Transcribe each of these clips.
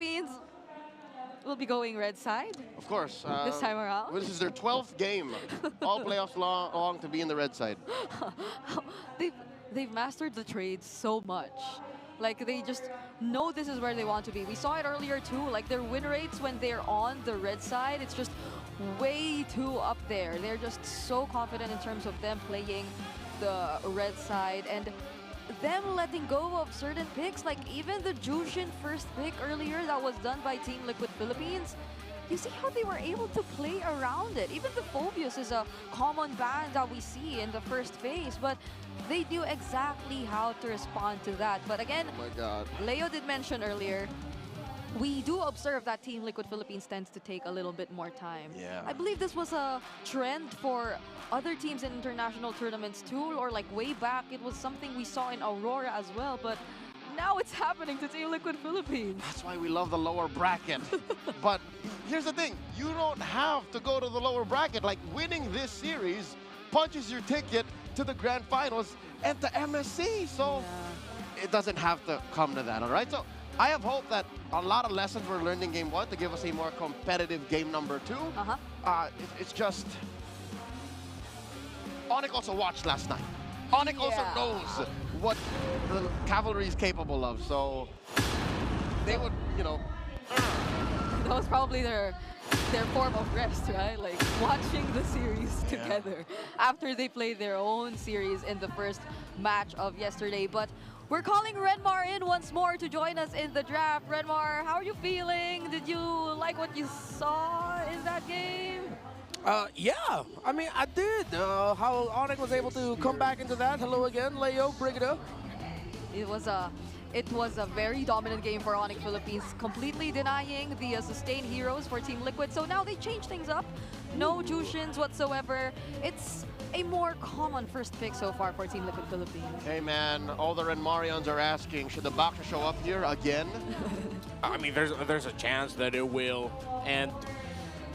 Philippines will be going red side Of course. this time around. This is their 12th game. All playoffs long to be in the red side. they've they've mastered the trades so much. Like they just know this is where they want to be. We saw it earlier too. Like their win rates when they're on the red side, it's just way too up there. They're just so confident in terms of them playing the red side and them letting go of certain picks. Like even the Jushin first pick earlier that was done by Team Liquid Philippines. You see how they were able to play around it. Even the Phobius is a common ban that we see in the first phase, but they knew exactly how to respond to that. But again, Oh my God. Leo did mention earlier, we do observe that Team Liquid Philippines tends to take a little bit more time. Yeah. I believe this was a trend for other teams in international tournaments too, or like way back, it was something we saw in Aurora as well, but now it's happening to Team Liquid Philippines. That's why we love the lower bracket. But here's the thing, you don't have to go to the lower bracket. Like winning this series punches your ticket to the grand finals and to MSC. So it doesn't have to come to that, all right? So I have hope that a lot of lessons were learned in game one to give us a more competitive game number two. It's just, Onyx also watched last night. Onyx also knows what the cavalry is capable of, so they would, you know. That was probably their form of rest, right? Like watching the series together after they played their own series in the first match of yesterday. But we're calling Redmar in once more to join us in the draft. Redmar, how are you feeling? Did you like what you saw in that game? Yeah, I mean, I did. How Onyx was able to come back into that. Hello again, Leo, bring it up. It was a very dominant game for Onyx Philippines, completely denying the sustained heroes for Team Liquid. So now they changed things up. No Jushins whatsoever. It's a more common first pick so far for Team Liquid Philippines. Hey man, all the Renmarians are asking, should the Baksha show up here again? I mean, there's a chance that it will, and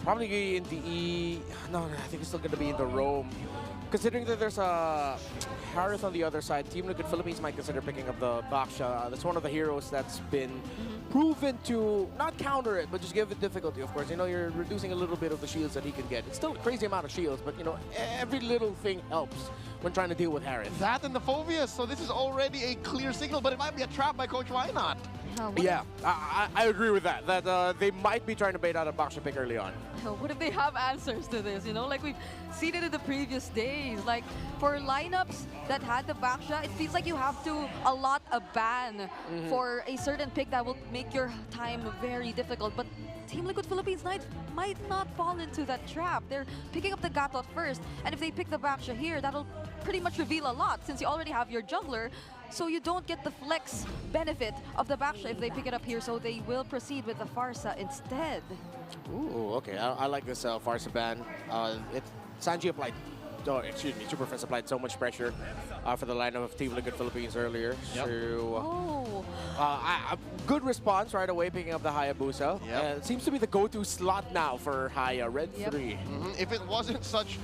probably in the no, I think it's still going to be in the Rome. Considering that there's a Harith on the other side, Team Liquid Philippines might consider picking up the Baksha. That's one of the heroes that's been proven to not counter it, but just give it difficulty, of course. You know, you're reducing a little bit of the shields that he can get. It's still a crazy amount of shields, but, you know, every little thing helps when trying to deal with Harith. That and the Phobius, so this is already a clear signal, but it might be a trap by Coach Why Not? Yeah, I agree with that. That they might be trying to bait out a Baksha pick early on. What if they have answers to this? You know, like we've seen it in the previous days. Like for lineups that had the Baksha, it feels like you have to allot a ban for a certain pick that will make your time very difficult. But Team Liquid Philippines might not fall into that trap. They're picking up the Gatot first, and if they pick the Baksha here, that'll pretty much reveal a lot since you already have your jungler. So you don't get the flex benefit of the Baksha if they pick it up here, so they will proceed with the Farsa instead. Ooh, okay. I like this Farsa ban. Sanji applied, Super Friends applied so much pressure for the lineup of Team Liquid Philippines earlier. Yep. So, good response right away, picking up the Hayabusa. Yep. It seems to be the go-to slot now for Haya, Red 3. If it wasn't such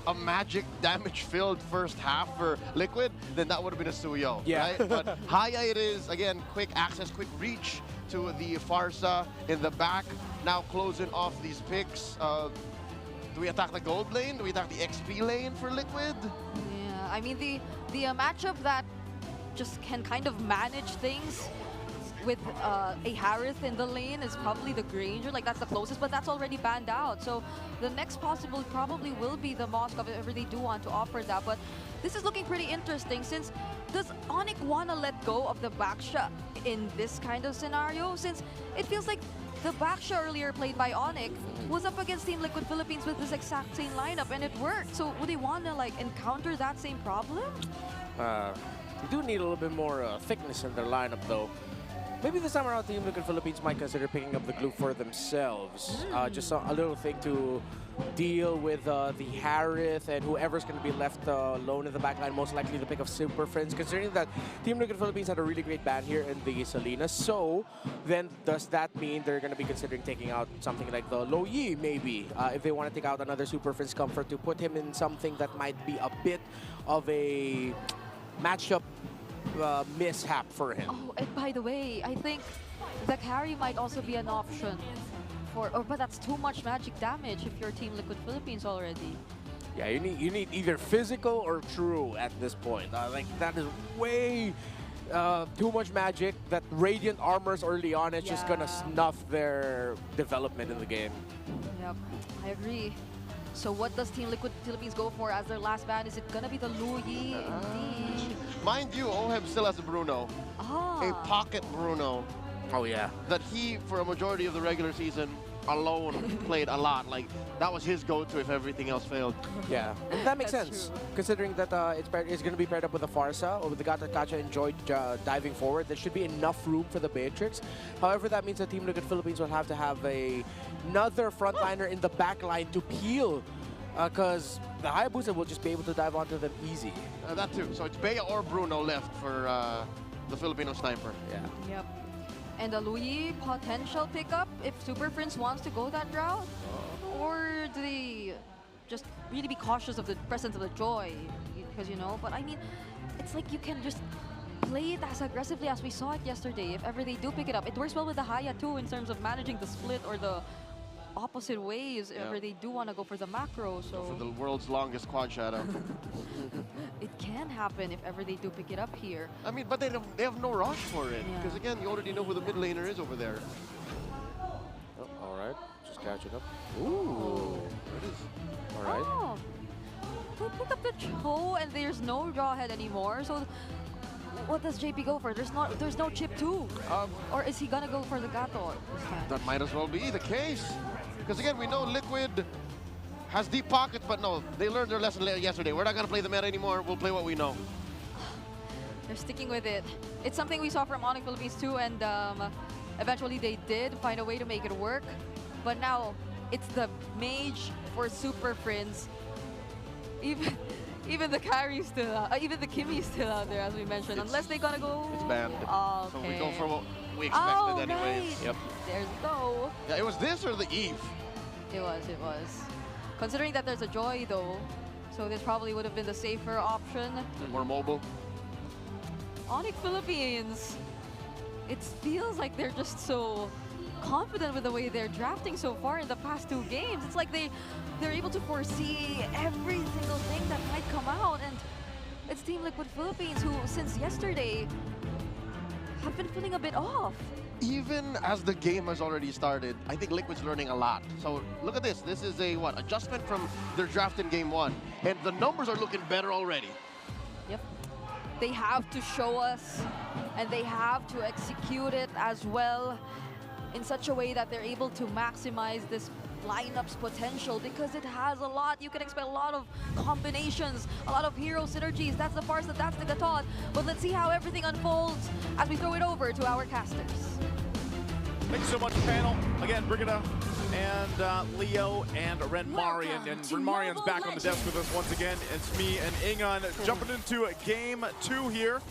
a magic damage-filled first half for Liquid, then that would have been a Suyo, right? But Haya it is, again, quick access, quick reach to the Farsa in the back. Now closing off these picks. Do we attack the gold lane? Do we attack the XP lane for Liquid? Yeah, I mean, the matchup that just can kind of manage things with a Harith in the lane is probably the Granger. Like, that's the closest, but that's already banned out. So the next possible probably will be the Moskov if ever they do want to offer that. But this is looking pretty interesting since does Onyx want to let go of the Baksha in this kind of scenario? Since it feels like the Baksha earlier played by Onyx was up against Team Liquid Philippines with this exact same lineup and it worked. So would they want to like encounter that same problem? They do need a little bit more thickness in their lineup though. Maybe this time around, Team Liquid Philippines might consider picking up the glue for themselves. Just a little thing to deal with the Harith and whoever's going to be left alone in the backline, most likely the pick of Super Friends, considering that Team Liquid Philippines had a really great ban here in the Salinas. So then does that mean they're going to be considering taking out something like the Lo Yi, maybe, if they want to take out another Super Friends Comfort to put him in something that might be a bit of a matchup mishap for him. Oh, and by the way, I think the carry might also be an option. But that's too much magic damage if you're Team Liquid Philippines already. Yeah, you need either physical or true at this point. Like that is way too much magic. That Radiant Armors early on is just gonna snuff their development in the game. Yep, I agree. So what does Team Liquid Philippines go for as their last ban? Is it gonna be the Luyi? Indeed. Mind you, Oheb still has a Bruno. A pocket Bruno. Oh yeah. That he, for a majority of the regular season, alone played a lot. Like, that was his go-to if everything else failed. Yeah, and that makes That's sense, true. considering that it's going to be paired up with the Farsa, or with the Gata enjoyed diving forward. There should be enough room for the Beatrix. However, that means that Team Liquid Philippines will have to have another frontliner in the back line to peel, because the Hayabusa will just be able to dive onto them easy. That too. So it's Bea or Bruno left for the Filipino sniper. Yeah. Yep. And a Luyi potential pickup if Super Prince wants to go that route? Or do they just really be cautious of the presence of the Joy? Because, you know, but I mean, it's like you can just play it as aggressively as we saw it yesterday. If ever they do pick it up, it works well with the Haya too in terms of managing the split or the opposite ways if ever they do want to go for the macro. So For the world's longest quad shadow. it can happen if ever they do pick it up here. I mean, but they have no rush for it. Yeah. Because again, you already know who the mid laner is over there. Oh, all right, just catching up. Ooh. There it is. All right. Oh, they pick up the Cho and there's no draw head anymore. So what does JP go for? There's no chip too. Or is he gonna go for the Gato this time? That might as well be the case. Because again, we know Liquid has deep pockets, but no, they learned their lesson yesterday. We're not going to play the meta anymore. We'll play what we know. They're sticking with it. It's something we saw from Onyx Philippines too, and eventually they did find a way to make it work. But now it's the mage for Super Prince. Even the carry's still even the Kimmy's still out there, as we mentioned. Unless they're gonna go. It's banned. Okay. So we go for what we expected anyways. Right. Yep. There you go. Yeah, it was this or the Eve. It was. Considering that there's a Joy though, so this probably would have been the safer option. More mobile. Onyx Philippines, it feels like they're just so confident with the way they're drafting so far in the past 2 games. It's like they're able to foresee every single thing that might come out, and it's Team Liquid Philippines who, since yesterday, have been feeling a bit off. Even as the game has already started, I think Liquid's learning a lot. So look at this. This is a adjustment from their draft in game 1, and the numbers are looking better already. Yep. They have to show us, and they have to execute it as well in such a way that they're able to maximize this lineup's potential, because it has a lot. You can expect a lot of combinations, a lot of hero synergies. That's the Farsa, that's the Gatot. But let's see how everything unfolds as we throw it over to our casters. Thank you so much, panel. Again, Brigida and Leo and Renmarian. And Renmarian's back on the desk with us once again. It's me and Ingon jumping into game 2 here.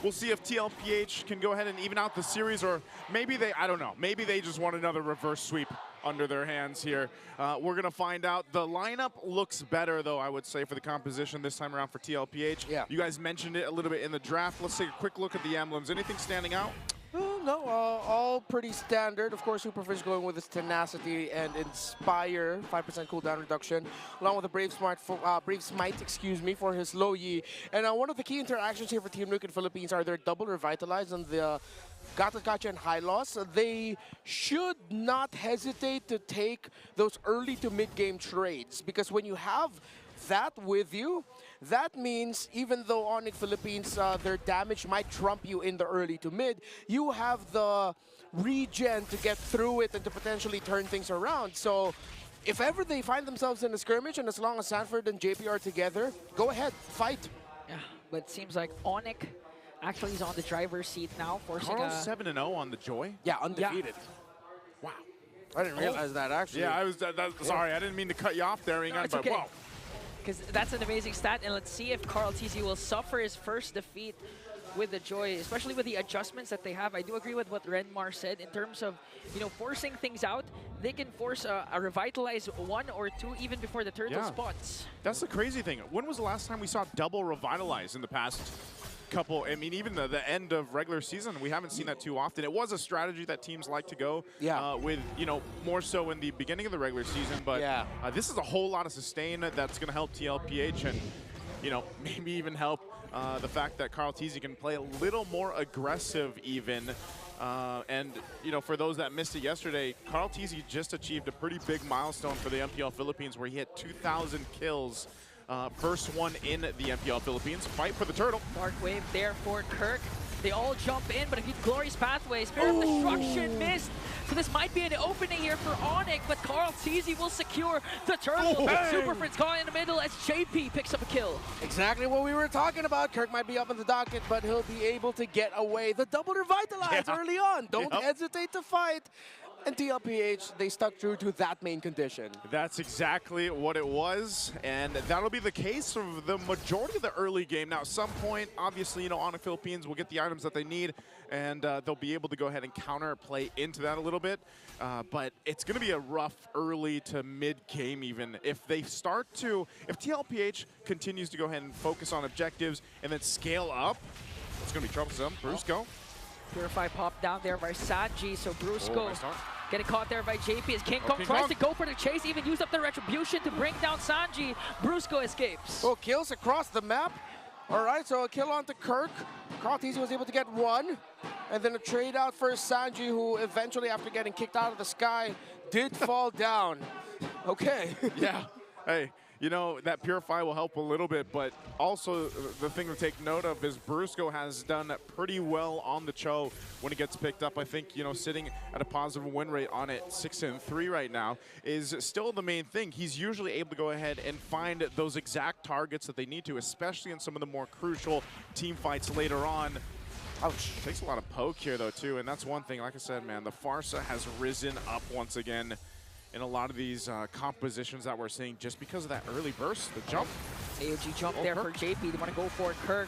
We'll see if Mpl Ph can go ahead and even out the series, or maybe I don't know, maybe they just want another reverse sweep under their hands here. We're going to find out. The lineup looks better, though, I would say, for the composition this time around for Mpl Ph. Yeah. You guys mentioned it a little bit in the draft. Let's take a quick look at the emblems. Anything standing out? No, all pretty standard. Of course, Super Prince going with his tenacity and inspire, 5% cooldown reduction, along with the Brave Smite, excuse me, for his low Yi. And one of the key interactions here for Team Liquid Philippines are their double revitalize on the Gata and High Loss. They should not hesitate to take those early to mid game trades, because when you have that with you, that means even though Onyx Philippines, their damage might trump you in the early to mid, you have the regen to get through it and to potentially turn things around. So if ever they find themselves in a skirmish, and as long as Sanford and JP are together, go ahead, fight. Yeah, but it seems like Onyx actually is on the driver's seat now, forcing Carl 7-0 on the Joy? Yeah, undefeated. Wow. I didn't realize that, actually. Yeah, I was sorry, I didn't mean to cut you off there, Ingon, No, it's but okay. whoa. Because that's an amazing stat, and let's see if Carl TZ will suffer his first defeat with the Joy, especially with the adjustments that they have. I do agree with what Renmar said in terms of, you know, forcing things out. They can force a revitalize 1 or 2 even before the turtle Yeah. spawns. That's the crazy thing. When was the last time we saw double revitalize in the past couple, I mean, even the end of regular season, we haven't seen that too often. It was a strategy that teams like to go with, you know, more so in the beginning of the regular season, but this is a whole lot of sustain that's going to help TLPH and, you know, maybe even help the fact that Carl Teasy can play a little more aggressive even. And, you know, for those that missed it yesterday, Carl Teasy just achieved a pretty big milestone for the MPL Philippines where he hit 2,000 kills. First one in the MPL Philippines. Fight for the turtle. Dark wave there for Kirk. They all jump in, but a glorious pathway. Spirit of Destruction missed. So this might be an opening here for Onyx, but Carl Teasy will secure the turtle. Super Friends caught in the middle as JP picks up a kill. Exactly what we were talking about. Kirk might be up in the docket, but he'll be able to get away. The double revitalize early on. Don't hesitate to fight. And TLPH, they stuck true to that main condition. That's exactly what it was, and that'll be the case for the majority of the early game. Now, at some point, obviously, you know, Onyx Philippines will get the items that they need, and they'll be able to go ahead and counter play into that a little bit. But it's going to be a rough early to mid-game even. If they start to, if TLPH continues to go ahead and focus on objectives and then scale up, it's going to be troublesome. Brusco. Purify popped down there by Sanji, so Brusco nice getting caught there by JP as King Kong tries to go for the chase, even used up the Retribution to bring down Sanji. Brusco escapes. Oh, kills across the map. All right, so a kill onto Kirk. Carl Teasy was able to get one, and then a trade out for Sanji, who eventually, after getting kicked out of the sky, did fall down. Okay. Yeah. Hey. You know, that Purify will help a little bit, but also the thing to take note of is Brusco has done pretty well on the Cho when it gets picked up. I think, you know, sitting at a positive win rate on it, 6-3 right now, is still the main thing. He's usually able to go ahead and find those exact targets that they need to, especially in some of the more crucial team fights later on. Ouch. Takes a lot of poke here, though, too, and that's one thing. Like I said, man, the Farsa has risen up once again in a lot of these compositions that we're seeing just because of that early burst, the jump. AOG jump there for JP. They want to go for Kirk.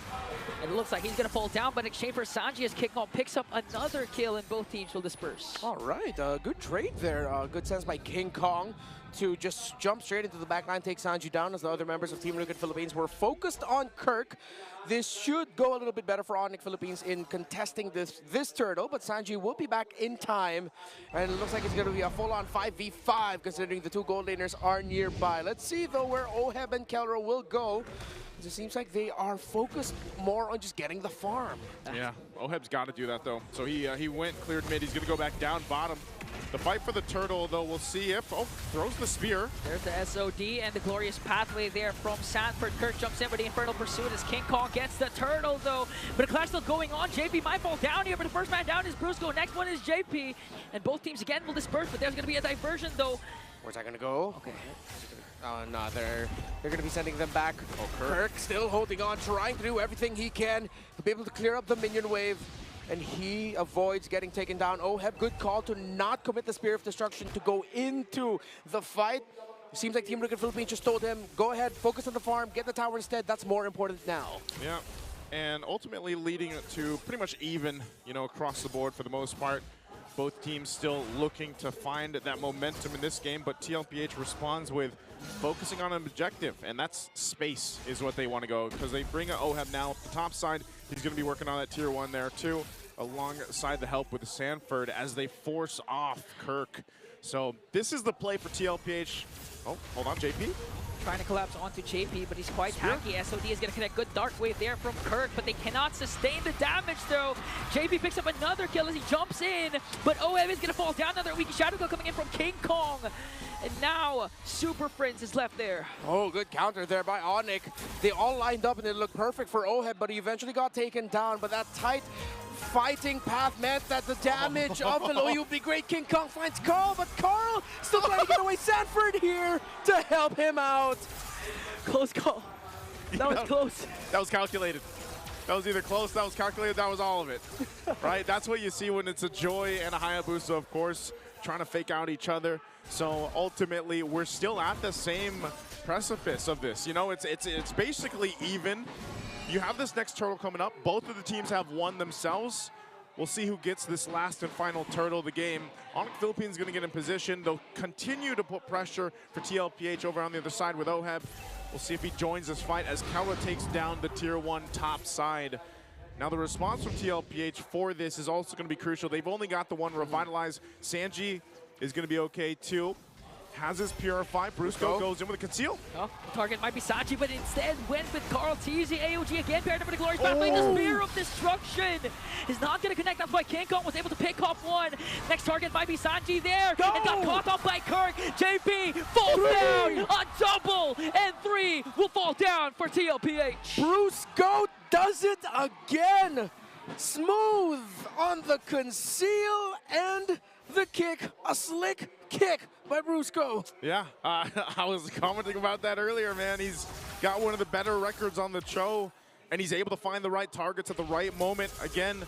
And it looks like he's going to fall down, but in exchange for Sanji as King Kong picks up another kill and both teams will disperse. All right, good trade there. Good sense by King Kong to just jump straight into the backline, take Sanji down as the other members of Team Liquid Philippines were focused on Kirk. This should go a little bit better for Onyx Philippines in contesting this turtle, but Sanji will be back in time, and it looks like it's going to be a full-on 5v5 considering the two gold laners are nearby. Let's see, though, where Oheb and Kelro will go. It seems like they are focused more on just getting the farm. Yeah, Oheb's got to do that, though. So he went, cleared mid. He's going to go back down bottom. The fight for the turtle, though, we'll see if, throws the spear. There's the SOD and the glorious pathway there from Sanford. Kirk jumps in for the Infernal Pursuit as King Kong gets the turtle, though. But a clash still going on. JP might fall down here, but the first man down is Brusco. Next one is JP. And both teams again will disperse, but there's going to be a diversion, though. Where's that going to go? Okay. Oh, no, they're going to be sending them back. Oh, Kirk still holding on, trying to do everything he can to be able to clear up the minion wave. And he avoids getting taken down. Oheb, good call to not commit the Spear of Destruction to go into the fight. It seems like Team Liquid Philippines just told him, go ahead, focus on the farm, get the tower instead. That's more important now. Yeah, and ultimately leading to pretty much even, you know, across the board for the most part. Both teams still looking to find that momentum in this game, but TLPH responds with focusing on an objective, and that's space is what they want to go, because they bring Oheb now up the top side. He's going to be working on that tier 1 there too, alongside the help with Sanford as they force off Kirk. So this is the play for TLPH. Oh, hold on, JP. Trying to collapse onto JP, but he's quite hacky. SOD is going to connect good dark wave there from Kirk, but they cannot sustain the damage, though. JP picks up another kill as he jumps in, but Oheb is going to fall down. Another weak Shadow Kill coming in from King Kong. And now Super Friends is left there. Oh, good counter there by Onyx. They all lined up and it looked perfect for Oheb, but he eventually got taken down. But that tight fighting path meant that the damage of below would be great. King Kong finds Carl, but Carl still trying to get away. Sanford here to help him out. Close call. That was close. That was calculated. That was either close, that was calculated, that was all of it. Right? That's what you see when it's a Joy and a Hayabusa, of course, trying to fake out each other. So ultimately, we're still at the same precipice of this. You know, it's basically even. You have this next turtle coming up. Both of the teams have won themselves. We'll see who gets this last and final turtle of the game. Onyx Philippines is going to get in position. They'll continue to put pressure for TLPH over on the other side with Oheb. We'll see if he joins this fight as Kella takes down the tier 1 top side. Now the response from TL Ph for this is also going to be crucial. They've only got the one Revitalize. Sanji is going to be okay too. Has his Purify. Brusco goes in with a Conceal. Oh, the target might be Sanji, but instead went with Carl TZ. AOG again paired up with the Glorious Battling. The Spear of Destruction is not going to connect. That's why King Kong was able to pick off one. Next target might be Sanji there. And got caught off by Kirk. JP falls down. A double. And 3 will fall down for TLPH. Brusco does it again. Smooth on the Conceal and the kick. A slick kick by Brusco. Yeah, I was commenting about that earlier, man. He's got one of the better records on the Cho, and he's able to find the right targets at the right moment. Again,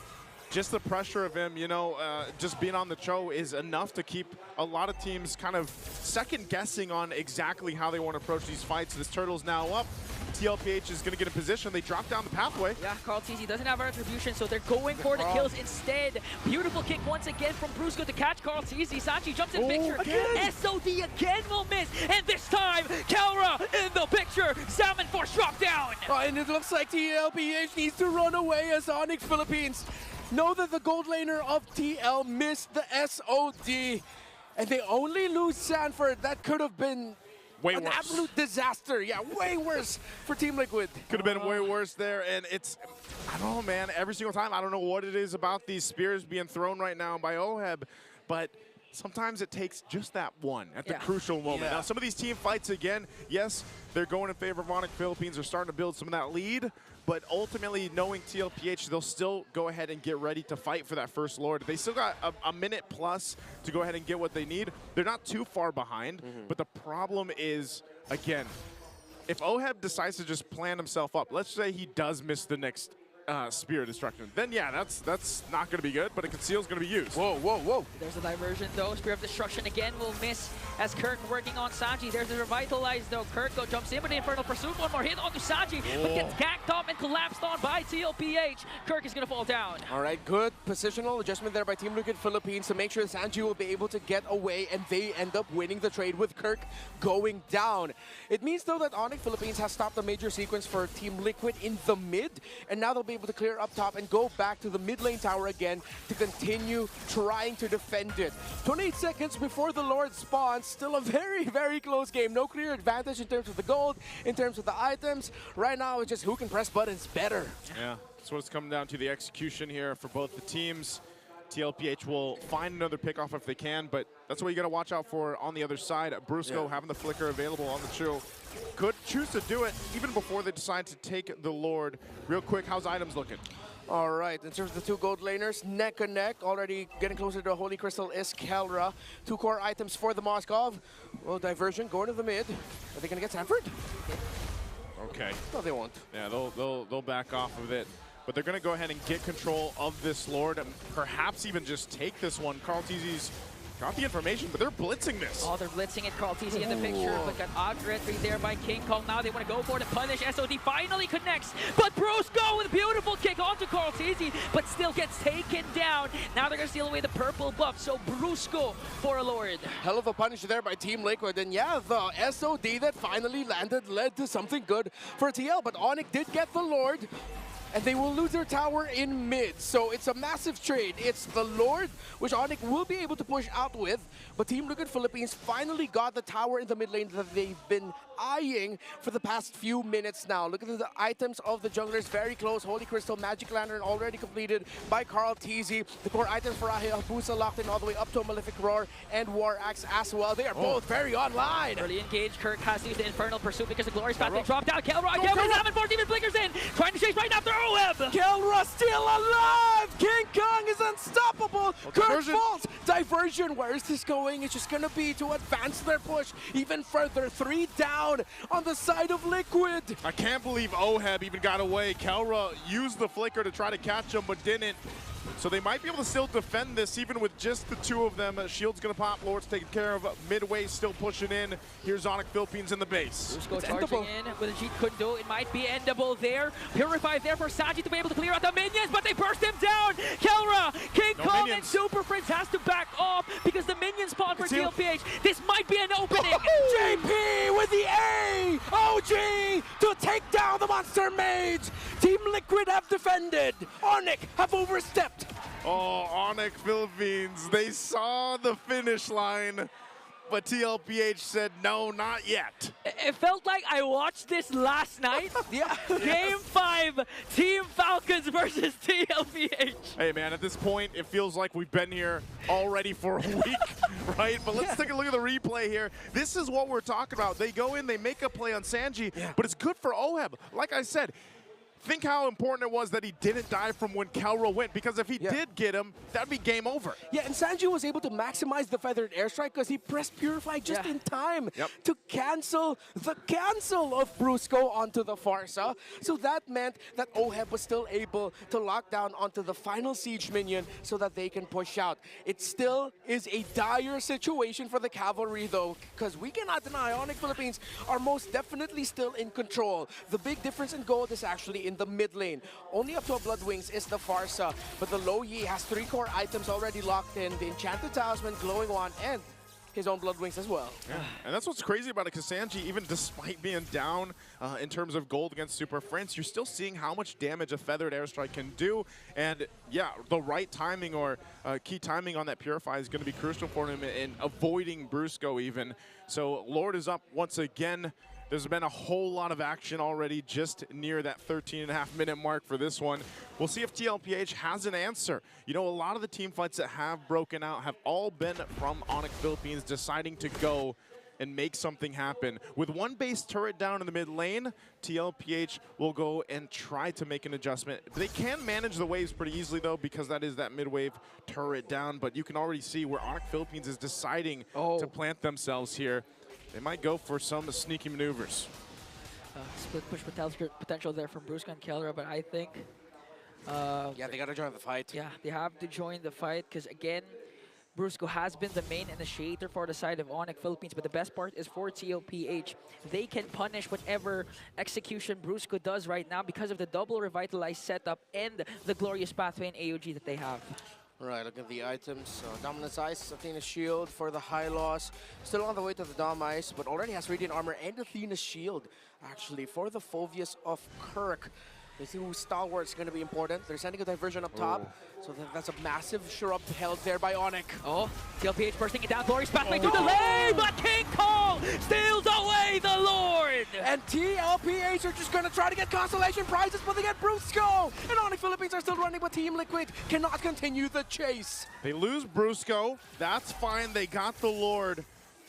just the pressure of him, you know, just being on the Cho is enough to keep a lot of teams kind of second-guessing on exactly how they want to approach these fights. This turtle's now up. TLPH is going to get in position. They drop down the pathway. Yeah, Carl TZ doesn't have retribution, so they're going for the kills instead. Beautiful kick once again from Brusco to catch Carl TZ. Sanji jumps in picture. Again. SOD again will miss. And this time, Kelra in the picture. Salmon Force drop down. And it looks like TLPH needs to run away as Onyx Philippines know that the gold laner of TL missed the SOD. And they only lose Sanford. That could have been an absolute disaster. Yeah, way worse for Team Liquid. Could have been way worse there, and it's, I don't know, man, every single time, I don't know what it is about these spears being thrown right now by OHEB, but sometimes it takes just that one at the crucial moment. Now, some of these team fights, again, yes, they're going in favor of Onyx Philippines. They're starting to build some of that lead, but ultimately, knowing TLPH, they'll still go ahead and get ready to fight for that first Lord. They still got a minute plus to go ahead and get what they need. They're not too far behind, but the problem is, again, if OHEB decides to just plan himself up, let's say he does miss the next Spear Destruction, then yeah, that's not going to be good, but a Conceal is going to be used. Whoa, whoa, whoa. There's a diversion though. Spear of Destruction again will miss as Kirk working on Sanji. There's a Revitalize though. Kirk jumps in with the Infernal Pursuit. One more hit onto Sanji, but gets ganked up and collapsed on by TLPH. Kirk is going to fall down. All right, good positional adjustment there by Team Liquid Philippines to make sure Sanji will be able to get away, and they end up winning the trade with Kirk going down. It means though that Onyx Philippines has stopped the major sequence for Team Liquid in the mid, and now they'll be able to clear up top and go back to the mid lane tower again to continue trying to defend it. 28 seconds before the Lord spawns. Still a very, very close game. No clear advantage in terms of the gold, in terms of the items. Right now, it's just who can press buttons better. Yeah, that's what it's coming down to, the execution here for both the teams. TLPH will find another pickoff if they can, but that's what you got to watch out for on the other side. Brusco having the flicker available on the Chill could choose to do it even before they decide to take the Lord. Real quick, how's items looking? All right, in terms of the two gold laners, neck and neck, already getting closer to the Holy Crystal is Kelra. 2 core items for the Moskov. Well, diversion going to the mid. Are they going to get Sanford? Okay. No, they won't. Yeah, they'll back off of it. But they're going to go ahead and get control of this Lord and perhaps even just take this one. Carl TZ's got the information, but they're blitzing this. Oh, they're blitzing it. Carl TZ in the picture, but got odd entry there by King Kong. Now they want to go for the punish. SOD finally connects, but Brusco with a beautiful kick onto Carl TZ, but still gets taken down. Now they're going to steal away the purple buff, so Brusco for a Lord. Hell of a punish there by Team Liquid, and yeah, the SOD that finally landed led to something good for TL, but Onyx did get the Lord, and they will lose their tower in mid. So it's a massive trade. It's the Lord, which Onyx will be able to push out with, but Team Liquid Philippines finally got the tower in the mid lane that they've been eyeing for the past few minutes now. Look at the items of the junglers, very close. Holy Crystal, Magic Lantern already completed by Carl TZ. The core items for Hayabusa locked in all the way up to a Malefic Roar and War Axe as well. They are both very online. Early engaged, Kirk has to use the Infernal Pursuit because the Glorious Path they dropped out. Kelra, Salmon Force even blinkers in, trying to chase right after OHEB. Kelra still alive! King Kong is unstoppable! Kirk falls! Diversion, where is this going? It's just gonna be to advance their push even further. 3 down on the side of Liquid. I can't believe OHEB even got away. Kelra used the flicker to try to catch him, but didn't. So they might be able to still defend this even with just the 2 of them. Shield's gonna pop, Lord's taken care of. Midway still pushing in. Here's Onyx Philippines in the base. Brusco charging in with a Jeet Kundo. It might be endable there. Purify there for Sanji to be able to clear out the minions, but they burst him down. Kelra, King Kong, and Super Prince has to back off because the minions spawn for TLPH. This might be an opening. JP with the A! OG to take down the Monster Mage! Team Liquid have defended. Onyx have overstepped. Oh, Onyx Philippines, they saw the finish line, but TLPH said, no, not yet. It felt like I watched this last night. Yeah. Game 5, Team Falcons versus TLPH. Hey, man, at this point, it feels like we've been here already for a week, right? But let's take a look at the replay here. This is what we're talking about. They go in, they make a play on Sanji, but it's good for Oheb. Like I said, think how important it was that he didn't die from when Kelro went, because if he did get him, that'd be game over. Yeah, and Sanji was able to maximize the feathered airstrike because he pressed Purify just in time to cancel the cancel of Brusco onto the Farsa. So that meant that Oheb was still able to lock down onto the final siege minion so that they can push out. It still is a dire situation for the cavalry though, because we cannot deny Onyx Philippines are most definitely still in control. The big difference in gold is actually in the mid lane. Only up to a Blood Wings is the Farsa, but the Lo Yi has 3 core items already locked in, the Enchanted Talisman, Glowing Wand, and his own Blood Wings as well. Yeah. And that's what's crazy about it, because Sanji, even despite being down in terms of gold against Super Friends, you're still seeing how much damage a Feathered Airstrike can do. And yeah, the right timing or key timing on that Purify is going to be crucial for him in avoiding Brusco even. So Lord is up once again. There's been a whole lot of action already just near that 13.5-minute mark for this one. We'll see if TLPH has an answer. You know, a lot of the team fights that have broken out have all been from Onyx Philippines deciding to go and make something happen. With one base turret down in the mid lane, TLPH will go and try to make an adjustment. They can manage the waves pretty easily though, because that is that mid wave turret down, but you can already see where Onyx Philippines is deciding to plant themselves here. They might go for some sneaky maneuvers. Split push potential there from Brusco and Kelra, but I think... yeah, they gotta join the fight. Yeah, they have to join the fight, because again, Brusco has been the main initiator for the side of Onyx Philippines, but the best part is for TLPH. They can punish whatever execution Brusco does right now because of the double revitalized setup and the glorious pathway in AOG that they have. Right, look at the items. Dominance Ice, Athena's Shield for the high loss. Still on the way to the Dom Ice, but already has Radiant Armor and Athena's Shield, actually, for the Phobius of Kirk. They see who's stalwart's going to be important. They're sending a diversion up top, so that's a massive shrub held there by Onyx. Oh, TLPH bursting it down. Glorious pathway to the lane, but King Kong steals away the Lord! And TLPH are just going to try to get consolation prizes, but they get Brusco! And Onyx Philippines are still running, but Team Liquid cannot continue the chase. They lose Brusco. That's fine. They got the Lord.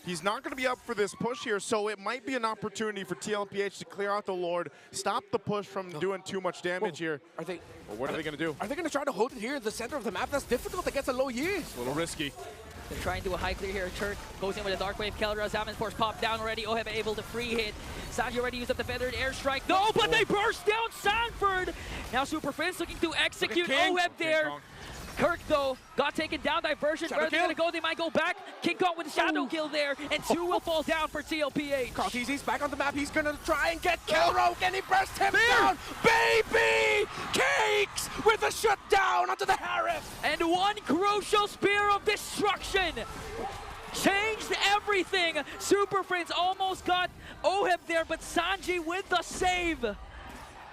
He's not going to be up for this push here, so it might be an opportunity for TLPH to clear out the Lord, stop the push from doing too much damage here. Are they? Well, what are they going to do? Are they going to try to hold it here in the center of the map? That's difficult against a Lo Yi. It's a little risky. They're trying to do a high clear here. Turk goes in with a Dark Wave. Kelra, Zaman Force popped down already. Oheb able to free hit. Sanji already used up the Feathered Airstrike. No, but they burst down Sanford. Now Super Friends looking to execute Oheb there. Kirk, though, got taken down. Diversion. Where are they going to go? They might go back. King Kong with a Shadow Kill there. And 2 will fall down for TLPH. Carl TZ's back on the map. He's going to try and get Kelro. Can he burst him down? Baby! Cakes with a shutdown onto the Harif. And one crucial Spear of Destruction. Changed everything. Super Friends almost got Oheb there, but Sanji with the save.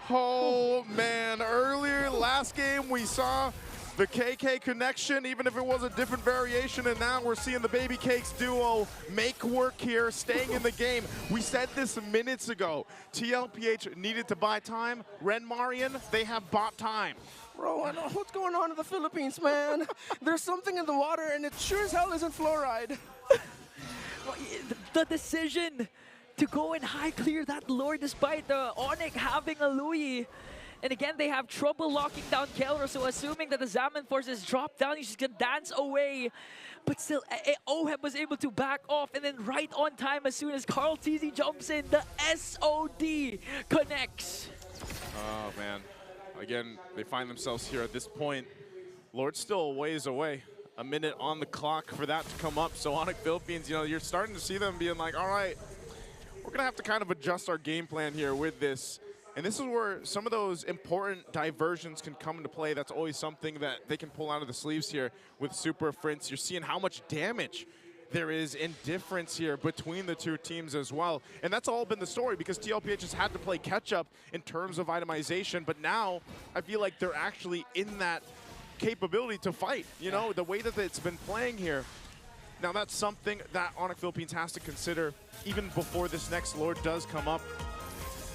Oh, man. Earlier, last game, we saw the KK connection, even if it was a different variation, and now we're seeing the Baby Cakes duo make work here, staying in the game. We said this minutes ago. TLPH needed to buy time. Ren Marian, they have bought time. Bro, I know what's going on in the Philippines, man. There's something in the water, and it sure as hell isn't fluoride. The decision to go and high clear that Lord despite the Onyx having a Louis. And again, they have trouble locking down Kelra, so assuming that the Zaman forces drop down, he's just gonna dance away. But still, Oheb was able to back off, and then right on time as soon as Carl TZ jumps in, the SOD connects. Oh, man. Again, they find themselves here at this point. Lord's still a ways away. A minute on the clock for that to come up. So Onyx Philippines, you know, you're starting to see them being like, all right, we're gonna have to kind of adjust our game plan here with this. And this is where some of those important diversions can come into play. That's always something that they can pull out of the sleeves here with Super Friends. You're seeing how much damage there is indifference here between the two teams as well. And that's all been the story because Mpl Ph has had to play catch up in terms of itemization, but now I feel like they're actually in that capability to fight, you know, the way that it's been playing here. Now that's something that Onyx Philippines has to consider even before this next Lord does come up.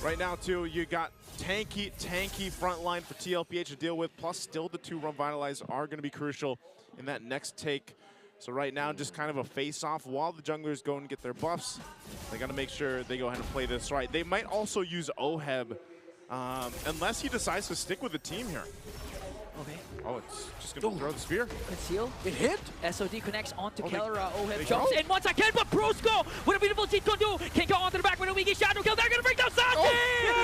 Right now too, you got tanky front line for Mpl Ph to deal with, plus still the 2 Revitalize are going to be crucial in that next take. So right now, just kind of a face-off while the junglers go and get their buffs. They got to make sure they go ahead and play this right. They might also use Oheb, unless he decides to stick with the team here. Okay. Oh, it's just going to throw the spear. Conceal. It hit. SOD connects onto Oh, Kelra. they Oheb jumps go. in once again, but Brusco, what a beautiful team to do. King Kong onto the back with a Wiki Shadow Kill. They're going to bring down Sanji!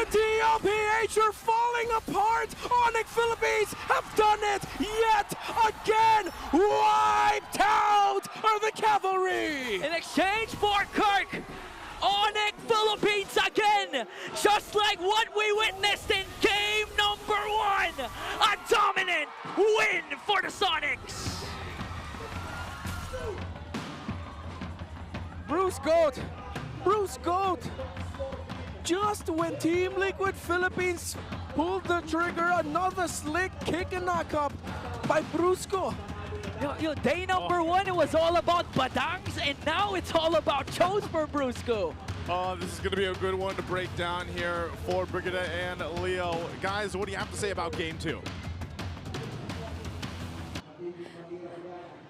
Mpl Ph are falling apart. Onyx Philippines have done it yet again. Wiped out are the cavalry. In exchange for Kirk, Onyx Philippines again, just like what we witnessed in game number 1. A dominant win for the Sonics. Bruce Goat. Just when Team Liquid Philippines pulled the trigger, another slick kick and knock up by Brusco. Day number 1, it was all about Badangs, and now it's all about Chose for Brusco. Oh, this is going to be a good one to break down here for Brigida and Leo. Guys, what do you have to say about game 2?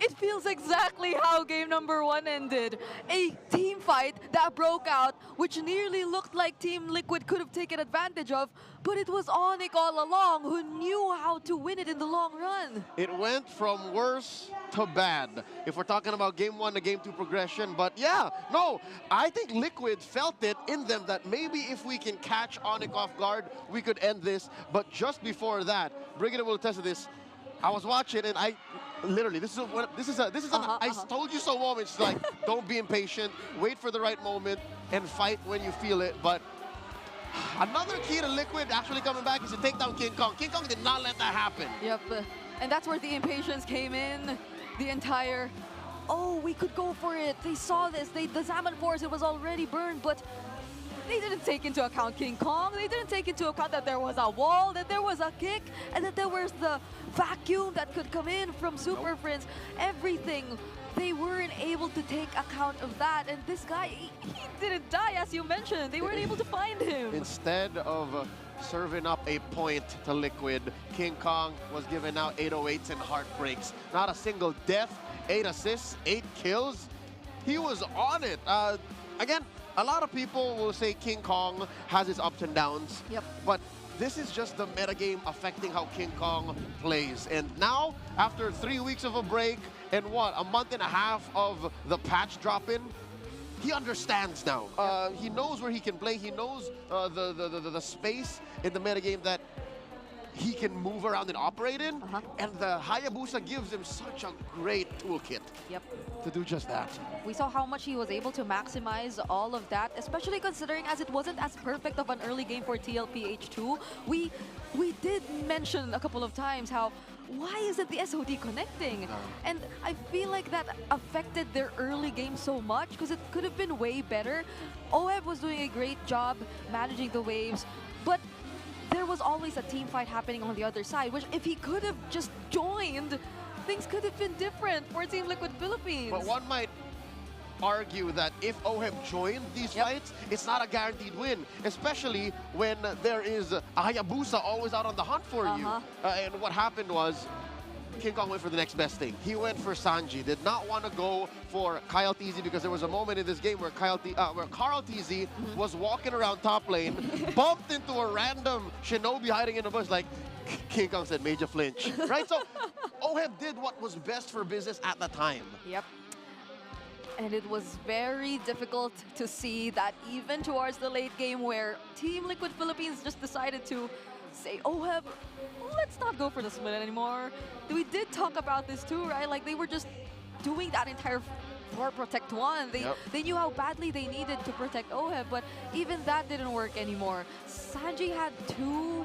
It feels exactly how game number 1 ended. A team fight that broke out, which nearly looked like Team Liquid could have taken advantage of, but it was Onyx all along who knew how to win it in the long run. It went from worse to bad, if we're talking about game 1 to game 2 progression. But yeah, no, I think Liquid felt it in them that maybe if we can catch Onyx off guard, we could end this. But just before that, Brigida will attest to this. I was watching and I literally, this is an I told you so moment. It's like, don't be impatient, wait for the right moment and fight when you feel it. But another key to Liquid actually coming back is to take down King Kong. King Kong did not let that happen. Yep, and that's where the impatience came in. The entire, oh, we could go for it. They saw this. The Salmon Force, it was already burned, but they didn't take into account King Kong. They didn't take into account that there was a wall, that there was a kick, and that there was the vacuum that could come in from Super Friends. Everything. They weren't able to take account of that. And this guy, he didn't die, as you mentioned. They weren't able to find him. Instead of serving up a point to Liquid, King Kong was giving out 808s and heartbreaks. Not a single death, 8 assists, 8 kills. He was on it. Again, a lot of people will say King Kong has his ups and downs. Yep. But this is just the metagame affecting how King Kong plays. And now, after 3 weeks of a break and what, a month and a half of the patch drop-in, he understands now. He knows where he can play. He knows the space in the metagame that he can move around and operate in. And the Hayabusa gives him such a great toolkit to do just that. We saw how much he was able to maximize all of that, especially considering as it wasn't as perfect of an early game for TLPH2. We did mention a couple of times how, why isn't the SOD connecting? And I feel like that affected their early game so much because it could have been way better. Oheb was doing a great job managing the waves, but there was always a team fight happening on the other side, which if he could have just joined, things could have been different for Team Liquid Philippines. But one might argue that if Oheb joined these fights, it's not a guaranteed win, especially when there is a Hayabusa always out on the hunt for you. And what happened was, King Kong went for the next best thing. He went for Sanji. Did not want to go for Kyle TZ because there was a moment in this game where Carl TZ was walking around top lane, bumped into a random Shinobi hiding in the bush, like King Kong said, major flinch. Right? So Oheb did what was best for business at the time. Yep. And it was very difficult to see that even towards the late game where Team Liquid Philippines just decided to say, Oheb, let's not go for the split anymore. We did talk about this too, right? Like they were just doing that entire for Protect 1. They knew how badly they needed to protect Oheb, but even that didn't work anymore. Sanji had 2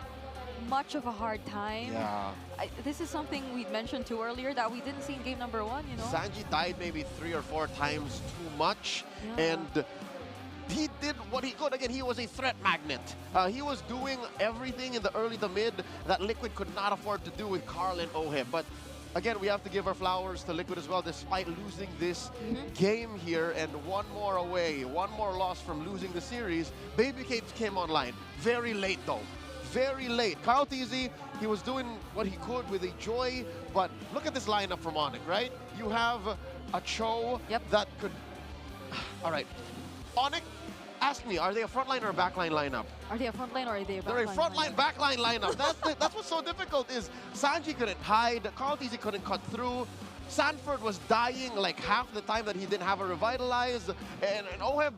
much of a hard time. Yeah. This is something we mentioned too earlier that we didn't see in game number 1, you know? Sanji died maybe 3 or 4 times too much, and he did what he could. Again, he was a threat magnet. He was doing everything in the early to mid that Liquid could not afford to do with Carl and Oheb. But again, we have to give our flowers to Liquid as well, despite losing this game here and one more away, one more loss from losing the series. Baby Capes came online. Very late though. Very late. Carl TZ, he was doing what he could with a Joy, but look at this lineup from Onyx, right? You have a Cho that could... All right. Onyx, ask me, are they a frontline or a backline lineup? Are they a frontline or are they a backline? They're a frontline, backline lineup. That's what's so difficult is Sanji couldn't hide, Carl TZ couldn't cut through, Sanford was dying like half the time that he didn't have a Revitalize, and Oheb,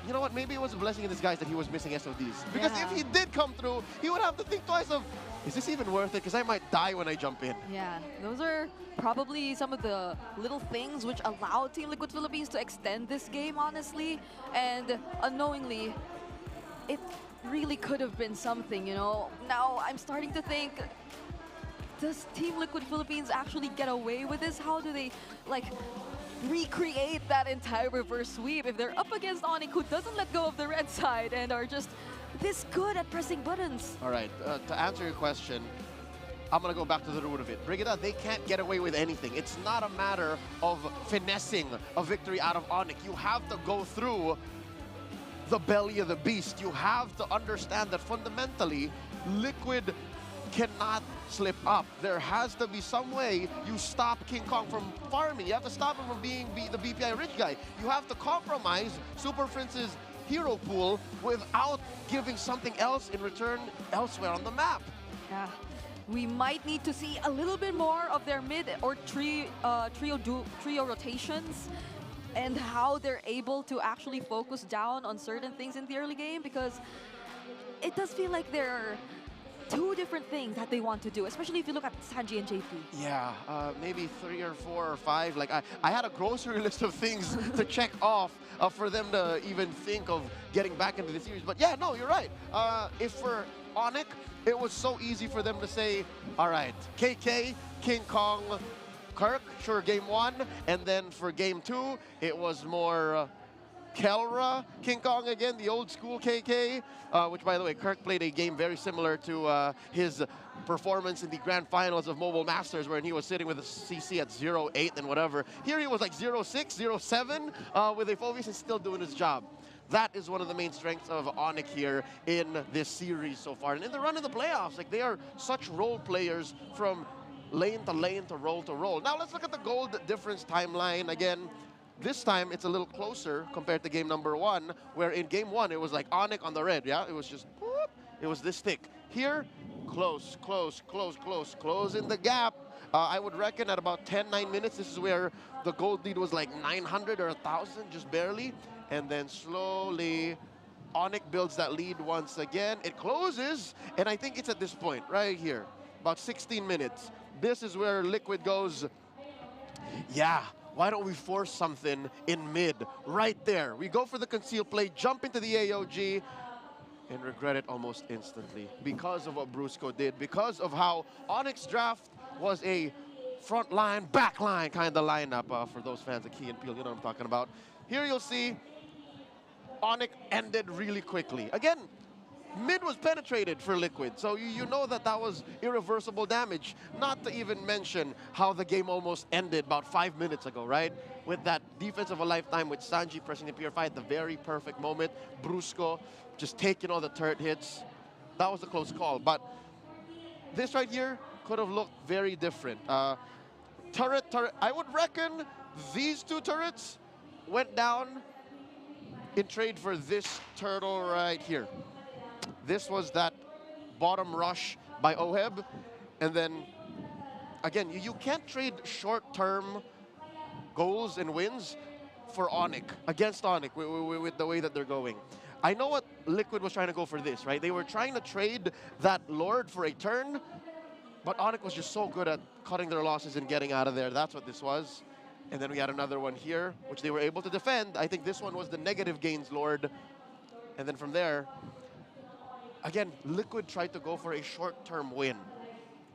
you know what, maybe it was a blessing in disguise that he was missing SODs. Because if he did come through, he would have to think twice of, is this even worth it? Because I might die when I jump in. Yeah, those are probably some of the little things which allowed Team Liquid Philippines to extend this game, honestly. And unknowingly, it really could have been something, you know? Now, I'm starting to think, does Team Liquid Philippines actually get away with this? How do they, like, recreate that entire reverse sweep if they're up against Onyx, who doesn't let go of the red side and are just this good at pressing buttons? All right, to answer your question, I'm going to go back to the root of it. Brigida, they can't get away with anything. It's not a matter of finessing a victory out of Onyx. You have to go through the belly of the beast. You have to understand that fundamentally, Liquid cannot slip up. There has to be some way you stop King Kong from farming. You have to stop him from being the BPI rich guy. You have to compromise Super Prince's hero pool without giving something else in return elsewhere on the map. Yeah. We might need to see a little bit more of their mid or trio rotations and how they're able to actually focus down on certain things in the early game, because it does feel like there are 2 different things that they want to do, especially if you look at Sanji and JP. Yeah, maybe 3 or 4 or 5. Like I had a grocery list of things to check off for them to even think of getting back into the series. But yeah, no, you're right. If for Onyx, it was so easy for them to say, all right, KK, King Kong, Kirk, sure, game 1. And then for game 2, it was more Kelra, King Kong again, the old school KK, which, by the way, Kirk played a game very similar to his performance in the grand finals of Mobile Masters, where he was sitting with a CC at 0-8 and whatever. Here he was like 0-6, 0-7 with a Phobius and still doing his job. That is one of the main strengths of Onyx here in this series so far. And in the run of the playoffs, like, they are such role players from lane to lane to roll to roll. Now let's look at the gold difference timeline again. This time, it's a little closer compared to game number 1, where in game 1, it was like Onyx on the red, yeah? It was just, whoop, it was this thick. Here, close, close, close, close, closing the gap. I would reckon at about 10, 9 minutes, this is where the gold lead was like 900 or 1,000, just barely. And then slowly, Onyx builds that lead once again. It closes, and I think it's at this point, right here, about 16 minutes. This is where Liquid goes, yeah, why don't we force something in mid, right there. We go for the conceal play, jump into the AOG, and regret it almost instantly because of what Brusco did, because of how Onyx draft was a front line, back line kind of lineup. For those fans of Key and Peel, you know what I'm talking about. Here you'll see Onyx ended really quickly. Again, mid was penetrated for Liquid, so you know that that was irreversible damage. Not to even mention how the game almost ended about 5 minutes ago, right? With that defense of a lifetime with Sanji pressing the Purify at the very perfect moment. Brusco just taking all the turret hits. That was a close call, but this right here could have looked very different. Turret, I would reckon these 2 turrets went down in trade for this turtle right here. This was that bottom rush by Oheb. And then, again, you can't trade short-term goals and wins for Onyx, against Onyx, with the way that they're going. I know what Liquid was trying to go for this, right? They were trying to trade that Lord for a turn, but Onyx was just so good at cutting their losses and getting out of there. That's what this was. And then we had another one here, which they were able to defend. I think this one was the negative gains Lord. And then from there, again, Liquid tried to go for a short-term win.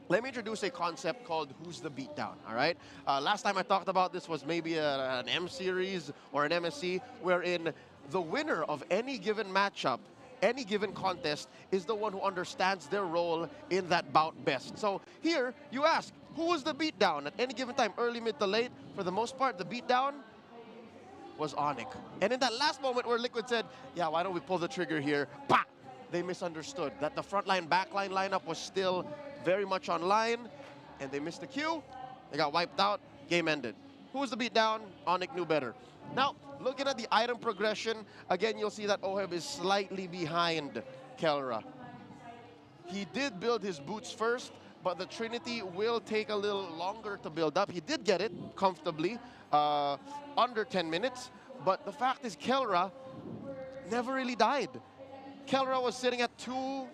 Let me introduce a concept called Who's the Beatdown, all right? Last time I talked about this was maybe an M series or an MSC, wherein the winner of any given matchup, any given contest, is the one who understands their role in that bout best. So here, you ask, who was the beatdown at any given time, early, mid to late? For the most part, the beatdown was Onyx. And in that last moment where Liquid said, yeah, why don't we pull the trigger here? Bah! They misunderstood that the front line, back line lineup was still very much online, and they missed the cue. They got wiped out. Game ended. Who was the beatdown? Onyx knew better. Now, looking at the item progression, again, you'll see that Oheb is slightly behind Kelra. He did build his boots first, but the Trinity will take a little longer to build up. He did get it comfortably, under 10 minutes, but the fact is Kelra never really died. Kelra was sitting at 2-0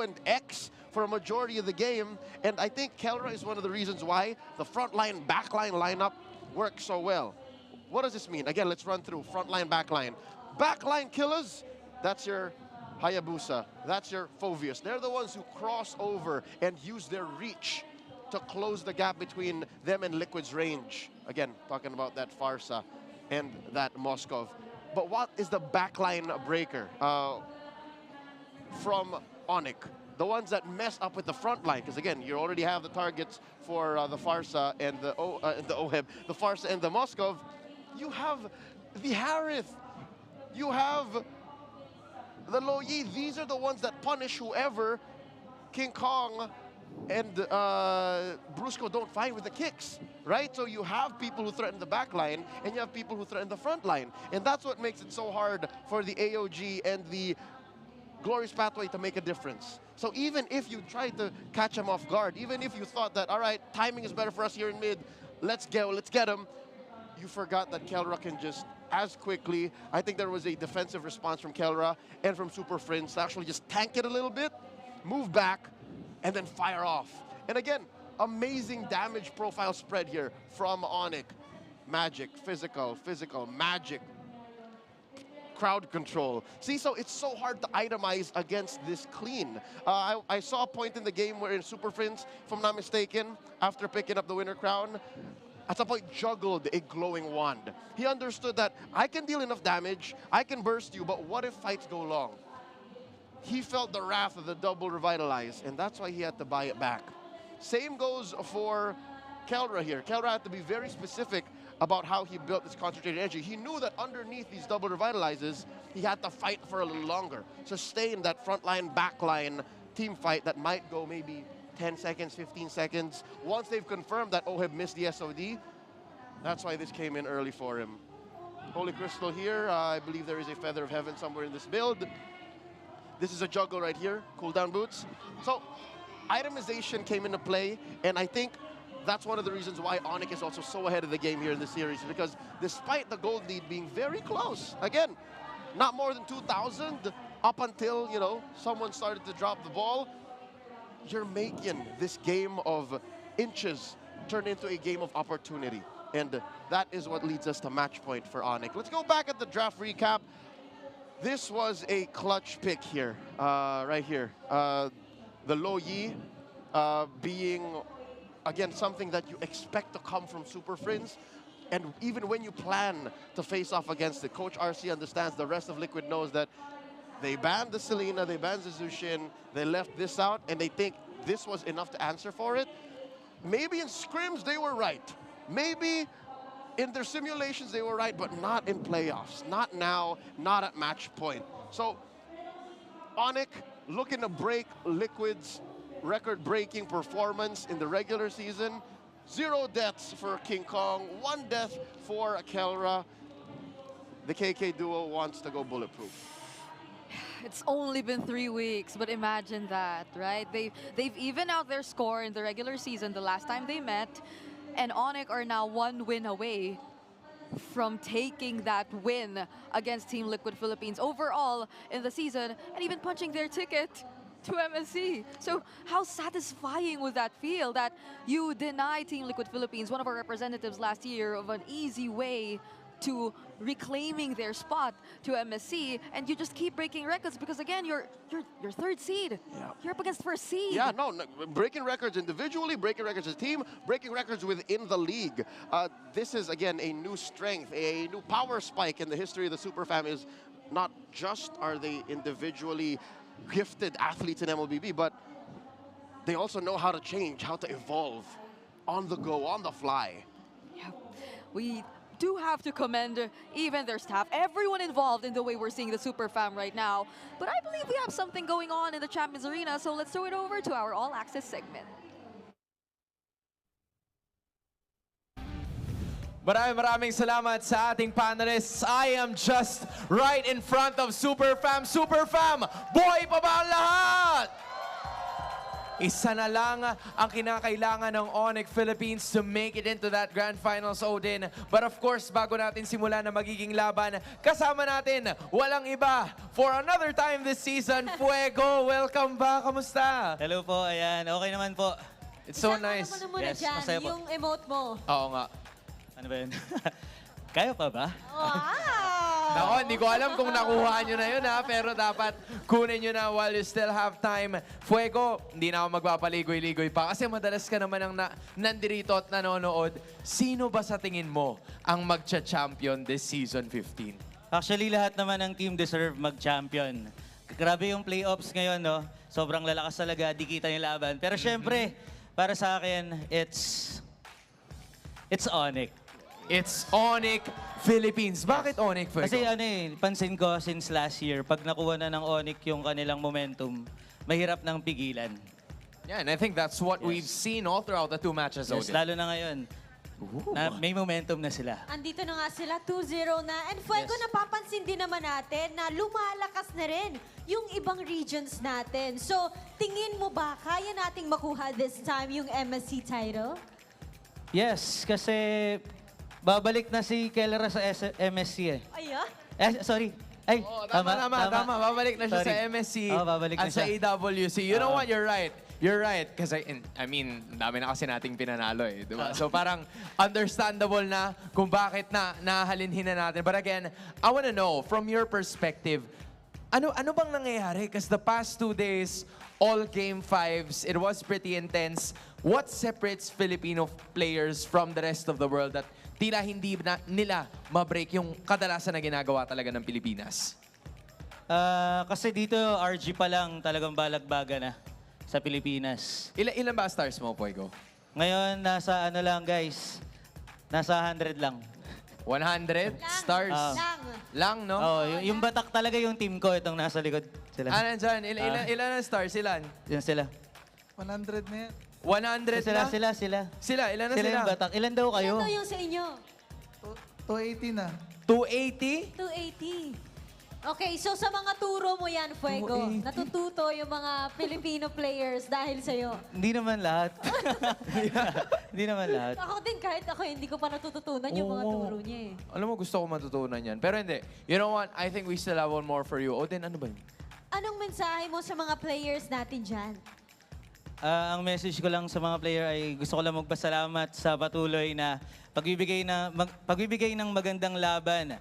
and X for a majority of the game, and I think Kelra is one of the reasons why the front line, back line lineup works so well. What does this mean? Again, let's run through front line, back line. Back line killers, that's your Hayabusa, that's your Phoveus. They're the ones who cross over and use their reach to close the gap between them and Liquid's range. Again, talking about that Farsa and that Moskov. But what is the backline breaker from Onyx? The ones that mess up with the front line, because again, you already have the targets for the Farsa and the Oheb, the Farsa and the Moskov. You have the Harith, you have the Loyi. These are the ones that punish whoever King Kong and Brusco don't find with the kicks, right? So you have people who threaten the back line, and you have people who threaten the front line. And that's what makes it so hard for the AOG and the Glorious Pathway to make a difference. So even if you tried to catch him off guard, even if you thought that, all right, timing is better for us here in mid, let's get him, you forgot that Kelra can just as quickly. I think there was a defensive response from Kelra and from Super Friends to actually just tank it a little bit, move back, and then fire off. And again, amazing damage profile spread here from Onyx. Magic, physical, magic, crowd control. See, so it's so hard to itemize against this clean. I saw a point in the game where in Super Friends, if I'm not mistaken, after picking up the winner crown, at some point juggled a glowing wand. He understood that I can deal enough damage, I can burst you, but what if fights go long? He felt the wrath of the double revitalize, and that's why he had to buy it back. Same goes for Kelra here. Kelra had to be very specific about how he built this concentrated energy. He knew that underneath these double revitalizes, he had to fight for a little longer, sustain that front line, back line team fight that might go maybe 10 seconds, 15 seconds. Once they've confirmed that Oheb missed the SOD, that's why this came in early for him. Holy Crystal here. I believe there is a Feather of Heaven somewhere in this build. This is a juggle right here, cooldown boots. So itemization came into play, and I think that's one of the reasons why Onyx is also so ahead of the game here in this series, because despite the gold lead being very close, again, not more than 2,000 up until, you know, someone started to drop the ball, you're making this game of inches turn into a game of opportunity. And that is what leads us to match point for Onyx. Let's go back at the draft recap. This was a clutch pick here, right here. The Loyi being, again, something that you expect to come from Super Friends. And even when you plan to face off against it, Coach RC understands, the rest of Liquid knows that they banned the Selena, they banned the Zushin, they left this out, and they think this was enough to answer for it. Maybe in scrims they were right. Maybe in their simulations they were right, but not in playoffs. Not now, not at match point. So Onyx looking to break Liquid's record-breaking performance in the regular season. 0 deaths for King Kong, 1 death for Kelra. The KK duo wants to go bulletproof. It's only been 3 weeks, but imagine that, right? They've evened out their score in the regular season the last time they met, and Onyx are now 1 win away from taking that win against Team Liquid Philippines overall in the season, and even punching their ticket to MSC. So how satisfying would that feel, that you deny Team Liquid Philippines, one of our representatives last year, of an easy way to reclaiming their spot to MSC, and you just keep breaking records because again, you're third seed. Yeah. You're up against first seed. Yeah, no, breaking records individually, breaking records as a team, breaking records within the league. This is, again, a new strength, a new power spike in the history of the Super Fam. Is not just are they individually gifted athletes in MLBB, but they also know how to change, how to evolve on the go, on the fly. Yeah. We do have to commend even their staff, everyone involved in the way we're seeing the Super Fam right now. But I believe we have something going on in the Champions Arena, so let's throw it over to our All Access segment. Maraming salamat sa ating panelists. I am just right in front of Super Fam. Super Fam, buhay pa ba ang lahat? Isa na lang ang kinakailangan ng Onyx Philippines to make it into that Grand Finals, Odin. But of course, bago natin simulan na magiging laban, kasama natin, walang iba, for another time this season, Fuego. Welcome ba? Kamusta? Hello po, ayan. Okay naman po. It's so nice. Isang muna Yes, dyan, masaya po. yung emote mo. Oo nga. Ano ba yun? Kaya pa ba? Wow! Nako, hindi ko alam kung nakuha nyo na yun ha, pero dapat kunin nyo na while you still have time. Fuego, hindi na ako magpapaligoy-ligoy pa kasi madalas ka naman ang nandirito at nanonood. Sino ba sa tingin mo ang magcha-champion this season 15? Actually, lahat naman ng team deserve mag-champion. Grabe yung playoffs ngayon, no? Sobrang lalakas talaga, di kita yung laban. Pero syempre, para sa akin, it's Onyx. It's Onyx Philippines. Bakit Onyx, Fuego? Kasi pansin ko since last year, pag nakuha na ng Onyx yung kanilang momentum, mahirap nang pigilan. Yeah, and I think that's what we've seen all throughout the two matches, Yes, Odin. lalo na ngayon. Na may momentum na sila. Andito na nga sila, 2-0 na. And Fuego, Yes. napapansin din naman natin na lumalakas na rin yung ibang regions natin. So, tingin mo ba kaya nating makuha this time yung MSC title? Yes, kasi babalik na si Kellera sa MSC eh. Sorry. Ay, Oh, tama. Babalik na siya Sorry. sa MSC babalik at na sa siya. AWC. You know what? You're right. You're right. Kasi, I mean, dami na kasi nating pinanalo eh. Diba? So parang understandable na kung bakit nahalinhin na natin. But again, I wanna know, from your perspective, ano bang nangyayari? Because the past 2 days, all Game 5s, it was pretty intense. What separates Filipino players from the rest of the world that tila hindi nila ma-break yung kadalasan na ginagawa talaga ng Pilipinas? Kasi dito, RG pa lang talagang balagbaga na sa Pilipinas. Ilan ba stars mo, Fuego? Ngayon, nasa ano lang guys, nasa 100 lang. 100 stars? Lang. Lang, no? Oh, yung batak talaga yung team ko, itong nasa likod sila. Nandyan. Ilan ang stars? Ilan? Yan sila. 100 na yan. 100 na? Sila. Ilan na Sila sila? yung batak. Ilan daw kayo? Ano yung sa inyo? 280 na. 280? 280. Okay, so sa mga turo mo yan, Fuego, 280. natututo yung mga Filipino players dahil sa'yo. Hindi naman lahat. Hindi naman lahat. Ako din, kahit ako, hindi ko pa natututunan yung mga Oo. turo niya eh. Alam mo, gusto ko matutunan yan. Pero hindi. You know what? I think we still have one more for you. Odin, ano ba yun? Anong mensahe mo sa mga players natin dyan? Ang message ko lang sa mga player ay gusto ko lang magpasalamat sa patuloy na pagbibigay ng magandang laban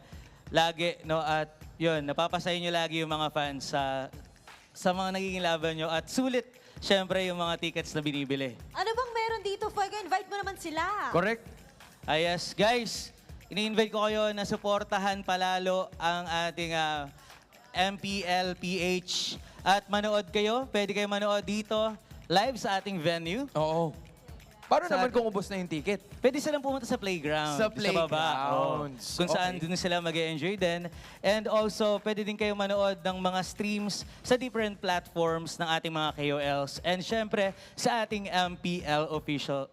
lagi, no? At yun, napapasahin nyo lagi yung mga fans sa mga nagiging laban nyo. At sulit, syempre, yung mga tickets na binibili. Ano bang meron dito, Fuego? Invite mo naman sila. Correct? Yes, guys, ini-invite ko kayo na suportahan palalo ang ating Mpl Ph. At manood kayo, pwede kayo manood dito, live sa ating venue. Oo. Paano Sa naman kung ubos na yung ticket? Pwede silang pumunta sa playground. Sa baba. playgrounds. Kung saan Okay. dun sila mag-enjoy din. And also, pwede din kayo manood ng mga streams sa different platforms ng ating mga KOLs. And syempre, sa ating MPL official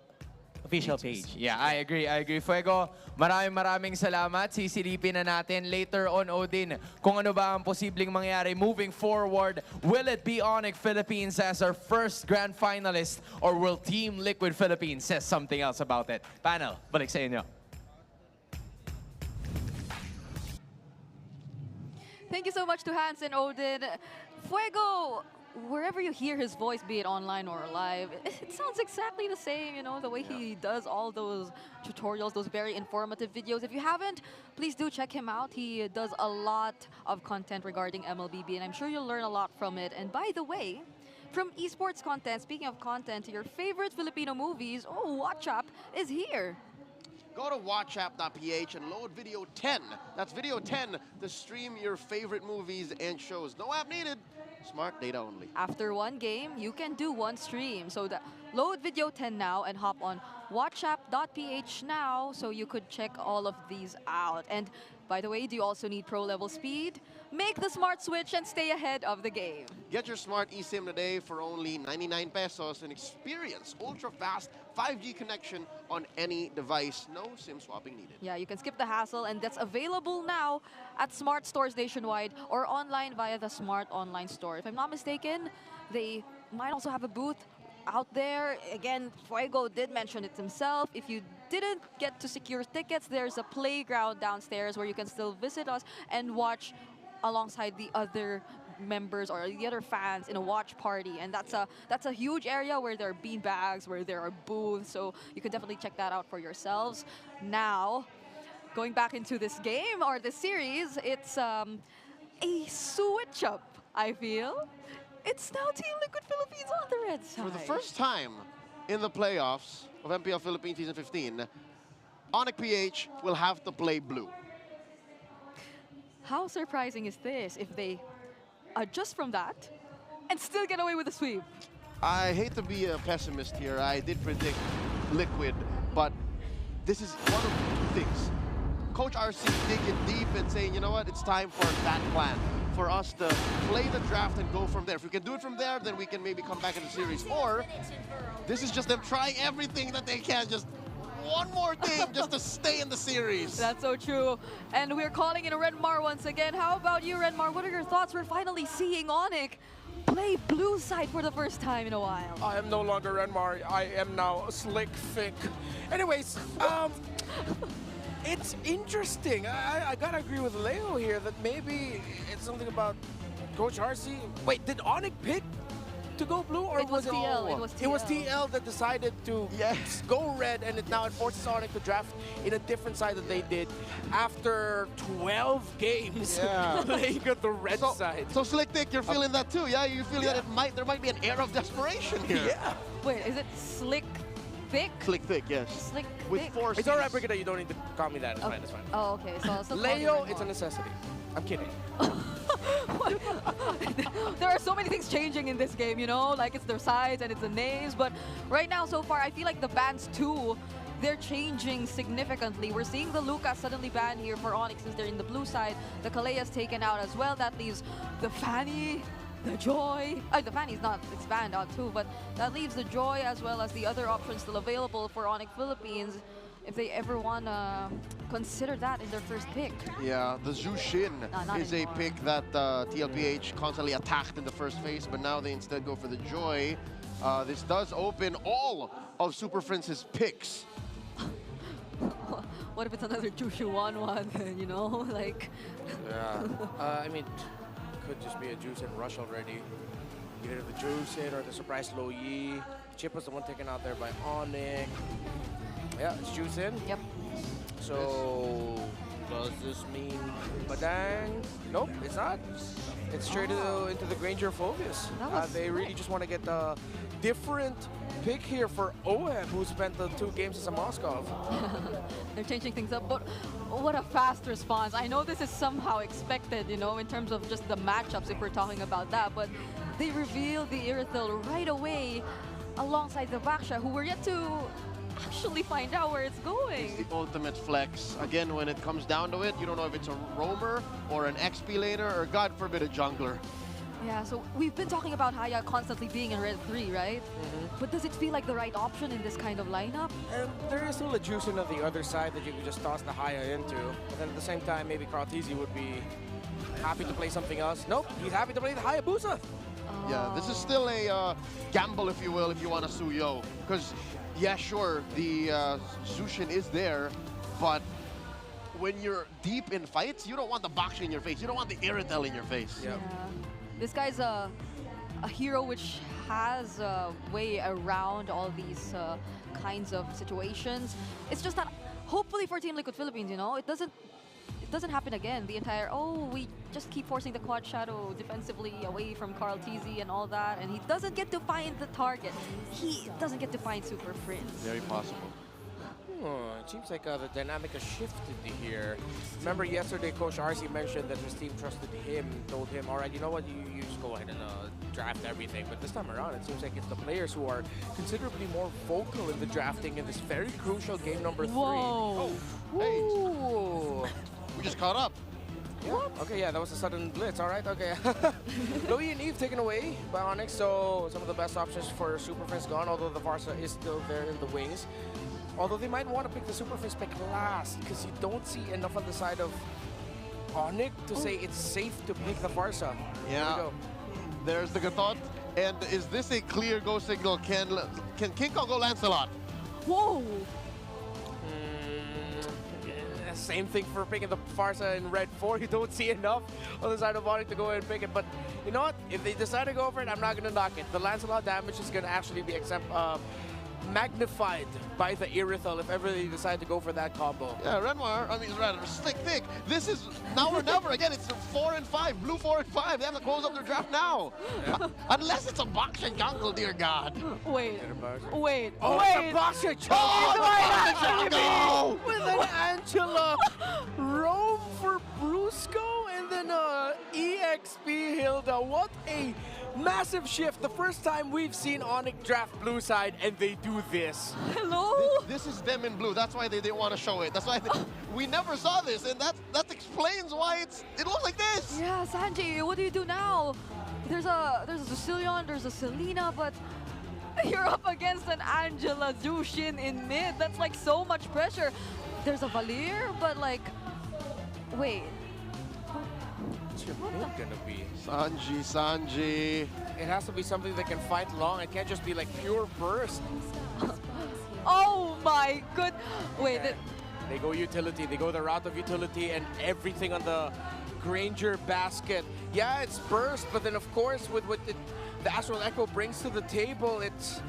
page. Yeah, I agree. Fuego, maraming salamat. Sisilipin na natin later on, Odin, kung ano ba ang posibleng mangyari moving forward. Will it be Onyx Philippines as our first grand finalist or will Team Liquid Philippines says something else about it? Panel, balik sa inyo. Thank you so much to Hans and Odin. Fuego, wherever you hear his voice, be it online or live, it sounds exactly the same, you know, the way he does all those tutorials, those very informative videos. If you haven't, please do check him out. He does a lot of content regarding MLBB, and I'm sure you'll learn a lot from it. And by the way, from esports content, speaking of content, your favorite Filipino movies, Watch App is here. Go to watchapp.ph and load video 10. That's video 10 to stream your favorite movies and shows. No app needed. Smart data only. After one game, you can do one stream. So load video 10 now and hop on watchapp.ph now so you could check all of these out. And by the way, do you also need pro level speed? Make the smart switch and stay ahead of the game. Get your smart eSIM today for only 99 pesos and experience ultra-fast 5G connection on any device. No SIM swapping needed. Yeah, you can skip the hassle, and that's available now at smart stores nationwide or online via the Smart Online Store. If I'm not mistaken, they might also have a booth out there. Again, Fuego did mention it himself. If you didn't get to secure tickets, there's a playground downstairs where you can still visit us and watch alongside the other members or the other fans in a watch party, and that's a huge area where there are bean bags, where there are booths, so you can definitely check that out for yourselves. Now, going back into this game or this series, it's a switch up, I feel. It's now Team Liquid Philippines on the red side. For the first time in the playoffs of MPL Philippines Season 15, Mpl Ph will have to play blue. How surprising is this if they adjust from that and still get away with the sweep? I hate to be a pessimist here. I did predict Liquid, but this is one of two things. Coach RC digging deep and saying, you know what, it's time for that plan. For us to play the draft and go from there. If we can do it from there, then we can maybe come back in the series. Or this is just them trying everything that they can, just one more thing just to stay in the series. That's so true. And we're calling in Renmar once again. How about you, Renmar? What are your thoughts? We're finally seeing Onyx play blue side for the first time in a while. I am no longer Renmar. I am now Slick Thick. Anyways, it's interesting. I gotta agree with Leo here that maybe it's something about Coach RC. Wait, did Onyx pick to go blue, or it was TL. It was TL that decided to go red, and now it forces Onyx to draft in a different side that they did after 12 games playing at the red side. So Slick Dick, you're feeling that too, yeah? You feel that there might be an air of desperation here. Yeah. Wait, is it Slick Thick? Slick Thick, yes. Slick With Thick? 4 It's alright, Brigida, you don't need to call me that. It's fine, it's fine. Oh, okay. So I'll still call you Leo, Renmar. it's a necessity. I'm kidding. There are so many things changing in this game, you know? Like, it's their sides and it's the names. But right now, so far, I feel like the bans too, they're changing significantly. We're seeing the Lucas suddenly banned here for Onyx since they're in the blue side. The Kalea's taken out as well. That leaves the Fanny, the Joy. The Fanny's not, it's banned out too, but that leaves the Joy as well as the other options still available for Onyx Philippines if they ever want to consider that in their first pick. Yeah, the Zushin is anymore. a pick that TLPH constantly attacked in the first phase, but now they instead go for the Joy. This does open all of Super Friends' picks. What if it's another Jushu 1-1, you know? Like... Yeah. I mean, it could just be a juice and rush already. Either the juice in or the surprise low yi. Chip was the one taken out there by Onyx. Yeah, it's juice in. Yep. So, does this mean Badang? Nope, it's not. It's straight into the Granger Focus. They really just want to get a different pick here for OM, who spent the 2 games as a Moskov. They're changing things up, but what a fast response. I know this is somehow expected, you know, in terms of just the matchups if we're talking about that, but they reveal the Irithel right away alongside the Vaksha, who we're yet to actually find out where it's going. It's the ultimate flex. Again, when it comes down to it, you don't know if it's a roamer or an XP laner or, God forbid, a jungler. Yeah, so we've been talking about Haya constantly being in Red 3, right? But does it feel like the right option in this kind of lineup? And there is still a juice in on the other side that you could just toss the Haya into. But then at the same time, maybe Karltizi would be happy to play something else. Nope, he's happy to play the Hayabusa. Yeah, this is still a gamble, if you will, if you want to Suyo. Because, yeah, sure, the Zushin is there, but when you're deep in fights, you don't want the Baksha in your face. You don't want the Irithel in your face. Yep. Yeah. This guy's a hero which has a way around all these kinds of situations. It's just that hopefully for Team Liquid Philippines, you know, it doesn't happen again. The entire, oh, we just keep forcing the quad shadow defensively away from Carl TZ and all that, and he doesn't get to find the target. He doesn't get to find Super Prince. Very possible. It seems like the dynamic has shifted here. Remember yesterday, Coach RC mentioned that his team trusted him, told him, all right, you know what, you just go ahead and draft everything. But this time around, it seems like it's the players who are considerably more vocal in the drafting in this very crucial game number 3. Whoa. Oh, hey, Ooh. we just caught up. Yeah. Okay, yeah, that was a sudden blitz. All right, okay. Louis and Eve taken away by Onyx, so some of the best options for Super Prince gone, although the Varsa is still there in the wings. Although they might want to pick the Super Prince pick last, because you don't see enough on the side of Onyx to say it's safe to pick the Varsa. Yeah. There's the Gatot. And is this a clear go signal? Can King Kong go Lancelot? Whoa. Same thing for picking the Farsa in red 4. You don't see enough on the side of Onyx to go ahead and pick it. But you know what? If they decide to go for it, I'm not going to knock it. The Lancelot damage is going to actually be magnified by the Irithel if ever they decide to go for that combo. Yeah, Renmar, I mean, rather, Slick Thick. This is now or never. Again, it's 4 and 5, blue 4 and 5. They have to close up their draft now. Yeah. Unless it's a boxing jungle, dear God. Wait. Oh, Wait. it's a boxer Oh, with an Angela roam for Brusco and then EXP Hilda. What a massive shift. The first time we've seen Onyx draft blue side and they do this. Hello? This is them in blue. That's why they didn't want to show it. That's why we never saw this, and that explains why it looks like this. Yeah, Sanji, what do you do now? There's a Sicilian, there's a Selena, but you're up against an Angela Zushin in mid. That's like so much pressure. There's a Valir, but like, wait. What's your mid gonna be? Sanji. It has to be something that can fight long. It can't just be like pure burst. Oh my good. Wait. They go utility. They go the route of utility and everything on the Granger basket. Yeah, it's burst, but then of course with what the Astral Echo brings to the table, it's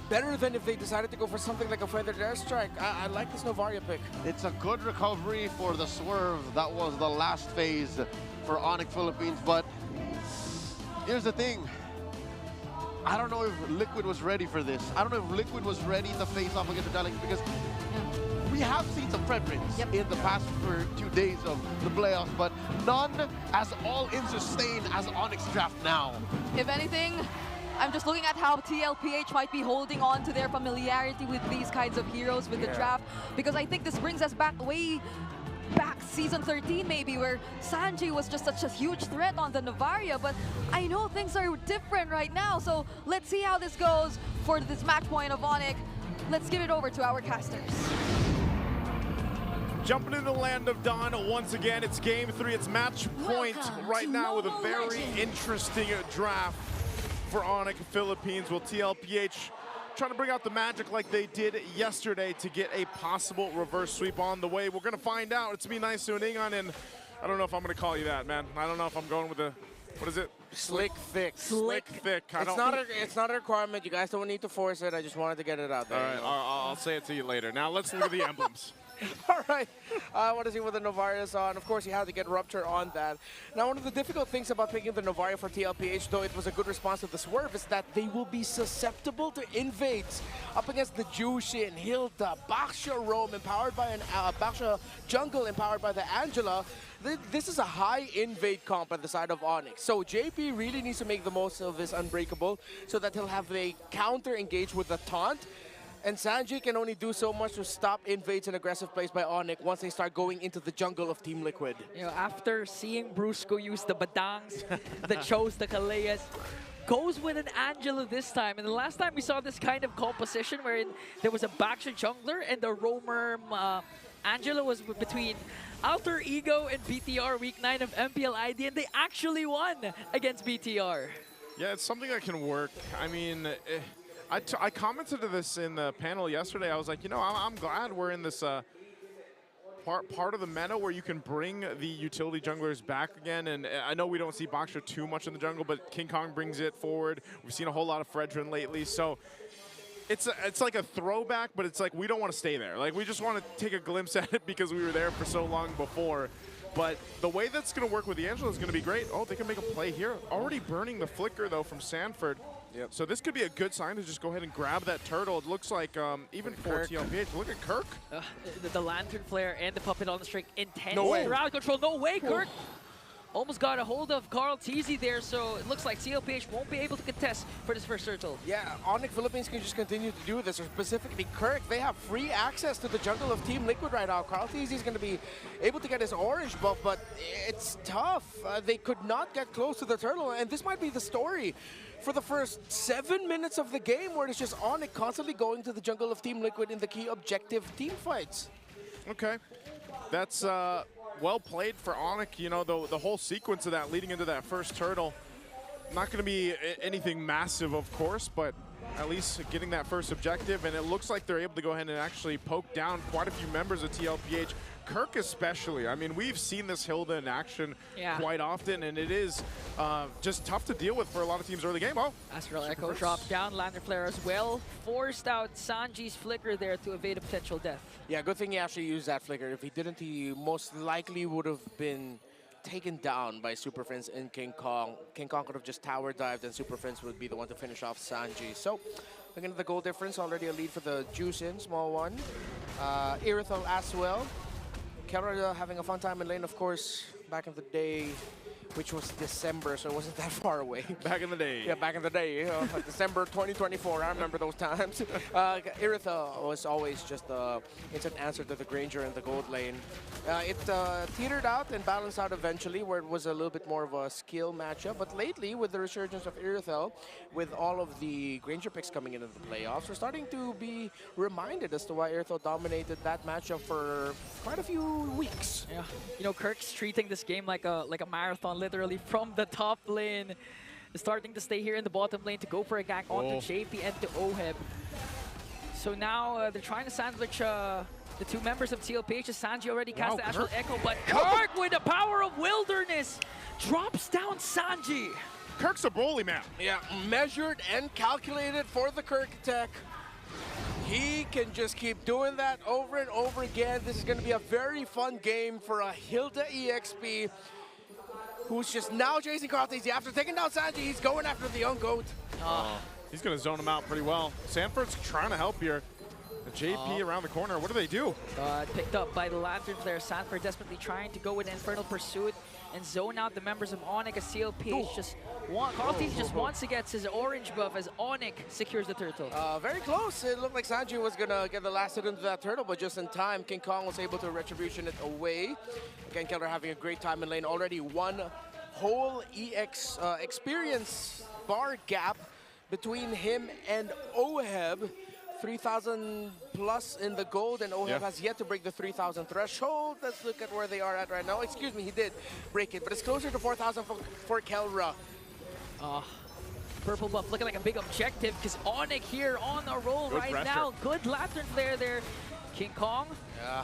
better than if they decided to go for something like a Feathered Airstrike. I like this Novaria pick. It's a good recovery for the swerve. That was the last phase for Onyx Philippines, but here's the thing. I don't know if Liquid was ready for this. I don't know if Liquid was ready to face off against the Daleks, because we have seen some preference in the past 2 days of the playoffs, but none as all in sustain as Onyx draft now. If anything, I'm just looking at how Mpl Ph might be holding on to their familiarity with these kinds of heroes with the draft, because I think this brings us way back season 13 maybe, where Sanji was just such a huge threat on the Novaria, but I know things are different right now, so let's see how this goes for this match point of Onyx. Let's give it over to our casters. Jumping into the land of Dawn once again. It's game 3. It's match point right now with a very interesting draft for Onyx Philippines. Will TLPH trying to bring out the magic like they did yesterday to get a possible reverse sweep on the way? We're going to find out. It's me, Nice and Ingon, and I don't know if I'm going to call you that, man. I don't know if I'm going with the, what is it? Slick Thick. Slick Thick. It's not a requirement. You guys don't need to force it. I just wanted to get it out there. All right, I'll say it to you later. Now let's look at the emblems. All right, I want to see what the Novaria is on. Of course, you had to get Rupture on that. Now, one of the difficult things about picking the Novaria for TLPH, though it was a good response to the swerve, is that they will be susceptible to invades up against the Jushin, Hilda, Baxia Roam, empowered by an Baxia Jungle, empowered by the Angela. This is a high invade comp at the side of Onyx. So JP really needs to make the most of this Unbreakable so that he'll have a counter engage with the taunt. And Sanji can only do so much to stop invades and aggressive plays by Onyx once they start going into the jungle of Team Liquid. You know, after seeing Brusco use the Badangs, the Chos, the Kaleas, goes with an Angela this time. And the last time we saw this kind of composition wherein there was a Baxter jungler and the roamer Angela was between Alter Ego and BTR week 9 of Mpl ID, and they actually won against BTR. Yeah, it's something that can work. I mean, I commented to this in the panel yesterday. I was like, you know, I'm glad we're in this part of the meta where you can bring the utility junglers back again. And I know we don't see Boxer too much in the jungle, but King Kong brings it forward. We've seen a whole lot of Fredrin lately, so it's like a throwback, but it's like we don't want to stay there. Like we just want to take a glimpse at it because we were there for so long before. But the way that's going to work with the Angela is going to be great. Oh, they can make a play here. Already burning the flicker though from Sanford. Yep. So this could be a good sign to just go ahead and grab that turtle. It looks like even for Mpl Ph, look at Kirk. The Lantern Flare and the Puppet on the string. Intense No way. crowd control. No way, Kirk. Almost got a hold of Carl Teasy there, so it looks like Mpl Ph won't be able to contest for this first turtle. Yeah, Onyx Philippines can just continue to do this, or specifically Kirk. They have free access to the jungle of Team Liquid right now. Carl Teasy is going to be able to get his orange buff, but it's tough. They could not get close to the turtle, and this might be the story for the first 7 minutes of the game, where it's just Onyx constantly going to the jungle of Team Liquid in the key objective team fights. Okay, that's well played for Onyx. You know, the whole sequence of that leading into that first turtle. Not going to be anything massive, of course, but at least getting that first objective, and it looks like they're able to go ahead and actually poke down quite a few members of TLPH. Kirk especially. I mean, we've seen this Hilda in action quite often, and it is just tough to deal with for a lot of teams early game. Oh, Astral Echo dropped down, Lantern Flare as well. Forced out Sanji's flicker there to evade a potential death. Yeah, good thing he actually used that flicker. If he didn't, he most likely would have been taken down by Super Friends and King Kong. King Kong could have just tower dived, and Super Friends would be the one to finish off Sanji. So, looking at the goal difference, already a lead for the Juice in, small one. Irithel as well. Kelra having a fun time in lane, of course, back in the day, which was December, so it wasn't that far away. Back in the day. Yeah, back in the day, December 2024, I remember those times. Iritha was always just an instant answer to the Granger in the gold lane. It teetered out and balanced out eventually, where it was a little bit more of a skill matchup. But lately, with the resurgence of Irithel, with all of the Granger picks coming into the playoffs, we're starting to be reminded as to why Irithel dominated that matchup for quite a few weeks. Yeah, you know, Kirk's treating this game like a marathon, literally from the top lane, starting to stay here in the bottom lane to go for a gank onto JP and to Oheb. So now they're trying to sandwich the two members of TLPH. Sanji already cast the Astral Echo, but Kirk with the power of Wilderness drops down Sanji. Kirk's a Broly man. Yeah, measured and calculated for the Kirk attack. He can just keep doing that over and over again. This is going to be a very fun game for a Hilda EXP, who's just now chasing Carl Teasy. After taking down Sanji, he's going after the young goat. He's going to zone him out pretty well. Sanford's trying to help here. The JP around the corner. What do they do? Picked up by the Lantern Flare. Sanford desperately trying to go with Infernal Pursuit and zone out the members of Onyx. CLPH just Carl Teasy just wants to get his orange buff as Onyx secures the turtle. Very close. It looked like Sanji was going to get the last hit into that turtle, but just in time, King Kong was able to retribution it away. Again, Keller having a great time in lane. Already one whole EX experience bar gap between him and Oheb. 3,000 plus in the gold, and Oheb has yet to break the 3,000 threshold. Let's look at where they are at right now. Excuse me, he did break it, but it's closer to 4,000 for Kelra. Purple buff looking like a big objective because Onyx here on a roll Good right pressure. now. Good Lantern Flare there. King Kong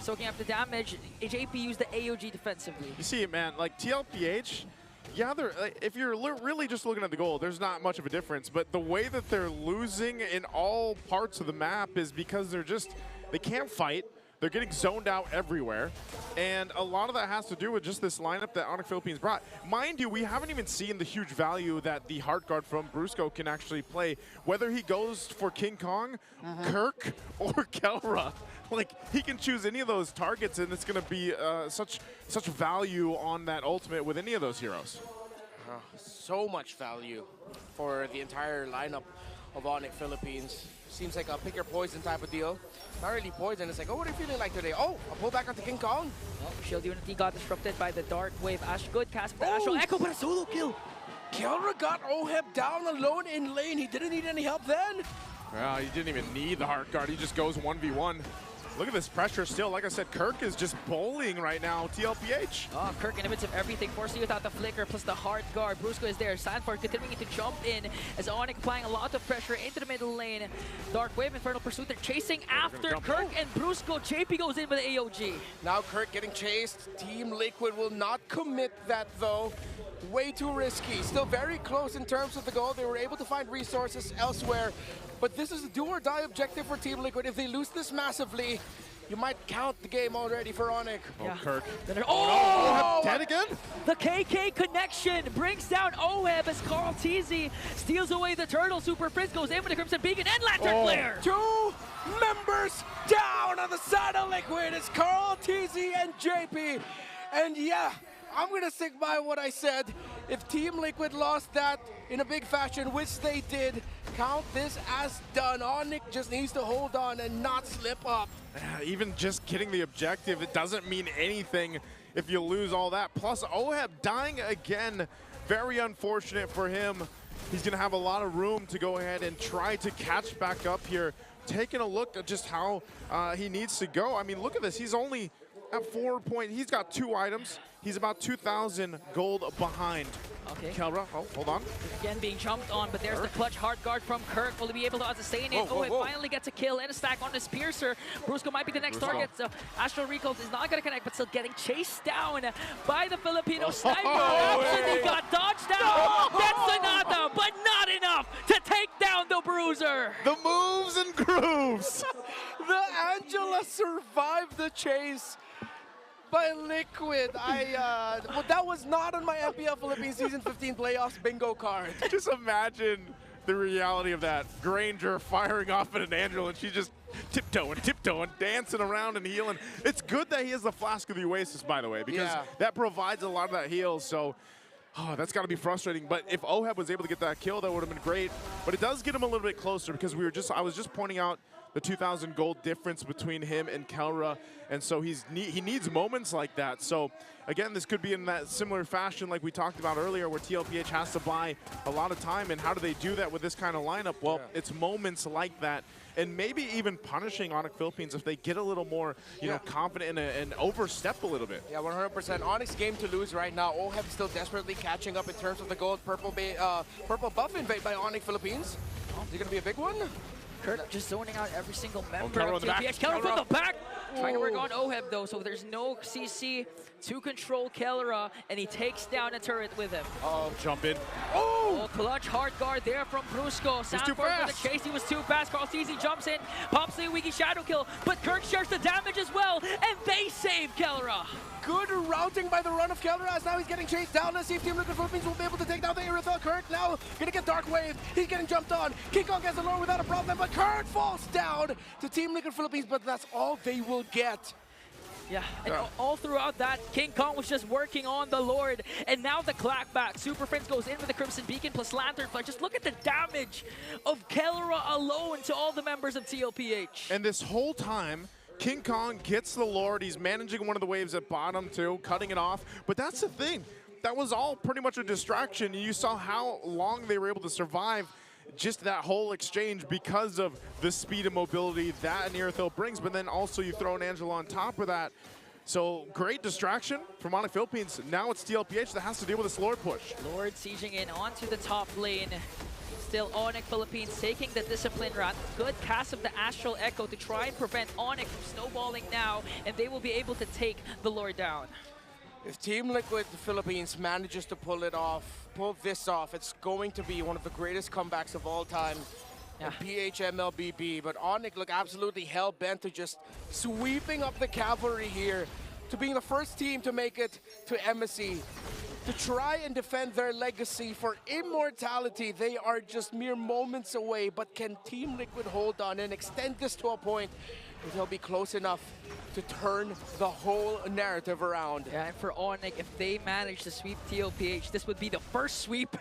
soaking up the damage. JP used the AOG defensively. You see it, man. Like TLPH, yeah, they're, if you're really just looking at the goal, there's not much of a difference. But the way that they're losing in all parts of the map is because they can't fight. They're getting zoned out everywhere. And a lot of that has to do with just this lineup that Onyx Philippines brought. Mind you, we haven't even seen the huge value that the Heart Guard from Brusco can actually play. Whether he goes for King Kong, Kirk, or Kelra. Like, he can choose any of those targets, and it's going to be such value on that ultimate with any of those heroes. So much value for the entire lineup of Onyx Philippines. Seems like a pick your poison type of deal. Not really poison, it's like, oh, what are you feeling like today? Oh, a pull back onto King Kong. Oh, Shield Unity got disrupted by the Dark Wave. Ash good cast for the Astral Echo, but a solo kill. Kelra got Oheb down alone in lane. He didn't need any help then. Well, he didn't even need the Heart Guard. He just goes 1v1. Look at this pressure still. Like I said, Kirk is just bullying right now. TLPH. Oh, Kirk in the midst of everything, forcing without the flicker plus the hard guard. Brusco is there. Sanford continuing to jump in as Onyx applying a lot of pressure into the middle lane. Dark Wave, Infernal Pursuit, they're chasing after Kirk and Brusco. JP goes in with the AOG. Now Kirk getting chased. Team Liquid will not commit that though. Way too risky. Still very close in terms of the goal. They were able to find resources elsewhere. But this is a do or die objective for Team Liquid. If they lose this massively, you might count the game already for Onyx. Yeah. Kirk. Oh! Dead again? The KK connection brings down Oheb as Carl Teasy steals away the turtle. Super Frizz goes in with the Crimson Beacon and Lantern Flare. 2 members down on the side of Liquid. It's Carl, TZ, and JP. And yeah, I'm going to stick by what I said. If Team Liquid lost that in a big fashion, which they did, count this as done. Onyx just needs to hold on and not slip up. Even just getting the objective, it doesn't mean anything if you lose all that. Plus, Oheb dying again. Very unfortunate for him. He's going to have a lot of room to go ahead and try to catch back up here. Taking a look at just how he needs to go. I mean, look at this. He's only at 4 points. He's got 2 items. He's about 2,000 gold behind. Okay. Kelra, oh, hold on. Again being jumped on, but there's the clutch hard guard from Kirk. Will he be able to sustain it? Oh, it finally gets a kill and a stack on this Piercer. Brusco might be the next target. So Astral Recall is not going to connect, but still getting chased down by the Filipino sniper. And he got dodged down. That's Sonata, but not enough to take down the Bruiser. The moves and grooves. The Angela survived the chase by Liquid. Well, that was not on my Mpl Philippines Season 15 playoffs bingo card. Just imagine the reality of that. Granger firing off at an Angel, and she's just tiptoeing, dancing around and healing. It's good that he has the Flask of the Oasis, by the way, because that provides a lot of that heal. So that's got to be frustrating. But if Oheb was able to get that kill, that would have been great. But it does get him a little bit closer, because I was just pointing out the 2,000 gold difference between him and Kelra, and so he needs moments like that. So again, this could be in that similar fashion like we talked about earlier, where TLPH has to buy a lot of time. And how do they do that with this kind of lineup? Well, it's moments like that, and maybe even punishing Onyx Philippines if they get a little more, you know, confident and overstep a little bit. Yeah, 100%. Onyx game to lose right now. Oheb still desperately catching up in terms of the gold. Purple buff invade by Onyx Philippines. Is it going to be a big one? Kirk just zoning out every single member of Kelra TPH. Kelra from the back! Trying to work on Oheb though, so there's no CC to control Kelra, and he takes down a turret with him. Jump in. Oh, clutch hard guard there from Brusco. Sanford for the chase, he was too fast. Carl Steezy jumps in, pops the wiki shadow kill, but Kirk shares the damage as well, and they save Kelra. Good routing by the run of Kelra, as now he's getting chased down. Let's see if Team Liquid Philippines will be able to take down the Irithel. Kirk now gonna get Dark Wave. He's getting jumped on. King Kong gets alone without a problem, but Kirk falls down to Team Liquid Philippines, but that's all they will get. Yeah, and all throughout that, King Kong was just working on the Lord, and now the clapback. Super Friends goes in with the Crimson Beacon plus Lantern Flare. Just look at the damage of Kelra alone to all the members of TLPH. And this whole time, King Kong gets the Lord. He's managing one of the waves at bottom too, cutting it off. But that's the thing. That was all pretty much a distraction. You saw how long they were able to survive just that whole exchange because of the speed and mobility that an Irithel brings. But then also you throw an Angela on top of that. So great distraction from Onyx Philippines. Now it's TLPH that has to deal with this Lord push. Lord sieging in onto the top lane. Still Onyx Philippines taking the discipline route. Good cast of the Astral Echo to try and prevent Onyx from snowballing now, and they will be able to take the Lord down. If Team Liquid Philippines manages to pull this off, it's going to be one of the greatest comebacks of all time. Yeah. PHMLBB, but Onyx look absolutely hell-bent to just sweeping up the cavalry here, to being the first team to make it to MSC, to try and defend their legacy for immortality. They are just mere moments away, but can Team Liquid hold on and extend this to a point where they'll be close enough to turn the whole narrative around? Yeah, and for Onyx, if they manage to sweep TLPH, this would be the first sweep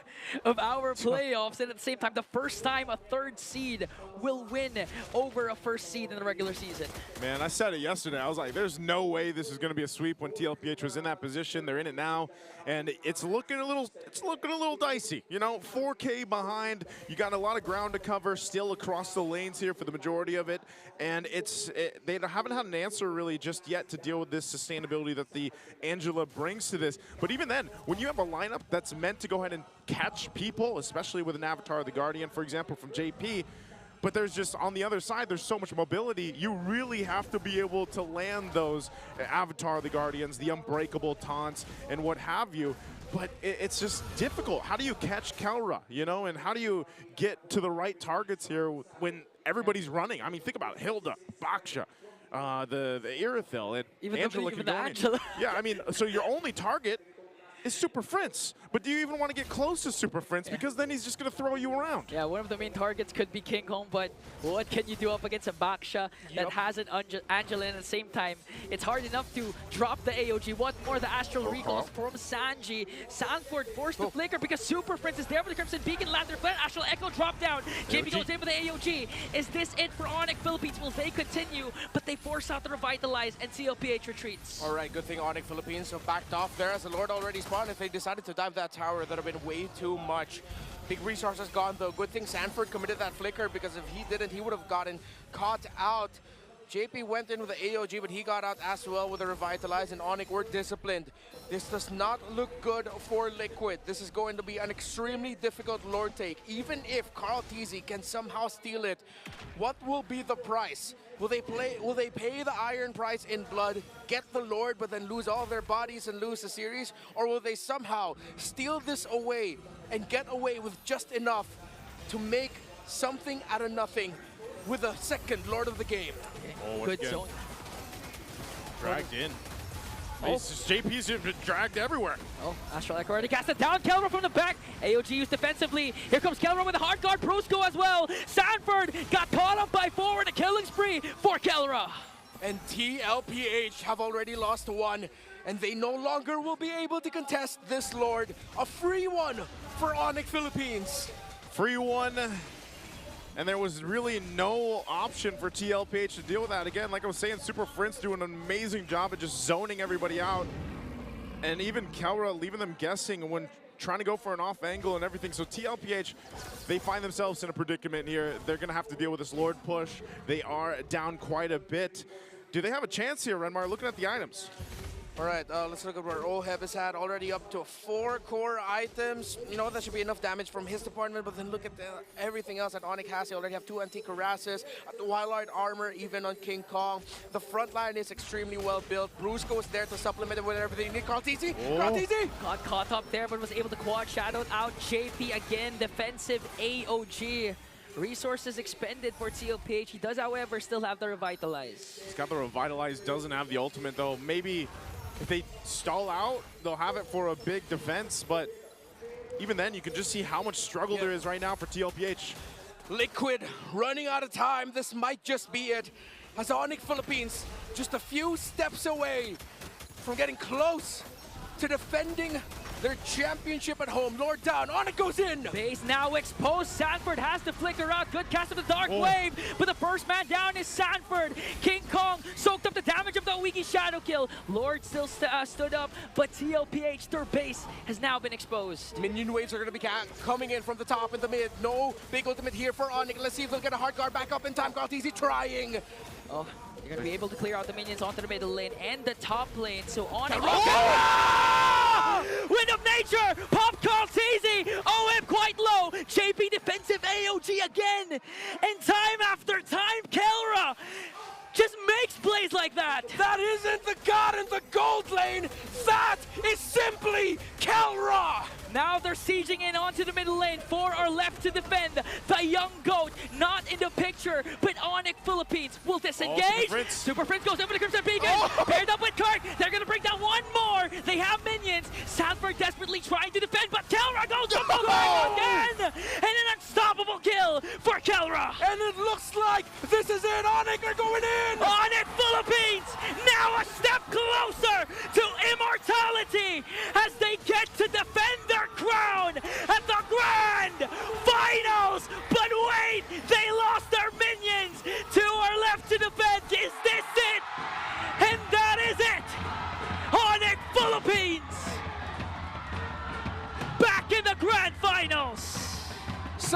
of our playoffs, and at the same time, the first time a third seed will win over a first seed in the regular season. Man, I said it yesterday. I was like, there's no way this is going to be a sweep when TLPH was in that position. They're in it now, and it's looking a little dicey. You know, 4K behind. You got a lot of ground to cover still across the lanes here for the majority of it, and they haven't had an answer really just yet to deal with this sustainability that the Angela brings to this. But even then, when you have a lineup that's meant to go ahead and catch people, especially with an Avatar of the Guardian, for example, from JP, but there's just, on the other side, there's so much mobility, you really have to be able to land those Avatar of the Guardians, the unbreakable taunts, and what have you. But it's just difficult. How do you catch Kelra, you know, and how do you get to the right targets here when everybody's running? I mean, think about Hilda, Baksha, the Irithil, and Even Angela. the Angela. Yeah, I mean, so your only target is Super Prince. But do you even want to get close to Super Prince? Because then he's just going to throw you around. Yeah, one of the main targets could be King Kong, but what can you do up against a Baksha that has an Angela, and at the same time, it's hard enough to drop the AOG. What more, the Astral Recalls from Sanji. Sanford forced to flicker because Super Prince is there with the Crimson Beacon, Lantern Flare, Astral Echo drop down. JP goes in for the AOG. Is this it for Onyx Philippines? Will they continue? But they force out the Revitalize, and CLPH retreats. All right, good thing Onyx Philippines so backed off there as the Lord already spawned. If they decided to dive that tower, that would have been way too much. Big resources gone though. Good thing Sanford committed that flicker, because if he didn't, he would have gotten caught out. JP went in with the AOG, but he got out as well with a Revitalize, and Onyx were disciplined. This does not look good for Liquid. This is going to be an extremely difficult Lord take. Even if Carl TZ can somehow steal it, what will be the price? Will they pay the iron price in blood, get the Lord, but then lose all their bodies and lose the series? Or will they somehow steal this away and get away with just enough to make something out of nothing with a second Lord of the game? Oh, good zone. Dragged in. Oh. JP's been dragged everywhere. Oh, Astral Echo already cast it down. Kelra from the back. AOG used defensively. Here comes Kelra with a hard guard. Brusco as well. Sanford got caught up by forward. A killing spree for Kelra. And TLPH have already lost one, and they no longer will be able to contest this Lord. A free one for Onyx Philippines. Free one. And there was really no option for TLPH to deal with that. Again, like I was saying, Super Prince doing an amazing job of just zoning everybody out. And even Kelra leaving them guessing when trying to go for an off angle and everything. So TLPH, they find themselves in a predicament here. They're going to have to deal with this Lord push. They are down quite a bit. Do they have a chance here, Renmar? Looking at the items. All right, let's look at where Oheb is at. Already up to 4 core items. You know, that should be enough damage from his department, but then look at everything else that Onyx has. They already have 2 antique harasses, the Wildlight armor, even on King Kong. The front line is extremely well built. Brusco is there to supplement it with everything. Carl TZ! Carl TZ! Got caught up there, but was able to quad shadow out. JP again, defensive AOG. Resources expended for TLPH. He does, however, still have the Revitalize. He's got the Revitalize, doesn't have the ultimate, though. Maybe if they stall out, they'll have it for a big defense, but even then, you can just see how much struggle there is right now for TLPH. Liquid running out of time. This might just be it. As Onyx Philippines just a few steps away from getting close to defending their championship at home. Lord down, Onyx goes in. Base now exposed. Sanford has to flicker out. Good cast of the Dark Wave, but the first man down is Sanford. King Kong soaked up the damage of the Wiki Shadow Kill. Lord still stood up, but TLPH, their base has now been exposed. Minion waves are going to be coming in from the top and the mid. No big ultimate here for Onyx. Let's see if they'll get a hard guard back up in time. Carl TZ trying. Oh, you're going to be able to clear out the minions onto the middle lane and the top lane. So Onyx... Wind of Nature! Pop Carl TZ! OM quite low! JP defensive AOG again! And time after time, Kelra just makes plays like that! That isn't the god in the gold lane! That is simply Kelra! Now they're sieging in onto the middle lane. 4 are left to defend. The young goat not in the picture, but Onyx Philippines will disengage. Super Prince goes over the Crimson Beacon. Paired up with Kurt. They're going to bring down one more. They have minions. Sanford desperately trying to defend, but Kelra goes up again. And an unstoppable kill for Kelra. And it looks like this is it. Onyx are going in. Onyx Philippines now a step closer to immortality as they get to defend their crown at the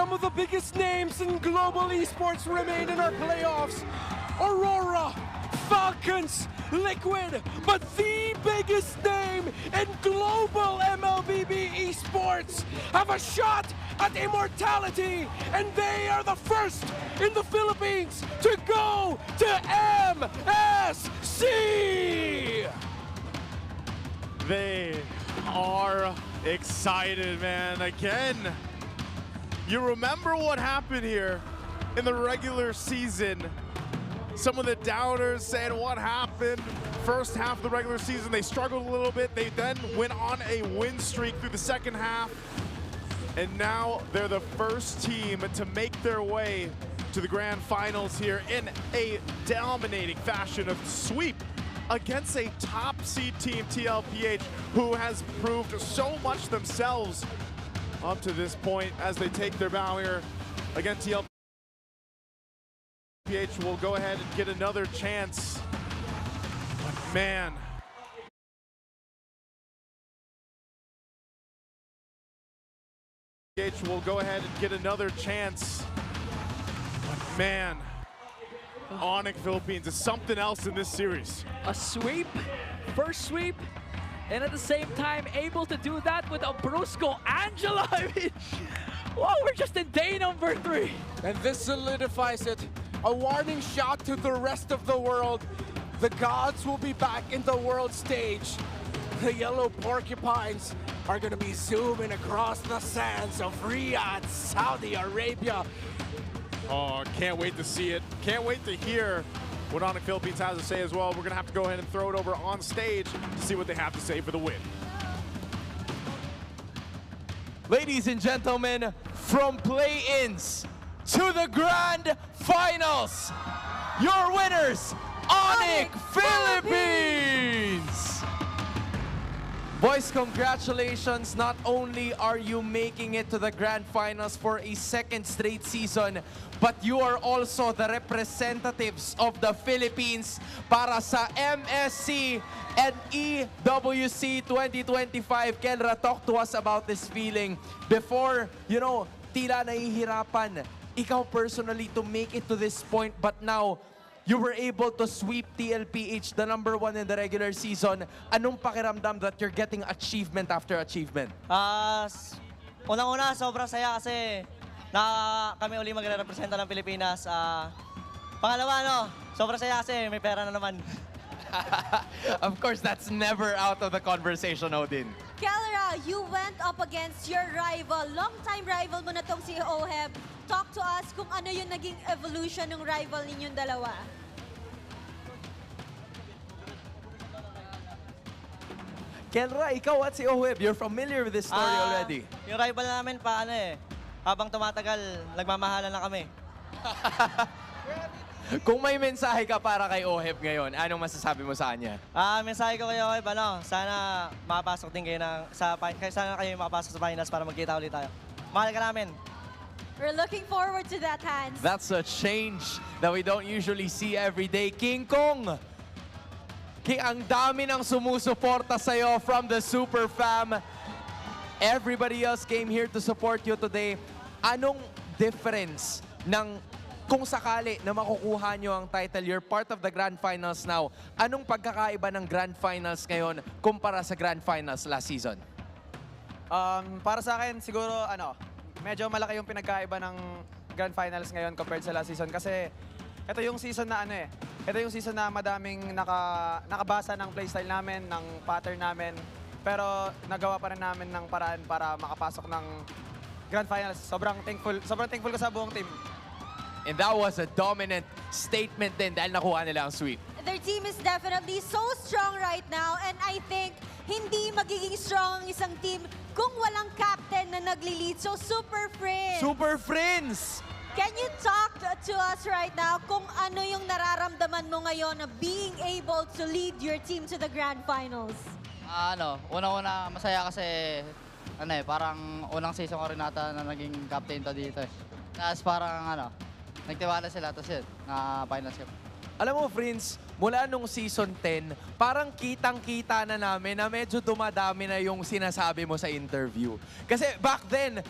some of the biggest names in global esports remain in our playoffs. Aurora, Falcons, Liquid, but the biggest name in global MLBB esports have a shot at immortality, and they are the first in the Philippines to go to MSC! They are excited, man. Again, you remember what happened here in the regular season. Some of the doubters saying what happened. First half of the regular season, they struggled a little bit. They then went on a win streak through the second half. And now they're the first team to make their way to the grand finals here in a dominating fashion of sweep against a top seed team, Mpl Ph, who has proved so much themselves up to this point as they take their bow here. Again, Mpl Ph will go ahead and get another chance. But man, Ph will go ahead and get another chance. But man, Onyx Philippines is something else in this series. A sweep, first sweep, and at the same time able to do that with a Brusco Angela. I mean, wow, we're just in day number 3. And this solidifies it. A warning shot to the rest of the world. The gods will be back in the world stage. The yellow porcupines are going to be zooming across the sands of Riyadh, Saudi Arabia. Oh, can't wait to see it. Can't wait to hear what Onyx Philippines has to say as well. We're going to have to go ahead and throw it over on stage to see what they have to say for the win. Ladies and gentlemen, from play-ins to the grand finals, your winners, Onyx Philippines! Boys, congratulations. Not only are you making it to the grand finals for a second straight season, but you are also the representatives of the Philippines para sa MSC and EWC 2025. Kelra, talk to us about this feeling. Before, you know, tila nahihirapan ikaw personally to make it to this point, but now you were able to sweep TLPH, the #1 in the regular season. Anong pakiramdam that you're getting achievement after achievement? Unang-una, sobrang saya kasi kami uli magre-representa ng Pilipinas. Pangalawa, sobrang saya kasi may pera na naman. Of course, that's never out of the conversation, Odin. Kelra, you went up against your rival. Long-time rival mo na tong si Oheb. Talk to us kung ano yung naging evolution ng rival ninyong dalawa. Kelra, ikaw at si Oheb, you're familiar with this story already. Yung rival namin, habang tumatagal, nagmamahalan na kami. Kung may mensahe ka para kay Oheb ngayon, anong masasabi mo sa kanya? Mensahe ko kay Oheb, sana makapasok din kayo sana kayo makapasok sa finals para magkita ulit tayo. Mahal ka namin. We're looking forward to that, Hans. That's a change that we don't usually see every day. King Kong, ang dami ng sumusuporta sa'yo from the Super Fam. Everybody else came here to support you today. Anong difference ng kung sakali na makukuha nyo ang title, you're part of the Grand Finals now, anong pagkakaiba ng Grand Finals ngayon kumpara sa Grand Finals last season? Para sa akin, siguro, medyo malaki yung pinagkaiba ng Grand Finals ngayon compared sa last season kasi ito yung season na ito yung season na madaming nakabasa ng playstyle namin, ng pattern namin, pero nagawa pa rin namin ng paraan para makapasok ng Grand Finals. Sobrang thankful ko sa buong team. And that was a dominant statement din dahil nakuha nila ang sweep. Their team is definitely so strong right now, and I think hindi magiging strong ang isang team kung walang captain na nagli-lead. So, Super Friends! Super Friends! Can you talk to us right now kung ano yung nararamdaman mo ngayon na being able to lead your team to the Grand Finals? Una-una masaya kasi parang unang season ko rin nata na naging captain to dito. Tapos parang nagtiwala sila, tapos yun, na finals cup. Alam mo, friends, mula nung season 10, parang kitang-kita na namin na medyo dumadami na yung sinasabi mo sa interview. Kasi back then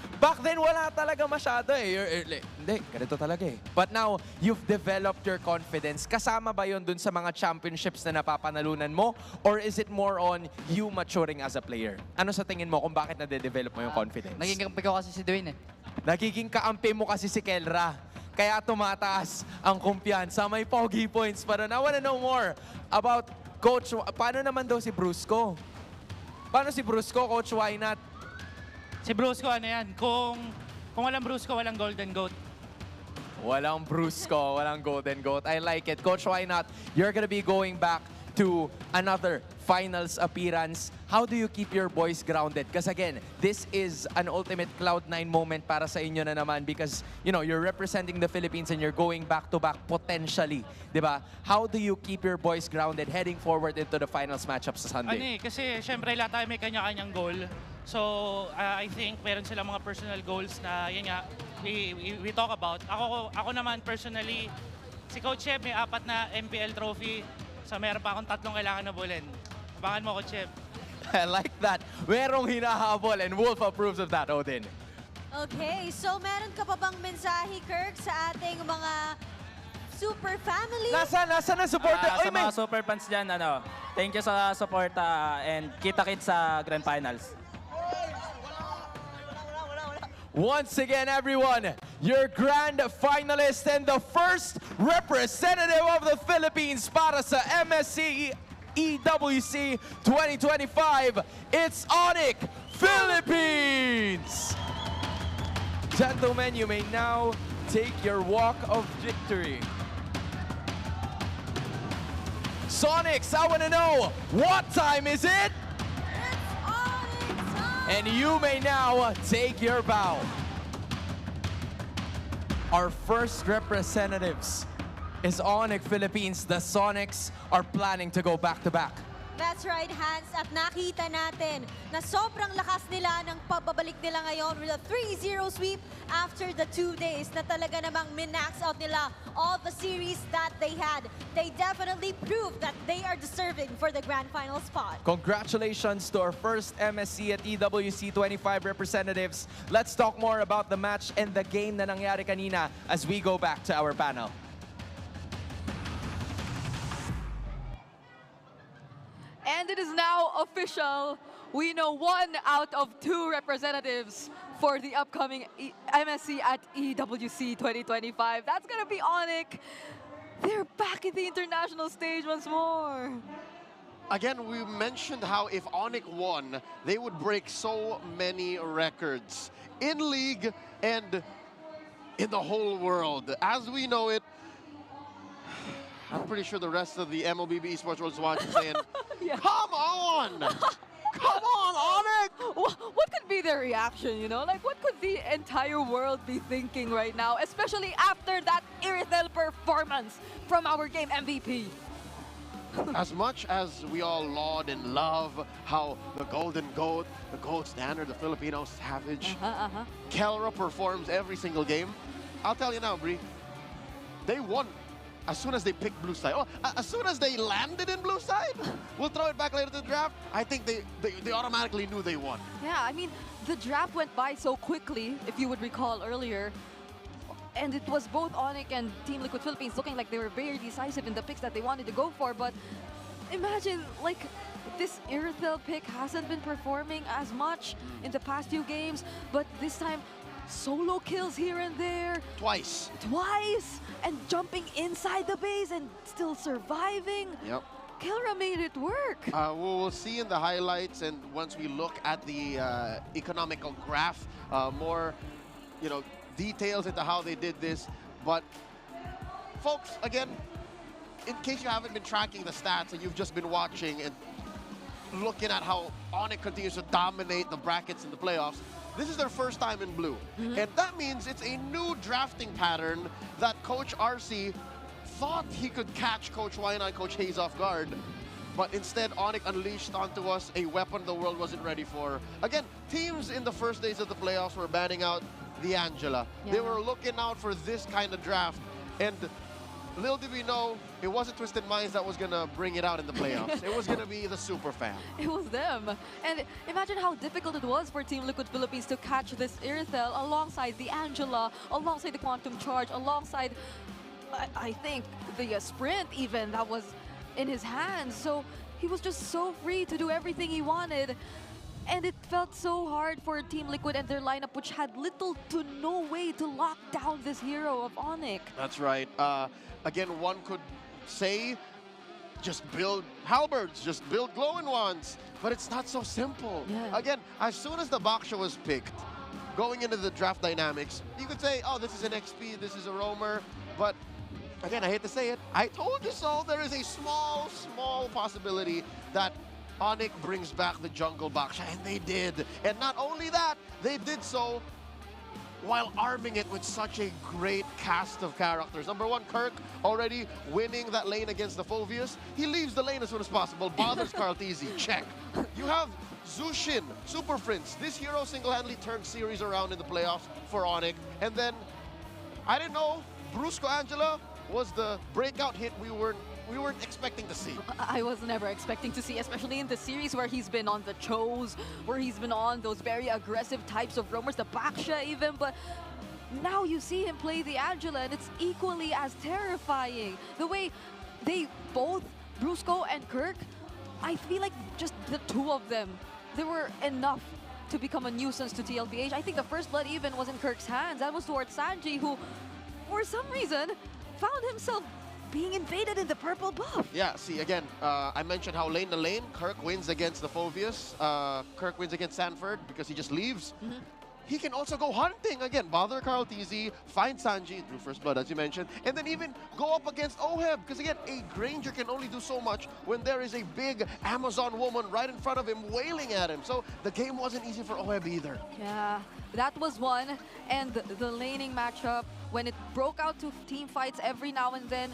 wala talaga masyado eh. Hindi, ganito talaga eh. But now, you've developed your confidence. Kasama ba yun dun sa mga championships na napapanalunan mo? Or is it more on you maturing as a player? Ano sa tingin mo kung bakit nade-develop mo yung confidence? Naging kampi ko kasi si Dwayne eh. Nagiging kaampi mo kasi si Kelra. Kaya tumataas ang kumpiyansa. May pogi points pa rin. I wanna know more about Coach. Paano naman daw si Brusco? Paano si Brusco, Coach? Why not? Si Brusco, ano yan? Kung walang Brusco, walang Golden Goat. Walang Brusco, walang Golden Goat. I like it. Coach, why not? You're gonna be going back to another finals appearance. How do you keep your boys grounded? Because again, this is an ultimate Cloud9 moment para sa inyo na naman because, you know, you're representing the Philippines and you're going back-to-back potentially, di ba? How do you keep your boys grounded heading forward into the finals matchup sa Sunday? Kasi syempre lahat tayo may kanya-kanyang goal. So, I think meron silang mga personal goals na, yun nga, we talk about. Ako naman personally, si Coach Cheb may 4 na Mpl trophy. So meron pa akong 3 kailangan na bulin. Abangan mo, Coach Cheb. I like that. Merong hinahabol and Wolf approves of that, Odin. Okay, so meron ka pa bang mensahe, Kirk, sa ating mga super family? Nasaan ang supporter? Sa mga super fans dyan, thank you sa support and kita-kits sa Grand Finals. Once again, everyone, your grand finalist and the first representative of the Philippines para sa MSC EWC 2025, it's Onyx Philippines! Gentlemen, you may now take your walk of victory. Sonics, I want to know, what time is it? And you may now take your bow. Our first representatives is Onyx Philippines. The Sonics are planning to go back-to-back. That's right, Hans. At nakita natin na sobrang lakas nila ng pagbabalik nila ngayon with a 3-0 sweep after the 2 days na talaga namang minax out nila all the series that they had. They definitely proved that they are deserving for the grand final spot. Congratulations to our first MSC at EWC 25 representatives. Let's talk more about the match and the game na nangyari kanina as we go back to our panel. And it is now official. We know 1 out of 2 representatives for the upcoming MSC at EWC 2025. That's going to be Onyx. They're back in the international stage once more. Again, we mentioned how if Onyx won, they would break so many records in league and in the whole world. As we know it, I'm pretty sure the rest of the MLBB esports world is watching saying, Yeah. come on! Come on, Onyx! What could be their reaction, you know? Like, what could the entire world be thinking right now, especially after that Irithel performance from our game MVP? As much as we all laud and love how the Golden Goat, the gold standard, the Filipino savage, Kelra performs every single game, I'll tell you now, Bri, they won as soon as they picked blue side. Oh, as soon as they landed in blue side, we'll throw it back later to the draft. I think they automatically knew they won. Yeah, I mean, the draft went by so quickly, if you would recall earlier. And it was both Onyx and Team Liquid Philippines looking like they were very decisive in the picks that they wanted to go for. But imagine, like, this Irithel pick hasn't been performing as much in the past few games. But this time, solo kills here and there. Twice. And jumping inside the base and still surviving. Yep. Kelra made it work. We'll see in the highlights, and once we look at the economical graph, more, details into how they did this. But folks, again, in case you haven't been tracking the stats and you've just been watching and looking at how Onyx continues to dominate the brackets in the playoffs, this is their first time in blue. And that means it's a new drafting pattern that Coach RC thought he could catch Coach Waina and Coach Hayes off guard. But instead, Onyx unleashed onto us a weapon the world wasn't ready for. Again, teams in the first days of the playoffs were banning out the Angela. Yeah. They were looking out for this kind of draft. And little did we know, it wasn't Twisted Minds that was going to bring it out in the playoffs. It was going to be the Super Fam. It was them. And imagine how difficult it was for Team Liquid Philippines to catch this Irithel alongside the Angela, alongside the Quantum Charge, alongside, I think, the Sprint even that was in his hands. So he was just so free to do everything he wanted. And it felt so hard for Team Liquid and their lineup, which had little to no way to lock down this hero of Onyx. That's right. Again, one could say, just build halberds, just build glowing wands. But it's not so simple. Yeah. Again, as soon as the Baksha was picked, going into the draft dynamics, you could say, oh, this is an XP, this is a roamer. But again, I hate to say it, I told you so. There is a small, small possibility that Onyx brings back the jungle Baksha, and they did. And not only that, they did so while arming it with such a great cast of characters. Number one, Kirk already winning that lane against the Phoveus. He leaves the lane as soon as possible, bothers Karl'Tezi, check. You have Zushin, Super Prince. This hero single-handedly turned series around in the playoffs for Onyx. And then, I didn't know, Brusco Angela was the breakout hit we weren't expecting to see. I was never expecting to see, especially in the series where he's been on the Chose, where he's been on those very aggressive types of roamers, the Baksha even, but now you see him play the Angela and it's equally as terrifying. The way they both, Brusco and Kirk, I feel like just the two of them, they were enough to become a nuisance to TLPH. I think the first blood even was in Kirk's hands. That was towards Sanji, who, for some reason, found himself being invaded in the purple buff. Yeah, see, again, I mentioned how lane to lane, Kirk wins against the Phoveus. Kirk wins against Sanford because he just leaves. He can also go hunting again, bother Karl'Tezi, find Sanji through first blood, as you mentioned, and then even go up against Oheb. Because again, a Granger can only do so much when there is a big Amazon woman right in front of him wailing at him. So the game wasn't easy for Oheb either. Yeah, that was one. And the laning matchup, when it broke out to team fights every now and then,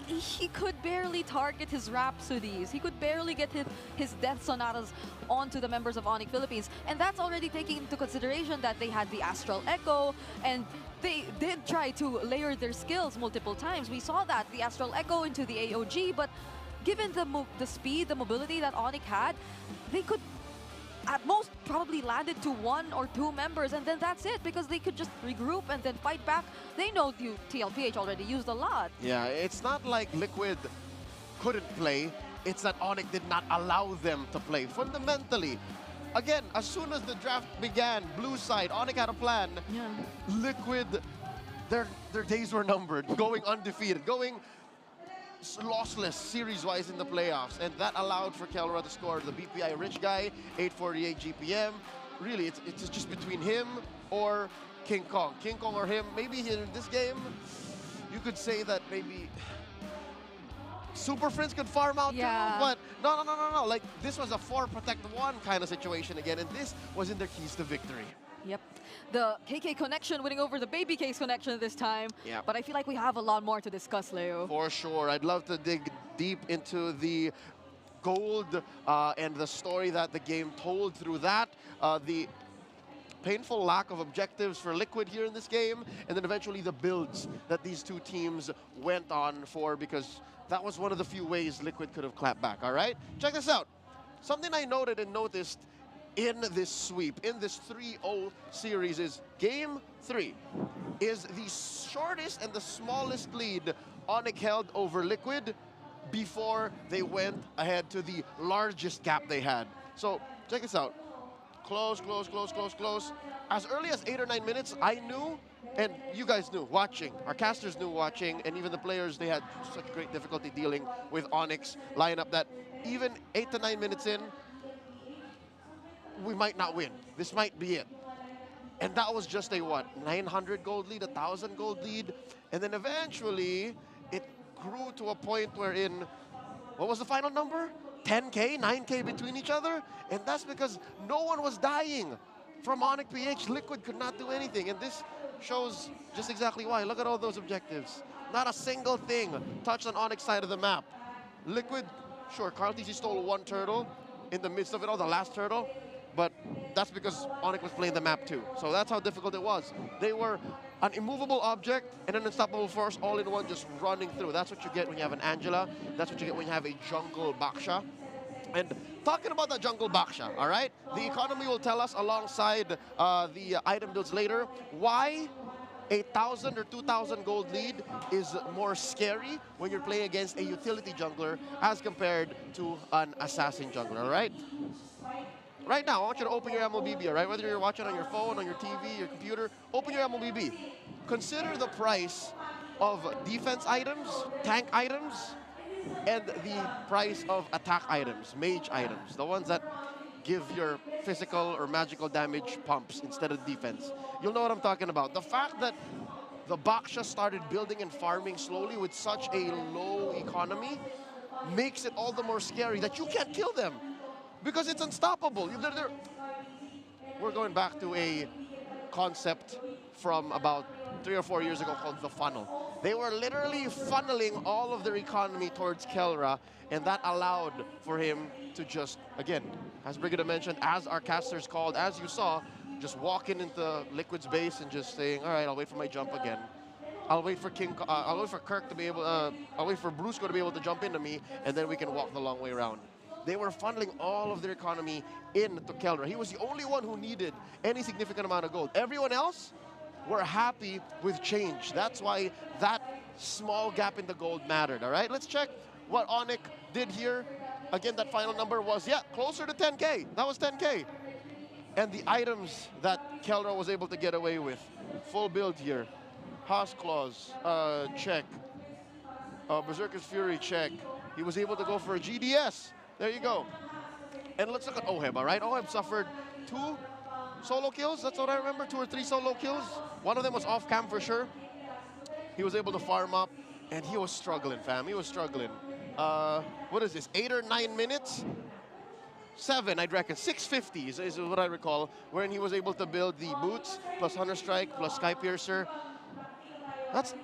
he could barely target his Rhapsodies. He could barely get his Death Sonatas onto the members of Onyx Philippines. And that's already taking into consideration that they had the Astral Echo, and they did try to layer their skills multiple times. We saw that, the Astral Echo into the AOG, but given the speed, the mobility that Onyx had, they could at most probably landed to one or two members, and then that's it, because they could just regroup and then fight back. They know TLPH already used a lot. Yeah, it's not like Liquid couldn't play, it's that Onyx did not allow them to play. Fundamentally, again, as soon as the draft began, blue side, Onyx had a plan. Yeah. Liquid, their days were numbered, going undefeated, going lossless series-wise in the playoffs, and that allowed for Kelra to score the BPI rich guy, 848 GPM. Really, it's just between him or King Kong. King Kong or him. Maybe in this game, you could say that maybe Super Friends could farm out too, but no. Like, this was a 4-protect-1 kind of situation again, and this was in their keys to victory. Yep. The KK connection winning over the Baby Case connection this time. Yep. But I feel like we have a lot more to discuss, Leo. For sure. I'd love to dig deep into the gold and the story that the game told through that. The painful lack of objectives for Liquid here in this game, and then eventually the builds that these two teams went on for, because that was one of the few ways Liquid could have clapped back, all right? Check this out. Something I noted and noticed in this sweep, in this 3-0 series, is Game 3 is the shortest and the smallest lead Onyx held over Liquid before they went ahead to the largest gap they had. So check this out. Close. As early as 8 or 9 minutes, I knew, and you guys knew watching, our casters knew watching, and even the players, they had such great difficulty dealing with Onyx lineup that even 8 to 9 minutes in, we might not win. This might be it. And that was just a, what, 900 gold lead, 1,000 gold lead. And then eventually, it grew to a point wherein, what was the final number? 10K, 9K between each other? And that's because no one was dying from Mpl Ph. Liquid could not do anything. And this shows just exactly why. Look at all those objectives. Not a single thing touched on Onyx side of the map. Liquid, sure, Karl'Tezi stole one turtle in the midst of it all, the last turtle. But that's because Onyx was playing the map too. So that's how difficult it was. They were an immovable object and an unstoppable force all in one, just running through. That's what you get when you have an Angela. That's what you get when you have a jungle Baksha. And talking about the jungle Baksha, all right? The economy will tell us alongside the item builds later why a 1,000 or 2,000 gold lead is more scary when you're playing against a utility jungler as compared to an assassin jungler, all right? Right now, I want you to open your MLBB, all right? Whether you're watching on your phone, on your TV, your computer, open your MLBB. Consider the price of defense items, tank items, and the price of attack items, mage items, the ones that give your physical or magical damage pumps instead of defense. You'll know what I'm talking about. The fact that the Baksha started building and farming slowly with such a low economy makes it all the more scary that you can't kill them because it's unstoppable. We're going back to a concept from about 3 or 4 years ago called the funnel. They were literally funneling all of their economy towards Kelra, and that allowed for him to just, again, as Brigida mentioned, as our casters called, as you saw, just walking into Liquid's base and just saying, all right, I'll wait for my jump again. I'll wait for I'll wait for Kirk to be able, I'll wait for Brusco to be able to jump into me, and then we can walk the long way around. They were funneling all of their economy into Kelra. He was the only one who needed any significant amount of gold. Everyone else were happy with change. That's why that small gap in the gold mattered, all right? Let's check what Onyx did here. Again, that final number was, yeah, closer to 10K. That was 10K. And the items that Kelra was able to get away with. Full build here. Haas Claws, check. Berserker's Fury, check. He was able to go for a GDS. There you go. And let's look at Oheb, all right? Oheb suffered 2 solo kills, that's what I remember, 2 or 3 solo kills. One of them was off cam for sure. He was able to farm up, and he was struggling, fam. He was struggling. What is this, 8 or 9 minutes? 7, I'd reckon. 650 is what I recall, wherein he was able to build the boots, plus Hunter Strike, plus Sky Piercer. That's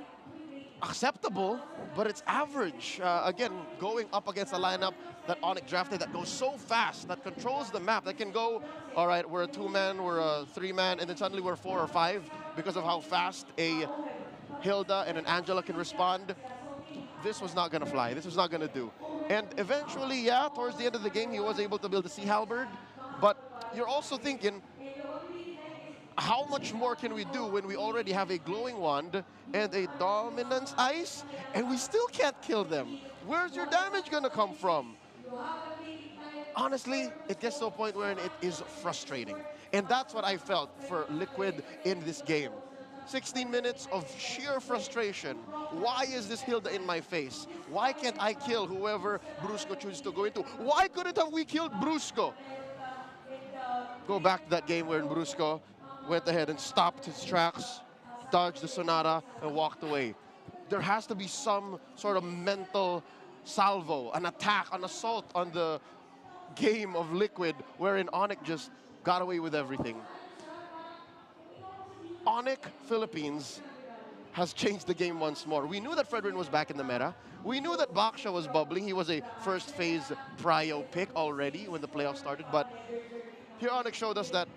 acceptable, but it's average. Again, going up against a lineup that Onyx drafted that goes so fast, that controls the map, that can go, all right, we're a 2-man, we're a 3-man, and then suddenly we're 4 or 5 because of how fast a Hilda and an Angela can respond. This was not gonna fly. This was not gonna do. And eventually, yeah, towards the end of the game, he was able to build a Sea Halberd, but you're also thinking, how much more can we do when we already have a Glowing Wand and a Dominance Ice, and we still can't kill them? Where's your damage gonna come from? Honestly, it gets to a point where it is frustrating. And that's what I felt for Liquid in this game. 16 minutes of sheer frustration. Why is this Hilda in my face? Why can't I kill whoever Brusco chooses to go into? Why couldn't have we killed Brusco? Go back to that game where Brusco went ahead and stopped his tracks, dodged the Sonata, and walked away. There has to be some sort of mental salvo, an attack, an assault on the game of Liquid, wherein Onyx just got away with everything. Onyx Philippines has changed the game once more. We knew that Fredrin was back in the meta. We knew that Baksha was bubbling. He was a first phase prio pick already when the playoffs started, but here Onyx showed us that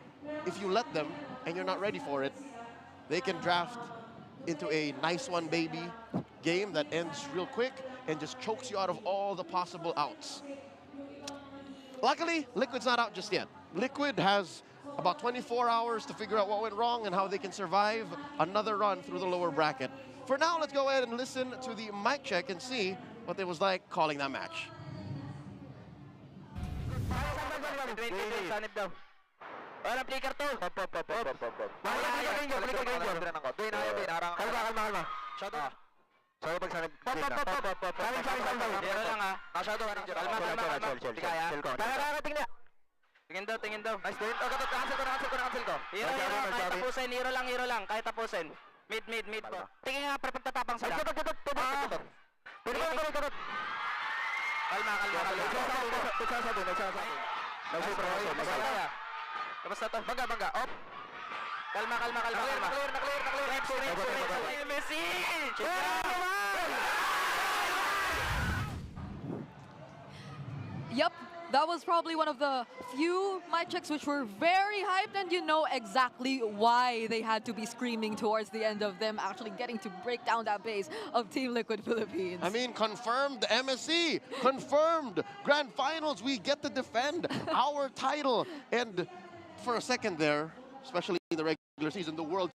if you let them and you're not ready for it, they can draft into a nice one baby game that ends real quick and just chokes you out of all the possible outs. Luckily, Liquid's not out just yet. Liquid has about 24 hours to figure out what went wrong and how they can survive another run through the lower bracket. For now, let's go ahead and listen to the mic check and see what it was like calling that match. Walang flicker to. Shadow pag sanib. Zero lang ha. Shadow ka ng Zero. Kalma. Tingin na. Tingin daw. Nice point. Cancel ko. Hero, kahit tapusin. Hero lang. Kahit tapusin. Mid po. Tingin nga, pre, pagtatapang sila. Kalma. Nagsasabi. Kamusta to? Bangga. Op. Kalma. Clear. Messi! Yep, That was probably one of the few mic checks which were very hyped, and you know exactly why they had to be screaming towards the end of them actually getting to break down that base of Team Liquid Philippines. I mean, confirmed MSC, confirmed Grand Finals. We get to defend our title. And for a second there, especially in the regular season, the world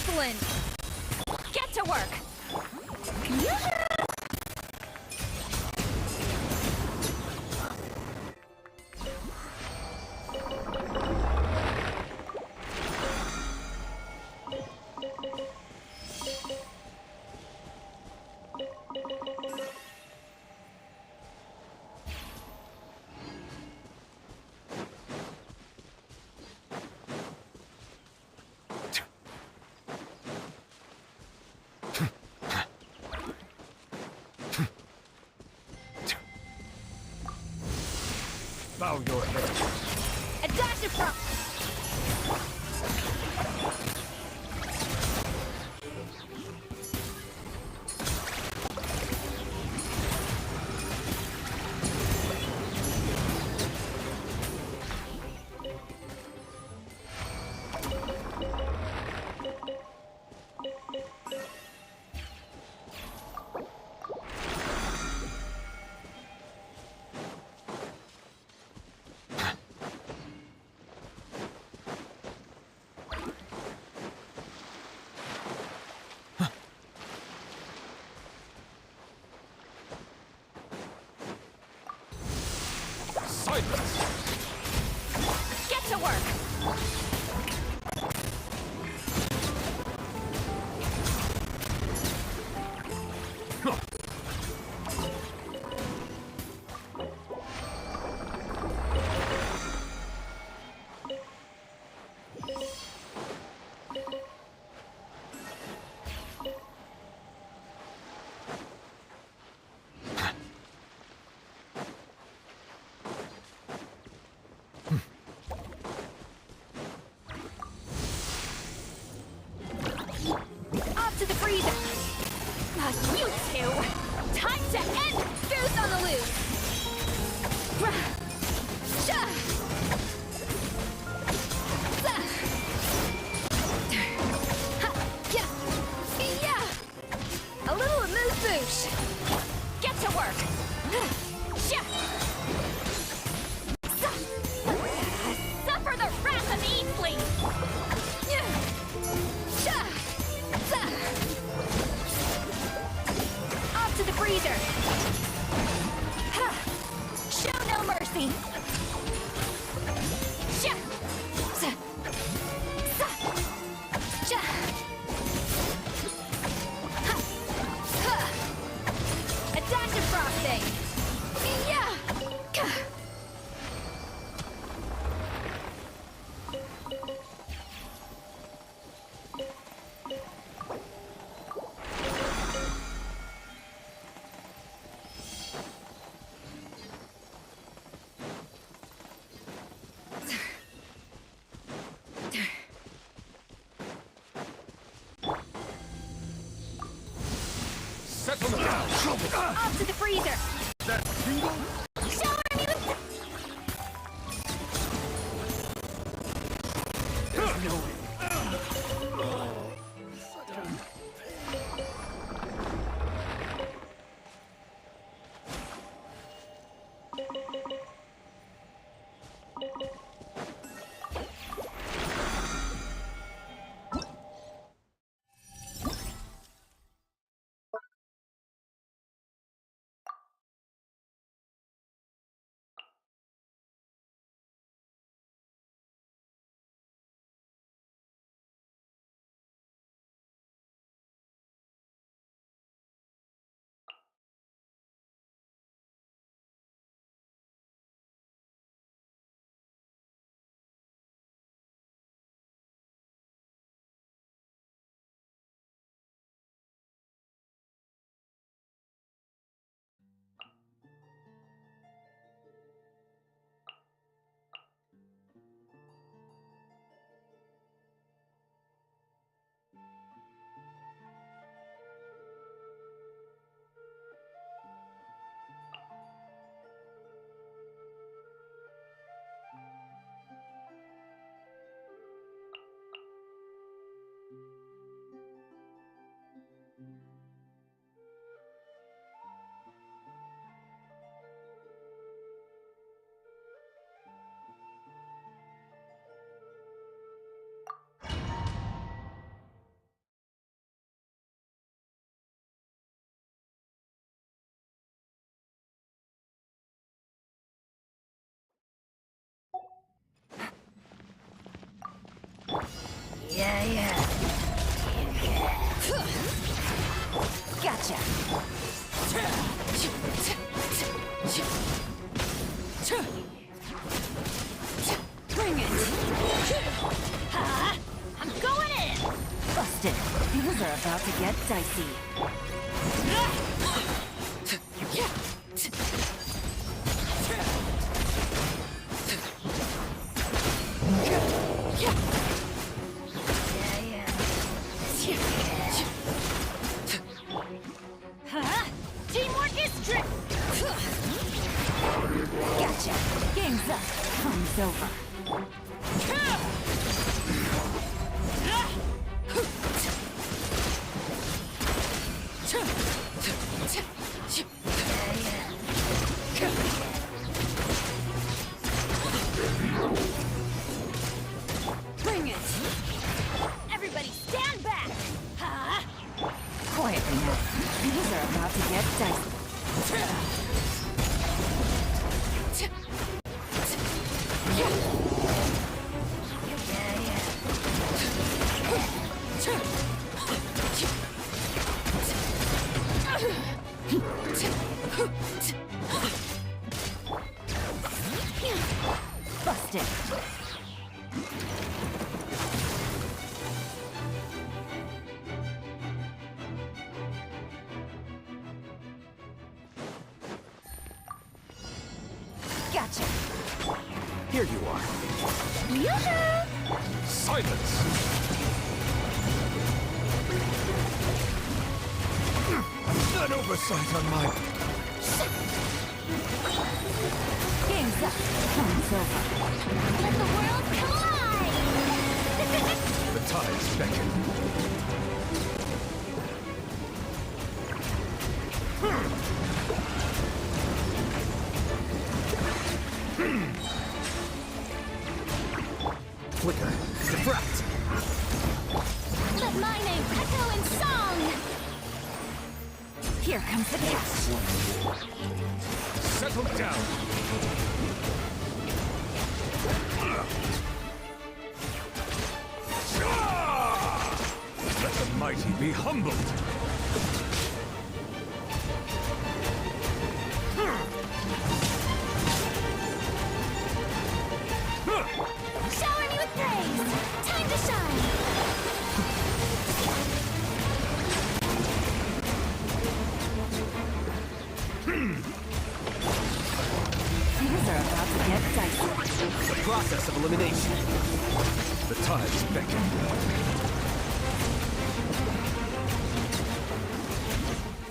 Excellent. Get to work. Bow your head. A dash from. Get to work. Suffer the wrath of Eastling! Off to the freezer! Show no mercy! A dash of frosting! Yeah! Settle down. Off to the freezer! Shower me with... Yeah. Gotcha. Bring it. I'm going in. Busted. Things are about to get dicey. Teamwork is trick. Gotcha. Game's up. Fun's over. Bring it. Everybody stand back. Quietly now. Things are about to get dicey. Busted. Gotcha. Here you are. Yoo-hoo! Silence! An oversight on my... Game's up. Fun's over. Let the world collide! The tides beckon. Settle down. Let the mighty be humbled. Shower me with praise! Time to shine! Things are about to get dicey. The process of elimination. The tides beckon.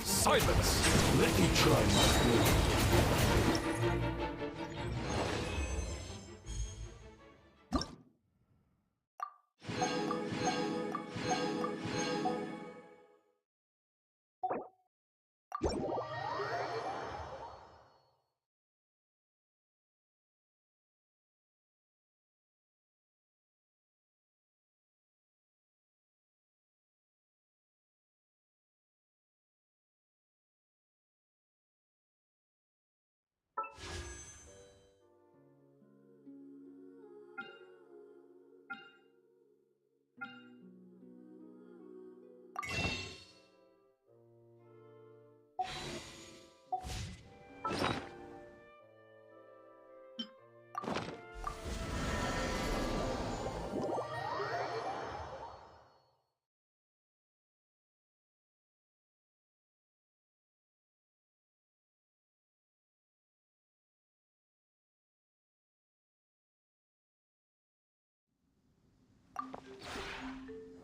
Silence! Let me try my blade.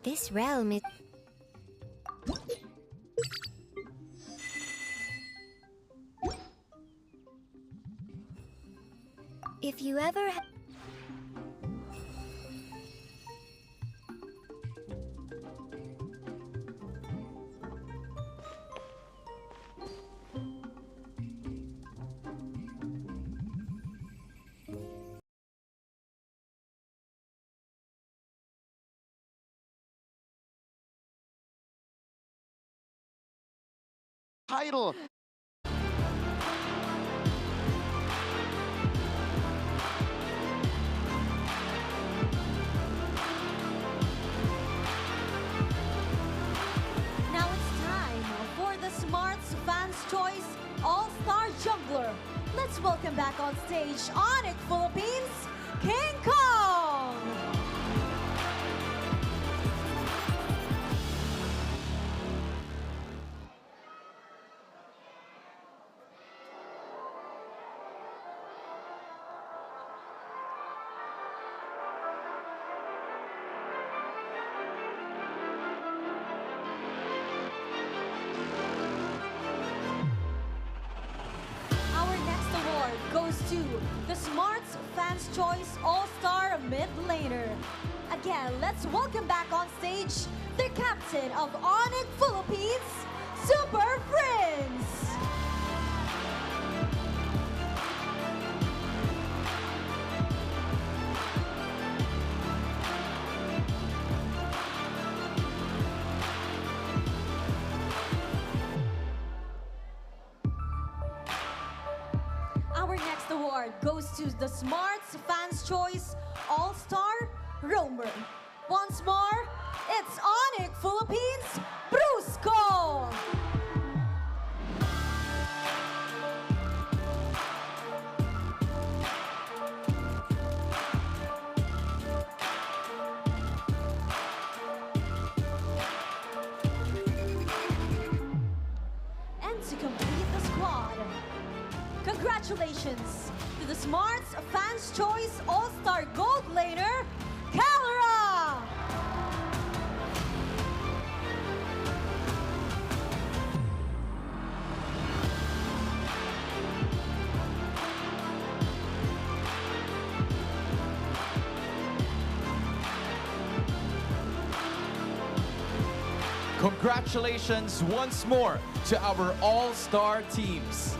This realm is... If you ever... Title. Now it's time for the Smarts Fans Choice All-Star Jungler. Let's welcome back on stage Onyx Philippines, King Kong! Our next award goes to the Smarts Fans Choice All-Star Mid Laner. Again, let's welcome back on stage the captain of Onyx Philippines, Super Prince! Our next award goes to the Smarts Fans Choice All-Star Roamer. Once more, it's Onyx Philippines, Brusco! And to complete the squad, congratulations to the Smarts Fans Choice All-Star Gold Laner, Calera! Congratulations once more to our all-star teams.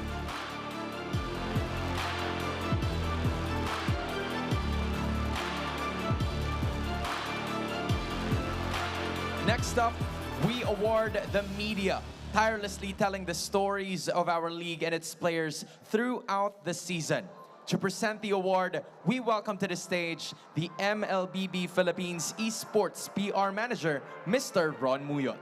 Next up, we award the media tirelessly telling the stories of our league and its players throughout the season. To present the award, we welcome to the stage the MLBB Philippines Esports PR Manager, Mr. Ron Muyot.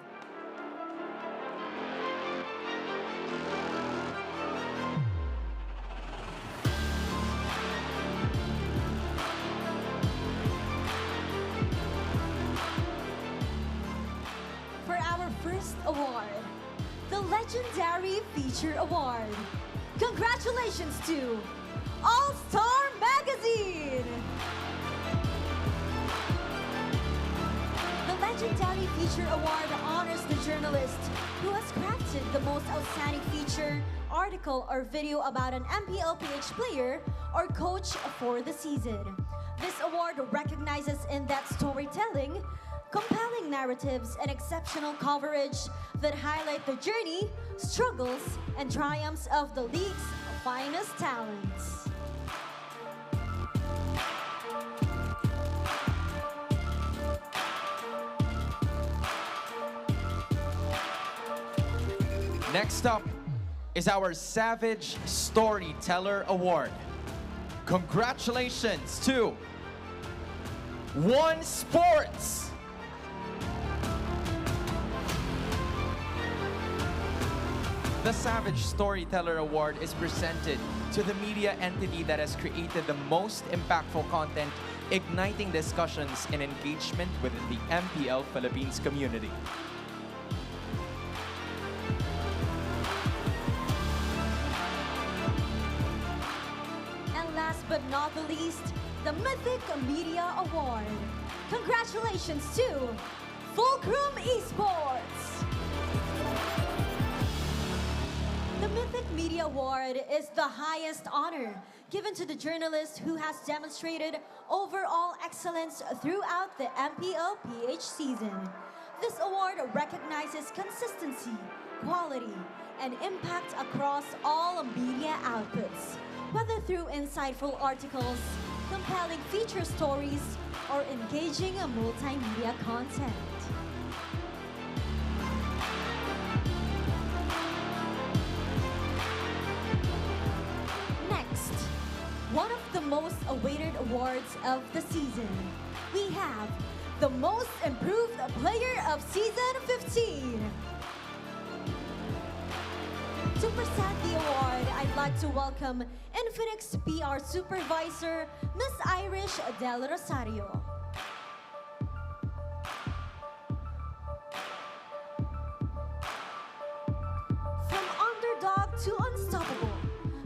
For our first award, the Legendary Feature Award. Congratulations to All-Star Magazine! The Legendary Feature Award honors the journalist who has crafted the most outstanding feature, article, or video about an Mpl Ph player or coach for the season. This award recognizes in-depth storytelling, compelling narratives, and exceptional coverage that highlight the journey, struggles, and triumphs of the league's finest talents. Next up is our Savage Storyteller Award. Congratulations to One Sports. The Savage Storyteller Award is presented to the media entity that has created the most impactful content, igniting discussions and engagement within the MPL Philippines community. And last but not the least, the Mythic Media Award. Congratulations to Fulcrum Esports! The Mythic Media Award is the highest honor given to the journalist who has demonstrated overall excellence throughout the Mpl Ph season. This award recognizes consistency, quality, and impact across all media outputs, whether through insightful articles, compelling feature stories, or engaging multimedia content. Next, one of the most awaited awards of the season, we have the Most Improved Player of Season 15. To present the award, I'd like to welcome Infinix PR Supervisor, Miss Irish Del Rosario. From underdog to unstoppable,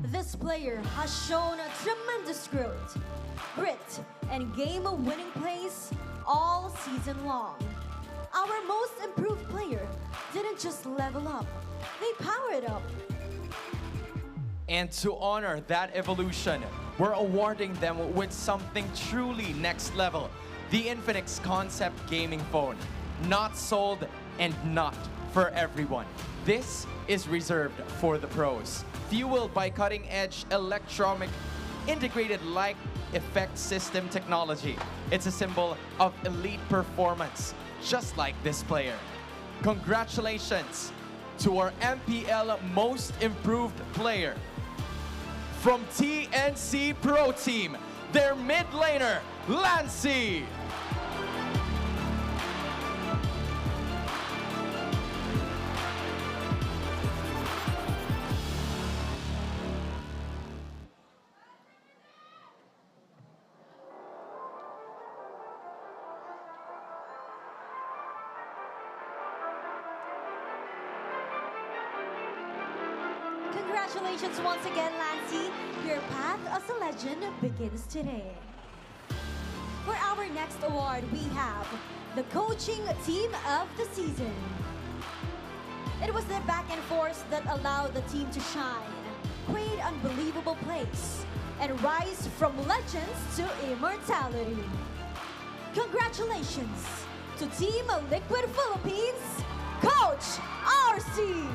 this player has shown tremendous growth, grit, and game-winning plays all season long. Our most improved player didn't just level up, they powered up. And to honor that evolution, we're awarding them with something truly next level. The Infinix Concept Gaming Phone. Not sold and not for everyone. This is reserved for the pros. Fueled by cutting-edge electronic integrated light effect system technology. It's a symbol of elite performance, just like this player. Congratulations to our MPL Most Improved Player. From TNC Pro Team, their mid laner, Lancy. Congratulations once again, Lancy. Your path as a legend begins today. For our next award, we have the Coaching Team of the Season. It was the back and forth that allowed the team to shine, create unbelievable plays, and rise from legends to immortality. Congratulations to Team Liquid Philippines, Coach RC.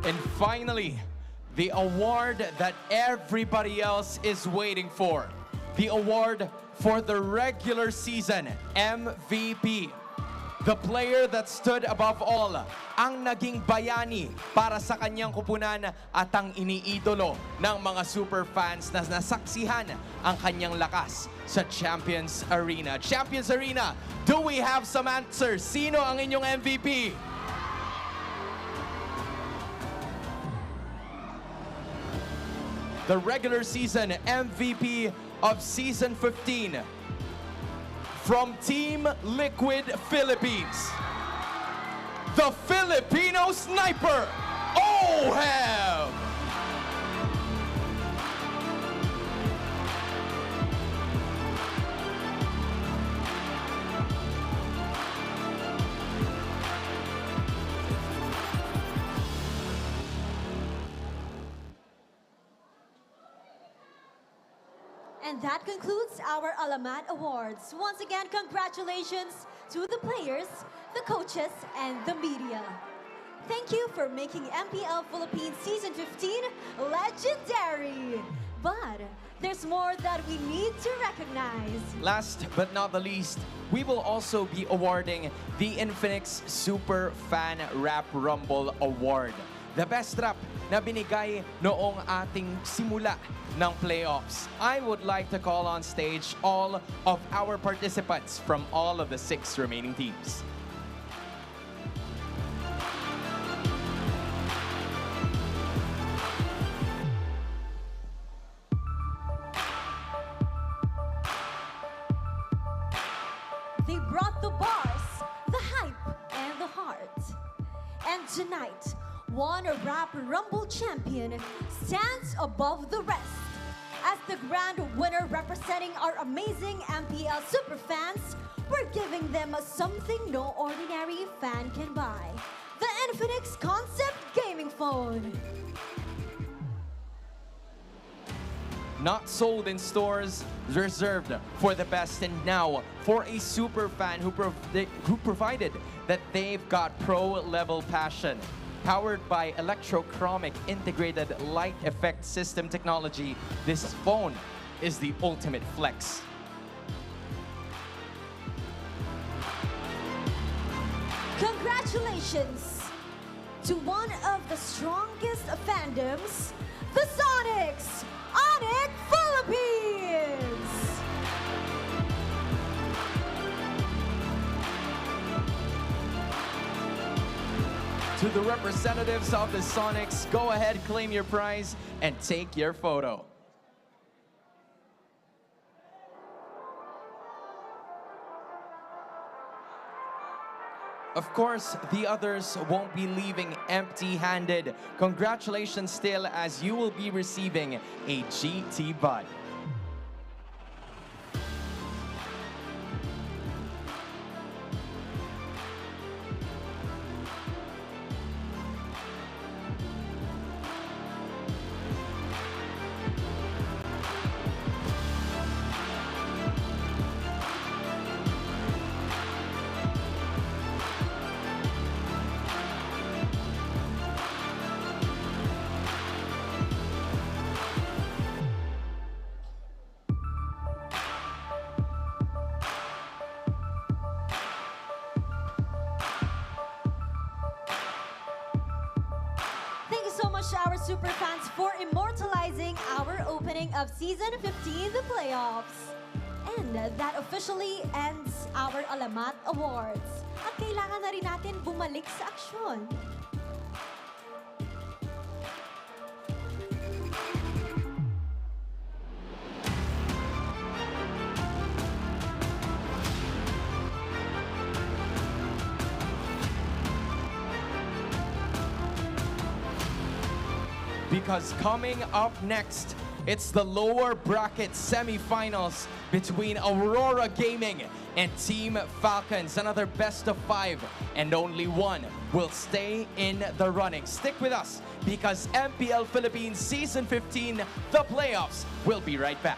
And finally, the award that everybody else is waiting for. The award for the regular season MVP. The player that stood above all, ang naging bayani para sa kanyang kupunan at ang iniidolo ng mga super fans na nasaksihan ang kanyang lakas sa Champions Arena. Champions Arena, do we have some answers? Sino ang inyong MVP? The regular season MVP of Season 15 from Team Liquid Philippines, the Filipino Sniper, Oheb! And that concludes our Alamat Awards. Once again, congratulations to the players, the coaches, and the media. Thank you for making MPL Philippines Season 15 legendary. But there's more that we need to recognize. Last but not the least, we will also be awarding the Infinix Super Fan Rap Rumble Award. The best rap na binigay noong ating simula ng playoffs. I would like to call on stage all of our participants from all of the 6 remaining teams. They brought the bars, the hype, and the heart. And tonight, one Rap Rumble champion stands above the rest. As the grand winner representing our amazing MPL superfans, we're giving them something no ordinary fan can buy. The Infinix Concept Gaming Phone. Not sold in stores, reserved for the best, and now for a super fan who provided that they've got pro-level passion. Powered by electrochromic integrated light effect system technology, this phone is the ultimate flex. Congratulations to one of the strongest fandoms, the Sonics, Onyx Philippines! To the representatives of the Sonics, go ahead, claim your prize, and take your photo. Of course, the others won't be leaving empty-handed. Congratulations still, as you will be receiving a GT Bud. Our super fans for immortalizing our opening of Season 15, the playoffs. And that officially ends our Alamat Awards. At kailangan na rin natin bumalik sa aksyon. Because coming up next, it's the lower bracket semifinals between Aurora Gaming and Team Falcons. Another best of 5, and only one will stay in the running. Stick with us, because MPL Philippines Season 15, the playoffs, will be right back.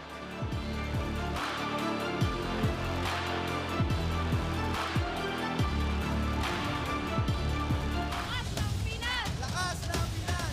Lakas ng Pinas!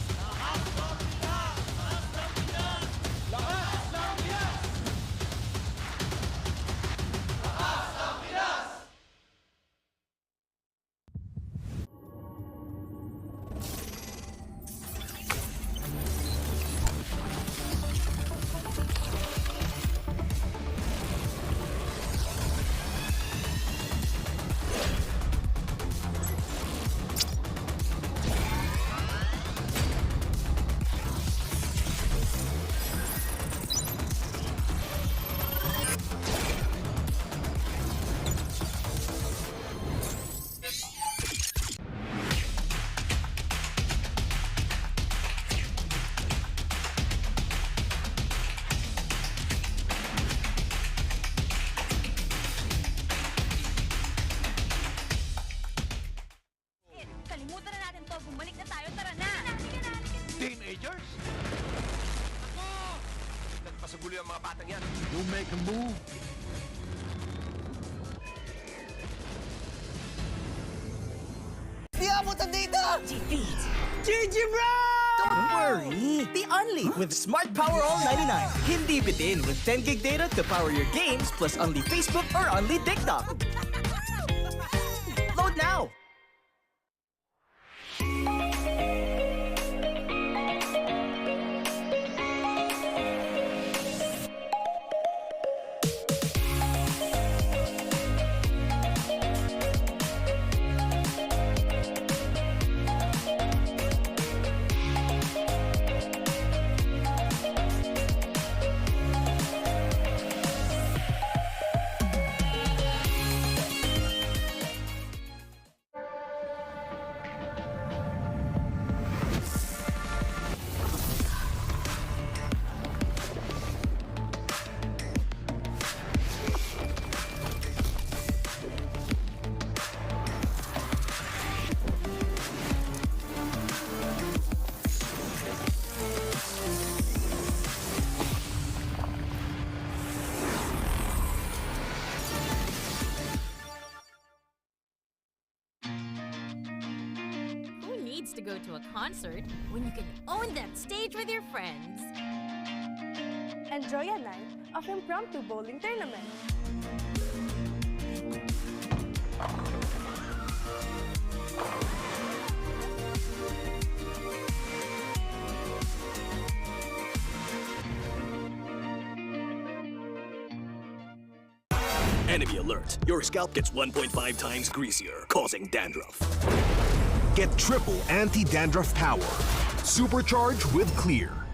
You'll make a move. Di abutan dito! Defeat! GG bro! Don't worry! Be only with Smart Power All 99. Hindi bitin with 10 gig data to power your games plus only Facebook or only TikTok. Load now! To go to a concert when you can own that stage with your friends. Enjoy a night of impromptu bowling tournament. Enemy alert. Your scalp gets 1.5 times greasier, causing dandruff. Get triple anti-dandruff power. Supercharge with Clear.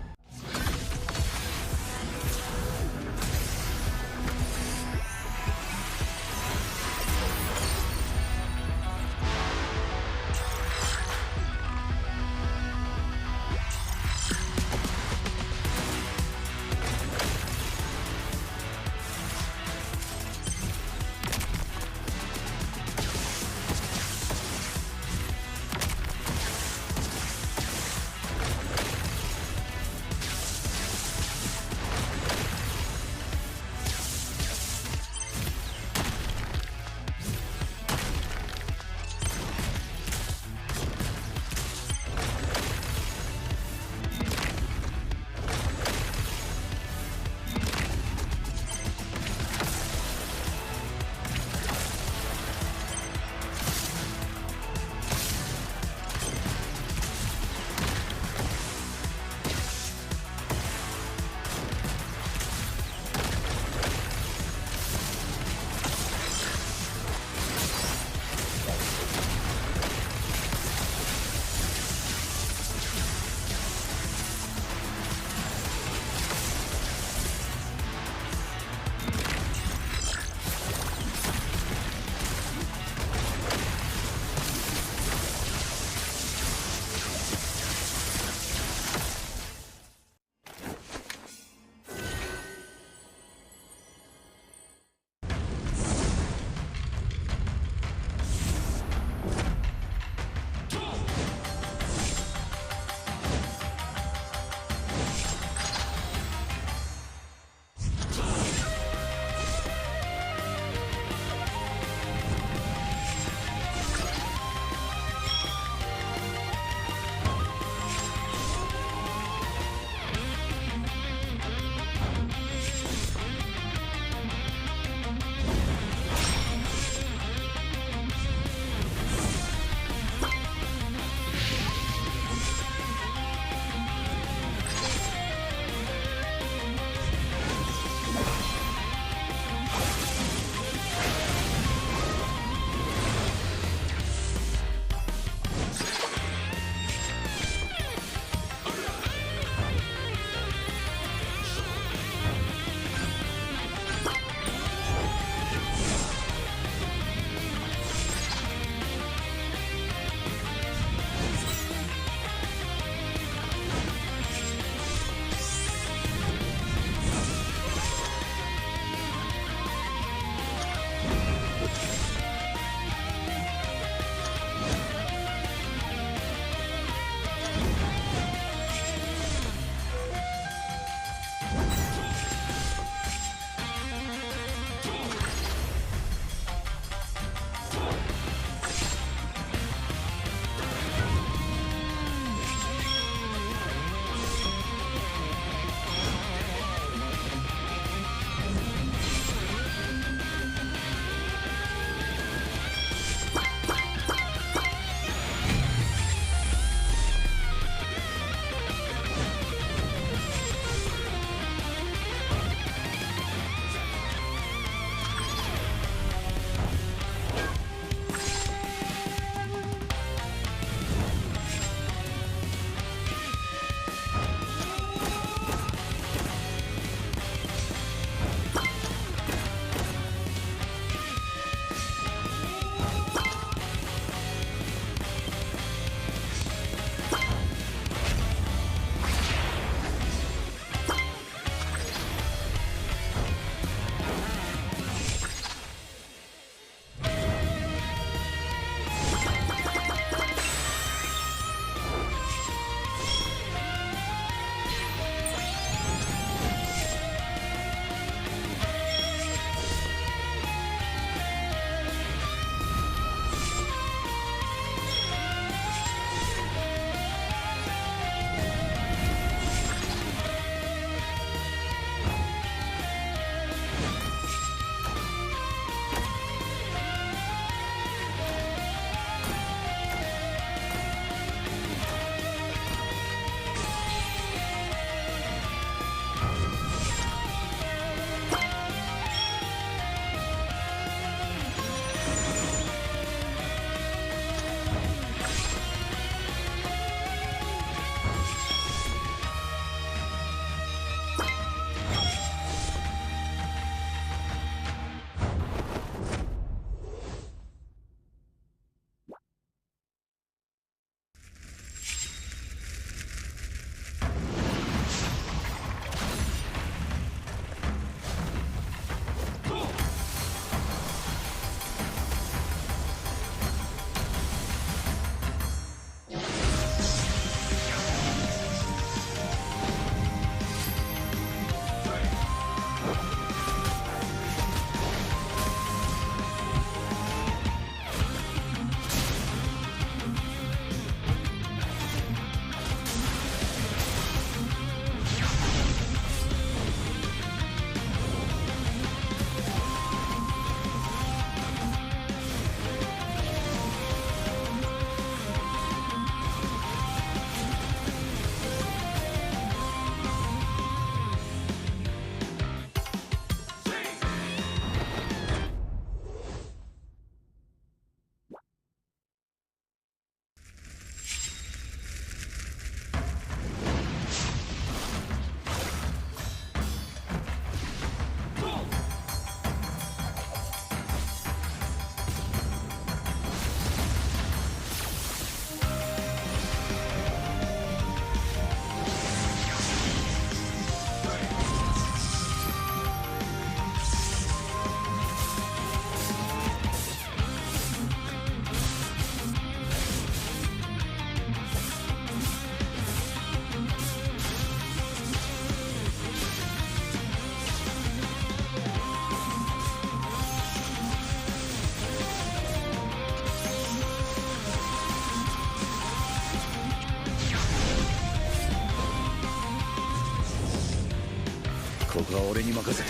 ここは俺に任せて。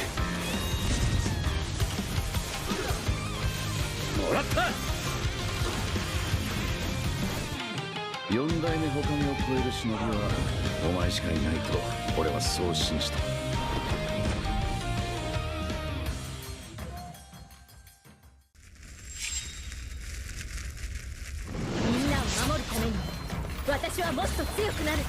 もらった。4代目ほかげを超える忍びはお前しかいないと俺はそう信じた。みんなを守るために私はもっと強くなる。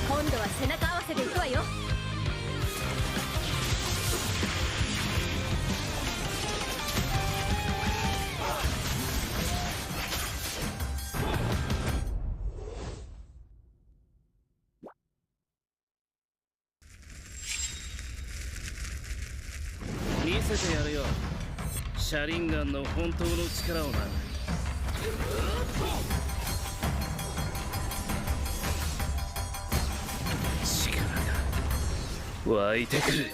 今度は背中合わせでいくわよ。見せてやるよ、シャリンガンの本当の力をな。力が湧いてくる。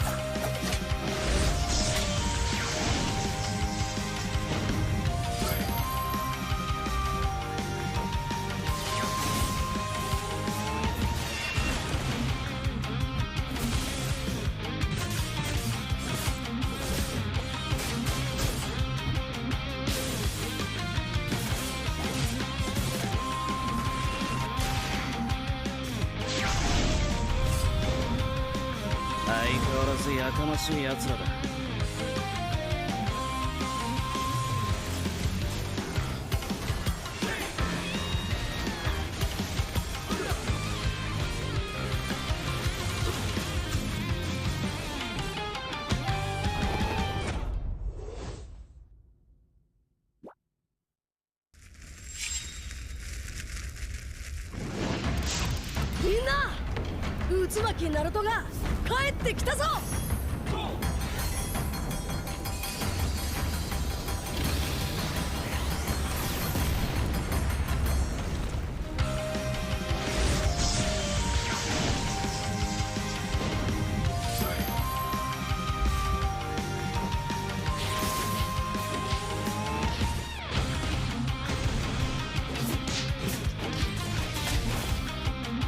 相変わらずやかましい奴らだ。みんな、渦巻きナルトが帰ってきたぞ。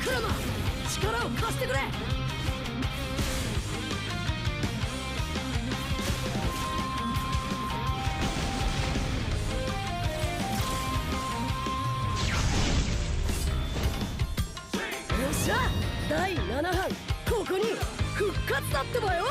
クラマ、力を貸してくれ。よっしゃ、第7班ここに復活だってばよ。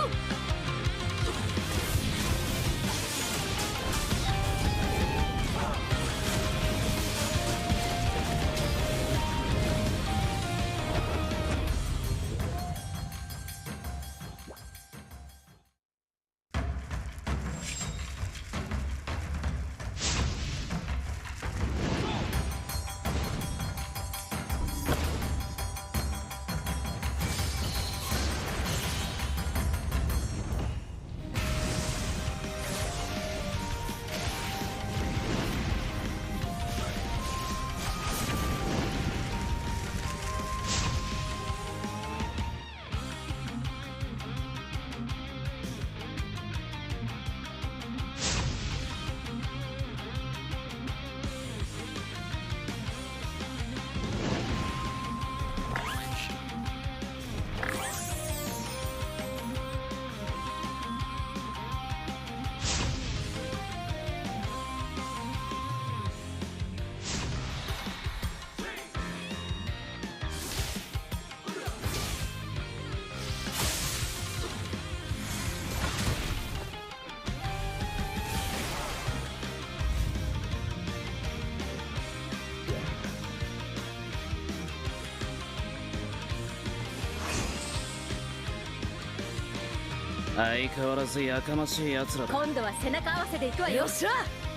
相変わらずやかましい奴らだ。今度は背中合わせでいくわよ。よっしゃ、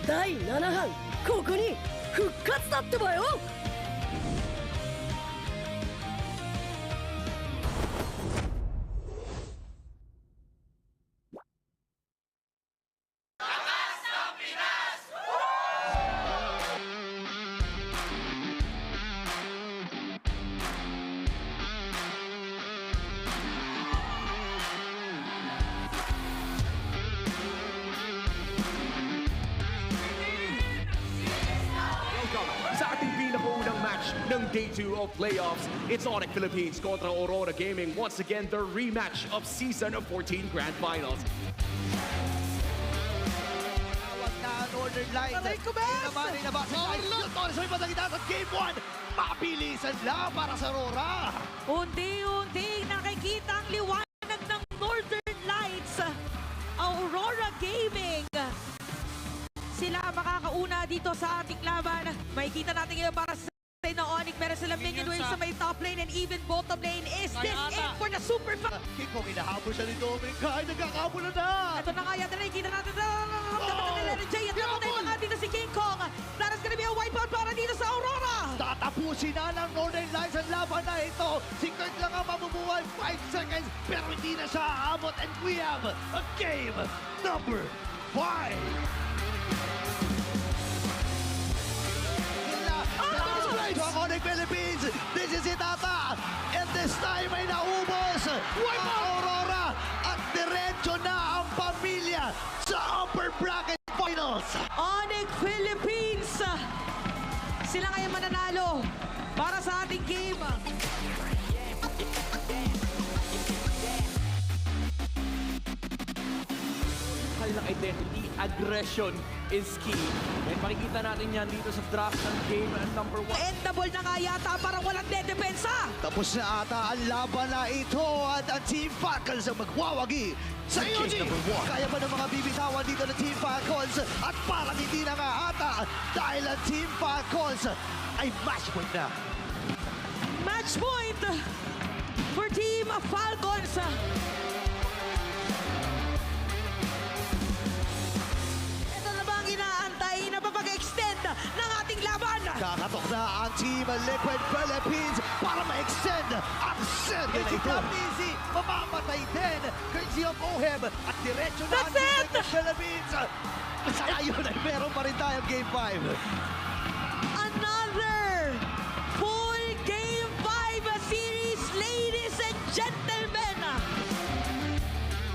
第7班ここに復活だってばよ。Sa ating pinakaunang match ng Day 2 of Playoffs, it's Onyx Philippines kontra Aurora Gaming. Once again, the rematch of Season 14 Grand Finals. Northern Lights. Aray ko, Bes! Torres ay madagitan at Game 1. Mabilisan lang para sa Aurora. Unti-unti nakikita ang liwanag ng Northern Lights. Aurora Gaming. Sila makakauna dito sa ating laban. Makikita natin ngayon para sa na Onyx. Meron silang minion wave sa may top lane and even bottom lane. Is this it for the super fight? Kiko, hinahabol siya ni Dominic. Kahit nagkakabol na. Ito na nga yata nakikita natin. Dapat nila ni Jay at namatay pa nga dito si King Kong. Clara's gonna be a wipeout para dito sa Aurora. Tatapusin na ng Northern Lights ang laban na ito. Si Kurt lang ang mabubuhay. 5 seconds. Pero hindi na siya aabot. And we have a game number 5. Onyx Philippines, this is it ata. And this time ay naubos ang Aurora at diretso na ang pamilya sa upper bracket finals. Onyx Philippines, sila ngayon mananalo para sa ating game. Kanilang identity, aggression is key. And makikita natin yan dito sa draft ng game number 1. Endable na nga yata, parang walang dedepensa. Tapos na ata ang laban na ito at ang Team Falcons ang magwawagi sa game number 1. Kaya ba ng mga bibitawan dito ng Team Falcons? At parang hindi na nga ata dahil ang Team Falcons ay match point na. Match point for Team Falcons. Inaantay na papag-extend ng ating laban. Kakatok na ang Team Liquid Philippines para ma-extend ang serye na ito. Easy, mamamatay din. Crazy of Oheb at diretso na ang Team Liquid Philippines. Sa ngayon ay meron pa rin tayong Game 5. Another full Game 5 series, ladies and gentlemen.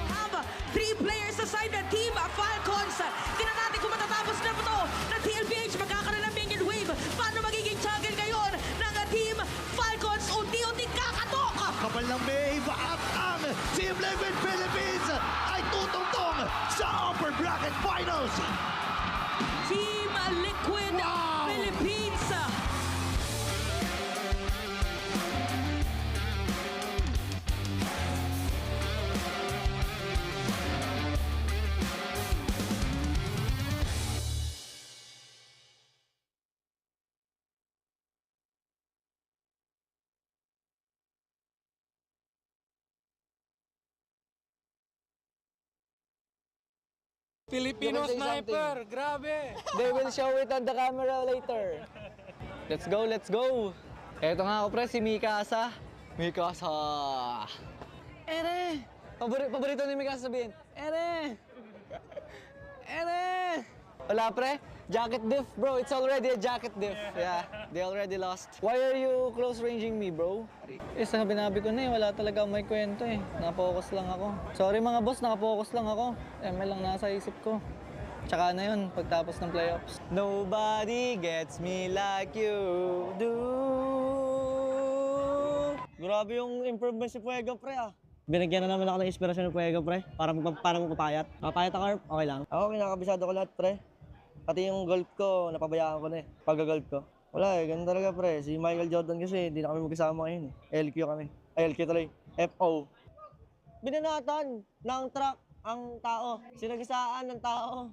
We have 3 players assigned na Team Falcons. Tingnan natin kung matatapos na ito ng Mpl Ph. Magkakaroon ng minion wave. Paano magiging jungle ngayon ng Team Falcons? Unti-unti kakatok. Kapal ng wave at ang Team Liquid Philippines ay tutungtong sa upper bracket finals. Team Liquid Philippines. Filipino sniper, grabe! They will show it on the camera later. Let's go, let's go! Eto nga ako pre, si Mikasa. Mikasa! Ere! Paborito ni Mikasa sabihin, Ere! Ere! Wala pre, jacket diff bro, it's already a jacket diff. Yeah, they already lost. Why are you close ranging me bro? Sinabi ko na wala talaga may kwento Napokus lang ako. Sorry mga boss, nakapokus lang ako. ML lang nasa isip ko. Tsaka na yun, pagtapos ng playoffs. Nobody gets me like you do. Grabe yung improvement si Puega pre Binigyan na naman ako ng inspirasyon ng Puega pre, para magpapayat. Papayat ako, okay lang. Ako, kinakabisado ko lahat pre. Pati yung golf ko, napabayaan ko na pag-golf ko. Wala ganun talaga pre. Si Michael Jordan kasi, hindi na kami magkasama ngayon LQ kami. Ay, LQ tuloy. FO. Binanatan ng truck ang tao. Sinagisaan ng tao.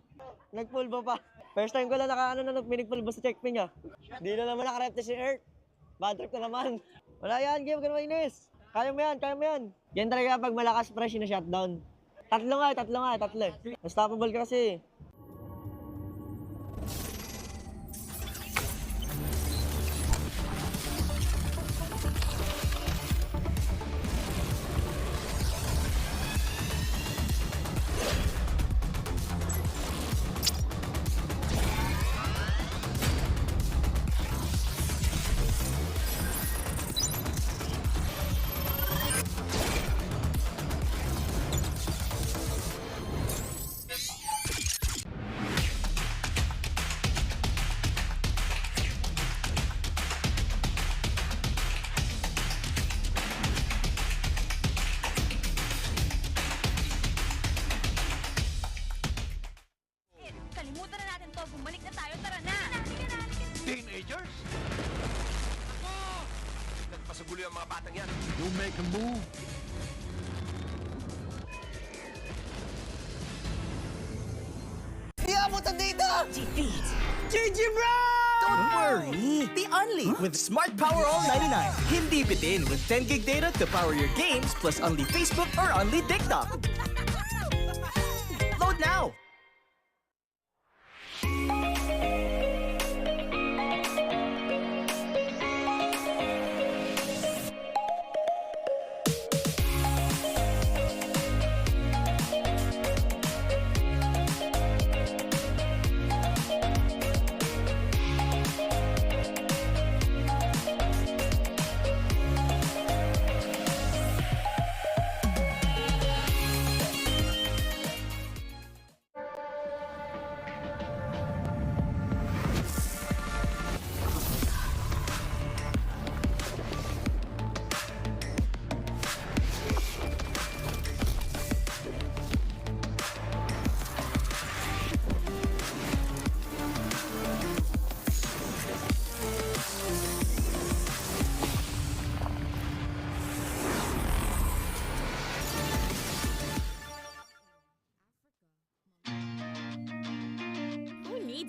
Nagpulbo pa. First time ko lang pinigpulbo sa checkpin niya. Di na naman nakarepte si Earth. Bad trip na naman. Wala yan, game, ganun mainis. Kaya mo yan, kaya mo yan. Yan talaga pag malakas pre, sina-shutdown. Tatlo eh. Unstoppable ka kasi. Kalimutan na natin to. Bumalik na tayo. Tara na. Teenagers? Ako! Nagpasagulo yung mga batang yan. You make a move. Di abutan dito! Defeat! GG bro! Don't worry! The Only with Smart Power All 99. Hindi bitin with 10 gig data to power your games plus only Facebook or only TikTok. Load now!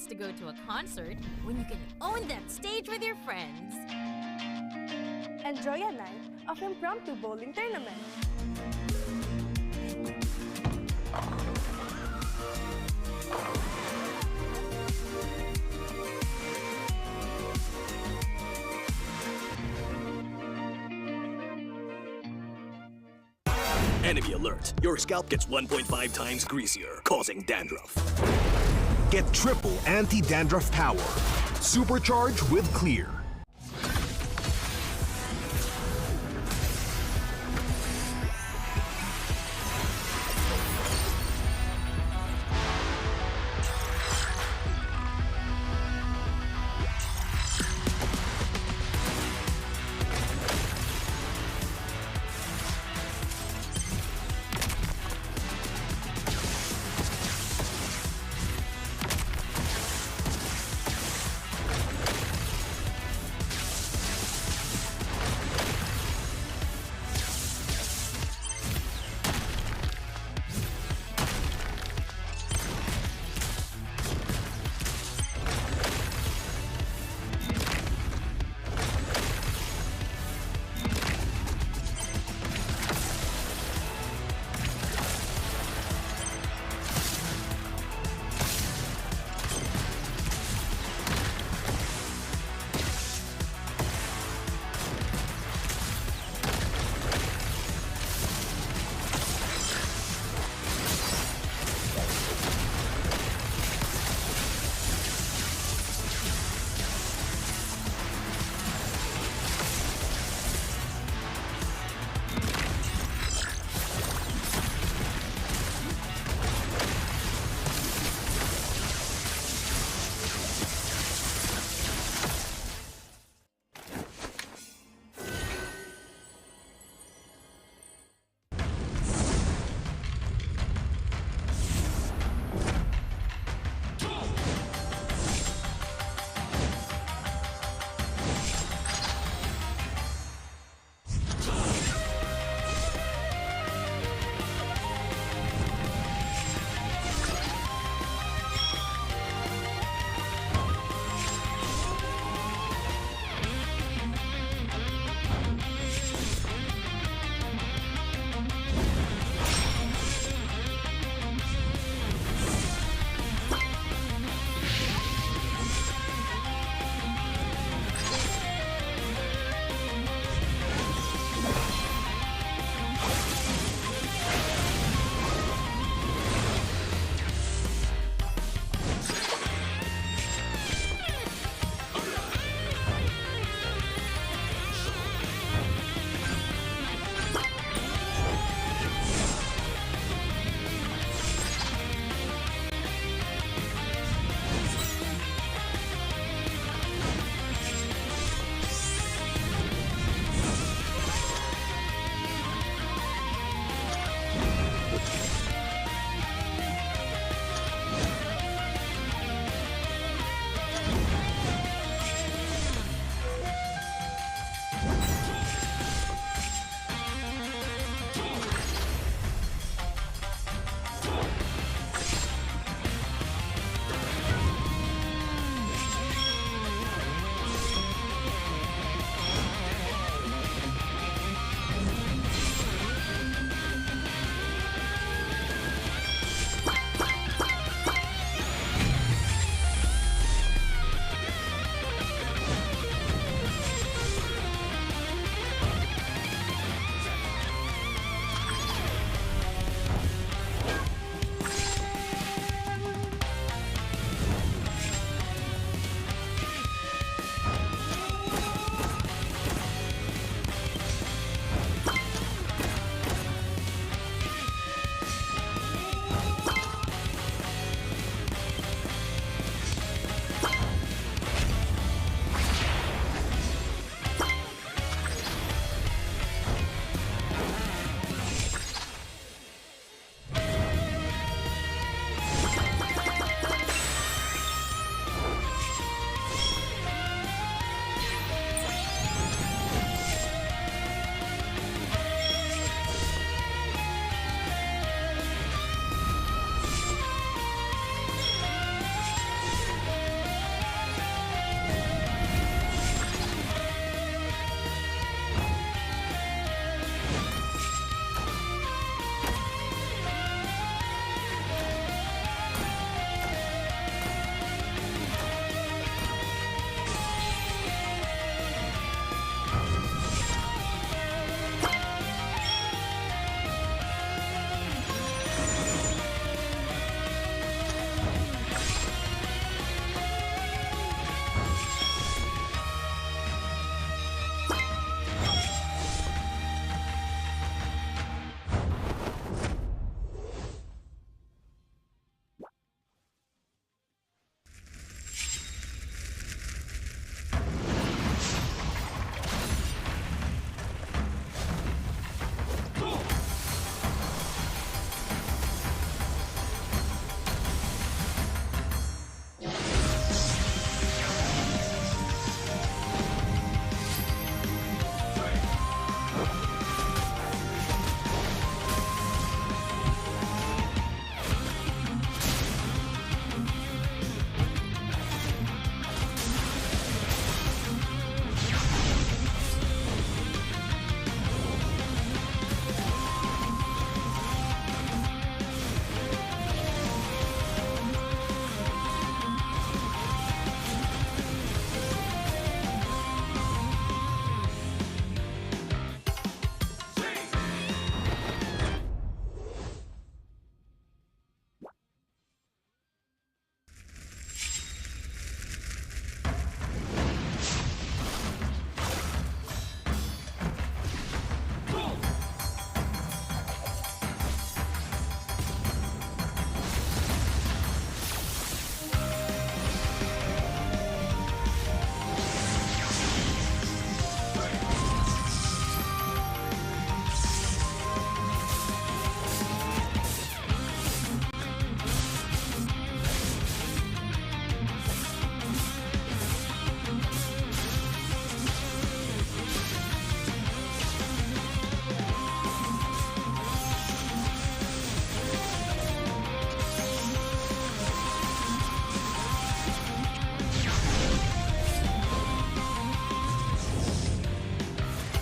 To go to a concert when you can own that stage with your friends. Enjoy a night of impromptu bowling tournament. Enemy alert. Your scalp gets 1.5 times greasier, causing dandruff. Get triple anti-dandruff power. Supercharge with Clear.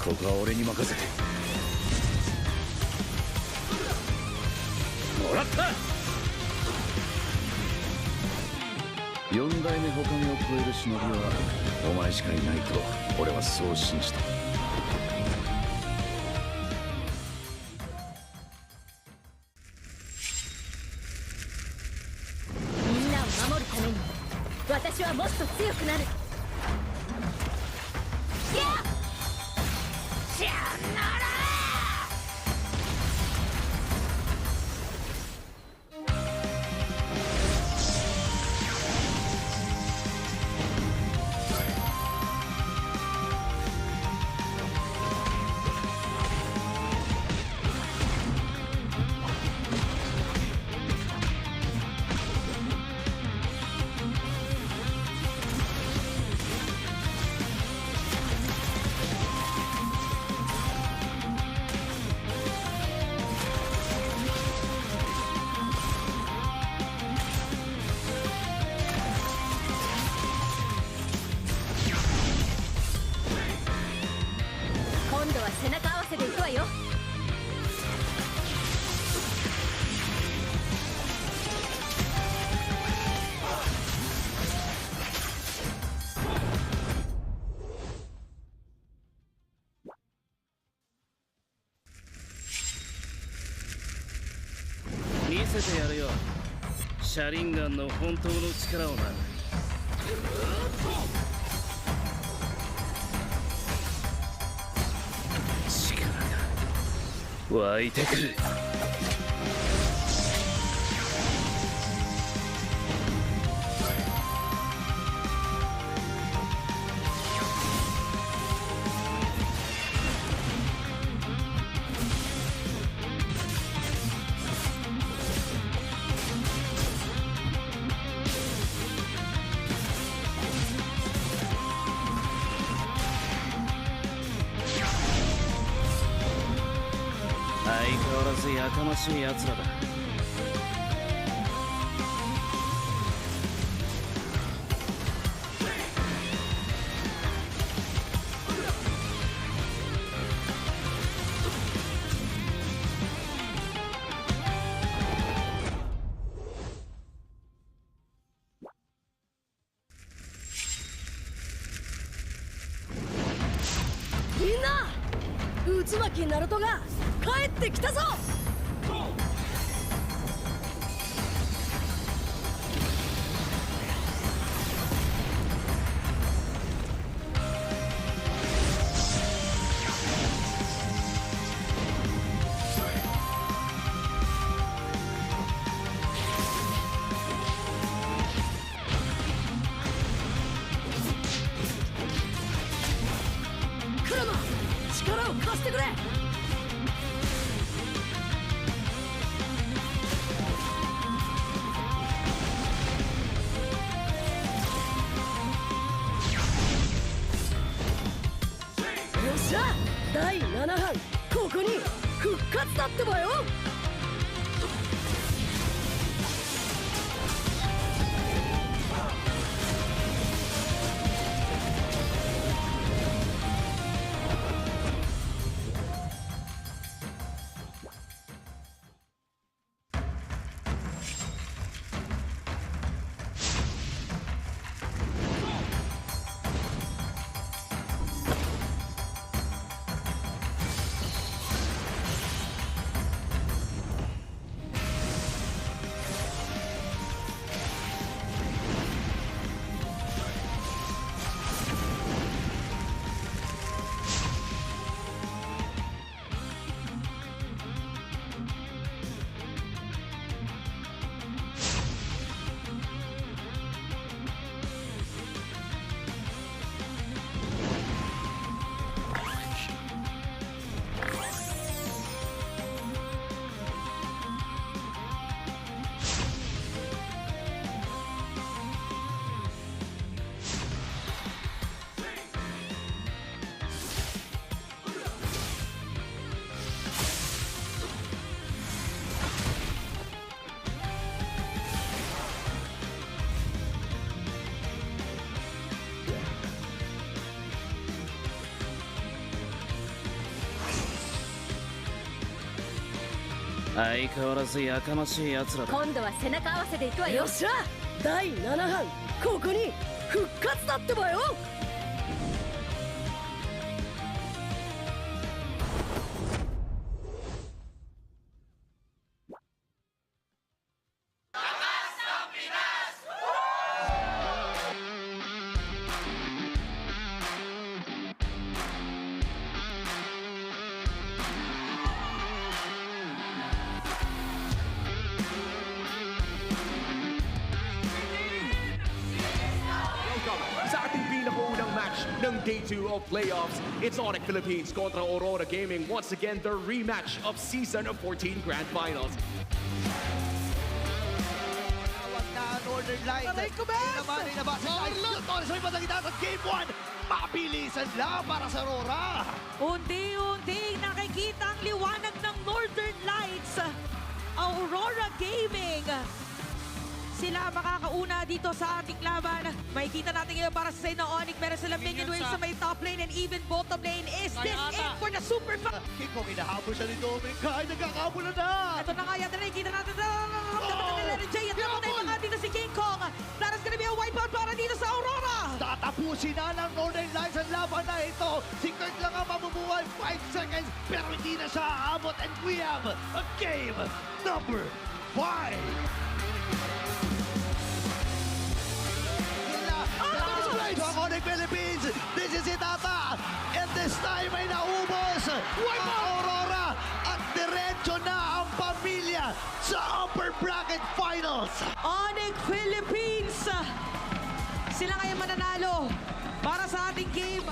ここは俺に任せてもらった。四代目ほかげを超える忍びはお前しかいないと俺はそう信じた。みんなを守るために私はもっと強くなる。今度は背中合わせでいくわよ。見せてやるよ、シャリンガンの本当の力をな。力が湧いてくる。相変わらずやかましい奴らだ。みんな、渦巻きナルトが帰ってきたぞ。クラマ、力を貸してくれ。よっしゃ、第7班ここに復活だってばよ。相変わらずやかましい奴らだ。今度は背中合わせでいくわよ。よっしゃ第7班ここに復活だってばよ。Sa ating pinakaunang match ng Day 2 of Playoffs, it's Onyx Philippines kontra Aurora Gaming. Once again, the rematch of Season 14 Grand Finals. Tawag na Northern Lights. Aray ko, Bes! Naman ay nabasa tayo. Torres may matagitad at Game 1. Mabilisan lang para sa Aurora. Unti-unti nakikita ang liwanag ng Northern Lights. Aurora Gaming. Sila makakauna dito sa ating laban. Makikita natin ngayon para sa ng Onyx. Meron silang minion wave sa may top lane and even bottom lane. Is this it for the super fight? King Kong inahabol siya ni Dominic. Kahit nagkakabol na. Ito na nga yata nakikita natin. Naramdaman nila ni Jay at namatay pa nga dito si King Kong. Clara's gonna be a wipeout para dito sa Aurora. Tatapusin na ng Northern Lights ang laban na ito. Si Kurt lang ang mabubuhay. 5 seconds. Pero hindi na siya aabot. And we have a game number 5. Mpl Philippines, this is it ata. And this time ay naubos ang Aurora at diretso na ang pamilya sa upper bracket finals. Onyx Philippines. Sila ngayon mananalo para sa ating game.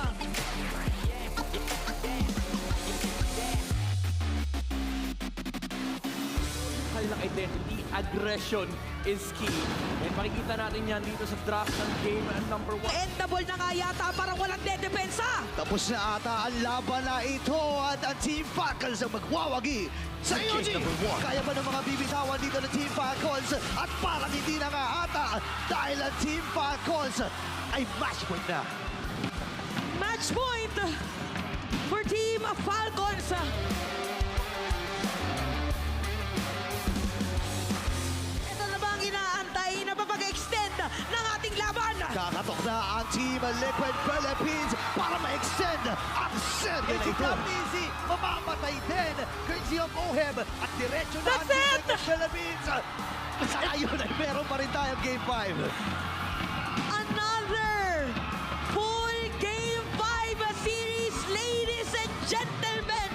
Kanilang identity, aggression is key. And makikita natin yan dito sa draft ng game number 1. Endable na nga yata, parang walang dedepensa. Tapos na ata ang laban na ito at ang Team Falcons ang magwawagi sa EOG. Kaya ba ng mga bibitawan dito ng Team Falcons? At parang hindi na nga ata dahil ang Team Falcons ay match point na. Match point for Team Falcons. Ito na ba ang inaantay na papag-extend ng ating laban? Kakatok na ang Team Liquid Philippines para ma-extend ang serye na ito. Easy, mamamatay din. Courtesy of Oheb at diretso na ang Team Liquid Philippines. Sa ngayon ay meron pa rin tayong Game 5. Another full Game 5 series, ladies and gentlemen.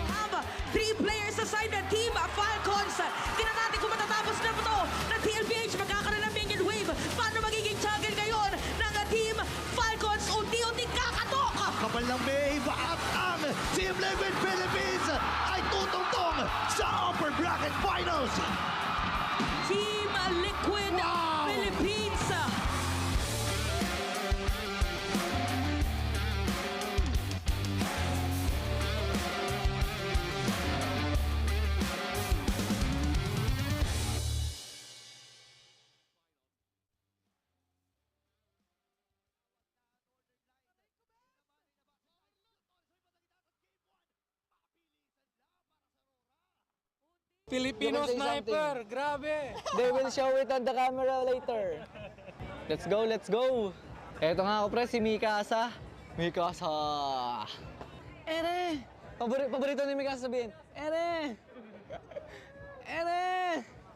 We have 3 players assigned na Team Falcons. Tingnan natin kung matatapos na ito ng Mpl Ph. Magkakaroon ng minion wave. Paano magiging jungle ngayon ng Team Falcons? Unti-unting kakatok. Kapal ng may at ang Team Liquid Philippines ay tutungtong sa upper bracket finals. Team Liquid Philippines. Filipino sniper, grabe. They will show it on the camera later. Let's go, let's go. Eto nga ako pre, si Mikasa. Mikasa. Ere! Paborito ni Mikasa sabihin. Ere! Ere!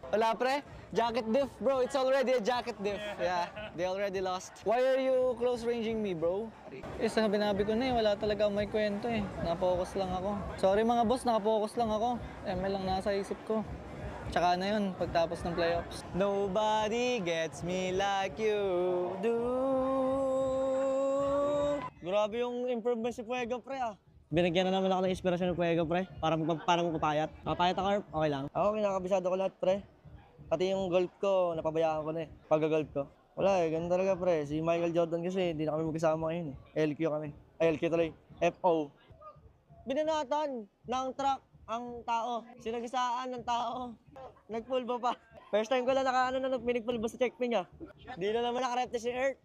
Wala pre, jacket diff bro. It's already a jacket diff. Yeah, they already lost. Why are you close ranging me bro? Sinabi ko na eh, wala talaga may kwento eh. Nakapokus lang ako. Sorry mga boss, nakapokus lang ako. ML lang nasa isip ko. Tsaka na yun, pagtapos ng playoffs. Nobody gets me like you do. Grabe yung improvement si Fuego pre ah. Binigyan na naman ako ng inspirasyon ng Fuego pre. Para magpapayat. Papayat ako, okay lang. Ako, kinakabisado ko lahat pre. Pati yung golf ko, napabayaan ko na eh. Pag-golf ko. Wala eh, ganun talaga pre. Si Michael Jordan kasi, hindi na kami magkasama ngayon eh. LQ kami. Ay, LQ tuloy. FO. Binanatan ng truck ang tao. Sinagisaan ng tao. Nagpulbo pa. First time ko lang pinigpulbo sa checkping ah. Di na naman nakarepte si Earth.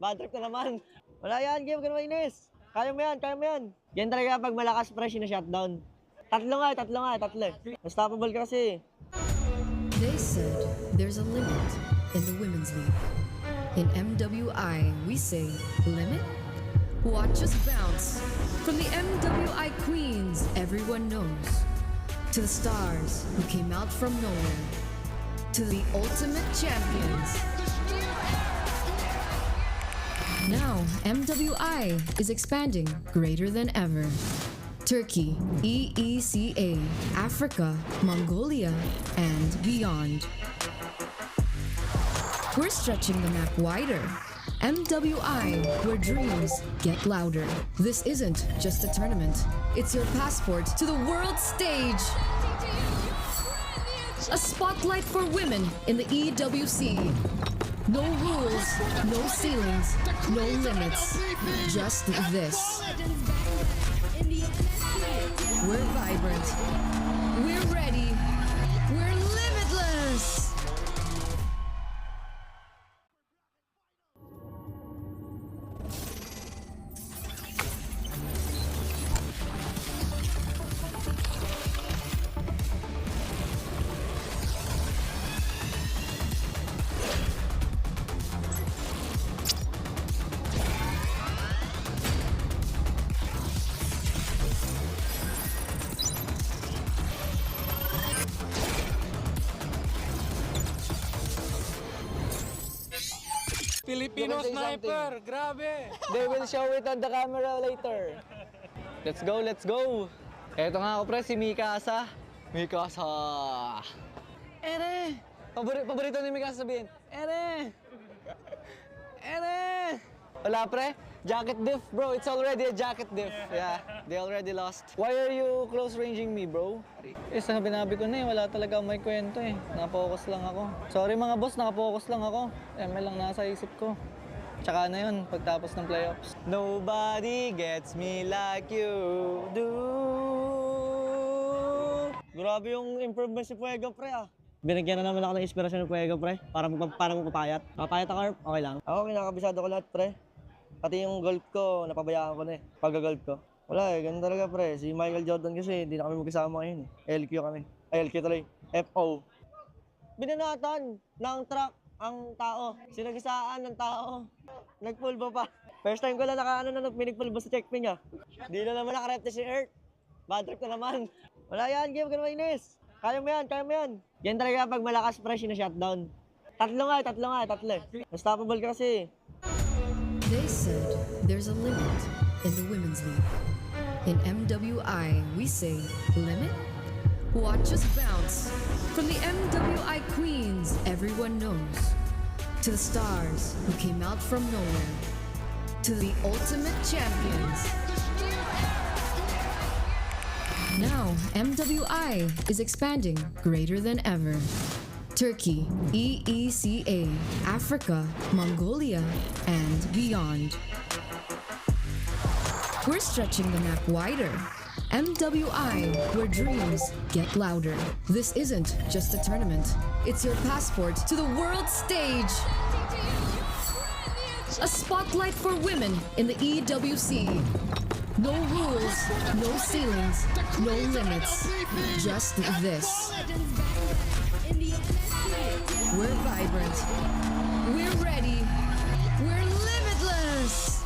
Bad trip na naman. Wala yan, game ka na mainis. Kaya mo yan, kaya mo yan. Yan talaga pag malakas pre, na-shutdown. Tatlo. Unstoppable ka kasi. They said there's a limit in the women's league. In MWI, we say limit? Watch us bounce from the MWI queens everyone knows, to the stars who came out from nowhere, to the ultimate champions. Now, MWI is expanding greater than ever. Turkey, EECA, Africa, Mongolia, and beyond. We're stretching the map wider. MWI, where dreams get louder. This isn't just a tournament. It's your passport to the world stage. A spotlight for women in the EWC. No rules, no ceilings, no limits. Just this. We're vibrant. We're ready. We're limitless. Filipino sniper, grabe! They will show it on the camera later. Let's go. Eto nga ako pre, si Mikasa. Ere! Paborito ni Mikasa sabihin. Ere! Wala pre, jacket diff bro, it's already a jacket diff. Yeah, they already lost. Why are you close ranging me bro? Sinabi ko na wala talaga may kwento Napokus lang ako. Sorry mga boss, nakapokus lang ako. ML lang nasa isip ko. Tsaka na yun, pagtapos ng playoffs. Nobody gets me like you do. Grabe yung improvement si Puega pre Binigyan na naman ako ng inspirasyon ng Puega pre, para magpapayat. Papayat ako, okay lang. Ako, kinakabisado ko lahat pre. Pati yung golf ko, napabayaan ko na pag-golf ko. Wala ganun talaga pre. Si Michael Jordan kasi, hindi na kami magkasama ngayon LQ kami. LQ tuloy. FO. Binanatan ng truck ang tao. Sinagisaan ng tao. Nagpulbo pa. First time ko lang pinigpulbo sa checkpin niya. Di na naman nakarepte si Earth. Bad trip na naman. Wala yan, game. Ganun mainis. Kaya mo yan. Yan talaga pag malakas pre, na-shutdown. Tatlo. Unstoppable ka kasi. They said there's a limit in the women's league. In MWI, we say limit? Watch us bounce from the MWI queens everyone knows, to the stars who came out from nowhere, to the ultimate champions. Now, MWI is expanding greater than ever. Turkey, EECA, Africa, Mongolia, and beyond. We're stretching the map wider. MWI, where dreams get louder. This isn't just a tournament. It's your passport to the world stage. A spotlight for women in the EWC. No rules, no ceilings, no limits. Just this. We're vibrant. We're ready. We're limitless.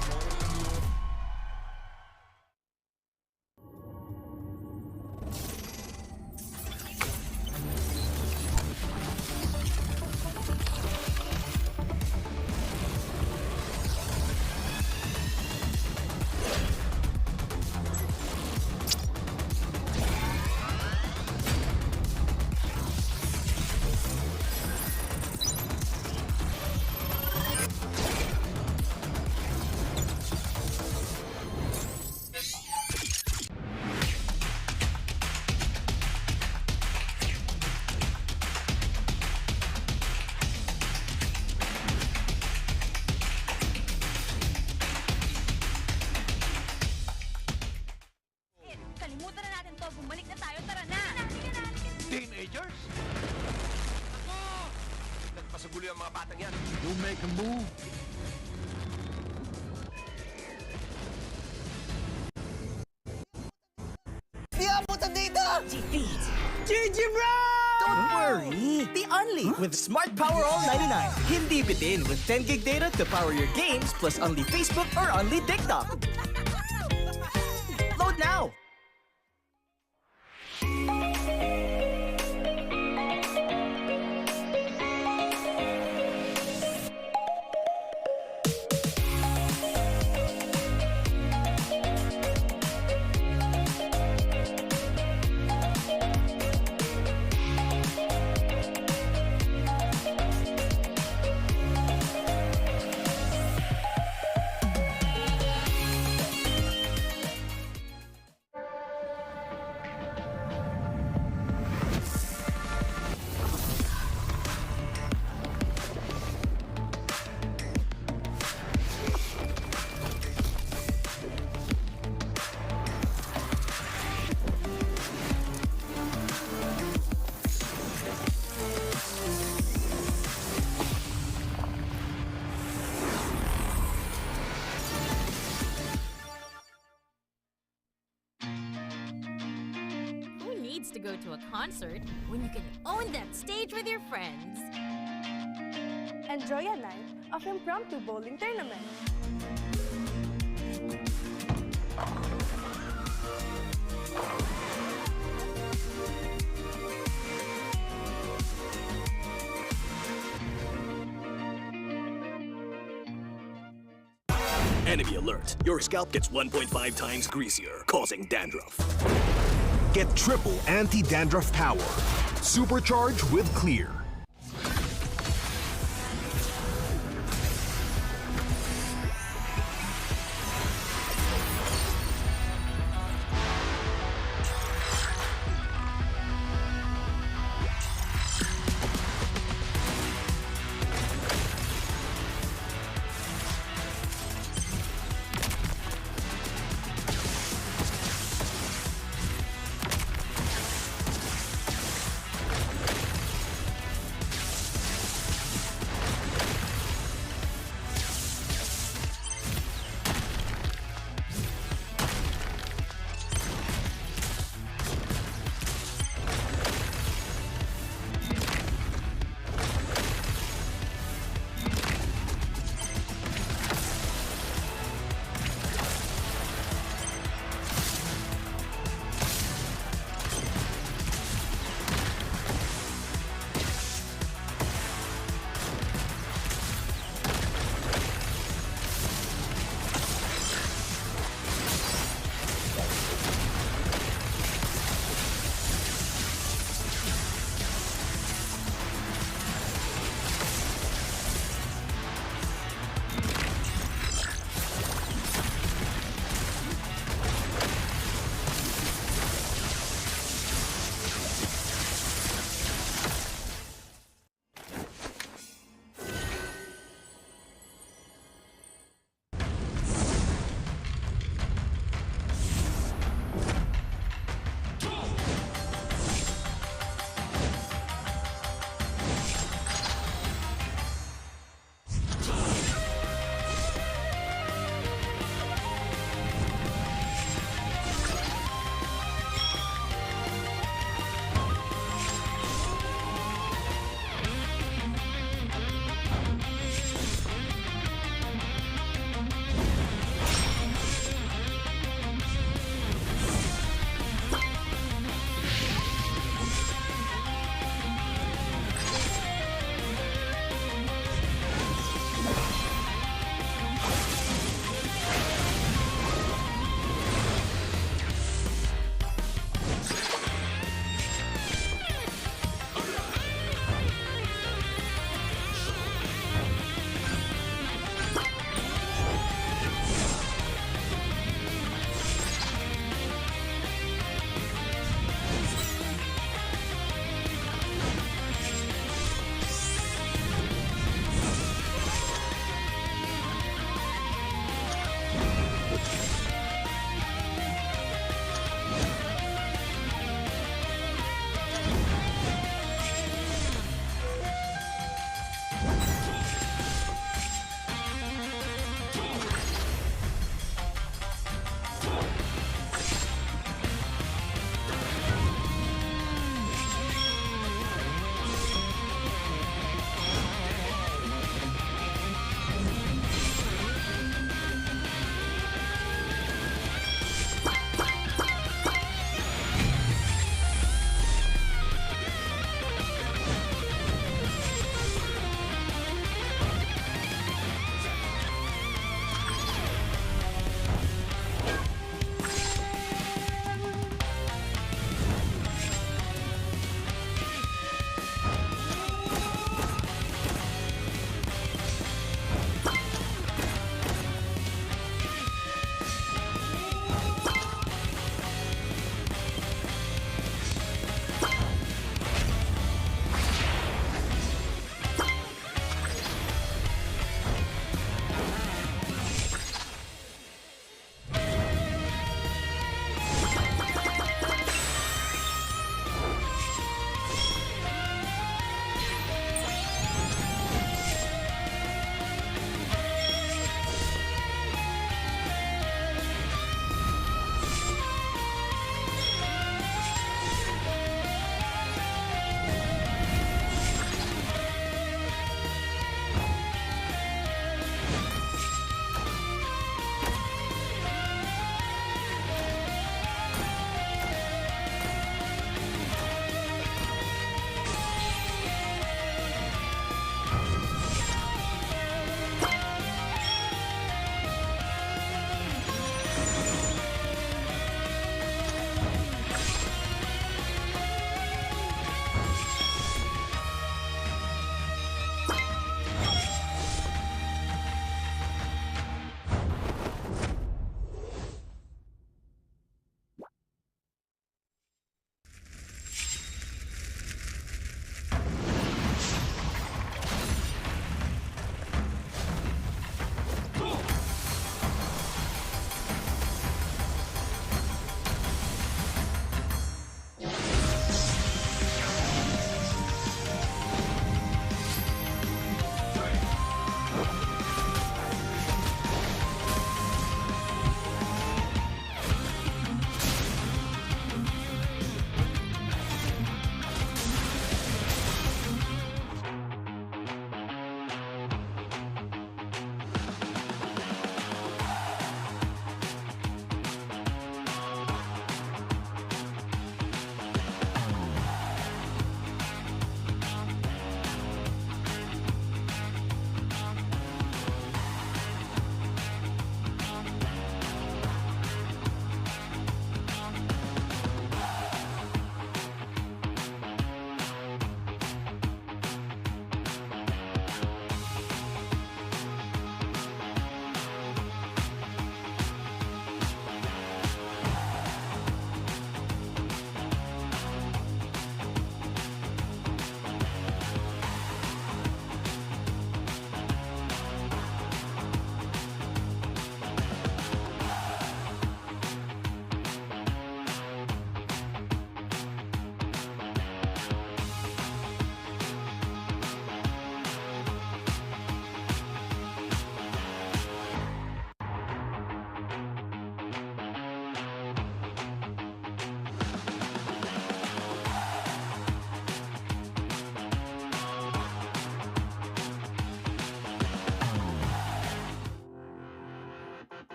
Teenagers? Ako! Nagpasagulo ang mga batang yan. You make a move. Di abutan dito! Defeat. GG bro! Don't worry. The only with Smart Power All 99. Hindi bitin with 10 gig data to power your games plus only Facebook or only TikTok. Load now. To go to a concert when you can own that stage with your friends. Enjoy a night of impromptu bowling tournament. Enemy alert. Your scalp gets 1.5 times greasier, causing dandruff. Get triple anti-dandruff power. Supercharge with Clear.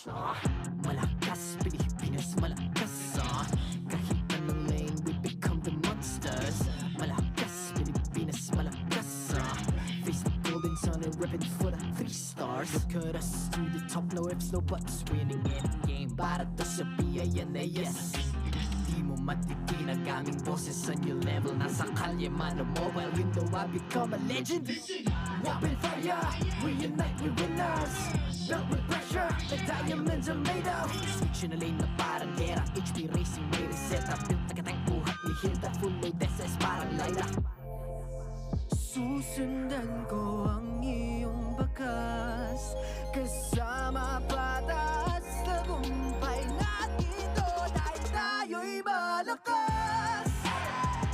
Malakas, Pilipinas, malakas. Kahit anong lane, we become the monsters. Malakas, Pilipinas, malakas. Face the golden sun and ribbon for the 3 stars. Look at us to the top, no ifs, no buts. Winning any game, para to sa PINAS. Di mo matitinag aming boses on your level. Nasa kalye man o mobile, you know I become a legend. Weapon fire, we unite, we winners. Built with pressure, the diamonds are made of. Switch na lane na parang gera, HP racing may reset up. Built tagatang buhat ni Hilda, full load SS parang Laila. Susundan ko ang iyong bakas, kasama patas, tagumpay natin to dahil tayo'y malakas.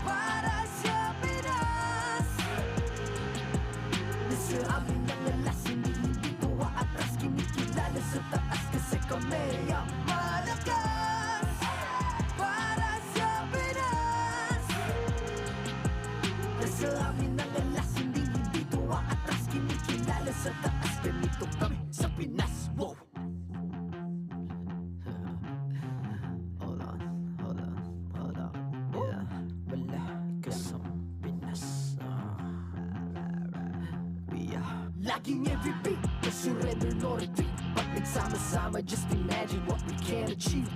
Para sa Pinas, nasa amin ang alas, hindi tuwa atras, kinikilala sa taas kasi kami ang malakas. Para sa Pinas, nasa amin ang alas, hindi tuwa atras, kinikilala sa taas, ganito kami sa Pinas. Wow! Hold on. Yeah, malakas ang Pinas. We are lacking every beat, no surrender, no retreat. Pag nagsama-sama, just imagine what we can achieve.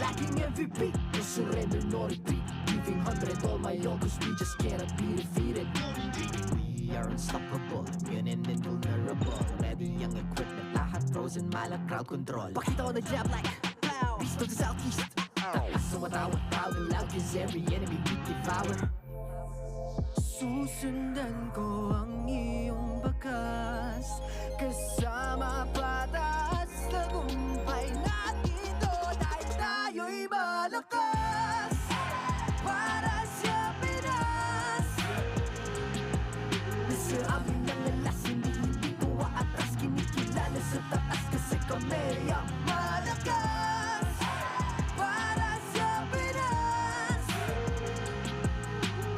Lacking every beat, no surrender, no retreat. Giving 100 all my all, cause we just cannot be defeated. We are unstoppable, immune and invulnerable. Ready ang equipment, lahat frozen, malak crowd control. Pakita ko na jab like pow, beast of the southeast. Taas sa matawa, proud and loud, cause every enemy we devour. Susundan ko ang iyong bakas, kasama patas, tagumpay natin to dahil tayo'y malakas. Para sa Pinas, nasa amin ang alas, hindi tuwa atras, kinikilala sa taas kasi kami ang malakas. Para sa Pinas,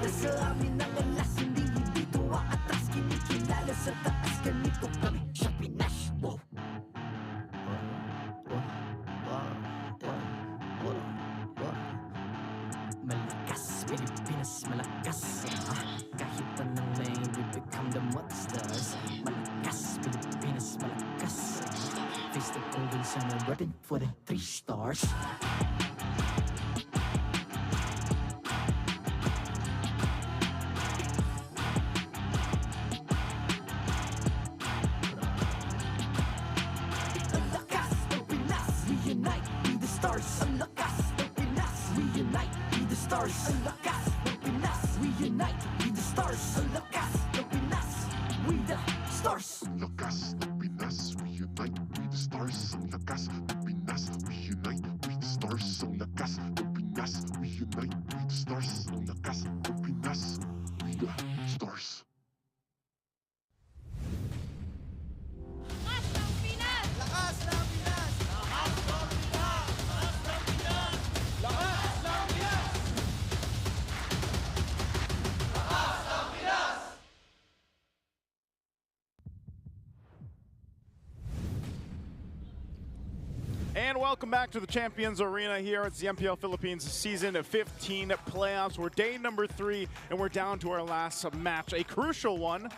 nasa amin ang alas, hindi tuwa atras, kinikilala sa taas, ganito kami sa Pinas. Wow! Malakas, Pilipinas, malakas. Kahit anong lane, we become the monsters. Malakas, Pilipinas, malakas. Face the golden sun and weapon for the 3 stars. Ang lakas ng Pinas, we unite, be the stars. Ang lakas ng Pinas, we unite, be the stars. Ang lakas ng Pinas, we unite, be the stars. Ang lakas ng Pinas, we the stars. Ang lakas ng Pinas, we unite, we the stars. Ang lakas ng Pinas, we unite, we the stars. Ang lakas ng Pinas, we unite, we the stars. Ang lakas ng Pinas, we the stars. And welcome back to the Champions Arena here at the Mpl Philippines Season 15 playoffs. We're day number 3, and we're down to our last match, a crucial one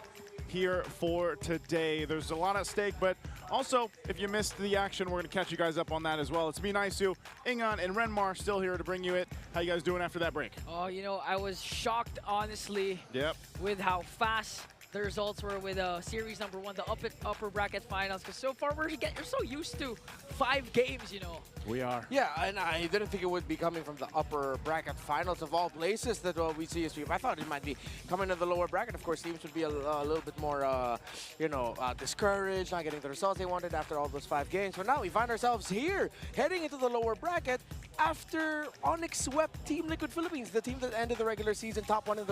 here for today. There's a lot at stake, but also, if you missed the action, we're going to catch you guys up on that as well. It's me, Naisu, Ingan, and Renmar still here to bring you it. How you guys doing after that break? Oh, you know, I was shocked, honestly, Yep. with how fast the results were with series number 1, the upper bracket finals. Because so far, you're so used to 5 games, you know. We are. Yeah, and I didn't think it would be coming from the upper bracket finals of all places that we see a sweep. I thought it might be coming to the lower bracket. Of course, teams would be a little bit more, discouraged, not getting the results they wanted after all those 5 games. But now we find ourselves here, heading into the lower bracket after Onyx swept Team Liquid Philippines, the team that ended the regular season top 1 in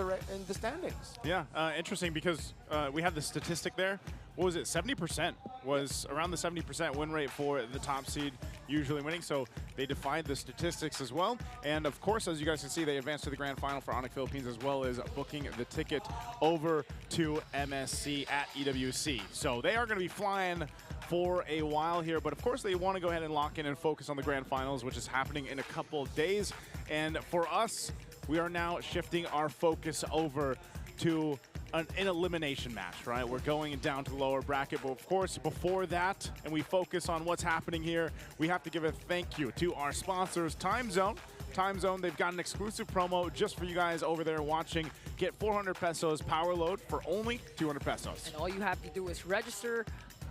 the standings. Yeah, interesting because we have the statistic there. What was it? 70% was around the 70% win rate for the top seed usually winning, so they defied the statistics as well. And of course, as you guys can see, they advanced to the grand final for Onyx Philippines, as well as booking the ticket over to MSC at EWC. So they are going to be flying for a while here, but of course they want to go ahead and lock in and focus on the grand finals, which is happening in a couple of days. And for us, we are now shifting our focus over to an elimination match, right? We're going down to the lower bracket, but of course, before that, and we focus on what's happening here, we have to give a thank you to our sponsors, Time Zone. Time Zone, they've got an exclusive promo just for you guys over there watching. Get 400 pesos power load for only 200 pesos. And all you have to do is register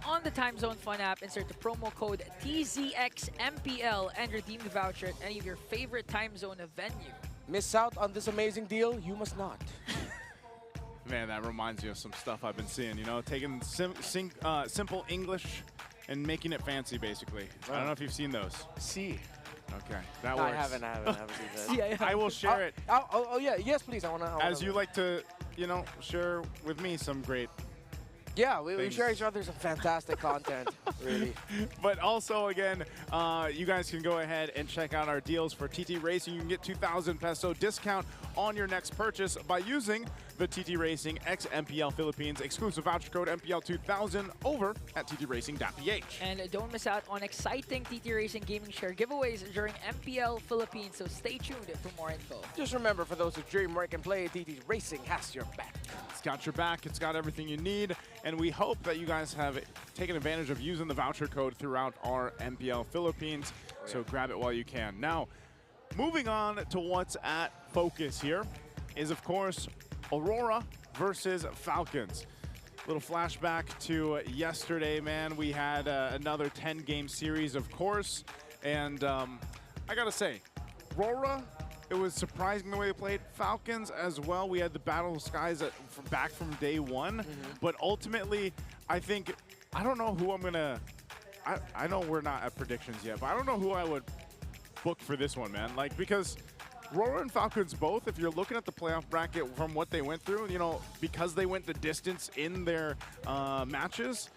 on the Time Zone Fun app, insert the promo code TZXMPL, and redeem the voucher at any of your favorite Time Zone venue. Miss out on this amazing deal? You must not. Man, that reminds me of some stuff I've been seeing, you know, taking simple English and making it fancy, basically. I don't know if you've seen those. See. Okay, that No, works. I haven't seen that. I will share it. Oh, yeah, yes, please. I wanna As you like to, you know, share with me some great. Yeah, we share each other some fantastic content, really. But also, again, you guys can go ahead and check out our deals for TT Racing. You can get 2,000 peso discount on your next purchase by using the TT Racing X MPL Philippines exclusive voucher code MPL2000 over at ttracing.ph. And don't miss out on exciting TT Racing gaming share giveaways during MPL Philippines, so stay tuned for more info. Just remember, for those who dream, work, and play, TT Racing has your back. It's got your back. It's got everything you need. And we hope that you guys have taken advantage of using the voucher code throughout our MPL Philippines. So grab it while you can. Now, moving on to what's at focus here is, of course, Aurora versus Falcons. Little flashback to yesterday, man. We had another 10-game series, of course. And I got to say, Aurora, it was surprising the way they played. Falcons as well. We had the Battle of Skies back from day one. But ultimately, I think, I don't know who I'm going to, I know we're not at predictions yet, but I don't know who I would book for this one, man. Like, because Aurora and Falcons both, if you're looking at the playoff bracket from what they went through, you know, because they went the distance in their matches,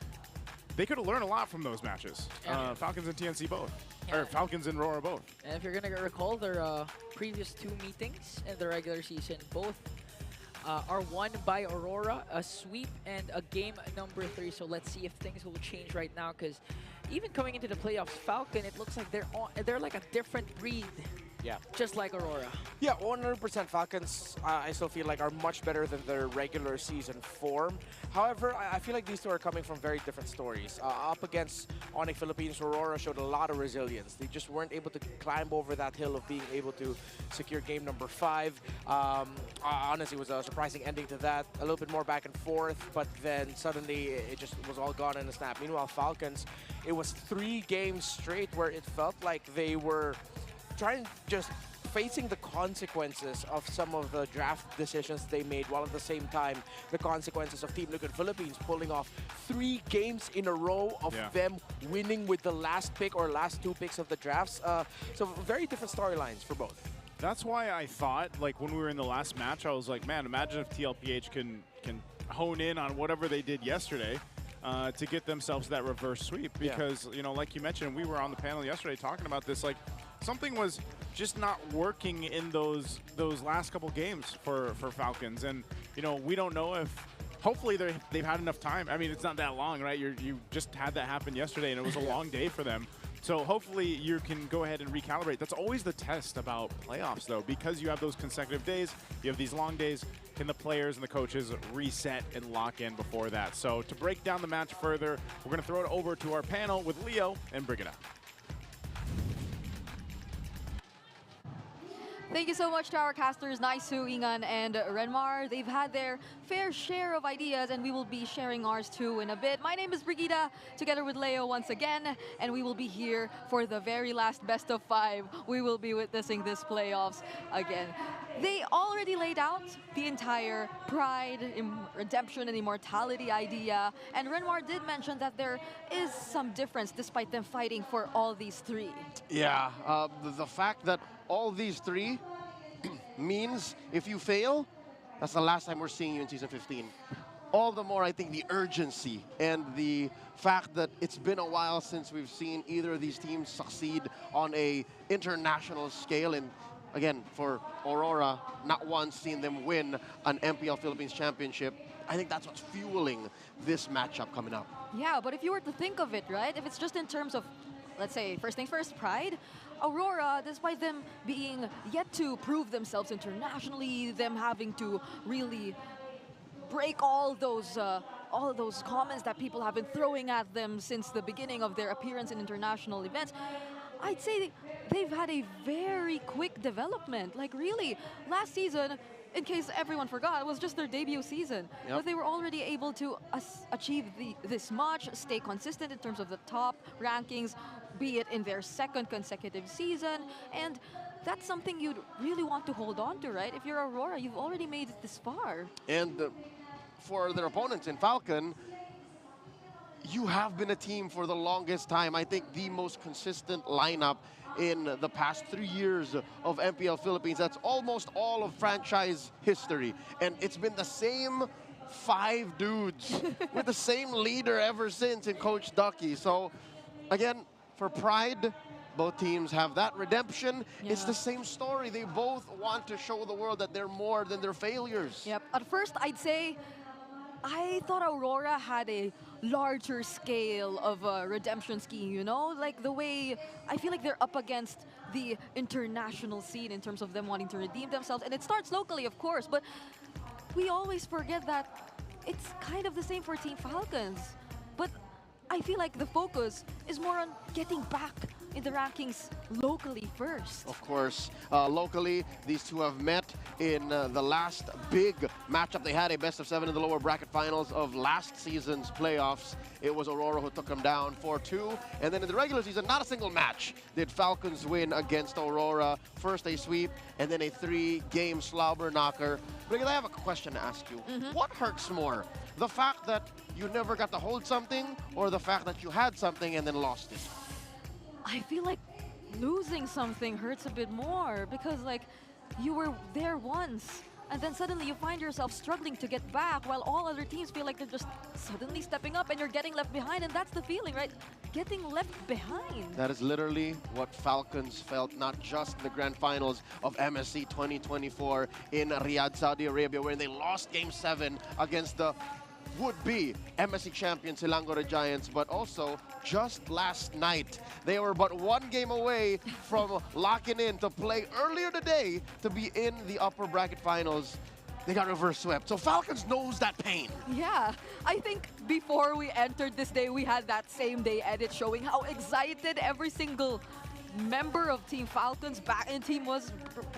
they could have learned a lot from those matches. Yeah. Falcons and TNC both. Or Falcons and Aurora both. And if you're going to recall their previous two meetings in the regular season, both are won by Aurora, a sweep and a game number 3. So let's see if things will change right now, because even coming into the playoffs, Falcon, it looks like they're like a different breed. Yeah. Just like Aurora. Yeah, 100% Falcons, I still feel like, are much better than their regular season form. However, I feel like these two are coming from very different stories. Up against Onyx Philippines, Aurora showed a lot of resilience. They just weren't able to climb over that hill of being able to secure game number 5. Honestly, it was a surprising ending to that. A little bit more back and forth, but then suddenly it just was all gone in a snap. Meanwhile, Falcons, it was 3 games straight where it felt like they were trying just facing the consequences of some of the draft decisions they made, while at the same time the consequences of Team Liquid Philippines pulling off 3 games in a row of them winning with the last pick or last 2 picks of the drafts. So very different storylines for both. That's why I thought, like, when we were in the last match, I was like, man, imagine if TLPH can hone in on whatever they did yesterday to get themselves that reverse sweep. Because, you know, like you mentioned, we were on the panel yesterday talking about this, like, something was just not working in those last couple games for Falcons. And, you know, we don't know if, hopefully they've had enough time. I mean, it's not that long, right? You just had that happen yesterday, and it was a long day for them. So hopefully you can go ahead and recalibrate. That's always the test about playoffs, though, because you have those consecutive days, you have these long days. Can the players and the coaches reset and lock in before that? So to break down the match further, we're going to throw it over to our panel with Leo and Brigida. Thank you so much to our casters, Naisu, Ingan, and Renmar. They've had their fair share of ideas, and we will be sharing ours too in a bit. My name is Brigida, together with Leo once again, and we will be here for the very last best of 5. We will be witnessing this playoffs again. They already laid out the entire pride, redemption, and immortality idea, and Renmar did mention that there is some difference despite them fighting for all these 3. Yeah, the fact that all these 3 means if you fail, that's the last time we're seeing you in Season 15. all the more, I think, the urgency and the fact that it's been a while since we've seen either of these teams succeed on a international scale. And again, for Aurora, not once seen them win an MPL Philippines championship. I think that's what's fueling this matchup coming up. Yeah, but if you were to think of it, right, if it's just in terms of, let's say, first things first, pride, Aurora, despite them being yet to prove themselves internationally, them having to really break all those comments that people have been throwing at them since the beginning of their appearance in international events, I'd say they've had a very quick development. Like really, last season, in case everyone forgot, it was just their debut season. Yep. But they were already able to achieve this much, stay consistent in terms of the top rankings, be it in their second consecutive season. And that's something you'd really want to hold on to, right? If you're Aurora, you've already made it this far. And for their opponents in Falcon, you have been a team for the longest time. I think the most consistent lineup in the past 3 years of MPL Philippines. That's almost all of franchise history. And it's been the same 5 dudes with the same leader ever since in Coach Ducky. So again, for pride, both teams have that redemption. Yeah. It's the same story. They both want to show the world that they're more than their failures. Yep. At first, I'd say I thought Aurora had a larger scale of a redemption scheme, you know? Like the way I feel like they're up against the international scene in terms of them wanting to redeem themselves. And it starts locally, of course, but we always forget that it's kind of the same for Team Falcons. But I feel like the focus is more on getting back in the rankings locally first. Of course, locally, these two have met in the last big matchup. They had a best-of-7 in the lower bracket finals of last season's playoffs. It was Aurora who took them down 4-2. And then in the regular season, not a single match did Falcons win against Aurora. First a sweep, and then a 3-game slobber knocker. Brigid, I have a question to ask you. What hurts more? The fact that you never got to hold something, or the fact that you had something and then lost it? I feel like losing something hurts a bit more because like you were there once and then suddenly you find yourself struggling to get back while all other teams feel like they're just suddenly stepping up and you're getting left behind, and that's the feeling, right? Getting left behind. That is literally what Falcons felt, not just in the grand finals of MSC 2024 in Riyadh, Saudi Arabia, where they lost Game 7 against the would-be MSC champion Silangore Giants, but also just last night. They were but 1 game away from locking in to play earlier today to be in the upper bracket finals. They got reverse swept. So Falcons knows that pain. Yeah, I think before we entered this day, we had that same day edit showing how excited every single member of Team Falcons back in team was,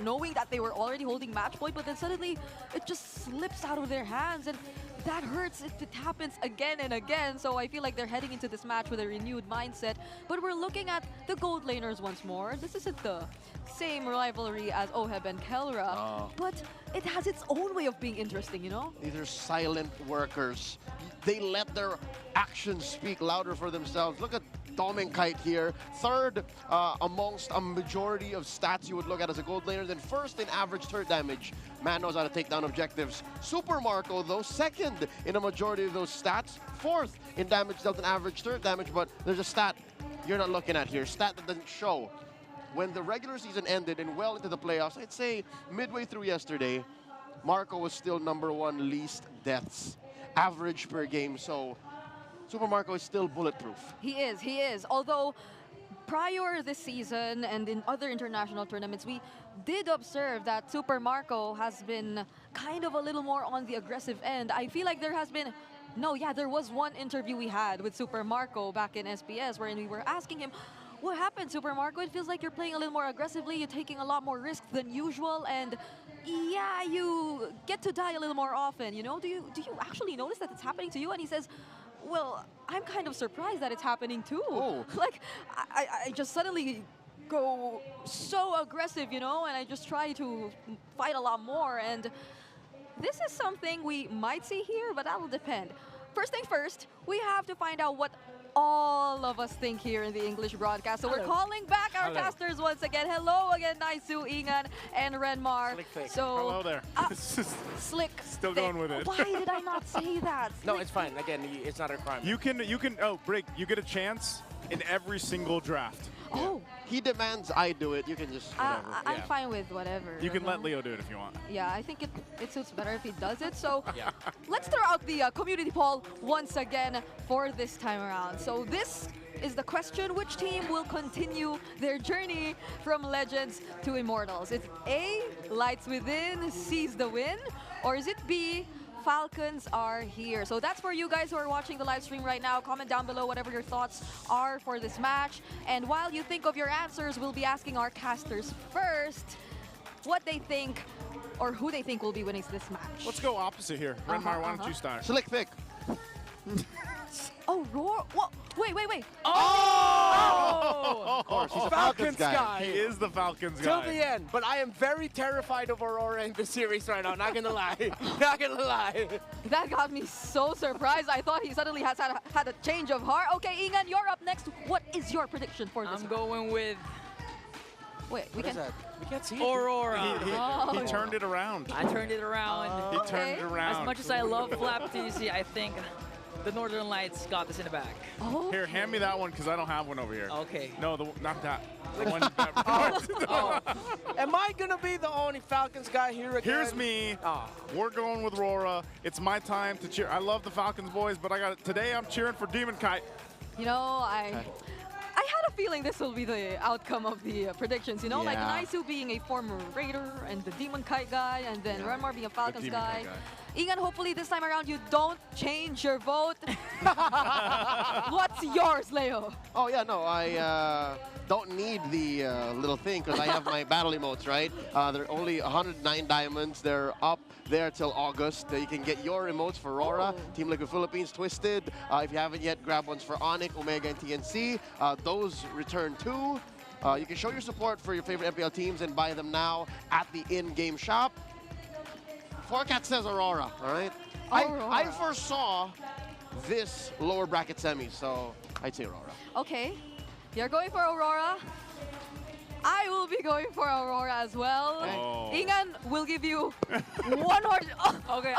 knowing that they were already holding match point, but then suddenly it just slips out of their hands, and that hurts if it happens again and again. So I feel like they're heading into this match with a renewed mindset. But we're looking at the gold laners once more. This isn't the same rivalry as Oheb and Kelra, but it has its own way of being interesting, you know? These are silent workers. They let their actions speak louder for themselves. Look at Kite here, third amongst a majority of stats you would look at as a gold laner, then first in average turret damage. Man knows how to take down objectives. Super Marco, though, second in a majority of those stats, fourth in damage dealt and average turret damage, but there's a stat you're not looking at here, stat that doesn't show. When the regular season ended and well into the playoffs, I'd say midway through yesterday, Marco was still #1 least deaths, average per game, so Super Marco is still bulletproof. He is. Although prior this season and in other international tournaments, we did observe that Super Marco has been kind of a little more on the aggressive end. I feel like there has been, there was one interview we had with Super Marco back in SBS wherein we were asking him, what happened, Super Marco? It feels like you're playing a little more aggressively, you're taking a lot more risks than usual, and yeah, you get to die a little more often, you know? Do you actually notice that it's happening to you? And he says, well, I'm kind of surprised that it's happening too. Like, I just suddenly go so aggressive, you know, and I just try to fight a lot more. And this is something we might see here, but that will depend. First thing first, we have to find out what all of us think here in the English broadcast. So we're calling back our casters once again. Hello again, Naisu, Ingan, and Renmar. So Hello there. Slick. Still going with it. Why did I not say that? No, it's fine. Again, it's not a crime. You can. Oh, Break. You get a chance in every single draft. Oh. He demands I do it. You can just whatever. I'm fine with whatever. You can let Leo do it if you want. Yeah, I think it suits better if he does it. So let's throw out the community poll once again for this time around. So this is the question: which team will continue their journey from Legends to Immortals? It's A, Lights Within, seize the win, or is it B, Falcons are here? So that's for you guys who are watching the live stream right now. Comment down below whatever your thoughts are for this match. And while you think of your answers, we'll be asking our casters first what they think or who they think will be winning this match. Let's go opposite here. Renmar, why don't you start? Slick Vic. Oh, Roar. What? Wait. Oh! Of course, he's a Falcons guy. He is the Falcons Till guy. the end. But I am very terrified of Aurora in this series right now. Not gonna lie. Not gonna lie. That got me so surprised. I thought he suddenly has had a change of heart. Okay, Ingan, you're up next. What is your prediction for this? I'm going with... Wait, What is that? We can't see it. Aurora. He turned it around. I turned it around. He turned it around. As much as I love Flap TC, I think the Northern Lights got this in the back. Oh. Here, hand me that one because I don't have one over here. Okay. No, not that. The one that Am I gonna be the only Falcons guy here again? Here's me. We're going with Aurora. It's my time to cheer. I love the Falcons boys, but today I'm cheering for Demon Kite. You know, I had a feeling this will be the outcome of the predictions. You know, like Naisu being a former Raider and the Demon Kite guy, and then Renmar being a Falcons guy. Ingan, hopefully this time around you don't change your vote. What's yours, Leo? Oh yeah, no, I don't need the little thing because I have my battle emotes, right? They're only 109 diamonds. They're up there till August. You can get your emotes for Aurora, Team Liquid Philippines, Twisted. If you haven't yet, grab ones for Onyx, Omega, and TNC. Those return too. You can show your support for your favorite MPL teams and buy them now at the in-game shop. Forecast says Aurora, all right? I foresaw this lower bracket semis, so I'd say Aurora. Okay, you're going for Aurora. I will be going for Aurora as well. Oh. Ingan will give you one more. Okay,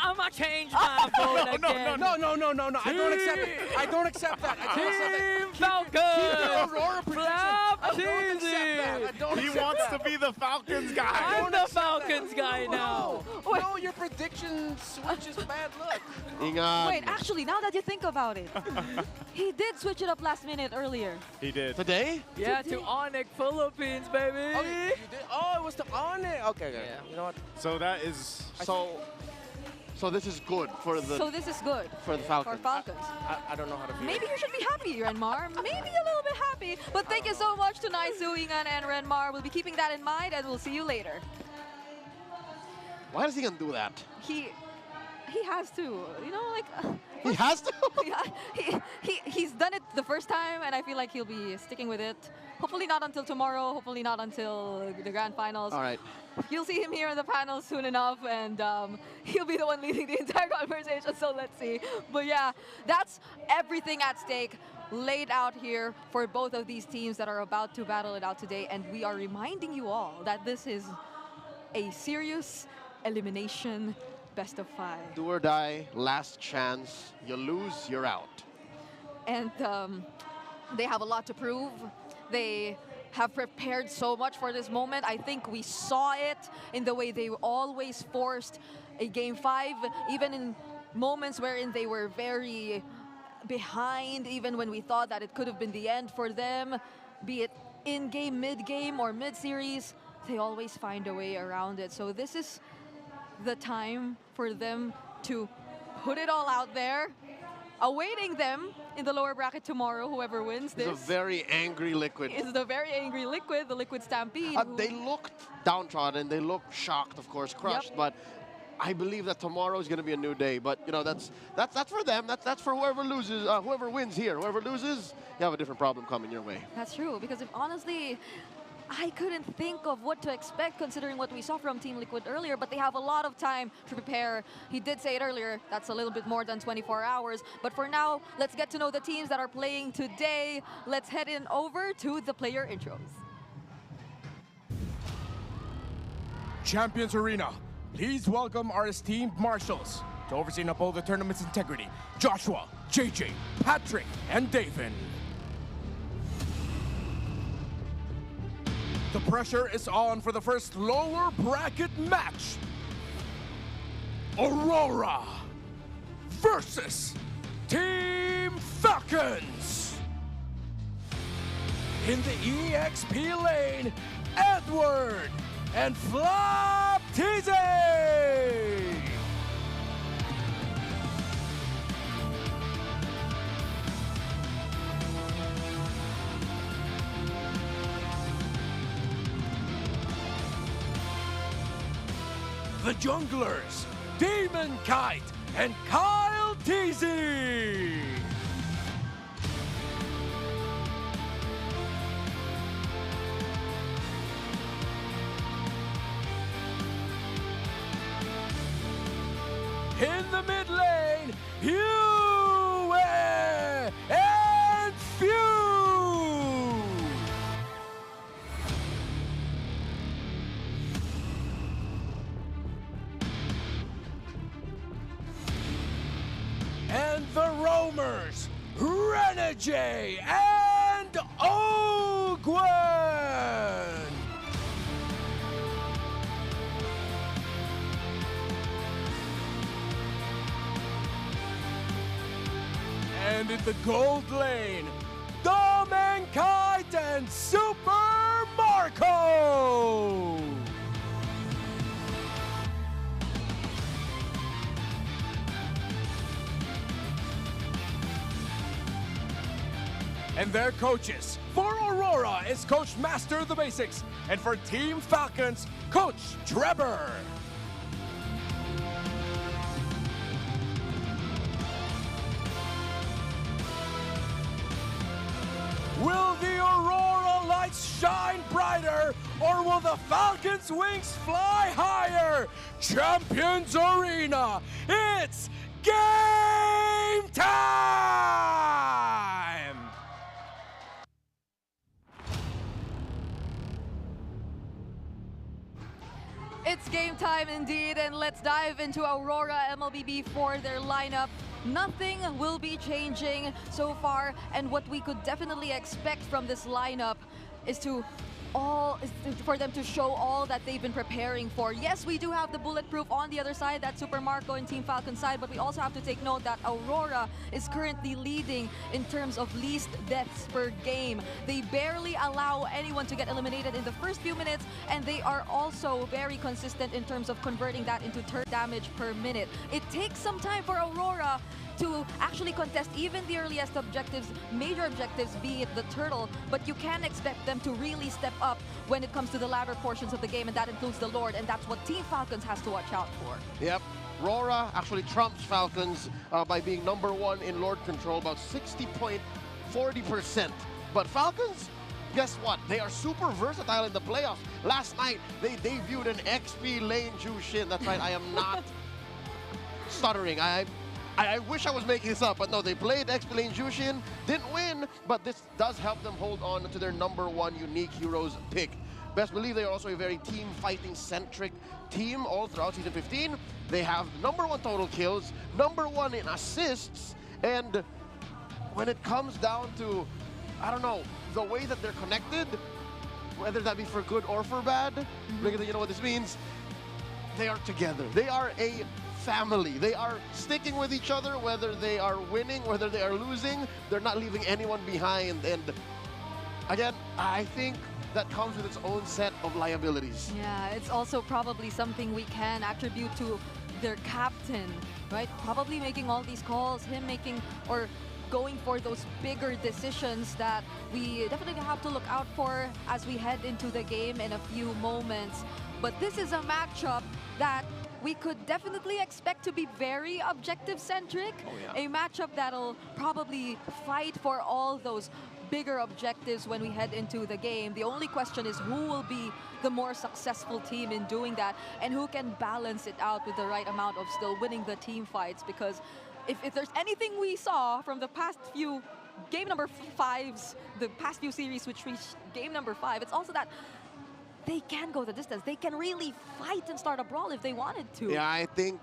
I'm gonna change my vote again. No. I don't accept it. I don't accept that. I can't accept it. Team Falcons! Aurora Flap I don't accept that. I don't He accept wants that. to be the Falcons guy. I'm the Falcons guy now. No, your prediction switch is bad luck. Ingan. Wait, actually, now that you think about it, he did switch it up last minute earlier. He did. Today? Yeah, to Onyx Philippines, baby. Oh, you did? Oh, it was the on it. Okay. Yeah. You know what? So that is... So this is good for the So this is good for the Falcons. for Falcons. I don't know how to feel. Maybe you should be happy, Renmar. Maybe a little bit happy. But thank you so much to Naisu, Ingan, and Renmar. We'll be keeping that in mind, and we'll see you later. Why does he do that? He has to, you know, like... He has to? He's done it the first time, and I feel like he'll be sticking with it. Hopefully not until tomorrow, hopefully not until the grand finals. All right. You'll see him here in the panel soon enough, and he'll be the one leading the entire conversation, so let's see. But yeah, that's everything at stake laid out here for both of these teams that are about to battle it out today, and we are reminding you all that this is a serious elimination best of 5. Do or die, last chance. You lose, you're out. And they have a lot to prove. They have prepared so much for this moment. I think we saw it in the way they always forced a Game 5, even in moments wherein they were very behind, even when we thought that it could have been the end for them, be it in-game, mid-game, or mid-series, they always find a way around it. So this is the time for them to put it all out there, awaiting them in the lower bracket tomorrow, whoever wins this. It's a very angry Liquid. Is the very angry Liquid, the Liquid Stampede. They looked downtrodden, they looked shocked, of course, crushed, but I believe that tomorrow is going to be a new day. But you know, that's for them. That's for whoever loses, whoever wins here. Whoever loses, you have a different problem coming your way. That's true, because if honestly, I couldn't think of what to expect considering what we saw from Team Liquid earlier, but they have a lot of time to prepare. He did say it earlier, that's a little bit more than 24 hours. But for now, let's get to know the teams that are playing today. Let's head in over to the player intros. Champions Arena, please welcome our esteemed marshals to oversee and uphold the tournament's integrity. Joshua, JJ, Patrick, and David. The pressure is on for the first lower bracket match. Aurora versus Team Falcons. In the EXP lane, Edward and Flop TZ. The junglers, Demon Kite and Kyle TZ. In the mid lane, Hugh and Few. And the roamers, Renegade and Ogwen. And in the gold lane, Dom and Kite and Super Marco. And their coaches. For Aurora is Coach Master of the Basics, and for Team Falcons, Coach Trevor. Will the Aurora lights shine brighter, or will the Falcons' wings fly higher? Champions Arena, it's game time! It's game time indeed, and let's dive into Aurora MLBB for their lineup. Nothing will be changing so far, and what we could definitely expect from this lineup is for them to show all that they've been preparing for. Yes, we do have the Bulletproof on the other side, that's Super Marco and Team Falcon side, but we also have to take note that Aurora is currently leading in terms of least deaths per game. They barely allow anyone to get eliminated in the first few minutes, and they are also very consistent in terms of converting that into turret damage per minute. It takes some time for Aurora to actually contest even the earliest objectives, major objectives, be it the turtle, but you can expect them to really step up when it comes to the latter portions of the game, and that includes the Lord, and that's what Team Falcons has to watch out for. Yep. Aurora actually trumps Falcons by being #1 in Lord control, about 60.40%. But Falcons, guess what? They are super versatile in the playoffs. Last night, they debuted an XP lane Jushin. That's right, I am not stuttering. I wish I was making this up, but no, they played XP lane Jushin, didn't win, but this does help them hold on to their #1 unique heroes pick. Best believe they are also a very team fighting centric team all throughout Season 15. They have #1 total kills, #1 in assists, and when it comes down to, I don't know, the way that they're connected, whether that be for good or for bad, because you know what this means? They are together. They are a family. They are sticking with each other, whether they are winning, whether they are losing. They're not leaving anyone behind. And again, I think that comes with its own set of liabilities. Yeah, it's also probably something we can attribute to their captain, right? Probably making all these calls, him making or going for those bigger decisions that we definitely have to look out for as we head into the game in a few moments. But this is a matchup that we could definitely expect to be very objective-centric. A matchup that'll probably fight for all those bigger objectives when we head into the game. The only question is who will be the more successful team in doing that and who can balance it out with the right amount of still winning the team fights, because if there's anything we saw from the past few game number 5s, the past few series which reached game number 5, it's also that they can go the distance. They can really fight and start a brawl if they wanted to. Yeah, I think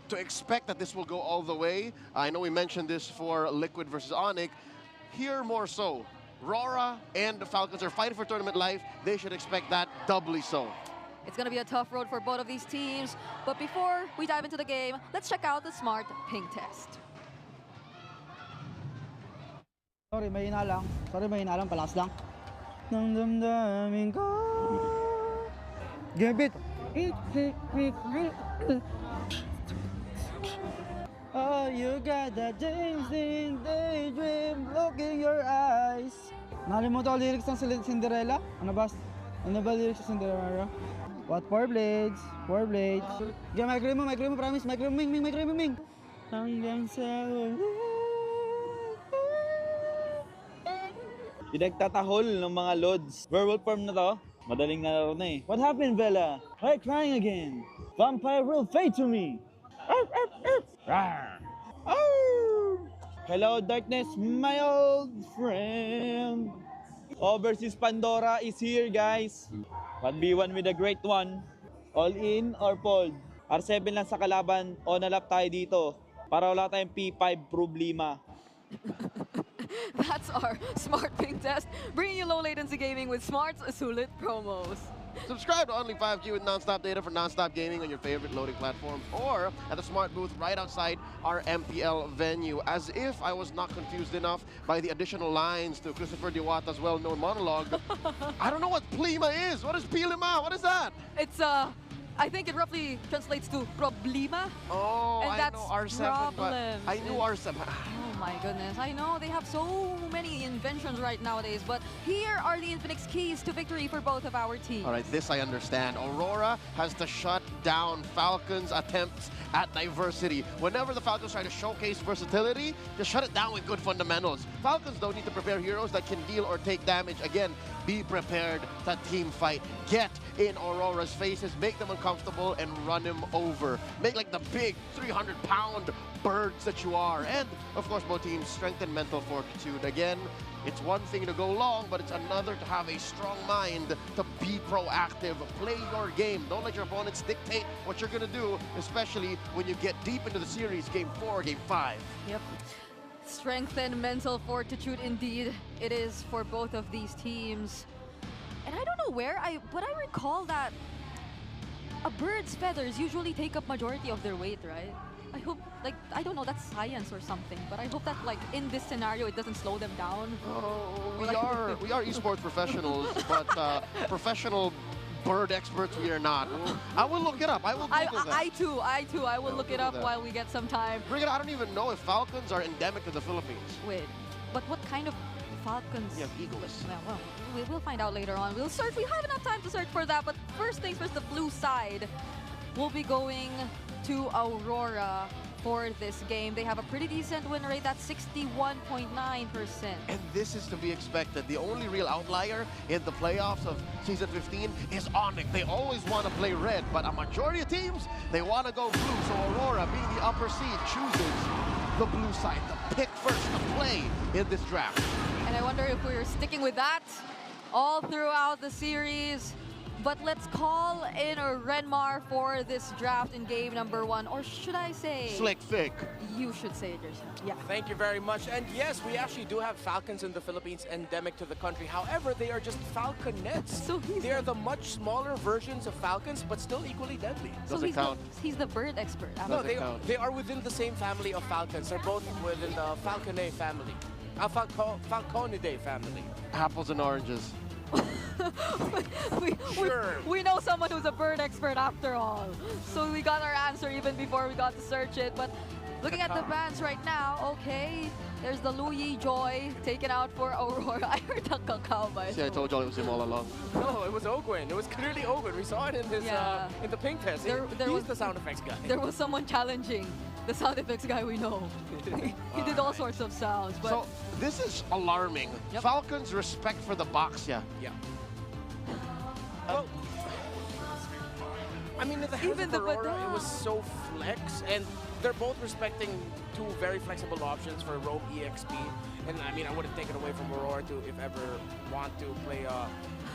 to expect that this will go all the way, I know we mentioned this for Liquid versus Onyx, here more so. Rora and the Falcons are fighting for tournament life. They should expect that doubly so. It's going to be a tough road for both of these teams. But before we dive into the game, let's check out the Smart Ping test. Sorry, mahina lang. Palakas lang. Nang damdamin ko. Gambit. Oh, you got that daydream look in your eyes. Nakalimutan ko lyrics ng Cinderella? Ano ba lyrics ng Cinderella? What? Four blades. Yeah, mic mo, promise. Mic mo, Ming. Hanggang sa huli. Pinagtatahol ng mga lods. Werewolf form na to. Madaling nalaro na eh. What happened, Bella? Why crying again? Vampire will fade to me. Oh! Hello, darkness, my old friend. Overseas Pandora is here, guys. 1v1 with the great one. All in or fold. R7 lang sa kalaban. On a lap tayo dito. Para wala tayong P5 problema. That's our Smart Ping test, bringing you low latency gaming with Smart's Sulit promos. Subscribe to Only5G with non-stop data for non-stop gaming on your favorite loading platform or at the Smart booth right outside our MPL venue. As if I was not confused enough by the additional lines to Christopher Diwata's well-known monologue. I don't know what plima is. What is pilima? What is that? It's I think it roughly translates to problema. Oh, and I that's know R7, problem. but I knew R7. Oh my goodness, I know they have so many inventions right nowadays, but here are the Infinix keys to victory for both of our teams. All right, this I understand. Aurora has to shut down Falcons' attempts at diversity. Whenever the Falcons try to showcase versatility, just shut it down with good fundamentals. Falcons don't need to prepare heroes that can deal or take damage. Again, be prepared to team fight. Get in Aurora's faces, make them uncomfortable, and run him over. Make like the big 300-pound birds that you are. And, of course, both teams strengthen mental fortitude. Again, it's one thing to go long, but it's another to have a strong mind, to be proactive, play your game. Don't let your opponents dictate what you're going to do, especially when you get deep into the series, Game 4, Game 5. Yep. Strengthen mental fortitude indeed. It is for both of these teams. And I don't know where, but I recall that a bird's feathers usually take up majority of their weight, right? I hope, like, I don't know, that's science or something, but I hope that, like, in this scenario, it doesn't slow them down. Oh, we are esports professionals, but professional bird experts we are not. I will look it up. I will Google that. I too. I will look it up while we get some time. Brigida, I don't even know if falcons are endemic to the Philippines. Wait, but what kind of falcons? Yeah, eagles. Well, we'll find out later on. We'll search. We have enough time to search for that, but first things first, the blue side will be going to Aurora for this game. They have a pretty decent win rate, that's 61.9%. And this is to be expected. The only real outlier in the playoffs of Season 15 is Onyx. They always want to play red, but a majority of teams, they want to go blue. So Aurora, being the upper seed, chooses the blue side, the pick first to play in this draft. And I wonder if we're sticking with that all throughout the series. But let's call in a Renmar for this draft in game number 1. Or should I say... Slick Vic. You should say it yourself. Yeah. Thank you very much. And yes, we actually do have falcons in the Philippines endemic to the country. However, they are just falconets. So they are the much smaller versions of falcons, but still equally deadly. So he's the bird expert. No, they are within the same family of falcons. They're both within the Falconet family. Falconidae family. Apples and oranges. we know someone who's a bird expert after all. So we got our answer even before we got to search it. But Looking at the bans right now, okay. There's the Louis Joy taken out for Aurora. I heard the Kakao by See, I told y'all it was him all along. No, it was Ogwin. It was clearly Ogwin. We saw it in his in the pink test. He's the sound effects guy. There was someone challenging the sound effects guy we know. He did all sorts of sounds. But So this is alarming. Falcons' respect for the box, yeah. Well, I mean, in the hands of Aurora, it was so flex, and they're both respecting two very flexible options for Rogue EXP. And I mean, I wouldn't take it away from Aurora to, if ever, want to play a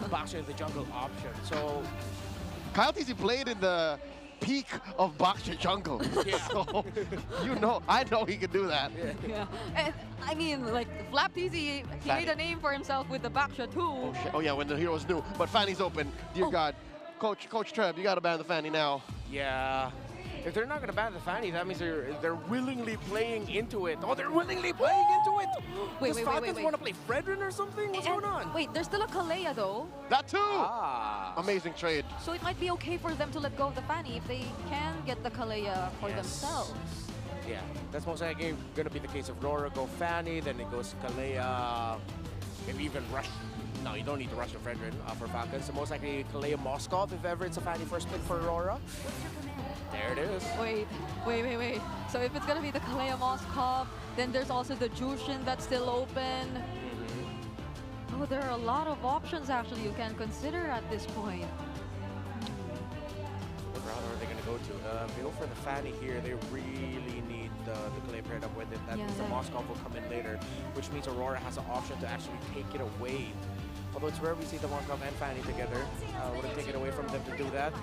Boxer in the jungle option. So, Kyle TC played in the peak of Boxer jungle. Yeah. So, I know he can do that. yeah. And I mean, like, Flap TZ, he made a name for himself with the Baksha too. Oh, shit. Oh, yeah, when the heroes knew. But Fanny's open. Dear God. Coach Treb, you got to ban the Fanny now. yeah. If they're not going to ban the Fanny, that means they're willingly playing into it. Oh, they're willingly playing into it! Wait, Does Falcons want to play Fredrin or something? What's going on? Wait, there's still a Kalea though. That too! Amazing trade. So it might be okay for them to let go of the Fanny if they can get the Kalea for themselves. Yeah, that's most likely going to be the case of Aurora go Fanny, then it goes Kalea, maybe even Rush. No, you don't need to rush the Fredrin for Falcons. So most likely Kalea Moskov if ever it's a Fanny first pick for Aurora. There it is. Wait. So if it's gonna be the Kalea Moskov, then there's also the Jushin that's still open. Oh, there are a lot of options actually you can consider at this point. What route are they going to go to? If they go for the Fanny here, they really need the Kalea paired up with it. That means the Moskov will come in later, which means Aurora has an option to actually take it away. Although it's rare we see the Moskov and Fanny together. Wouldn't take it away from them to do that.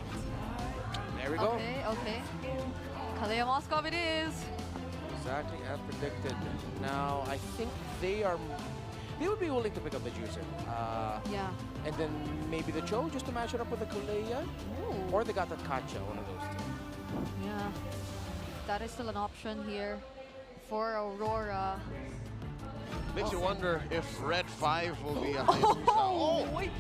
There we go. Okay. Kalea Moskov it is. Exactly as predicted. Now, I think they would be willing to pick up the Juicer. Yeah. And then maybe the Cho just to match it up with the Kalea. Or they got the Kacha, one of those two. Yeah. That is still an option here for Aurora. Makes you wonder if Red 5 will be a Hayabusa. Oh! Wait.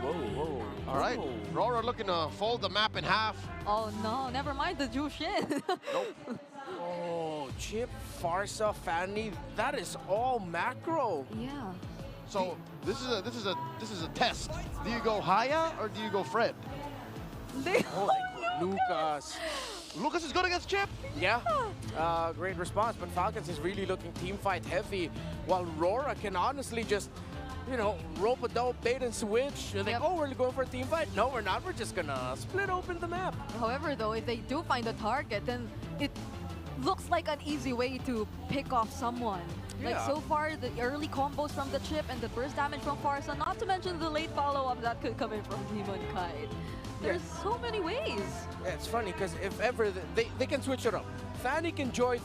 Whoa. All right. Aurora looking to fold the map in half. Oh no, never mind the Jushin. Nope. Oh, Chip, Farsa, Fanny, that is all macro. Yeah. So this is a test. Do you go Haya or do you go Fred? Lucas. Lucas is good against Chip. Yeah, great response. But Falcons is really looking team fight heavy, while Aurora can honestly just, rope a dope, bait and switch. And think, oh, we're going for a team fight. No, we're not. We're just gonna split open the map. However, though, if they do find a target, then it looks like an easy way to pick off someone. Like so far, the early combos from the Chip and the burst damage from Farsa, not to mention the late follow-up that could come in from Demon Kite. There's so many ways. Yeah, it's funny because if ever they can switch it up. Fanny can join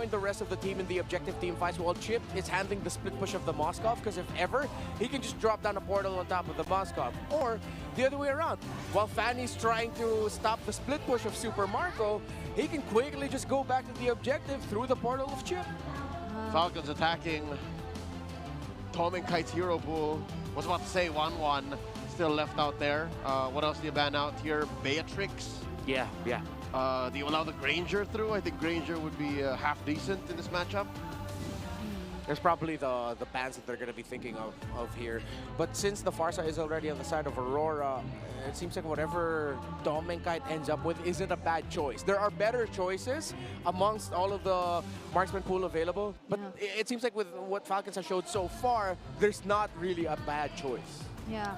the rest of the team in the objective team fights while Chip is handling the split push of the Moskov, because if ever, he can just drop down a portal on top of the Moskov. Or the other way around. While Fanny's trying to stop the split push of Super Marco, he can quickly just go back to the objective through the portal of Chip. Falcons attacking Tom and Kite's hero pool. Was about to say 1-1. Still left out there. What else do you ban out here? Beatrix. Yeah. Do you allow the Granger through? I think Granger would be half decent in this matchup. There's probably the bans that they're going to be thinking of here. But since the Farsa is already on the side of Aurora, it seems like whatever Domenkite ends up with isn't a bad choice. There are better choices amongst all of the marksman pool available. But it seems like with what Falcons have showed so far, there's not really a bad choice. Yeah.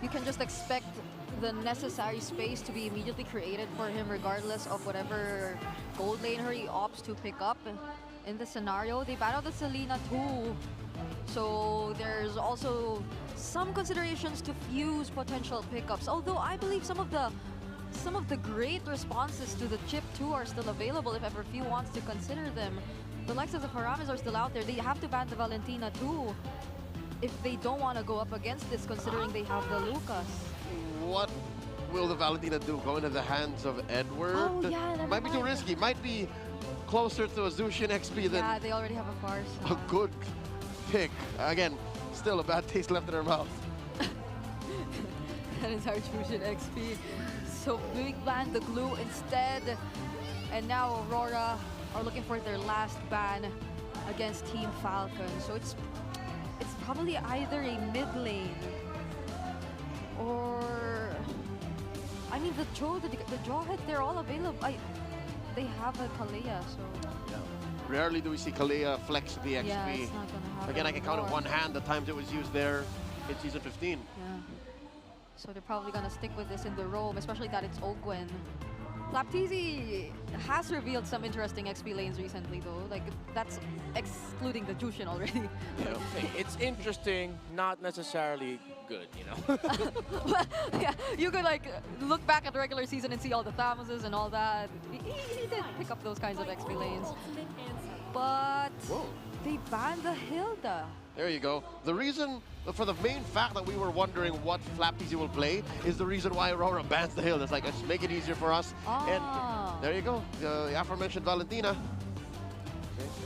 You can just expect the necessary space to be immediately created for him regardless of whatever gold laner he opts to pick up. In the scenario, they battled the Selena too. So there's also some considerations to fuse potential pickups. Although I believe some of the great responses to the Chip too are still available if ever few wants to consider them. The likes of the Paramis are still out there. They have to ban the Valentina too if they don't want to go up against this, considering they have the Lucas. What will the Valentina do? Go into the hands of Edward? Oh, yeah, might be too risky. Might be closer to a Zushin XP than yeah, they already have a Farsa. a good pick. Again, still a bad taste left in her mouth. That is our Jushin XP. So big ban the glue instead. And now Aurora are looking for their last ban against Team Falcon. So it's probably either a mid lane or, I mean, the Jawhead, they're all available. They have a Kalea, so. Yeah. Rarely do we see Kalea flex the XP. Yeah, it's not gonna happen Again, I can count on anymore. one hand the times it was used there in Season 15. Yeah. So they're probably gonna stick with this in the roam, especially that it's Ogwen. Flaptizi has revealed some interesting XP lanes recently, though. Like, that's excluding the Jushin already. Yeah, it's interesting, not necessarily good, you know? Yeah, you could like look back at the regular season and see all the Thamuses and all that. He did pick up those kinds of XP lanes. But they banned the Hilda. There you go. The reason, for the main fact that we were wondering what Flaptizi will play is the reason why Aurora bans the Hill. It's like, let's make it easier for us. And there you go, the aforementioned Valentina.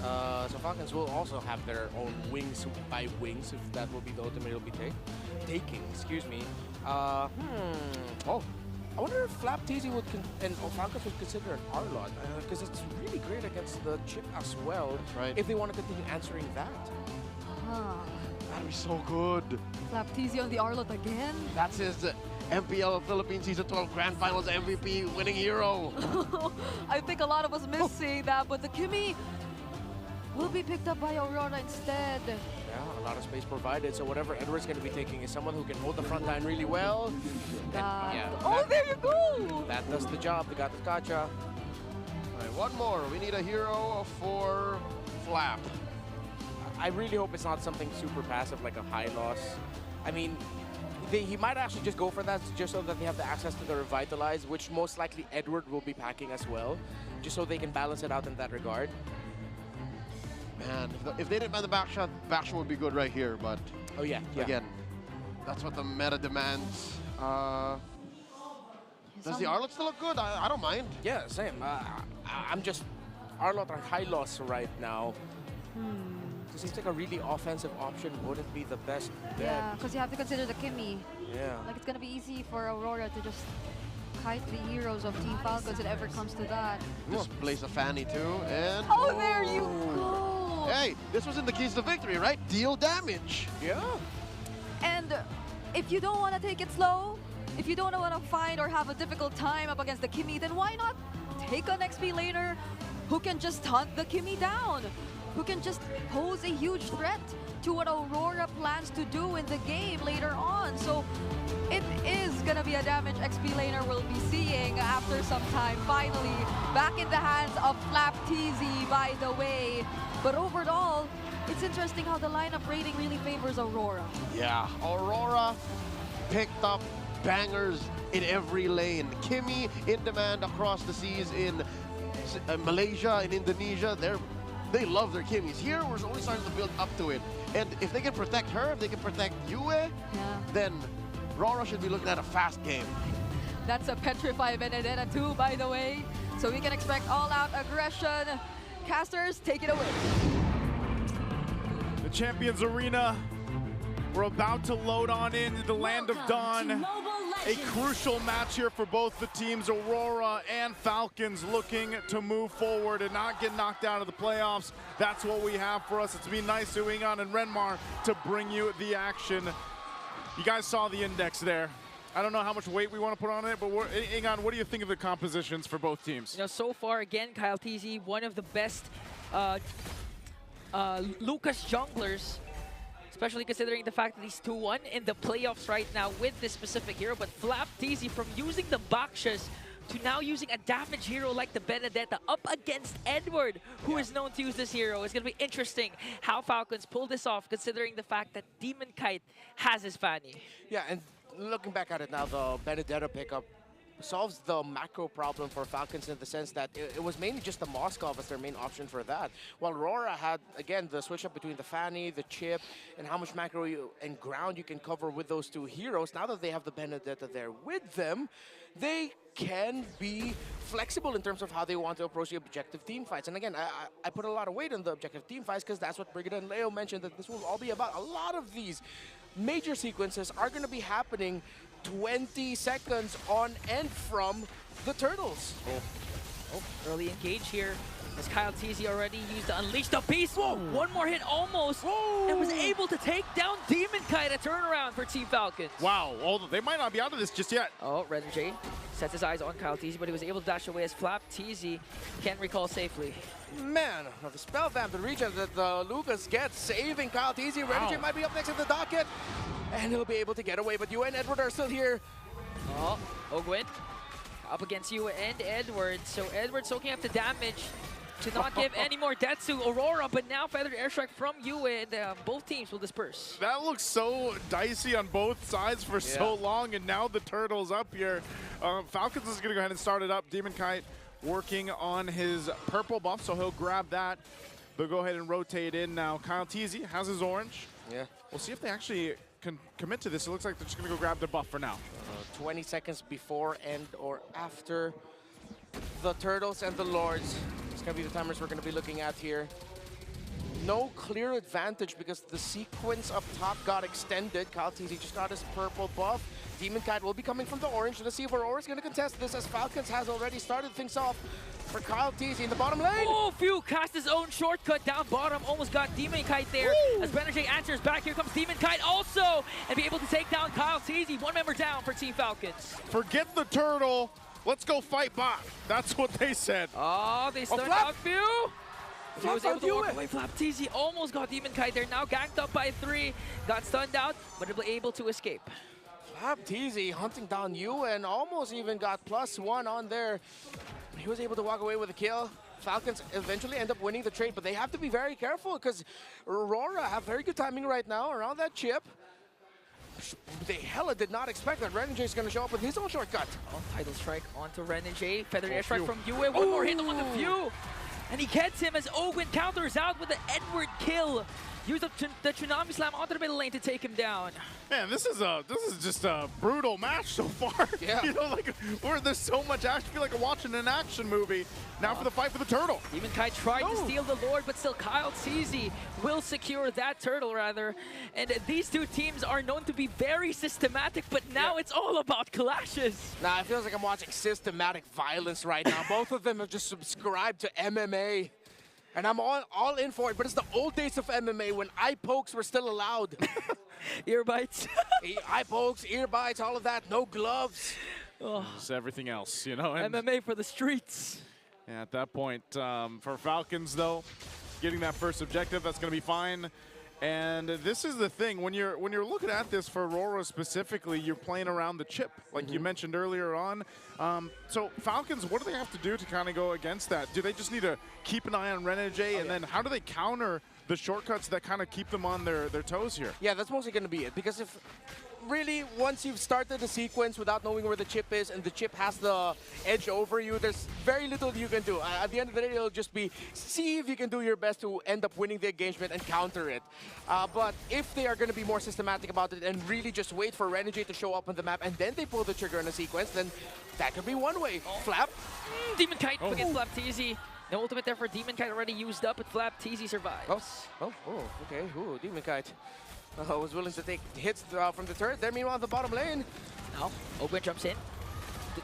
So Falcons will also have their own wings by wings, if that will be the ultimate it'll be taking. Excuse me. Oh, I wonder if Flaptizi would and Falcons would consider an R-Lot, because it's really great against the chip as well. That's right. If they want to continue answering that. That'd be so good. Flaptizi on the R-Lot again? That's his MPL Philippines Season 12 Grand Finals MVP winning hero. I think a lot of us miss seeing that, but the Kimi will be picked up by Aurora instead. Yeah, a lot of space provided. So whatever Edward's going to be taking is someone who can hold the front line really well. There you go! That does the job. They got the gotcha. All right, one more. We need a hero for Flap. I really hope it's not something super passive like a high loss. I mean, he might actually just go for that just so that they have the access to the Revitalize, which most likely Edward will be packing as well, just so they can balance it out in that regard. Man, if they didn't ban the backshot would be good right here, but again, that's what the meta demands. Does the Arlot still look good? I don't mind. Yeah, same. I'm just Arlot on high loss right now. It seems like a really offensive option wouldn't be the best bet. Yeah, because you have to consider the Kimi. Yeah. Like, it's going to be easy for Aurora to just kite the heroes of Team Falcons if it ever comes to that. Just place a Fanny too, and... Oh, there you go! Hey, this was in the keys to victory, right? Deal damage. Yeah. And if you don't want to take it slow, if you don't want to find or have a difficult time up against the Kimi, then why not take an XP laner who can just hunt the Kimi down? Who can just pose a huge threat to what Aurora plans to do in the game later on. So it is gonna be a damage XP laner we'll be seeing after some time. Finally, back in the hands of Flaptizi, by the way. But overall, it's interesting how the lineup rating really favors Aurora. Yeah, Aurora picked up bangers in every lane. Kimi in demand across the seas in Malaysia and Indonesia. They love their Kimis. Here, we're only starting to build up to it. And if they can protect her, if they can protect Yue, then Aurora should be looking at a fast game. That's a Petrify Benedetta too, by the way. So we can expect all-out aggression. Casters, take it away. The Champions Arena. We're about to load on into the Land of Dawn. A crucial match here for both the teams. Aurora and Falcons looking to move forward and not get knocked out of the playoffs. That's what we have for us. It's been nice to Ingan and Renmar to bring you the action. You guys saw the index there. I don't know how much weight we want to put on it, but Ingan, what do you think of the compositions for both teams? You know, so far, again, Kyle TZ, one of the best Lucas junglers, especially considering the fact that he's 2-1 in the playoffs right now with this specific hero. But Flaptizi, from using the Bakshas to now using a damage hero like the Benedetta up against Edward, who is known to use this hero. It's going to be interesting how Falcons pull this off, considering the fact that Demon Kite has his Fanny. Yeah, and looking back at it now, the Benedetta pickup solves the macro problem for Falcons in the sense that it was mainly just the Moskov as their main option for that. While Aurora had, again, the switch up between the Fanny, the chip, and how much macro and ground you can cover with those two heroes. Now that they have the Benedetta there with them, they can be flexible in terms of how they want to approach the objective team fights. And again, I put a lot of weight on the objective team fights because that's what Brigida and Leo mentioned, that this will all be about. A lot of these major sequences are going to be happening 20 seconds on and from the Turtles. Oh, early engage here. As Kyle Teasy already used to unleash the beast. Whoa, one more hit almost. Whoa. And was able to take down Demon Kite. A turnaround for Team Falcons. Wow, although they might not be out of this just yet. Oh, Red J sets his eyes on Kyle Teasy, but he was able to dash away as Flap Teasy can't recall safely. Man, the spell vamp, the regen that Lucas gets, saving Kyle Teasy. Red J might be up next in the docket, and he'll be able to get away, but you and Edward are still here. Oh, Ogwin up against you and Edward. So Edward soaking up the damage to not give any more deaths to Aurora, but now feathered airstrike from you, and both teams will disperse. That looks so dicey on both sides for so long, and now the turtle's up here. Falcons is going to go ahead and start it up. Demon Kite working on his purple buff, so he'll grab that. They'll go ahead and rotate in now. Kyle Teasy has his orange. Yeah. We'll see if they actually can commit to this. It looks like they're just going to go grab their buff for now. 20 seconds before and or after the Turtles and the Lords. It's going to be the timers we're going to be looking at here. No clear advantage because the sequence up top got extended. Kyle Teasy just got his purple buff. Demon Kite will be coming from the orange. Let's see if Aurora's going to contest this as Falcons has already started things off for Kyle Teasy in the bottom lane. Oh, Phew cast his own shortcut down bottom. Almost got Demon Kite there. Woo! As Benerjay answers back, here comes Demon Kite also. And be able to take down Kyle Teasy. One member down for Team Falcons. Forget the turtle. Let's go fight bot. That's what they said. Oh, they stunned out Phew. He was able to walk away. Flap Teasy almost got Demon Kite there. Now ganked up by 3. Got stunned out, but able to escape. Flap Teasy hunting down you and almost even got +1 on there. He was able to walk away with a kill. Falcons eventually end up winning the trade, but they have to be very careful because Aurora have very good timing right now around that chip. They hella did not expect that Renjay is going to show up with his own shortcut. Oh, title strike onto Renjay. Feathered airstrike from Yue. One more hit on the Phew. And he gets him as Ogwin counters out with the Edward kill. Use up the Tsunami Slam onto the middle lane to take him down. Man, this is just a brutal match so far. Yeah. You know, like there's so much action. I feel like I'm watching an action movie. Now for the fight for the turtle. Demon Kite tried to steal the Lord, but still Kyle Teasy will secure that turtle rather. And these two teams are known to be very systematic, but now it's all about clashes. Nah, it feels like I'm watching systematic violence right now. Both of them have just subscribed to MMA. And I'm all in for it, but it's the old days of MMA when eye pokes were still allowed. Ear bites. Eye pokes, ear bites, all of that, no gloves. Just everything else, you know. And MMA for the streets. yeah, at that point, for Falcons though, getting that first objective, that's going to be fine. And this is the thing, when you're looking at this for Aurora specifically, you're playing around the chip, like you mentioned earlier on. So Falcons, what do they have to do to kind of go against that? Do they just need to keep an eye on Renjay, and then how do they counter the shortcuts that kind of keep them on their toes here? Yeah, that's mostly going to be it, because if really, once you've started the sequence without knowing where the chip is and the chip has the edge over you, there's very little you can do. At the end of the day, it'll just be see if you can do your best to end up winning the engagement and counter it. But if they are going to be more systematic about it and really just wait for Renjay to show up on the map and then they pull the trigger in a sequence, then that could be one way. Flap. Demon Kite against Flap Teasy. The ultimate there for Demon Kite already used up, but Flap Teasy survives. Okay. Ooh, Demon Kite. Was willing to take hits from the turret. There, meanwhile, the bottom lane. Now, Ogwin jumps in.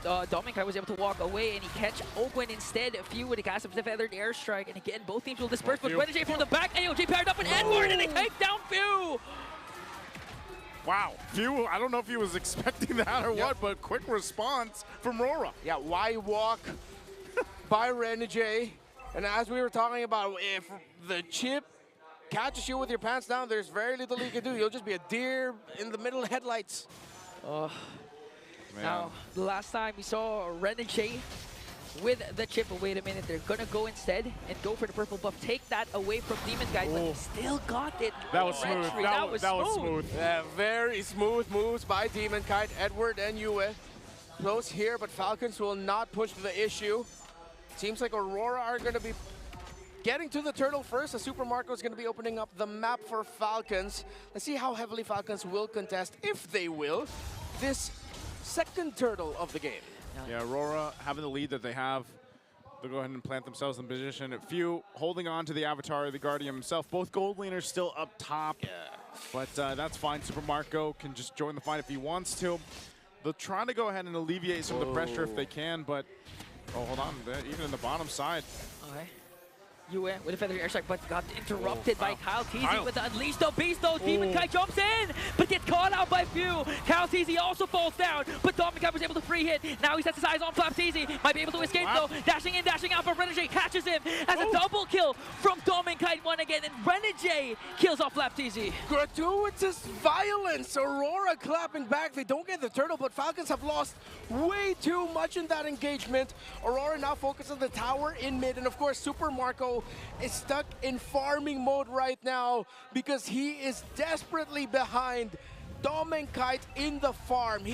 Demon Kite was able to walk away, and he catch Ogwin instead. Phew with the cast of the feathered airstrike, and again, both teams will disperse. But Renjay from the back, AOJ paired up with Edward, and they take down Phew. Wow, Phew, I don't know if he was expecting that or what, but quick response from Aurora. Yeah, why walk by Renjay? And as we were talking about, if the chip catches you with your pants down, there's very little you can do. You'll just be a deer in the middle of headlights. Now, the last time we saw Renjay with the chip. Wait a minute, they're gonna go instead and go for the purple buff. Take that away from Demon Kite, but he still got it. That was smooth. That was smooth. Yeah, very smooth moves by Demon Kite. Edward and Yue close here, but Falcons will not push the issue. Seems like Aurora are gonna be getting to the turtle first. Super Marco is going to be opening up the map for Falcons. Let's see how heavily Falcons will contest, if they will, this second turtle of the game. Yeah, Aurora having the lead that they have. They'll go ahead and plant themselves in position. Phew holding on to the Avatar, the Guardian himself. Both gold laners still up top. Yeah. But that's fine. Super Marco can just join the fight if he wants to. They'll try to go ahead and alleviate some of the pressure if they can, but oh, hold on. Even in the bottom side. Okay. Yue with a feather airstrike, but got interrupted by Kyle Teasy with the Unleash the Beast, though. Demon Kai jumps in, but gets caught out by Few. Kyle Teasy also falls down, but Dominic Kai was able to free hit. Now he sets his eyes on Flap Teasy. Might be able to escape, though. Dashing in, dashing out, but Renegade catches him as a double kill from Dominic Kai one again, and Renegade kills off Flap Teasy. Gratuitous violence. Aurora clapping back. They don't get the turtle, but Falcons have lost way too much in that engagement. Aurora now focuses on the tower in mid, and of course, Super Marco is stuck in farming mode right now because he is desperately behind Domenkite in the farm.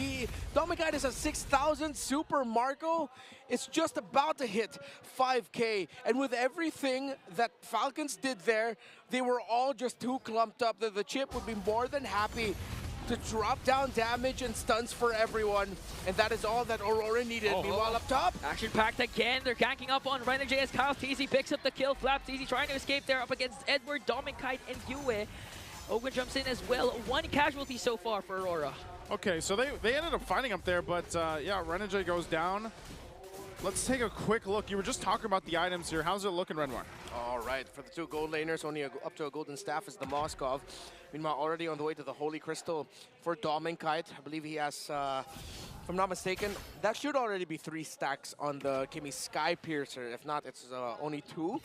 Domenkite is at 6,000. Super Marco is just about to hit 5K. And with everything that Falcons did there, they were all just too clumped up that the chip would be more than happy to drop down damage and stuns for everyone. And that is all that Aurora needed. Meanwhile, up top, action-packed again. They're ganking up on Renegade as Kyle Teasy picks up the kill. Flap Teasy trying to escape there up against Edward, Dominkite, and Yue. Ogun jumps in as well. One casualty so far for Aurora. Okay, so they ended up fighting up there, but yeah, Renegade goes down. Let's take a quick look. You were just talking about the items here. How's it looking, Renmar? All right, for the two gold laners, only up to a golden staff is the Moskov. Meanwhile, already on the way to the Holy Crystal for Dominkite. I believe he has, if I'm not mistaken, that should already be 3 stacks on the Kimi Sky Piercer. If not, it's only 2.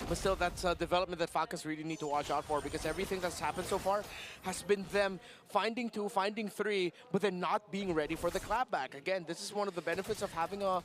But still, that's a development that Falcons really need to watch out for, because everything that's happened so far has been them finding 2, finding 3, but then not being ready for the clapback. Again, this is one of the benefits of having a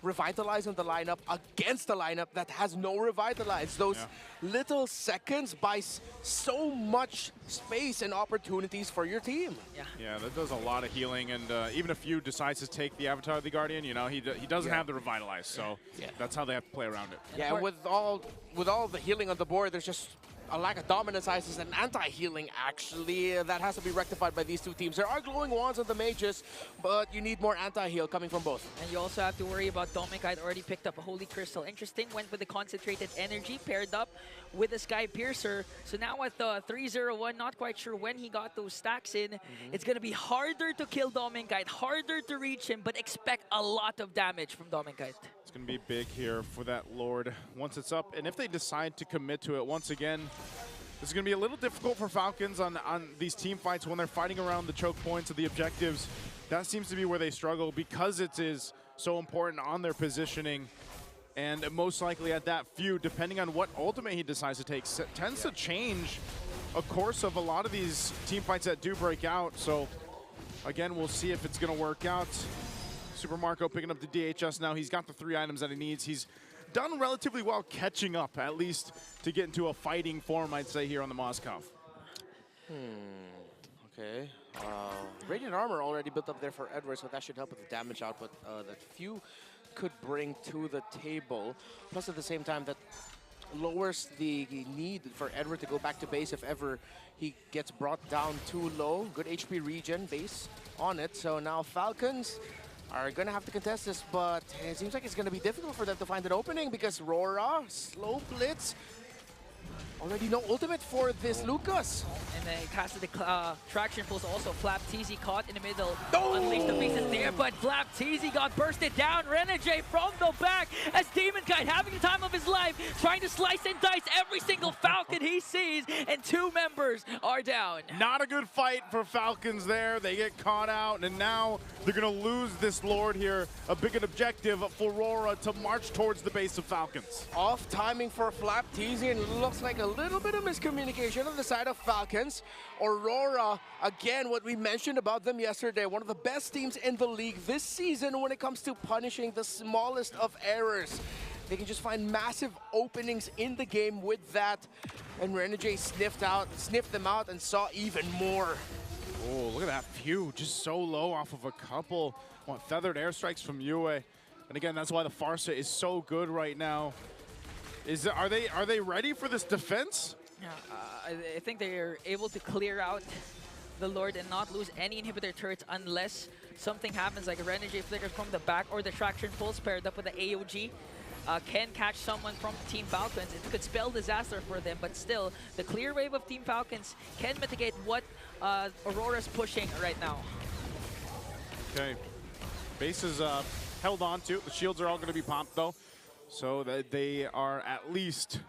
Revitalize in the lineup against a lineup that has no Revitalize. Those little seconds buy so much space and opportunities for your team. Yeah, that does a lot of healing, and even if you decides to take the Avatar of the Guardian, you know, he doesn't have the Revitalize, so that's how they have to play around it. Yeah, and with all the healing on the board, there's just a lack of dominance ices and anti-healing, actually. That has to be rectified by these two teams. There are glowing wands on the mages, but you need more anti-heal coming from both. And you also have to worry about Dominkite already picked up a Holy Crystal. Interesting, went with the Concentrated Energy paired up with the Sky Piercer. So now at the 301, not quite sure when he got those stacks in. It's going to be harder to kill Dominkite, harder to reach him, but expect a lot of damage from Dominkite. It's going to be big here for that Lord once it's up. And if they decide to commit to it once again, this is going to be a little difficult for Falcons on these team fights when they're fighting around the choke points of the objectives. That seems to be where they struggle because it is so important on their positioning. And most likely at that feud, depending on what ultimate he decides to take, tends to change a course of a lot of these team fights that do break out. So again, we'll see if it's going to work out. Super Marco picking up the DHS now. He's got the 3 items that he needs. He's done relatively well catching up, at least to get into a fighting form, I'd say, here on the Moskov. Okay. Radiant Armor already built up there for Edward, so that should help with the damage output that few could bring to the table. Plus, at the same time, that lowers the need for Edward to go back to base if ever he gets brought down too low. Good HP regen base on it. So now Falcons are going to have to contest this, but it seems like it's going to be difficult for them to find an opening because Rora, slow blitz, already no ultimate for this Lucas. And then casted the traction pulse also. Flap Teasy caught in the middle. Unleashed the pieces there, but Flap Teasy got bursted down. Renegade from the back as Demonkite having the time of his life, trying to slice and dice every single Falcon he sees, and 2 members are down. Not a good fight for Falcons there. They get caught out, and now they're going to lose this Lord here. A big objective for Aurora to march towards the base of Falcons. Off timing for Flap Teasy, and it looks like a little bit of miscommunication on the side of Falcons. Aurora, again, what we mentioned about them yesterday, one of the best teams in the league this season when it comes to punishing the smallest of errors. They can just find massive openings in the game with that. And Renegade sniffed them out and saw even more. Oh, look at that few, just so low off of a couple feathered airstrikes from Yue. And again, that's why the Farsa is so good right now. Are they ready for this defense? Yeah, I think they're able to clear out the Lord and not lose any inhibitor turrets unless something happens, like a Renegade flickers from the back or the traction pulse paired up with the AOG. Can catch someone from Team Falcons. It could spell disaster for them, but still, the clear wave of Team Falcons can mitigate what Aurora's pushing right now. Okay, base is held on to. The shields are all going to be popped, though. So that they are at least,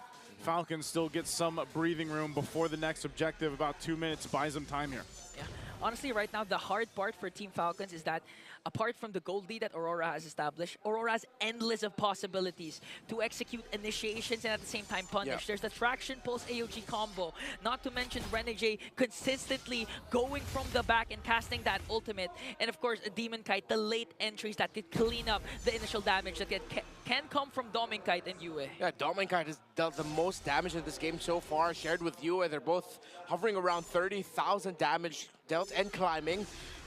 Falcons still get some breathing room before the next objective. About 2 minutes buys them time here. Yeah. Honestly, right now, the hard part for Team Falcons is that apart from the gold lead that Aurora has established, Aurora has endless of possibilities to execute initiations and at the same time punish. Yeah. There's the traction pulse AOG combo, not to mention Renegade consistently going from the back and casting that ultimate. And of course, Demon Kite, the late entries that could clean up the initial damage that can come from Demon Kite and Yue. Yeah, Demon Kite has dealt the most damage in this game so far, shared with Yue. They're both hovering around 30,000 damage dealt and climbing.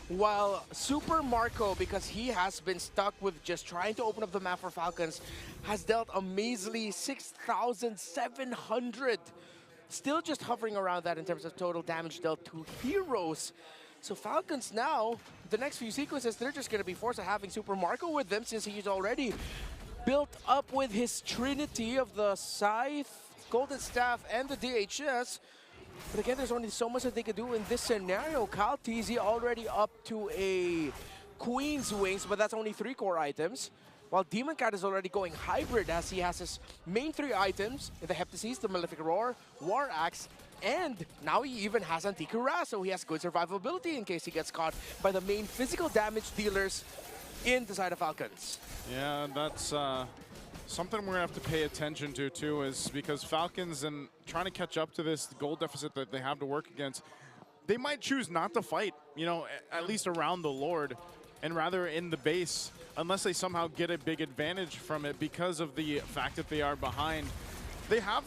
While Super Marco, because he has been stuck with just trying to open up the map for Falcons, has dealt a measly 6,700. Still just hovering around that in terms of total damage dealt to heroes. So Falcons now, the next few sequences, they're just going to be forced to having Super Marco with them since he's already built up with his trinity of the Scythe, Golden Staff, and the DHS. But again, there's only so much that they could do in this scenario. Kyle TZ already up to a Queen's Wings, but that's only 3 core items. While Demon Cat is already going hybrid as he has his main 3 items, the Heptasis, the Malefic Roar, War Axe, and now he even has Antikyra, so he has good survivability in case he gets caught by the main physical damage dealers in the side of Falcons. Yeah, that's something we're going to have to pay attention to, too, is because Falcons and trying to catch up to this goal deficit that they have to work against, they might choose not to fight, you know, at least around the Lord, and rather in the base, unless they somehow get a big advantage from it because of the fact that they are behind. They have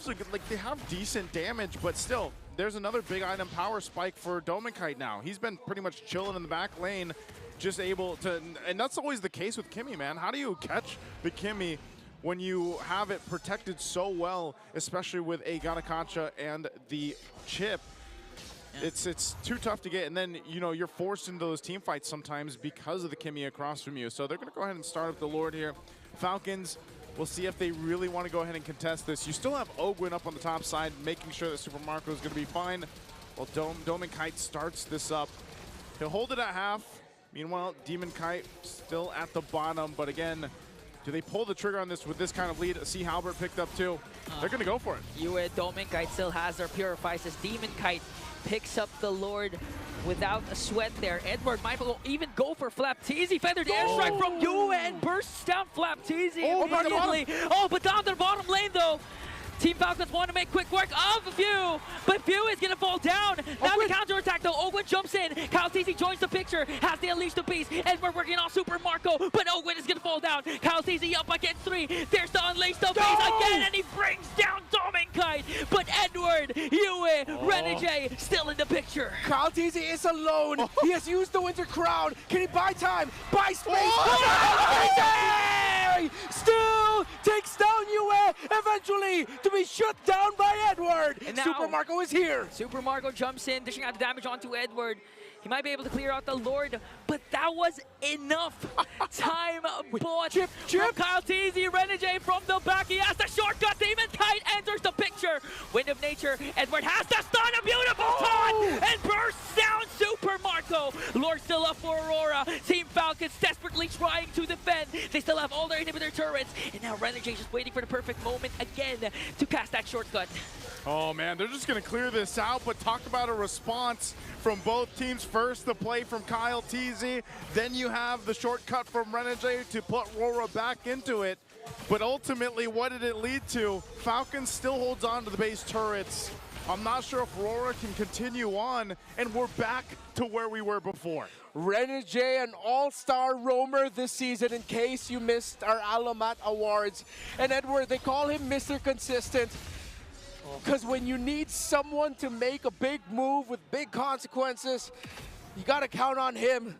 decent damage, but still, there's another big item power spike for Domikite now. He's been pretty much chilling in the back lane, just able to, and that's always the case with Kimmy, man. How do you catch the Kimmy when you have it protected so well, especially with a Ganakacha and the chip? Yeah. It's too tough to get, and then, you know, you're forced into those team fights sometimes because of the Kimmy across from you. So they're going to go ahead and start up the Lord here. Falcons, we'll see if they really want to go ahead and contest this. You still have Ogwin up on the top side, making sure that Super Marco is going to be fine. Well, Demon Kite starts this up. He'll hold it at half. Meanwhile, Demon Kite still at the bottom, but again, do they pull the trigger on this with this kind of lead? See Halbert picked up too. They're going to go for it. Yue, Demon Kite still has their Purifies as Demon Kite picks up the Lord without a sweat there. Edward might even go for Flapteezy. Feathered airstrike from Yue and bursts down Flapteezy immediately. Oh, but down to the bottom lane though. Team Falcons want to make quick work of View, but View is going to fall down. Now the counterattack though, Ogwin jumps in. Kyle TZ joins the picture, has the Unleash the Beast, and we're working on Super Marco, but Ogwin is going to fall down. Kyle TZ up against 3. There's the Unleash the Beast again, and he brings down Dominkite. But Edward, Yue, Renegade still in the picture. Kyle TZ is alone. He has used the Winter Crown. Can he buy time? Buy space? Still takes down Yue eventually to be shut down by Edward. And now, Super Marco is here. Super Marco jumps in, dishing out the damage onto Edward. He might be able to clear out the Lord, but that was enough. Time bought from Kyle TZ. Renegade from the back. He has the shortcut. Demon Kite enters the picture. Wind of Nature. Edward has the stun. A beautiful taunt and bursts down Super Marco. Lord still up for Aurora. Team Falcons desperately trying to defend. They still have all their inhibitor turrets. And now Renegade just waiting for the perfect moment again to cast that shortcut. Oh man, they're just going to clear this out, but talk about a response from both teams. First, the play from Kyle TZ, then you have the shortcut from Renegade to put Aurora back into it. But ultimately, what did it lead to? Falcons still holds on to the base turrets. I'm not sure if Aurora can continue on, and we're back to where we were before. Renegade, an all-star roamer this season, in case you missed our Alamat Awards. And Edward, they call him Mr. Consistent. Because when you need someone to make a big move with big consequences, you got to count on him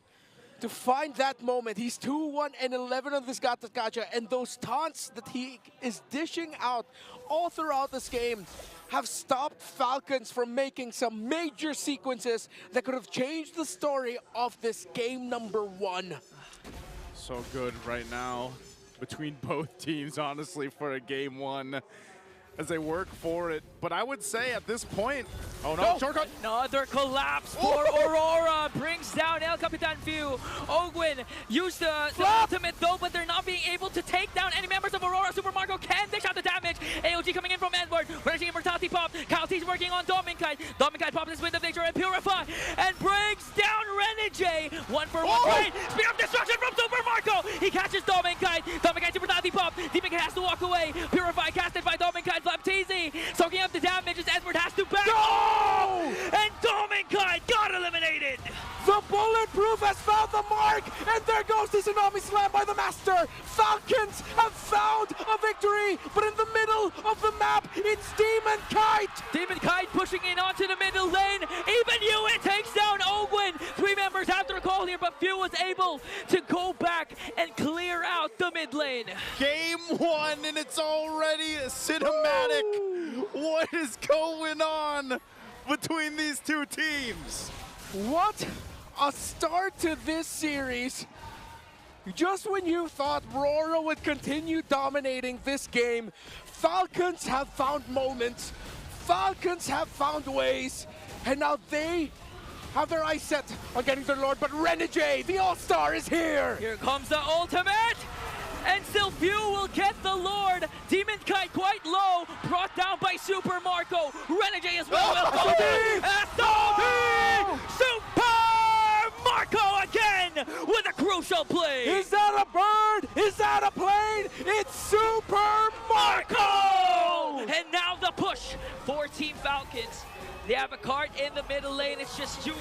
to find that moment. He's 2-1-11 on this Gacha, and those taunts that he is dishing out all throughout this game have stopped Falcons from making some major sequences that could have changed the story of this game number 1. So good right now between both teams, honestly, for a game 1. As they work for it. But I would say at this point, oh no, shortcut! Another collapse for Aurora, brings down El Capitan View. Ogwin used the ultimate though, but they're not being able to take down any members of Aurora. Super Marco can dish out the damage. AOG coming in from Edward. Reggie Immortality pop. Kyle T's working on Dominkite. Dominkite pops his Wind of Nature and Purify and brings down Renegade. 1-for-1 trade. Spear of Destruction from Super Marco. He catches Dominkite. Dominkite Immortality pop. Dominkite has to walk away. Purify casted by Dominkite. Flapteezy soaking up the damage as Edward has to back. No! And Dominkite got eliminated. The Bulletproof has found the mark, and there goes the Tsunami Slam by the Master. Falcons have found a victory, but in the middle of the map, it's Demon Kite. Demon Kite pushing in onto the middle lane. Even Hewitt takes down Ogwin. 3 members have to recall here, but Few was able to go back and clear out the mid lane. Game 1, and it's already cinematic. Woo! What is going on between these two teams? What a start to this series. Just when you thought Rora would continue dominating this game, Falcons have found moments, Falcons have found ways, and now they have their eyes set on getting their Lord, but Renegade, the All-Star, is here! Here comes the ultimate! And still Few will get the Lord. Demon Kite quite low, brought down by Super Marco. Renegade as well will come in. SOD! Super Marco again with a crucial play. Is that a bird? Is that a plane? It's Super Marco! And now the push for Team Falcons. They have a cart in the middle lane. It's just Yue,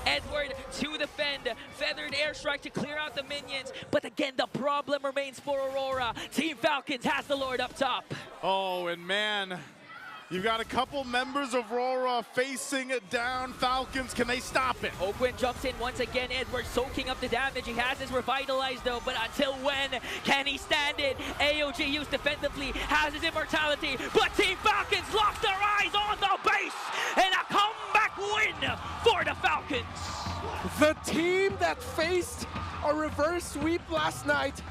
Edward to defend. Feathered airstrike to clear out the minions. But again, the problem remains for Aurora. Team Falcons has the Lord up top. Oh, and man, you've got a couple members of Aurora facing down Falcons. Can they stop it? Ogwin jumps in once again. Edward soaking up the damage. He has his revitalized though, but until when can he stand it? AOG used defensively, has his immortality, but Team Falcons locked their eyes on the base, and a comeback win for the Falcons. The team that faced a reverse sweep last night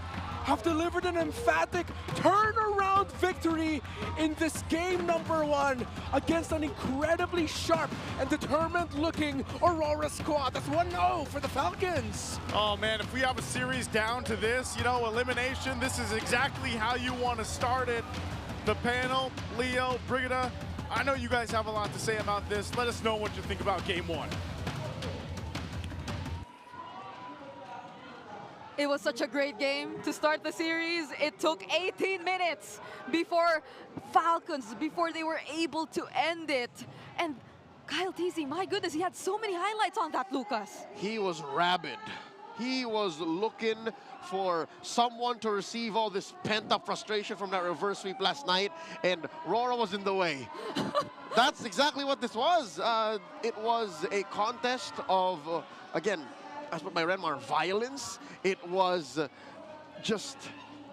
have delivered an emphatic turnaround victory in this game number 1 against an incredibly sharp and determined looking Aurora squad. That's 1-0 for the Falcons. Oh man, if we have a series down to this, you know, elimination, this is exactly how you want to start it. The panel, Leo, Brigida, I know you guys have a lot to say about this. Let us know what you think about game 1. It was such a great game to start the series. It took 18 minutes before they were able to end it. And Kyle TZ, my goodness, he had so many highlights on that, Lucas. He was rabid. He was looking for someone to receive all this pent-up frustration from that reverse sweep last night, and Rora was in the way. That's exactly what this was. It was a contest of, again, as with my Renmar, violence. It was just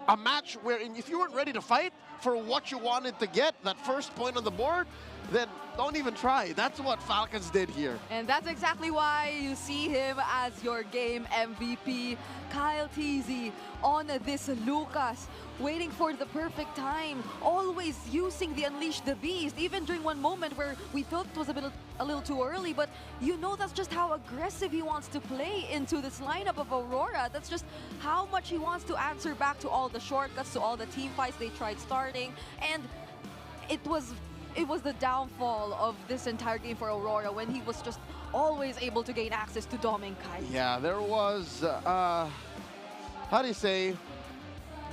a match wherein if you weren't ready to fight for what you wanted to get, that first point on the board, then don't even try. That's what Falcons did here. And that's exactly why you see him as your game MVP. Kyle TZ on this Lucas, waiting for the perfect time, always using the Unleash the Beast, even during one moment where we thought it was a little too early, but you know that's just how aggressive he wants to play into this lineup of Aurora. That's just how much he wants to answer back to all the shortcuts, to all the team fights they tried starting, and it was the downfall of this entire game for Aurora when he was just always able to gain access to Dominkite. Yeah, there was, how do you say,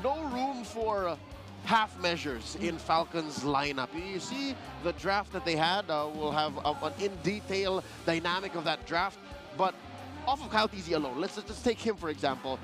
no room for half measures in Falcons lineup. You see the draft that they had, we'll have an in-detail dynamic of that draft, but off of Kyle TZ alone, let's just take him for example.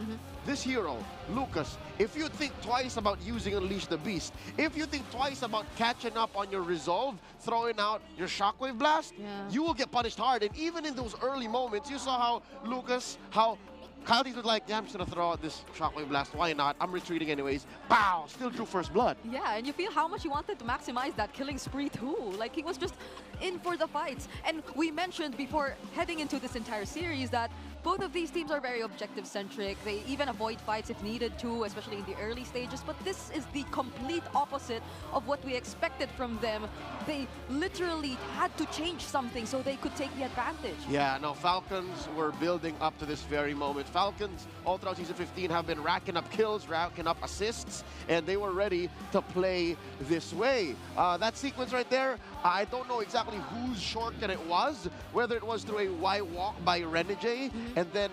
This hero, Lucas, if you think twice about using Unleash the Beast, if you think twice about catching up on your resolve, throwing out your Shockwave Blast, you will get punished hard. And even in those early moments, you saw how Lucas, how Kyle TZ was like, yeah, I'm just gonna throw out this Shockwave Blast, why not? I'm retreating anyways. Pow! Still drew first blood. Yeah, and you feel how much he wanted to maximize that killing spree too. Like, he was just in for the fights. And we mentioned before heading into this entire series that both of these teams are very objective-centric. They even avoid fights if needed to, especially in the early stages. But this is the complete opposite of what we expected from them. They literally had to change something so they could take the advantage. Yeah, no, Falcons were building up to this very moment. Falcons, all throughout Season 15, have been racking up kills, racking up assists, and they were ready to play this way. That sequence right there, I don't know exactly whose shortcut it was, whether it was through a Y walk by Renegade and then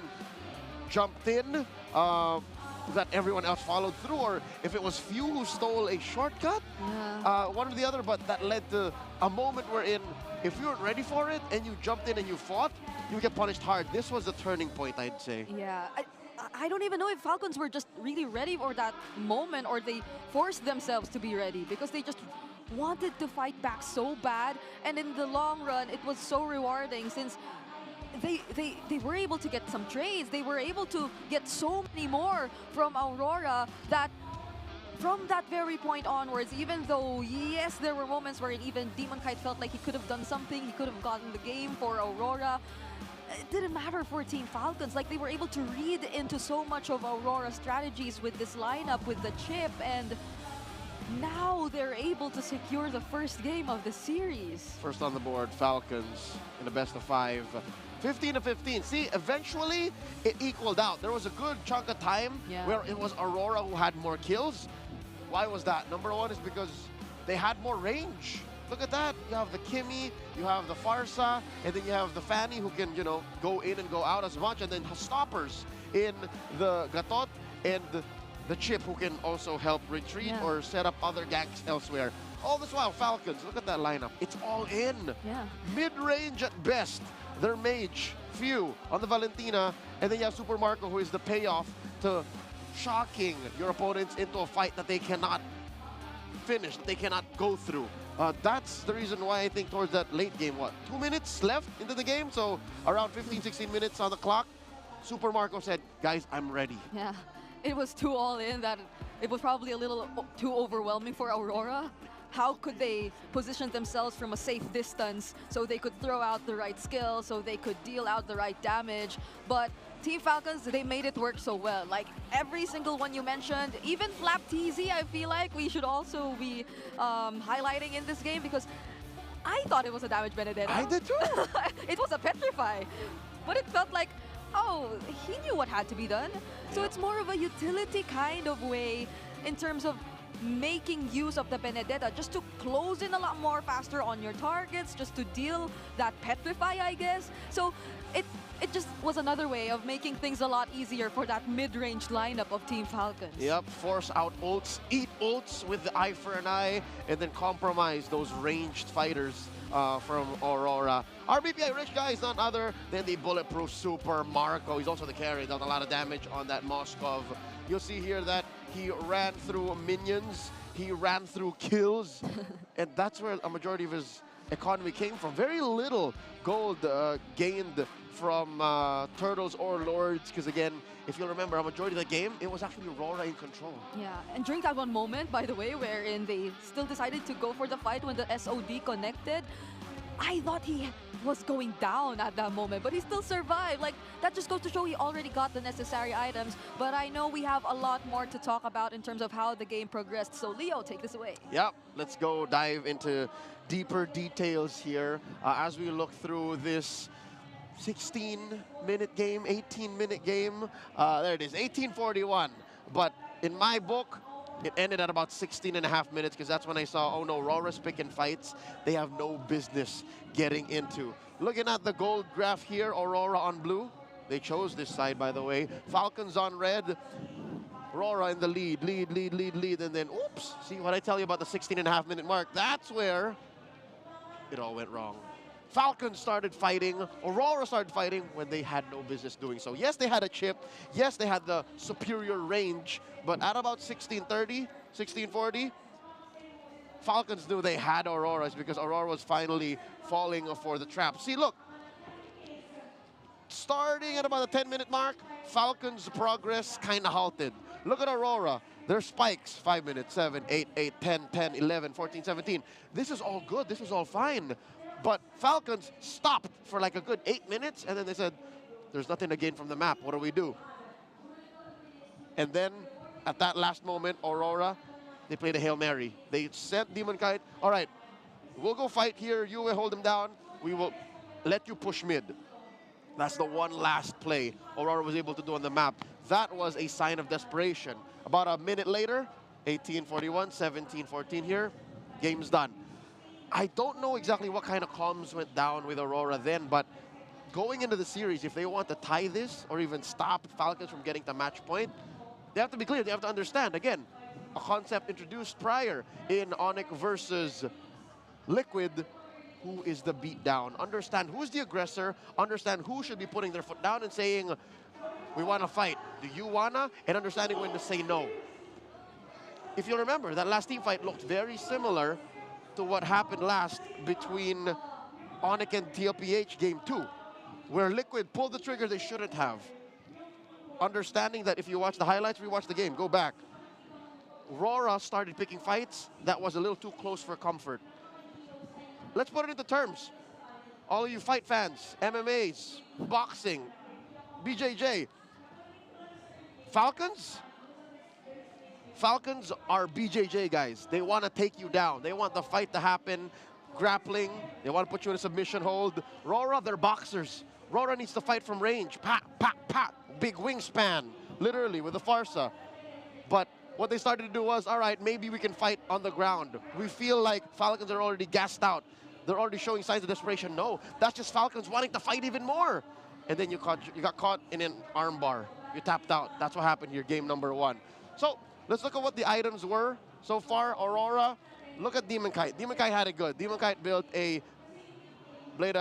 jumped in, that everyone else followed through, or if it was Few who stole a shortcut, one or the other, but that led to a moment wherein if you weren't ready for it and you jumped in and you fought, you would get punished hard. This was the turning point, I'd say. Yeah, I don't even know if Falcons were just really ready for that moment or they forced themselves to be ready because they just wanted to fight back so bad, and in the long run it was so rewarding since they were able to get some trades. They were able to get so many more from Aurora that from that very point onwards, even though, yes, there were moments where even Demon Kite felt like he could have done something, he could have gotten the game for Aurora, it didn't matter for Team Falcons. Like, they were able to read into so much of Aurora's strategies with this lineup, with the chip, and now they're able to secure the first game of the series. First on the board, Falcons in a best of 5. 15-15. See, eventually it equaled out. There was a good chunk of time where it was Aurora who had more kills. Why was that? Number one is because they had more range. Look at that. You have the Kimmy, you have the Farsa, and then you have the Fanny who can, you know, go in and go out as much, and then stoppers in the Gatot and the Chip who can also help retreat or set up other ganks elsewhere. All this while, Falcons, look at that lineup. It's all in. Mid-range at best. Their mage, Few, on the Valentina, and then you have Super Marco, who is the payoff to shocking your opponents into a fight that they cannot finish, that they cannot go through. That's the reason why I think towards that late game, 2 minutes left into the game, so around 15, 16 minutes on the clock, Super Marco said, guys, I'm ready. Yeah, it was too all in that it was probably a little too overwhelming for Aurora. How could they position themselves from a safe distance so they could throw out the right skill, so they could deal out the right damage? But Team Falcons, they made it work so well. Like, every single one you mentioned, even Flap TZ, I feel like we should also be highlighting in this game because I thought it was a damage Benedetta. I did too. It was a Petrify, but it felt like, oh, he knew what had to be done. So it's more of a utility kind of way in terms of making use of the Benedetta just to close in a lot more faster on your targets, just to deal that Petrify, I guess. So it just was another way of making things a lot easier for that mid-range lineup of Team Falcons. Yep, force out ults, eat ults with the eye for an eye, and then compromise those ranged fighters from Aurora. RBPI Rich guy is none other than the bulletproof Super Marco. He's also the carry, done a lot of damage on that Moskov. You'll see here that he ran through minions, he ran through kills, and that's where a majority of his economy came from. Very little gold gained from Turtles or Lords, because again, if you'll remember, a majority of the game, it was actually Aurora in control. Yeah, and during that one moment, by the way, wherein they still decided to go for the fight when the SOD connected, I thought he was going down at that moment, but he still survived. Like, that just goes to show he already got the necessary items. But I know we have a lot more to talk about in terms of how the game progressed. So Leo, take this away. Yep, let's go dive into deeper details here as we look through this 16-minute game, 18-minute game. There it is, 18:41. But in my book, it ended at about 16.5 minutes because that's when I saw, oh no, Aurora's picking fights they have no business getting into. Looking at the gold graph here, Aurora on blue. They chose this side, by the way. Falcons on red. Aurora in the lead, and then, oops, see what I tell you about the 16.5-minute mark? That's where it all went wrong. Falcons started fighting, Aurora started fighting when they had no business doing so. Yes, they had a chip. Yes, they had the superior range. But at about 16:30, 16:40, Falcons knew they had Aurora's because Aurora was finally falling for the trap. See, look. Starting at about the 10-minute mark, Falcons' progress kind of halted. Look at Aurora. Their spikes, 5 minutes, 7, 8, 8, 10, 10, 11, 14, 17. This is all good. This is all fine. But Falcons stopped for like a good 8 minutes, and then they said, There's nothing to gain from the map. What do? And then, at that last moment, Aurora, they played a Hail Mary. They sent Demon Kite, all right, we'll go fight here. You will hold him down. We will let you push mid. That's the one last play Aurora was able to do on the map. That was a sign of desperation. About a minute later, 18-41, 17-14 here, game's done. I don't know exactly what kind of comms went down with Aurora then, but going into the series, if they want to tie this or even stop Falcons from getting to match point, they have to be clear. They have to understand, again, a concept introduced prior in Onyx versus Liquid. Who is the beatdown? Understand who's the aggressor, understand who should be putting their foot down and saying, we want to fight. Do you wanna? And understanding when to say no. If you remember, that last team fight looked very similar to what happened last between Onyx and Mpl Ph game 2, where Liquid pulled the trigger they shouldn't have. Understanding that if you watch the highlights, rewatch the game, go back. Rora started picking fights that was a little too close for comfort. Let's put it into terms. All of you fight fans, MMAs, boxing, BJJ. Falcons are BJJ guys. They want to take you down. They want the fight to happen, grappling. They want to put you in a submission hold. Rora, they're boxers. Rora needs to fight from range. Pat, pat, pat. Big wingspan, literally, with the Farsa. But what they started to do was, all right, maybe we can fight on the ground. We feel like Falcons are already gassed out. They're already showing signs of desperation. No, that's just Falcons wanting to fight even more. And then you got caught in an armbar. You tapped out. That's what happened here, game number 1. So let's look at what the items were so far. Aurora, look at Demon Kite. Demon Kite had it good. Demon Kite built a Blade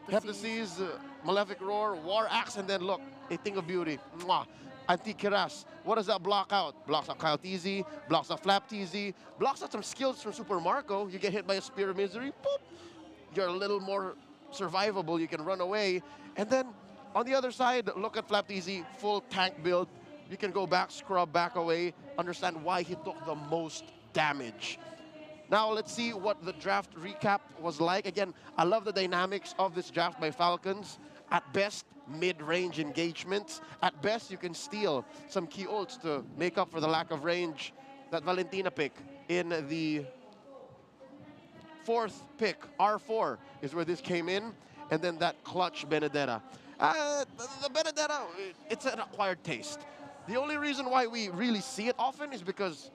Heptases, Malefic Roar, War Axe, and then look, a Thing of Beauty. Mwah. Anti-Kiras. What does that block out? Blocks out Kyle TZ, blocks out Flap TZ, blocks out some skills from Super Marco. You get hit by a Spear of Misery, boop. You're a little more survivable. You can run away. And then on the other side, look at Flap TZ, full tank build. You can go back, scrub, back away, understand why he took the most damage. Now let's see what the draft recap was like. Again, I love the dynamics of this draft by Falcons. At best, mid-range engagements. At best, you can steal some key ults to make up for the lack of range. That Valentina pick in the 4th pick, R4, is where this came in. And then that clutch Benedetta. The Benedetta, it's an acquired taste. The only reason why we really see it often is because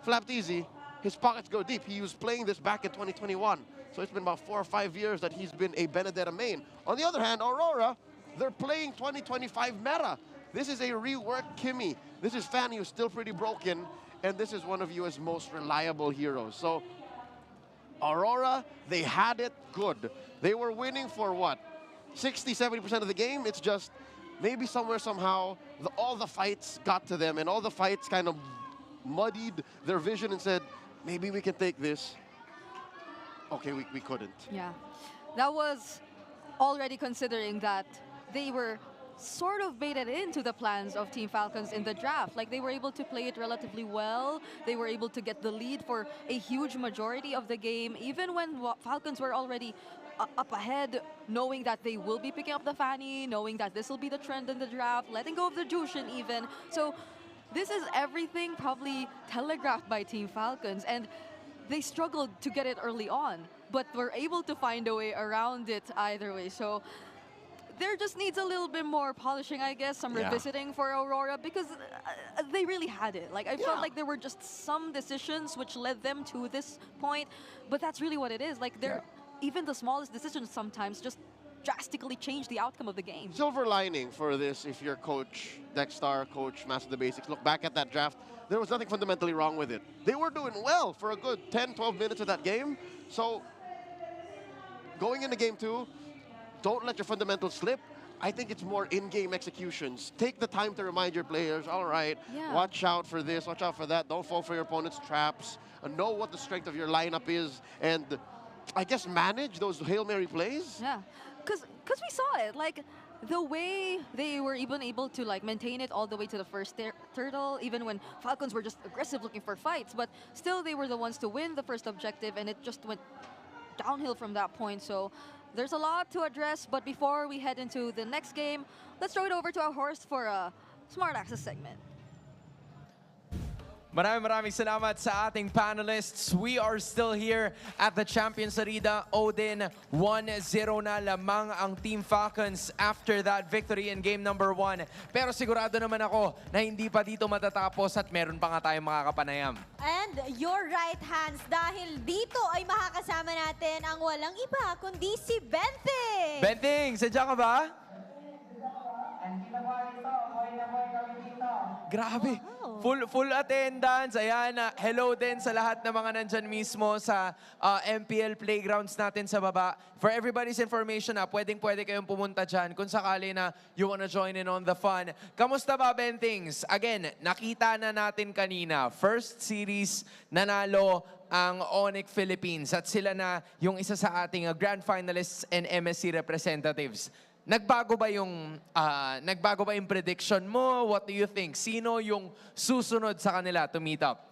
Flapteezy, his pockets go deep. He was playing this back in 2021. So it's been about 4 or 5 years that he's been a Benedetta main. On the other hand, Aurora, they're playing 2025 meta. This is a reworked Kimmy. This is Fanny, who's still pretty broken. And this is one of US's most reliable heroes. So Aurora, they had it good. They were winning for what? 60, 70% of the game. It's just maybe somewhere, somehow, all the fights got to them. And all the fights kind of muddied their vision and said, maybe we can take this. Okay, we couldn't. Yeah, that was already considering that they were sort of baited into the plans of Team Falcons in the draft. Like, they were able to play it relatively well. They were able to get the lead for a huge majority of the game, even when Falcons were already up ahead, knowing that they will be picking up the Fanny, knowing that this will be the trend in the draft, letting go of the Jushin even. So this is everything probably telegraphed by Team Falcons, and they struggled to get it early on, but were able to find a way around it either way. So there just needs a little bit more polishing, I guess, some revisiting for Aurora, because they really had it. Like, I felt like there were just some decisions which led them to this point, but that's really what it is. Like, even the smallest decisions sometimes just drastically change the outcome of the game. Silver lining for this, if you're Coach Dexstar, Coach Master the Basics, look back at that draft, there was nothing fundamentally wrong with it. They were doing well for a good 10, 12 minutes of that game. So going into game 2, don't let your fundamentals slip. I think it's more in-game executions. Take the time to remind your players, all right, watch out for this, watch out for that. Don't fall for your opponent's traps. Know what the strength of your lineup is, and I guess manage those Hail Mary plays. Yeah, because we saw it. Like, the way they were even able to like maintain it all the way to the first turtle, even when Falcons were just aggressive looking for fights, but still they were the ones to win the first objective, and it just went downhill from that point. So There's a lot to address, but before we head into the next game, let's throw it over to our host for a Smart Access segment. Maraming salamat sa ating panelists. We are still here at the Champions Arena. Odin, 1-0 na lamang ang Team Falcons after that victory in game number 1. Pero sigurado naman ako na hindi pa dito matatapos at meron pa nga tayong mga kapanayam. And you're right, Hans, dahil dito ay makakasama natin ang walang iba kundi si Benting. Benting, sadya ka ba? Grabe. Full attendance. Ayan, hello din sa lahat ng mga nandyan mismo sa MPL Playgrounds natin sa baba. For everybody's information, pwede kayong pumunta dyan kung sakali na you wanna join in on the fun. Kamusta ba, Bentings? Again, nakita na natin kanina, first series nanalo ang Onyx Philippines at sila na yung isa sa ating grand finalists and MSC representatives. Nagbago ba yung prediction mo? What do you think? Sino yung susunod sa kanila to meet up?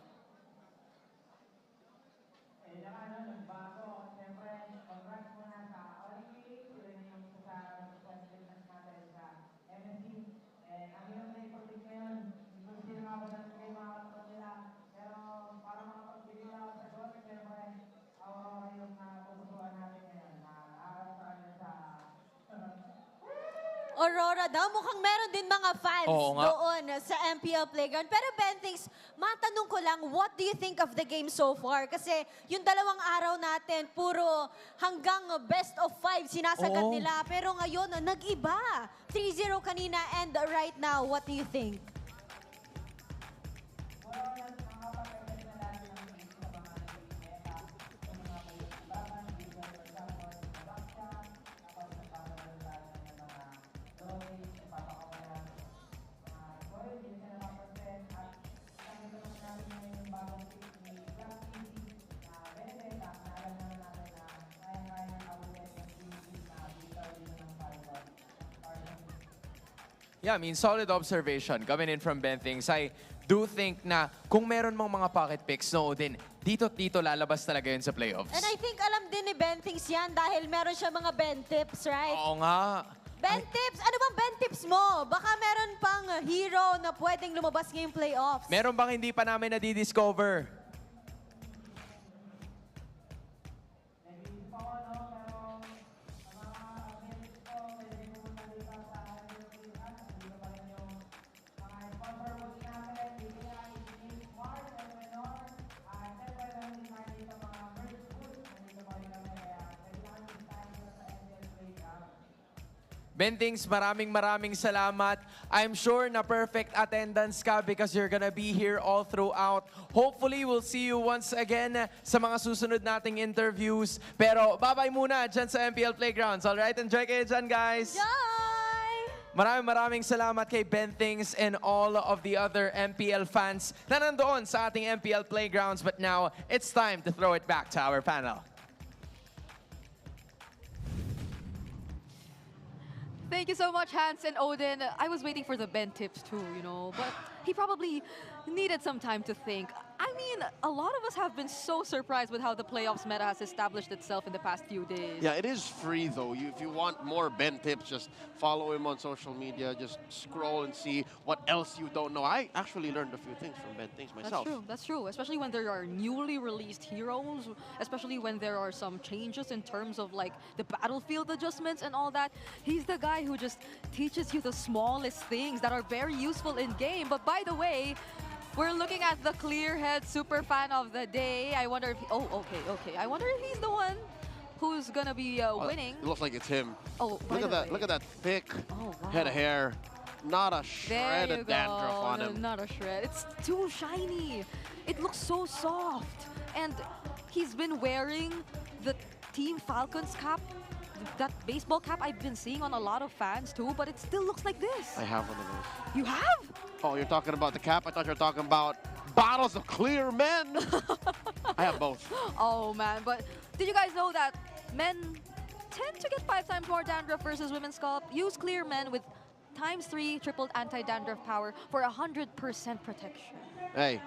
Aurora daw, mukhang meron din mga fans doon sa MPL Playground. Pero Bentings, matanong ko lang, what do you think of the game so far? Kasi yung dalawang araw natin, puro hanggang best of 5 sinasagat nila. Pero ngayon, nag-iba. 3-0 kanina and right now, what do you think? Yeah, I mean, solid observation coming in from Bentings. I do think na kung meron mong mga pocket picks, no, din, dito lalabas talaga yun sa playoffs. And I think alam din ni Bentings yan dahil meron siya mga Ben tips, right? Oo nga. Ben tips? Ano bang Ben tips mo? Baka meron pang hero na pwedeng lumabas ngayong playoffs. Meron bang hindi pa namin na-discover? Bentings, maraming salamat. I'm sure na perfect attendance ka because you're gonna be here all throughout. Hopefully, we'll see you once again sa mga susunod nating interviews. Pero bye-bye muna dyan sa MPL Playgrounds. Alright, enjoy kayo dyan, guys. Enjoy! Maraming salamat kay Bentings and all of the other MPL fans na nandoon sa ating MPL Playgrounds. But now, it's time to throw it back to our panel. Thank you so much, Hans and Odin. I was waiting for the Ben tips too, you know, but he probably needed some time to think. I mean, a lot of us have been so surprised with how the playoffs meta has established itself in the past few days. Yeah, it is free though. If you want more Ben tips, just follow him on social media. Just scroll and see what else you don't know. I actually learned a few things from Ben things myself. That's true. Especially when there are newly released heroes, especially when there are some changes in terms of like the battlefield adjustments and all that. He's the guy who just teaches you the smallest things that are very useful in game. But by the way, we're looking at the Clearhead super fan of the day. I wonder if okay. I wonder if he's the one who's gonna be winning. It looks like it's him. Oh, look at that! Look at that thick head of hair. Not a shred of dandruff on him. Not a shred. It's too shiny. It looks so soft. And he's been wearing the Team Falcons cap, that baseball cap I've been seeing on a lot of fans too, but it still looks like this. I have one of those. You have? Oh, you're talking about the cap? I thought you were talking about bottles of Clear Men. I have both. Oh man, but did you guys know that men tend to get 5 times more dandruff versus women's scalp? Use Clear Men with ×3 tripled anti-dandruff power for 100% protection. Hey,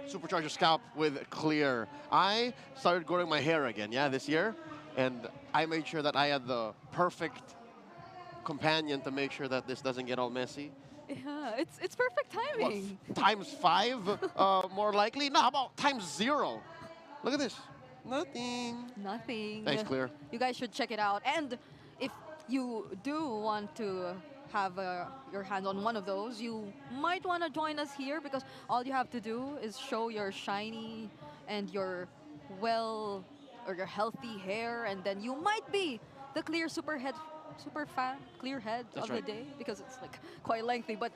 supercharge your scalp with Clear. I started growing my hair again, this year. And I made sure that I had the perfect companion to make sure that this doesn't get all messy. Yeah, it's perfect timing. What, times 5, more likely? No, how about times 0? Look at this. Nothing. Nothing. Thanks, Clear. You guys should check it out. And if you do want to have your hands on one of those, you might want to join us here because all you have to do is show your shiny and your your healthy hair, and then you might be the Clear super fan, Clear head That's of right. the day, because it's like quite lengthy. But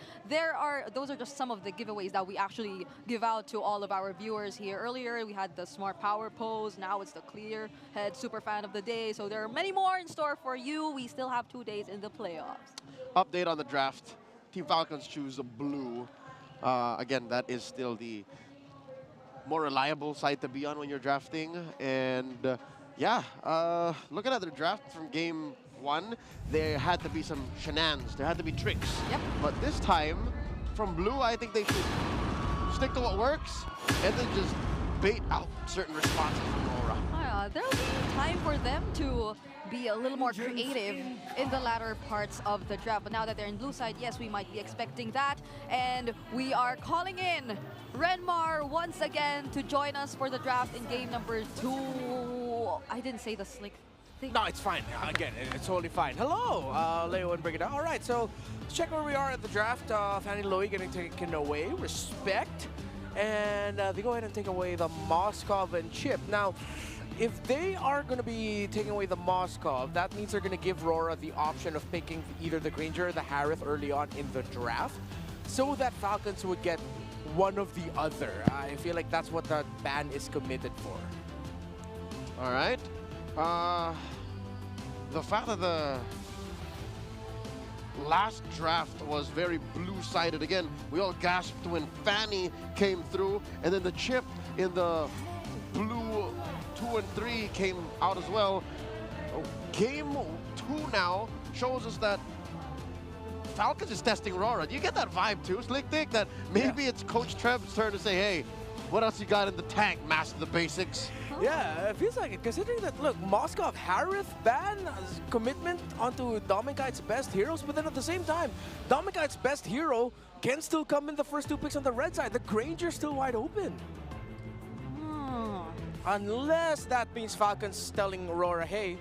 those are just some of the giveaways that we actually give out to all of our viewers here. Earlier we had the Smart Power pose, now it's the Clear head super fan of the day. So there are many more in store for you. We still have 2 days in the playoffs. Update on the draft. Team Falcons choose the blue. Again, that is still the more reliable side to be on when you're drafting. And looking at their draft from game 1, there had to be some shenanigans. There had to be tricks. Yep. But this time, from blue, I think they should stick to what works and then just bait out certain responses from Aurora. There'll be time for them to be a little more creative in the latter parts of the draft. But now that they're in blue side, yes, we might be expecting that. And we are calling in Renmar once again to join us for the draft in game number 2. I didn't say the slick thing. No, it's fine. Again, it's totally fine. Hello, Leo and Brigida. All right, so let's check where we are at the draft. Fanny Lowy getting taken away. Respect. And they go ahead and take away the Moskov and Chip. Now, if they are going to be taking away the Moskov, that means they're going to give Rora the option of picking either the Granger or the Harith early on in the draft, so that Falcons would get one of the other. I feel like that's what that ban is committed for. All right. The fact that the last draft was very blue-sided. Again, we all gasped when Fanny came through, and then the Chip in the blue 2 and 3 came out as well. Game 2 now shows us that Falcons is testing Rora. Do you get that vibe too, Slick Dick? That maybe it's Coach Trev's turn to say, hey, what else you got in the tank, master the basics? Yeah, it feels like it, considering that, look, Moskov, Harith, ban, commitment onto Domikite's best heroes, but then at the same time, Domikite's best hero can still come in the first 2 picks on the red side. The Granger's still wide open. Unless that means Falcons telling Aurora, hey.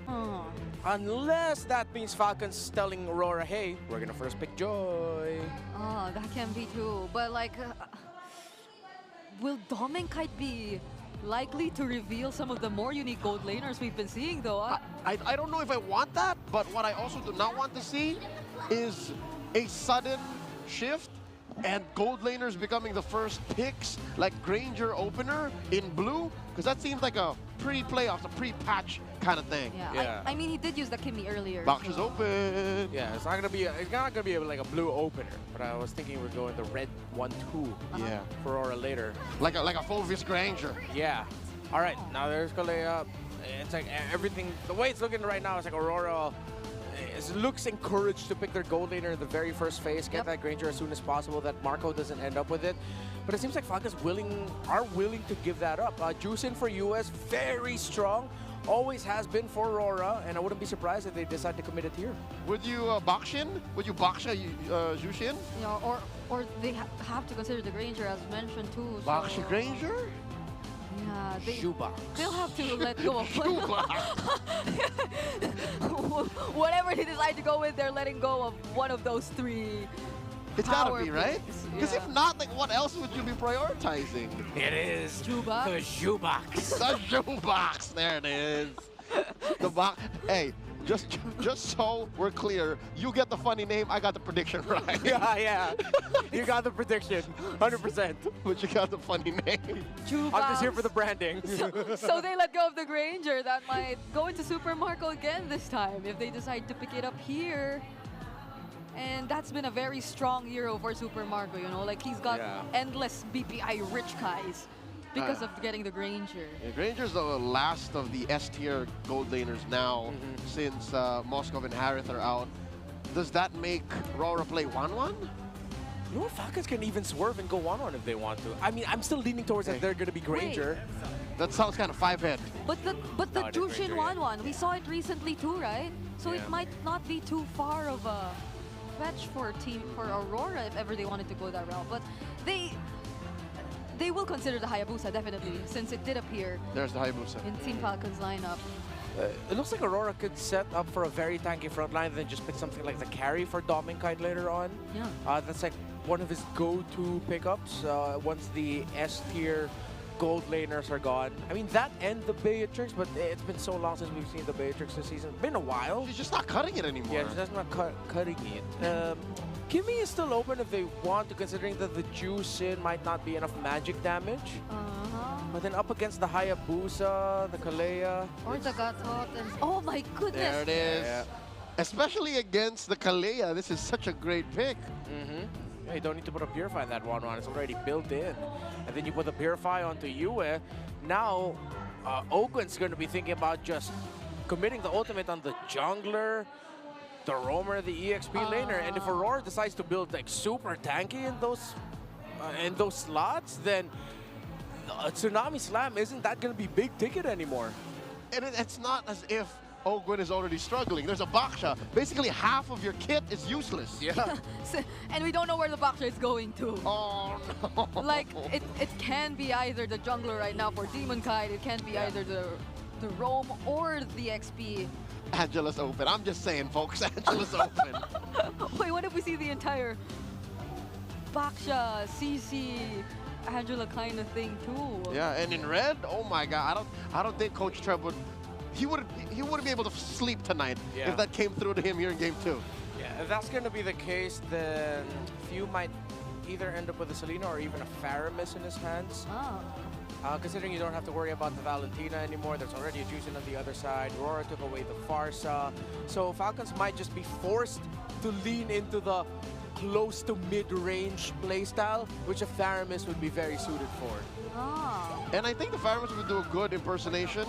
Unless that means Falcons telling Aurora, hey, we're gonna first pick Joy. Oh, that can be too. But like, will Domikite be likely to reveal some of the more unique gold laners we've been seeing though? I don't know if I want that, but what I also do not want to see is a sudden shift and gold laners becoming the first picks, like Granger opener in blue, because that seems like a pre-playoffs, a pre-patch kind of thing. Yeah. I mean, he did use the Kimmy earlier. Box is open. Yeah, it's not gonna be like a blue opener, but I was thinking we're going the red 1-2. Yeah. For Aurora later. Like a Fulvius Granger. Yeah. All right, now there's Kalea. It's like everything. The way it's looking right now, it's like Aurora looks encouraged to pick their gold laner in the very first phase, get that Granger as soon as possible, that Marco doesn't end up with it. But it seems like Falcons are willing to give that up. Juicing for US, very strong. Always has been for Aurora, and I wouldn't be surprised if they decide to commit it here. Would you box in? Would you box Jushin? Yeah, or they have to consider the Granger as mentioned too. Box so. Granger? Yeah, Shoebox. They'll have to let go of whatever they decide to go with. They're letting go of one of those 3. It's gotta be, right? Because if not, like, what else would you be prioritizing? It is Shoebox. the shoebox. The shoebox. There it is. The box. Hey, just so we're clear, you get the funny name, I got the prediction right. Yeah. You got the prediction, 100%. But you got the funny name. Shoebox. I'm just here for the branding. So they let go of the Granger. That might go into Super Marco again this time if they decide to pick it up here. And that's been a very strong hero for Super Marco, you know? Like, he's got endless BPI rich guys because of getting the Granger. Yeah, Granger's the last of the S-tier gold laners now, since Moskov and Harith are out. Does that make Rora play 1-1? You know what, Falcons can even swerve and go 1-1 if they want to. I mean, I'm still leaning towards that they're going to be Granger. That sounds kind of five-head. But the Jushin 1-1, we saw it recently too, right? So it might not be too far of a fetch for Aurora if ever they wanted to go that route. But they will consider the Hayabusa definitely, since it did appear. There's the Hayabusa in Team Falcon's lineup. It looks like Aurora could set up for a very tanky front line, then just pick something like the carry for Dominkite later on. Yeah. That's like one of his go-to pickups once the S-tier gold laners are gone. I mean, that and the Beatrix, but it's been so long since we've seen the Beatrix this season. Been a while. She's just not cutting it anymore. Yeah, she's just not cutting it. Kimmy is still open if they want to, considering that the Jushin might not be enough magic damage. But then up against the Hayabusa, the Kalea. Or the Gatot. Oh my goodness! There it is. Yeah. Especially against the Kalea, this is such a great pick. Yeah, you don't need to put a Purify in that 1-1. It's already built in. And then you put the Purify onto Yue. Now, Ogun's going to be thinking about just committing the ultimate on the jungler, the roamer, the EXP laner. And if Aurora decides to build like super tanky in those slots, then Tsunami Slam isn't that going to be big ticket anymore. And it's not as if Ogwin is already struggling. There's a Baksha. Basically, half of your kit is useless. Yeah. And we don't know where the Baksha is going to. Oh, no. Like, it can be either the jungler right now for Demon Kite, it can be either the roam or the XP. Angela's open. I'm just saying, folks, Angela's open. Wait, what if we see the entire Baksha, CC, Angela kind of thing too? Yeah, and in red, oh my God, I don't think Coach Trev would. He wouldn't be able to sleep tonight if that came through to him here in Game 2. Yeah, if that's going to be the case, then Few might either end up with a Selena or even a Faramis in his hands. Considering you don't have to worry about the Valentina anymore, there's already a Jushin on the other side. Aurora took away the Farsa. So Falcons might just be forced to lean into the close to mid-range playstyle, which a Faramis would be very suited for. And I think the Faramis would do a good impersonation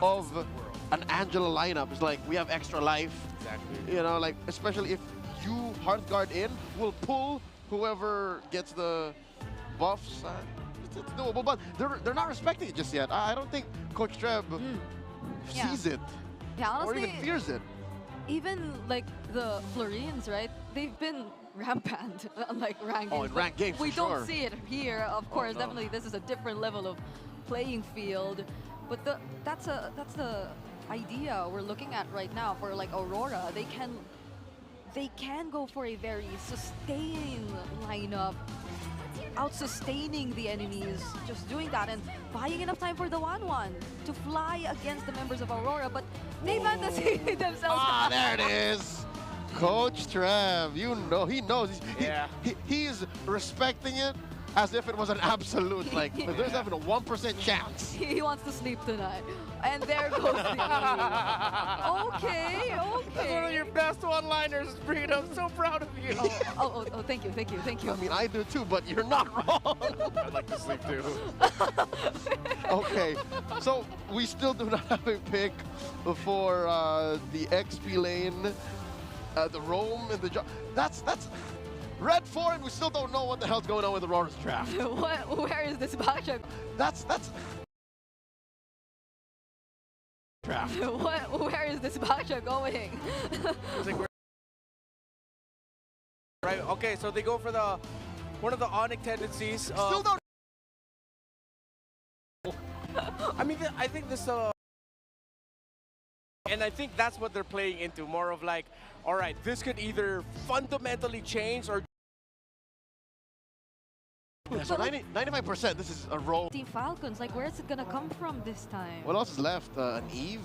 of an Angela lineup. It's like, we have extra life. Exactly. You know, like, especially if you Hearthguard in, we'll pull whoever gets the buffs. It's doable, but they're not respecting it just yet. I don't think Coach Treb sees it. Yeah, honestly, or even fears it. Even like the Florians, right? They've been rampant, like ranked. Oh, in ranked games, we for don't sure. see it here, of course. Definitely, this is a different level of playing field. But that's the idea we're looking at right now for like Aurora. They can go for a very sustained lineup, out-sustaining the enemies, just doing that and buying enough time for the 1-1 to fly against the members of Aurora, but they fantasy themselves. There it is. Coach Trev, you know, he knows. He's respecting it as if it was an absolute, like, there's even a 1% chance. He wants to sleep tonight. And there goes the Okay. That's one of your best one-liners, Breed. I'm so proud of you. Oh, thank you. I mean, I do too, but you're not wrong. I'd like to sleep too. Okay, so we still do not have a pick for the XP lane, the roam, and the that's red 4, and we still don't know what the hell's going on with Aurora's draft. Where is this Baksha? That's draft. Where is this Baksha going? Right. Okay. So they go for one of the Onyx tendencies. Still don't. I mean, I think this. And I think that's what they're playing into, more of like, all right, this could either fundamentally change or. Yeah, so 95%, this is a roll. Team Falcons, like, where is it gonna come from this time? What else is left? An Eve?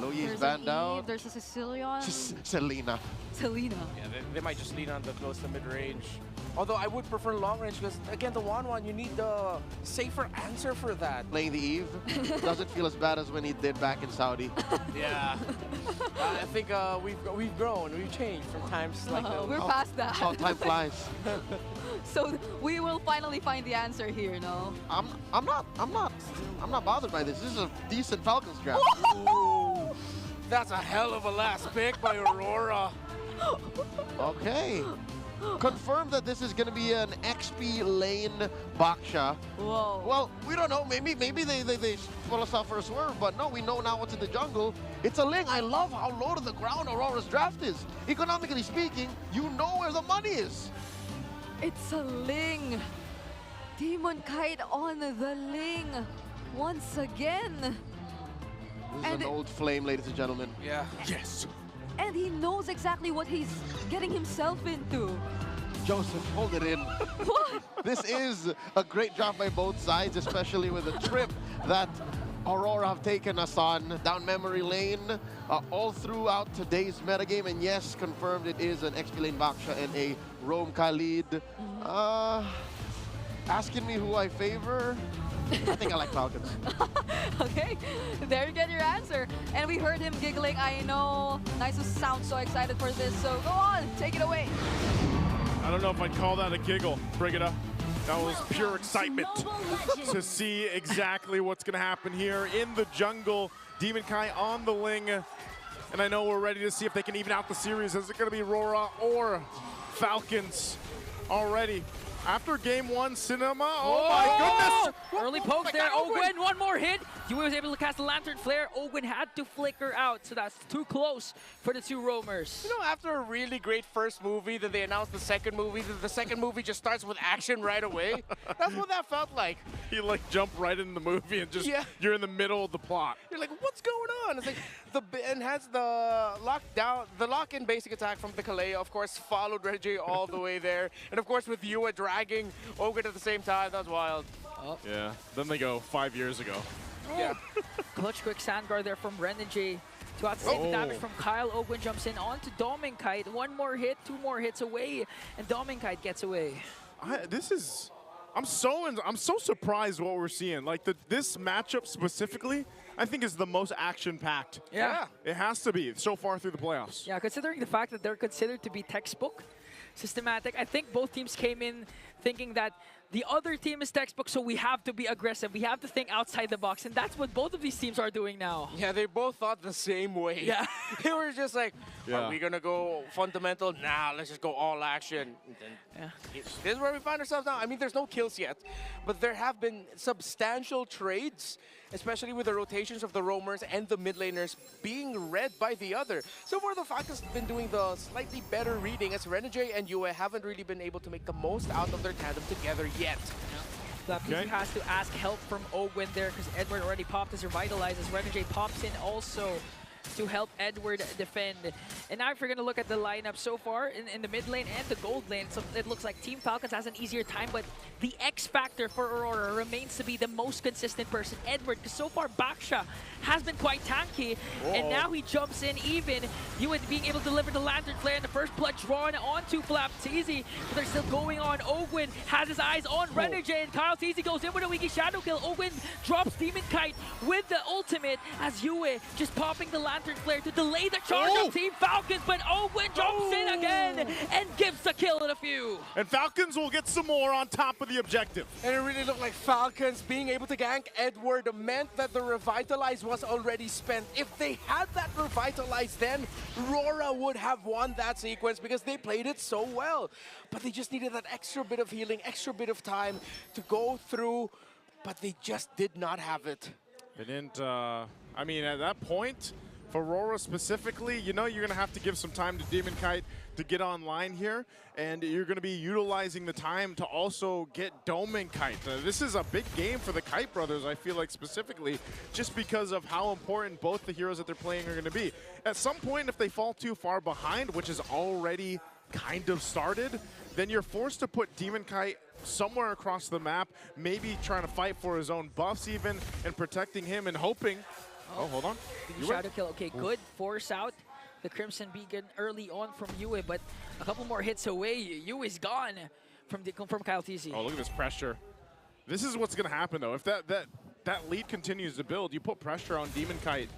Louis banned out. There's a Sicilian. Selena. Yeah, they might just lean on the close to mid-range. Although I would prefer long range because, again, the 1-1, you need the safer answer for that. Playing the Eve doesn't feel as bad as when he did back in Saudi. Yeah. I think we've grown, we've changed from times like those. We're past that. How time flies. So we will finally find the answer here, no? I'm not bothered by this. This is a decent Falcons draft. Ooh, that's a hell of a last pick by Aurora. Okay. confirmed that this is going to be an XP lane Baksha. Whoa. Well, we don't know. Maybe they pull us out for a swerve, but no, we know now what's in the jungle. It's a Ling. I love how low to the ground Aurora's draft is. Economically speaking, you know where the money is. It's a Ling. Demon Kite on the Ling once again. This is an old flame, ladies and gentlemen. Yeah. Yes. And he knows exactly what he's getting himself into. Joseph, hold it in. What? This is a great job by both sides, especially with the trip that Aurora have taken us on down memory lane all throughout today's metagame. And yes, confirmed it is an XP lane Baksha and a Roam Khalid. Asking me who I favor? I think I like Falcons. Okay, there you get your answer. And we heard him giggling. I know Nisus sounds so excited for this, so go on, take it away. I don't know if I'd call that a giggle, Brigida. That was pure excitement to see exactly what's going to happen here in the jungle. Demon Kai on the Ling. And I know we're ready to see if they can even out the series. Is it going to be Aurora or Falcons already? After game one, Cinema, oh my goodness! Early poke there, Ogwen, one more hit. Yue was able to cast the Lantern Flare. Ogwen had to flicker out, so that's too close for the two roamers. You know, after a really great first movie, then they announced the second movie, then the second movie just starts with action right away. That's what that felt like. He like jumped right in the movie and just, you're in the middle of the plot. You're like, what's going on? It's like, and has the lockdown, the lock-in basic attack from the Kalei, of course, followed Reggie all the way there. And of course, with Yue dragging Ogwen at the same time, that's wild. Oh. Yeah, then they go 5 years ago. Yeah. Clutch quick Sandguard there from Renegade to outsave the damage from Kyle. Ogwen jumps in onto Dominkite. One more hit, two more hits away, and Dominkite gets away. I'm so surprised what we're seeing. Like this matchup specifically, I think is the most action-packed. Yeah. It has to be so far through the playoffs. Yeah, considering the fact that they're considered to be textbook, systematic, I think both teams came in thinking that the other team is textbook, so we have to be aggressive. We have to think outside the box, and that's what both of these teams are doing now. Yeah, they both thought the same way. Yeah. They were just like, are we going to go fundamental? Nah, let's just go all action. This is where we find ourselves now. I mean, there's no kills yet, but there have been substantial trades, especially with the rotations of the roamers and the mid laners being read by the other. So far, the Falcons have been doing the slightly better reading, as Renegade and Yue haven't really been able to make the most out of their tandem together yet. He has to ask help from Ogwen there because Edward already popped his Revitalize as Renegade pops in also to help Edward defend. And now if you're going to look at the lineup so far in the mid lane and the gold lane, so it looks like Team Falcons has an easier time, but the X factor for Aurora remains to be the most consistent person, Edward, because so far Baksha has been quite tanky, and now he jumps in even. You being able to deliver the Lantern Flare, and the first blood drawn onto Flapteezy, but they're still going on. Ogwen has his eyes on Renegade. Kyle Teezy goes in with a Wiki Shadow Kill. Ogwen drops Demon Kite with the ultimate as Yue just popping the Lantern Flare to delay the charge of Team Falcons, but Ogwen jumps in again and gives the kill in a few. And Falcons will get some more on top of the objective. And it really looked like Falcons being able to gank Edward meant that the Revitalize was already spent. If they had that Revitalize then, Aurora would have won that sequence because they played it so well. But they just needed that extra bit of healing, extra bit of time to go through, but they just did not have it. They didn't, I mean, at that point, for Aurora specifically, you know you're going to have to give some time to Demon Kite to get online here, and you're going to be utilizing the time to also get Domin Kite. This is a big game for the Kite brothers, I feel like, specifically, just because of how important both the heroes that they're playing are going to be. At some point, if they fall too far behind, which is already kind of started, then you're forced to put Demon Kite somewhere across the map, maybe trying to fight for his own buffs even, and protecting him and hoping. Oh, hold on. Shadow Kill, okay, good. Force out the Crimson Beacon early on from Yue, but a couple more hits away. Yue is gone from Kyle Teezy. Oh, look at this pressure. This is what's going to happen, though. If that lead continues to build, you put pressure on Demon Kite.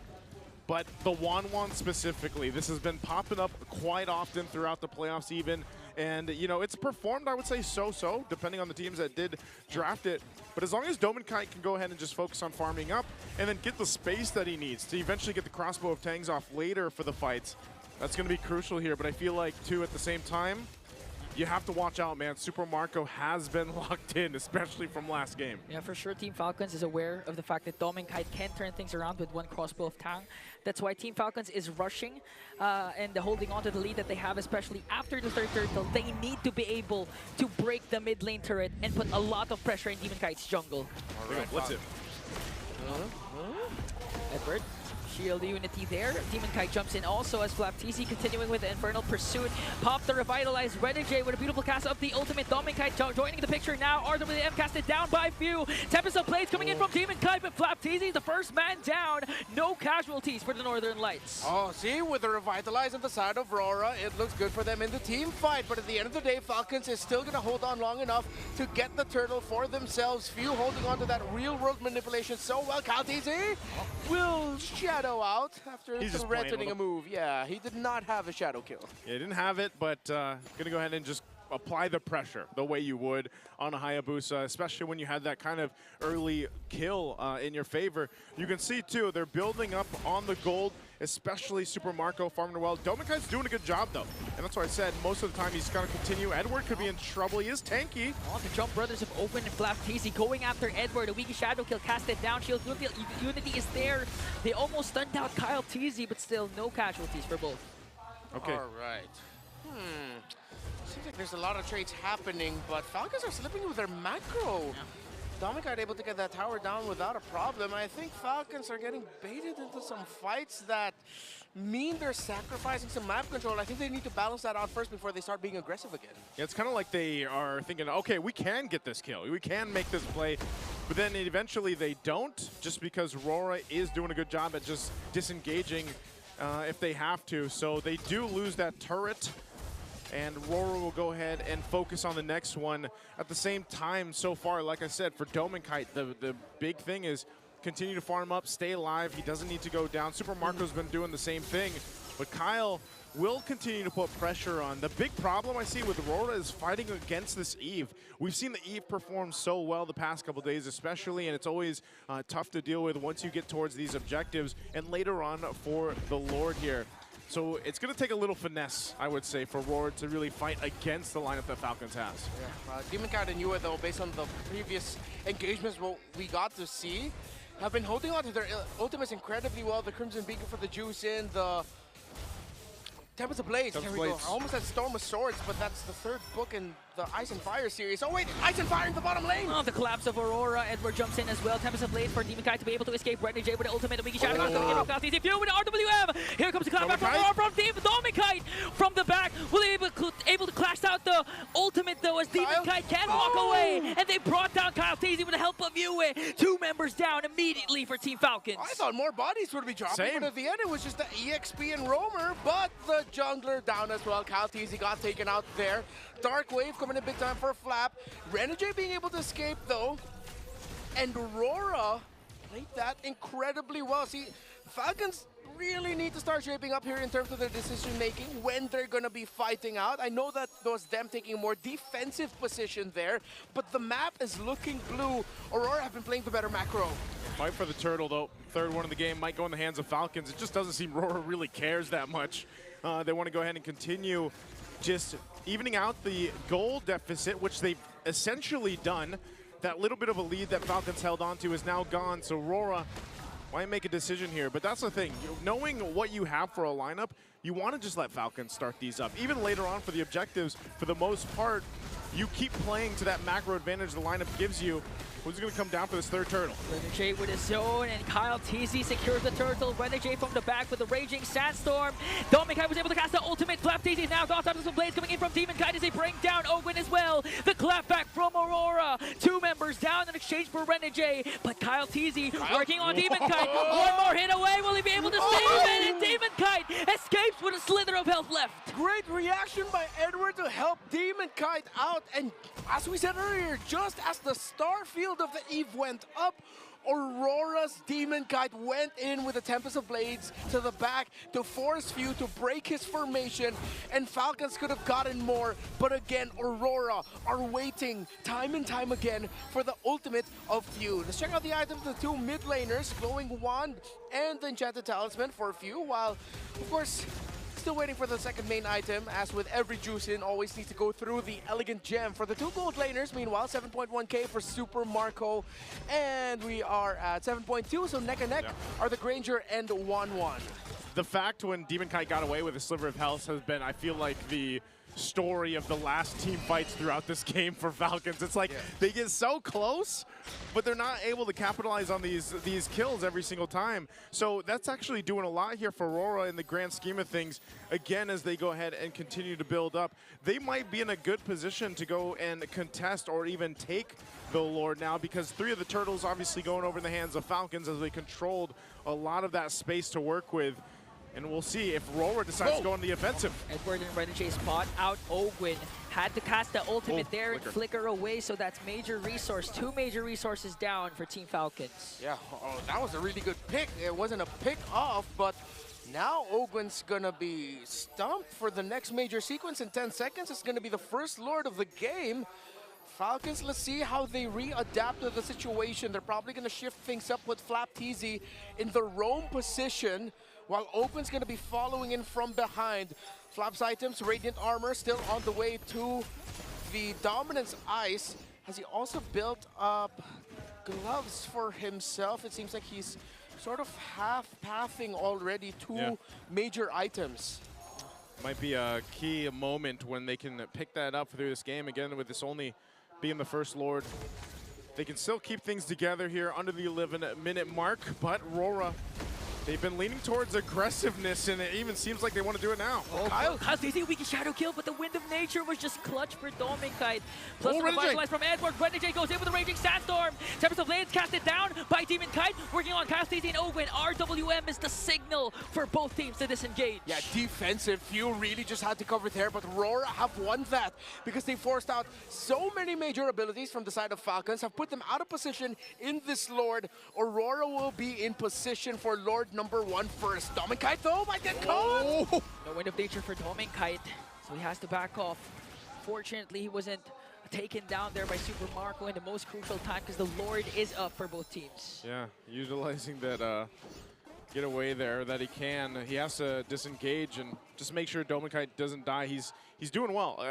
But the Wan specifically, this has been popping up quite often throughout the playoffs even. And, you know, it's performed, I would say, so-so, depending on the teams that did draft it. But as long as Domin Kite can go ahead and just focus on farming up and then get the space that he needs to eventually get the crossbow of Tangs off later for the fights, that's going to be crucial here. But I feel like, too, at the same time, you have to watch out, man. Super Marco has been locked in, especially from last game. Yeah, for sure, Team Falcons is aware of the fact that Dom and Kite can turn things around with one crossbow of Tang. That's why Team Falcons is rushing and holding on to the lead that they have, especially after the third turtle. They need to be able to break the mid lane turret and put a lot of pressure in Demon Kite's jungle. All right, blitz it. Edward, shield unity there. Demon Kite jumps in also as Flaptisi continuing with the Infernal Pursuit. Pop the revitalized Renegade with a beautiful cast of the ultimate. Demon Kite joining the picture now. RWM casted down by few. Tempest of Blades coming in from Demon Kite, but Flaptisi, the first man down. No casualties for the Northern Lights. Oh, see, with the revitalize on the side of Aurora, it looks good for them in the team fight. But at the end of the day, Falcons is still going to hold on long enough to get the turtle for themselves. Few holding on to that real-world manipulation so well. Kaltizi will shadow out after threatening a move. Yeah, he did not have a shadow kill. Yeah, he didn't have it, but gonna go ahead and just apply the pressure the way you would on a Hayabusa, especially when you had that kind of early kill in your favor. You can see too, they're building up on the gold, especially Super Marco farming well. Domikai's doing a good job though, and that's why I said most of the time he's gonna continue. Edward could be in trouble. He is tanky. Oh, the Jump Brothers have opened and Flaptisi going after Edward. A weak shadow kill casted down. Shield unity is there. They almost stunned out Kyle Teasy, but still no casualties for both. Okay. All right. Seems like there's a lot of trades happening, but Falcons are slipping with their macro. Yeah. Dominic able to get that tower down without a problem. I think Falcons are getting baited into some fights that mean they're sacrificing some map control. I think they need to balance that out first before they start being aggressive again. Yeah, it's kind of like they are thinking, okay, we can get this kill. We can make this play. But then eventually they don't, just because Aurora is doing a good job at just disengaging if they have to. So they do lose that turret. And Aurora will go ahead and focus on the next one. At the same time, so far, like I said, for Domikite, the big thing is continue to farm up, stay alive. He doesn't need to go down. Super Marco's been doing the same thing. But Kyle will continue to put pressure on. The big problem I see with Aurora is fighting against this Eve. We've seen the Eve perform so well the past couple days especially, and it's always tough to deal with once you get towards these objectives. And later on for the Lord here. So it's going to take a little finesse, I would say, for Aurora to really fight against the lineup that Falcons has. Yeah. Demon Cat and Yua, though, based on the previous engagements what we got to see, have been holding on to their ultimates incredibly well. The Crimson Beacon for the Juice in, the Tempest of Blades. There we go. I almost said Storm of Swords, but that's the third book in the Ice and Fire series. Oh wait, Ice and Fire in the bottom lane! Oh, the collapse of Aurora. Edward jumps in as well. Tempest of Blades for Demon Kite to be able to escape. Renegade with the ultimate. Wiki Shadow coming in from Kaltizi. Few with the RWM. Here comes the clapback from Aurora from Team Domikite from the back. Will they be able to clash out the ultimate though as Demon Kite can walk away. And they brought down Kaltizi with the help of Yue. 2 members down immediately for Team Falcons. I thought more bodies would be dropping, but at the end it was just the EXP and Roamer, but the jungler down as well. Kaltizi got taken out there. Dark Wave coming in big time for Flap. Renegade being able to escape though. And Aurora played that incredibly well. See, Falcons really need to start shaping up here in terms of their decision making when they're gonna be fighting out. I know that was them taking a more defensive position there, but the map is looking blue. Aurora have been playing the better macro. Fight for the turtle though. Third one of the game might go in the hands of Falcons. It just doesn't seem Aurora really cares that much. They want to go ahead and continue just evening out the goal deficit, which they've essentially done. That little bit of a lead that Falcons held on to is now gone. So Aurora might make a decision here. But that's the thing. Knowing what you have for a lineup, you want to just let Falcons start these up. Even later on for the objectives, for the most part, you keep playing to that macro advantage the lineup gives you. Who's going to come down for this third turtle? Renegade with his zone, and Kyle Teasy secures the turtle. Renegade from the back with the Raging Sandstorm. Dominic was able to cast the ultimate. Flap Teasy now got some blades coming in from Demon Kite as they bring down Owen as well. The clapback from Aurora. 2 members down in exchange for Renegade, but Kyle Teasy working on Demon Kite. One more hit away. Will he be able to save it? And Demon Kite escapes with a slither of health left. Great reaction by Edward to help Demon Kite out. And as we said earlier, just as the star field of the Eve went up, Aurora's Demon Kite went in with a Tempest of Blades to the back to force Few to break his formation, and Falcons could have gotten more, but again, Aurora are waiting time and time again for the ultimate of Few. Let's check out the items of the 2 mid laners, Glowing Wand and the Enchanted Talisman for Few, while, of course, still waiting for the second main item. As with every Juicin, always needs to go through the Elegant Gem for the 2 gold laners. Meanwhile, 7.1k for Super Marco. And we are at 7.2, so neck and neck are the Granger and 1-1. The fact when Demon Kite got away with a sliver of health has been, I feel like, the story of the last team fights throughout this game for Falcons. It's like they get so close, but they're not able to capitalize on these kills every single time. So that's actually doing a lot here for Aurora in the grand scheme of things. Again, as they go ahead and continue to build up, they might be in a good position to go and contest or even take the Lord now, because 3 of the turtles obviously going over in the hands of Falcons as they controlled a lot of that space to work with. And we'll see if Aurora decides to go on the offensive. Edward in Renegade spot out Ogwin. Had to cast the ultimate there and flicker away, so that's major resource. 2 major resources down for Team Falcons. Yeah, that was a really good pick. It wasn't a pick off, but now Ogwin's gonna be stumped for the next major sequence in 10 seconds. It's gonna be the first Lord of the game. Falcons, let's see how they readapt to the situation. They're probably gonna shift things up with Flap TZ in the roam position, while Open's gonna be following in from behind. Flap's items, Radiant Armor, still on the way to the Dominance Ice. Has he also built up gloves for himself? It seems like he's sort of half-pathing already 2 major items. Might be a key moment when they can pick that up through this game. Again, with this only being the first Lord, they can still keep things together here under the 11-minute mark, but Aurora, they've been leaning towards aggressiveness, and it even seems like they want to do it now. Oh, Kyle easy weak shadow kill, but the Wind of Nature was just clutch for Dominkite. Plus the revitalize from Edward. Renegade goes in with a Raging Sandstorm. Tempest of Blades casted down by Demon Kite. Working on Kyle Stacey and Ogwin. RWM is the signal for both teams to disengage. Yeah, defensive. Few really just had to cover there, but Aurora have won that because they forced out so many major abilities from the side of Falcons, have put them out of position in this Lord. Aurora will be in position for Lord number 1 first. Dominkite though might get caught. No Wind of Nature for Dominkite, so he has to back off. Fortunately, he wasn't taken down there by Super Marco in the most crucial time because the Lord is up for both teams. Yeah, utilizing that getaway there that he can. He has to disengage and just make sure Dominkite doesn't die. He's doing well.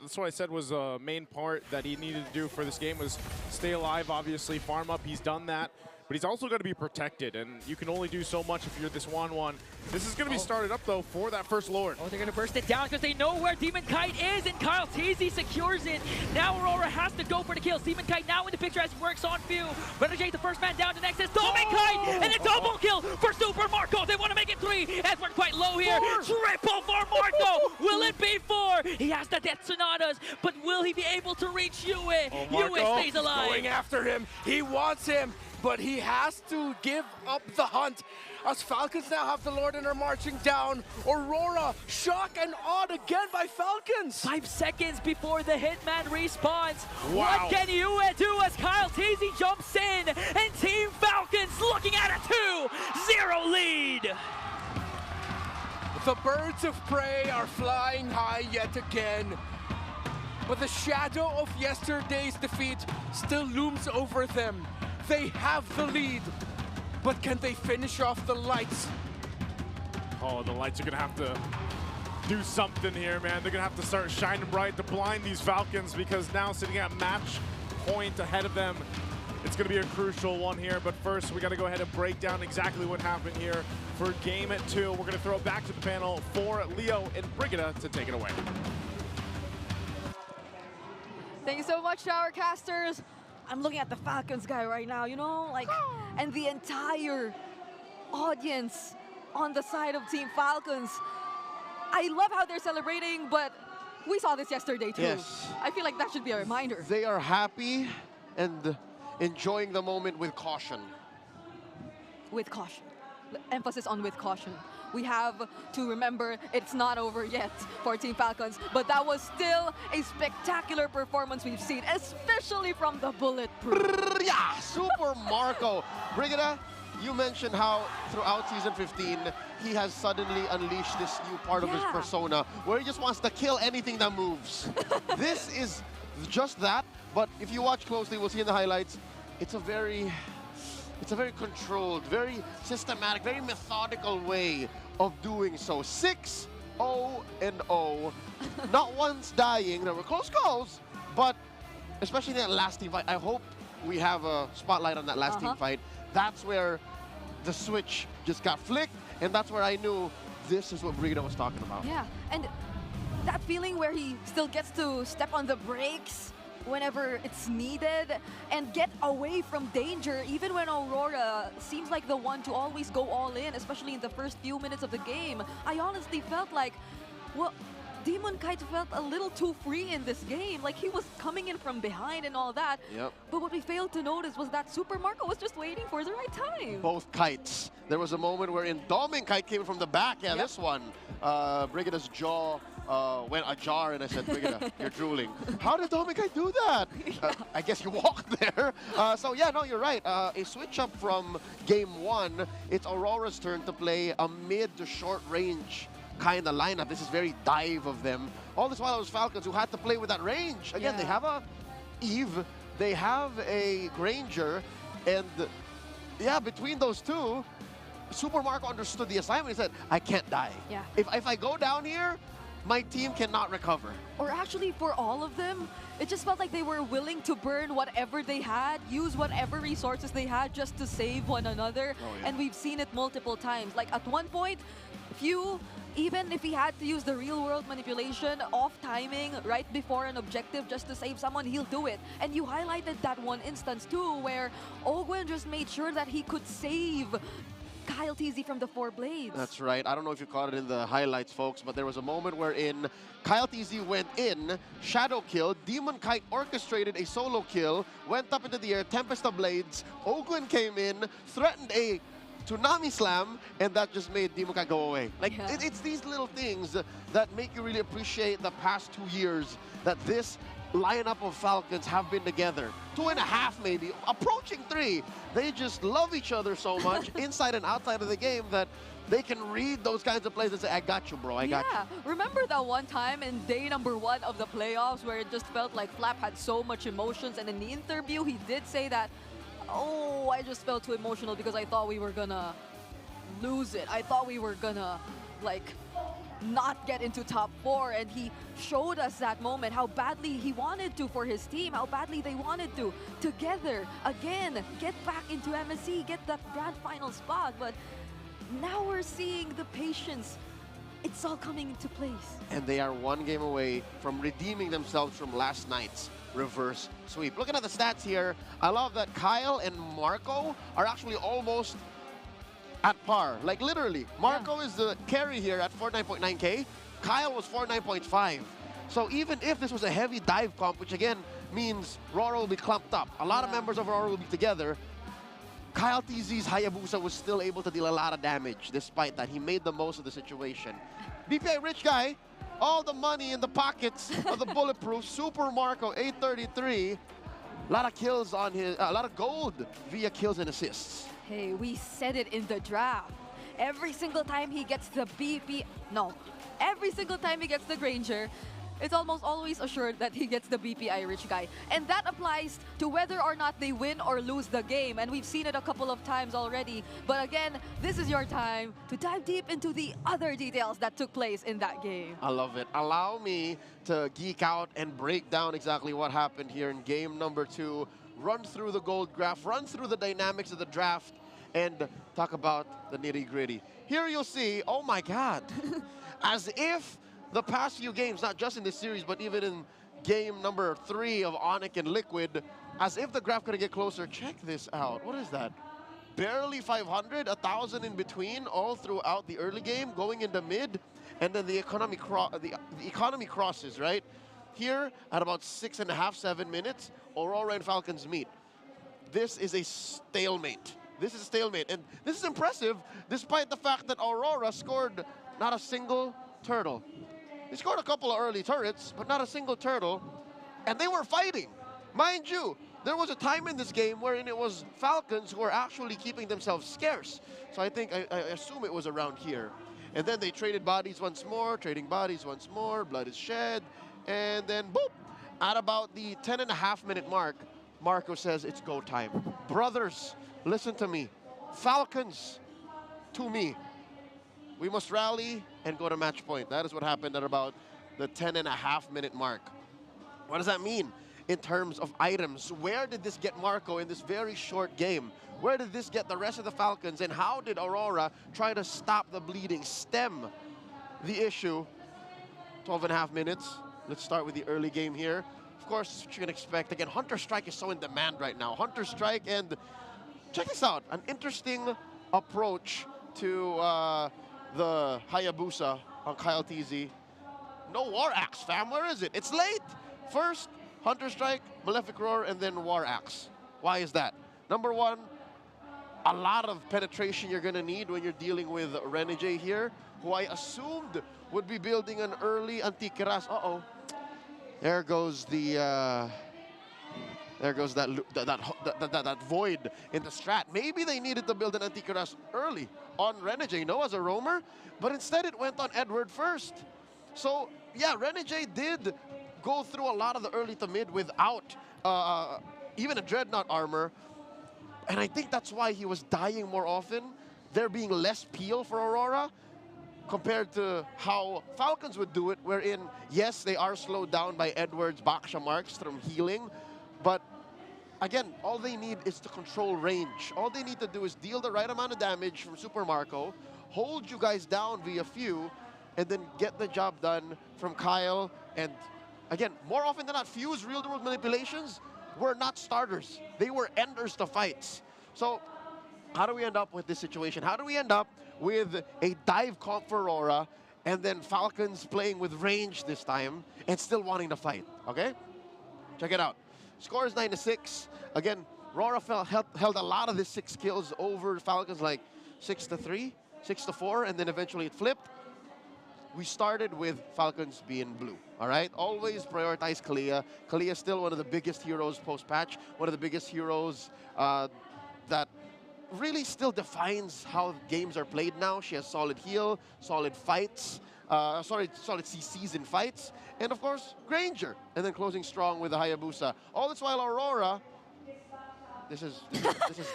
That's what I said was a main part that he needed to do for this game was stay alive, obviously, farm up. He's done that. But he's also going to be protected, and you can only do so much if you're this 1-1. This is going to be started up, though, for that first Lord. Oh, they're going to burst it down because they know where Demon Kite is, and Kyle TZ secures it. Now Aurora has to go for the kills. Demon Kite now in the picture as he works on Few. Renegade, the first man down to Nexus. Dominkite, and a double kill for Super Marco. They want to make it 3. Edward quite low here. 4. Triple for Marco. Will it be 4? He has the Death Sonatas, but will he be able to reach Yue? Yue stays alive. Going after him. He wants him, but he has to give up the hunt. As Falcons now have the Lord and are marching down. Aurora, shock and awed again by Falcons. 5 seconds before the Hitman respawns. Wow. What can Yue do as Kyle TZ jumps in? And Team Falcons looking at a 2-0 lead. The birds of prey are flying high yet again. But the shadow of yesterday's defeat still looms over them. They have the lead, but can they finish off the lights? Oh, the lights are going to have to do something here, man. They're going to have to start shining bright to blind these Falcons, because now sitting at match point ahead of them, it's going to be a crucial one here. But first, we got to go ahead and break down exactly what happened here for game 2. We're going to throw it back to the panel for Leo and Brigida to take it away. Thank you so much to our casters. I'm looking at the Falcons guy right now, you know, like, and the entire audience on the side of Team Falcons. I love how they're celebrating, but we saw this yesterday too. Yes. I feel like that should be a reminder. They are happy and enjoying the moment with caution. With caution. Emphasis on with caution. We have to remember it's not over yet for Team Falcons, but that was still a spectacular performance we've seen, especially from the Bulletproof. Yeah, Super Marco. Brigida, you mentioned how throughout Season 15, he has suddenly unleashed this new part of his persona, where he just wants to kill anything that moves. This is just that, but if you watch closely, we'll see in the highlights, it's a very controlled, very systematic, very methodical way of doing so. 6 0-0. Not once dying. There were close calls, but especially in that last team fight, I hope we have a spotlight on that last team fight. That's where the switch just got flicked, and that's where I knew this is what Brigida was talking about. Yeah, and that feeling where he still gets to step on the brakes whenever it's needed and get away from danger, even when Aurora seems like the one to always go all in, especially in the first few minutes of the game. I honestly felt like, well, Demon Kite felt a little too free in this game. Like, he was coming in from behind and all that. Yep. But what we failed to notice was that Super Marco was just waiting for the right time. Both kites. There was a moment wherein Doming Kite came from the back. Yeah, this one. Brigida's jaw went ajar, and I said, Brigida, you're drooling. How did Doming Kite do that? I guess you walked there. So yeah, no, you're right. A switch up from game 1. It's Aurora's turn to play a mid to short range kind of lineup. This is very dive of them. All this while it was Falcons who had to play with that range. Again, they have a Eve, they have a Granger, and yeah, between those two, Super Marco understood the assignment. He said, I can't die. Yeah. If I go down here, my team cannot recover. Or actually, for all of them, it just felt like they were willing to burn whatever they had, use whatever resources they had just to save one another. And we've seen it multiple times. Like, at one point, even if he had to use the real-world manipulation, off timing, right before an objective just to save someone, he'll do it. And you highlighted that one instance too, where Ogwen just made sure that he could save Kyle TZ from the 4 blades. That's right. I don't know if you caught it in the highlights, folks, but there was a moment wherein Kyle TZ went in, shadow killed, Demon Kite orchestrated a solo kill, went up into the air, Tempest of Blades, Ogwen came in, threatened a Tsunami Slam, and that just made Demon Kite go away. Like, it's these little things that make you really appreciate the past 2 years that this lineup of Falcons have been together. 2.5 maybe, approaching 3. They just love each other so much, inside and outside of the game, that they can read those kinds of plays and say, I got you, bro, I got you. Yeah, remember that one time in day number 1 of the playoffs where it just felt like Flap had so much emotions, and in the interview he did say that, oh, I just felt too emotional because I thought we were gonna lose it. I thought we were gonna, like, not get into top 4, and he showed us that moment, how badly he wanted to for his team, how badly they wanted to, together, again, get back into MSC, get that grand final spot. But now we're seeing the patience. It's all coming into place. And they are 1 game away from redeeming themselves from last night's reverse sweep. Looking at the stats here, I love that Kyle and Marco are actually almost at par. Like, literally, Marco is the carry here at 49.9K. Kyle was 49.5. So even if this was a heavy dive comp, which again means Roro will be clumped up, a lot of members of Roro will be together, Kyle TZ's Hayabusa was still able to deal a lot of damage. Despite that, he made the most of the situation. BPI Rich Guy, all the money in the pockets of the Bulletproof. Super Marco, 833. A lot of kills on his, a lot of gold via kills and assists. Hey, we said it in the draft. Every single time he gets the every single time he gets the Granger, it's almost always assured that he gets the BPI Rich Guy. And that applies to whether or not they win or lose the game. And we've seen it a couple of times already. But again, this is your time to dive deep into the other details that took place in that game. I love it. Allow me to geek out and break down exactly what happened here in game number 2. Run through the gold graph, run through the dynamics of the draft, and talk about the nitty-gritty. Here you'll see, oh my God, as if the past few games, not just in this series, but even in game number 3 of Onyx and Liquid, as if the graph couldn't get closer. Check this out. What is that? Barely 500, 1,000 in between, all throughout the early game, going into mid, and then the economy crosses, right? Here, at about 6.5, 7 minutes, Aurora and Falcons meet. This is a stalemate. This is a stalemate, and this is impressive, despite the fact that Aurora scored not a single turtle. They scored a couple of early turrets, but not a single turtle, and they were fighting. Mind you, there was a time in this game wherein it was Falcons who were actually keeping themselves scarce. So I assume it was around here. And then they traded bodies once more, trading bodies once more, blood is shed, and then boop! At about the 10.5-minute mark, Marco says it's go time. Brothers, listen to me. Falcons, to me, we must rally and go to match point. That is what happened at about the 10.5-minute mark. What does that mean in terms of items? Where did this get Marco in this very short game? Where did this get the rest of the Falcons? And how did Aurora try to stop the bleeding, stem the issue? 12.5 minutes. Let's start with the early game here. Of course, what you can expect. Again, Hunter Strike is so in demand right now. Hunter Strike, and check this out. An interesting approach to the Hayabusa on Kyle TZ. No War Axe, fam. Where is it? It's late. First, Hunter Strike, Malefic Roar, and then War Axe. Why is that? Number one, a lot of penetration you're going to need when you're dealing with Renegade here, who I assumed would be building an early Antikiras. Uh-oh. There goes the... There goes that void in the strat. Maybe they needed to build an Antikiras early on Renegade, no, as a roamer, but instead it went on Edward first. So, yeah, Renegade did go through a lot of the early to mid without even a Dreadnought armor, and I think that's why he was dying more often, there being less peel for Aurora, compared to how Falcons would do it, wherein, yes, they are slowed down by Edward's Baksha marks from healing, but again, all they need is to control range. All they need to do is deal the right amount of damage from Super Marco, hold you guys down via few, and then get the job done from Kyle. And again, more often than not, Few's real-world manipulations were not starters. They were enders to fights. So how do we end up with this situation? How do we end up with a dive comp for Aurora and then Falcons playing with range this time and still wanting to fight, okay? Check it out. Score is 9-6. Again, Aurora held a lot of the 6 kills over Falcons, like 6-3, 6-4, and then eventually it flipped. We started with Falcons being blue, all right? Always prioritize Kalia. Kalia is still one of the biggest heroes post-patch, one of the biggest heroes that really still defines how games are played now. She has solid heal, solid fights, solid CCs in fights, and of course, Granger, and then closing strong with the Hayabusa. All this while Aurora, this is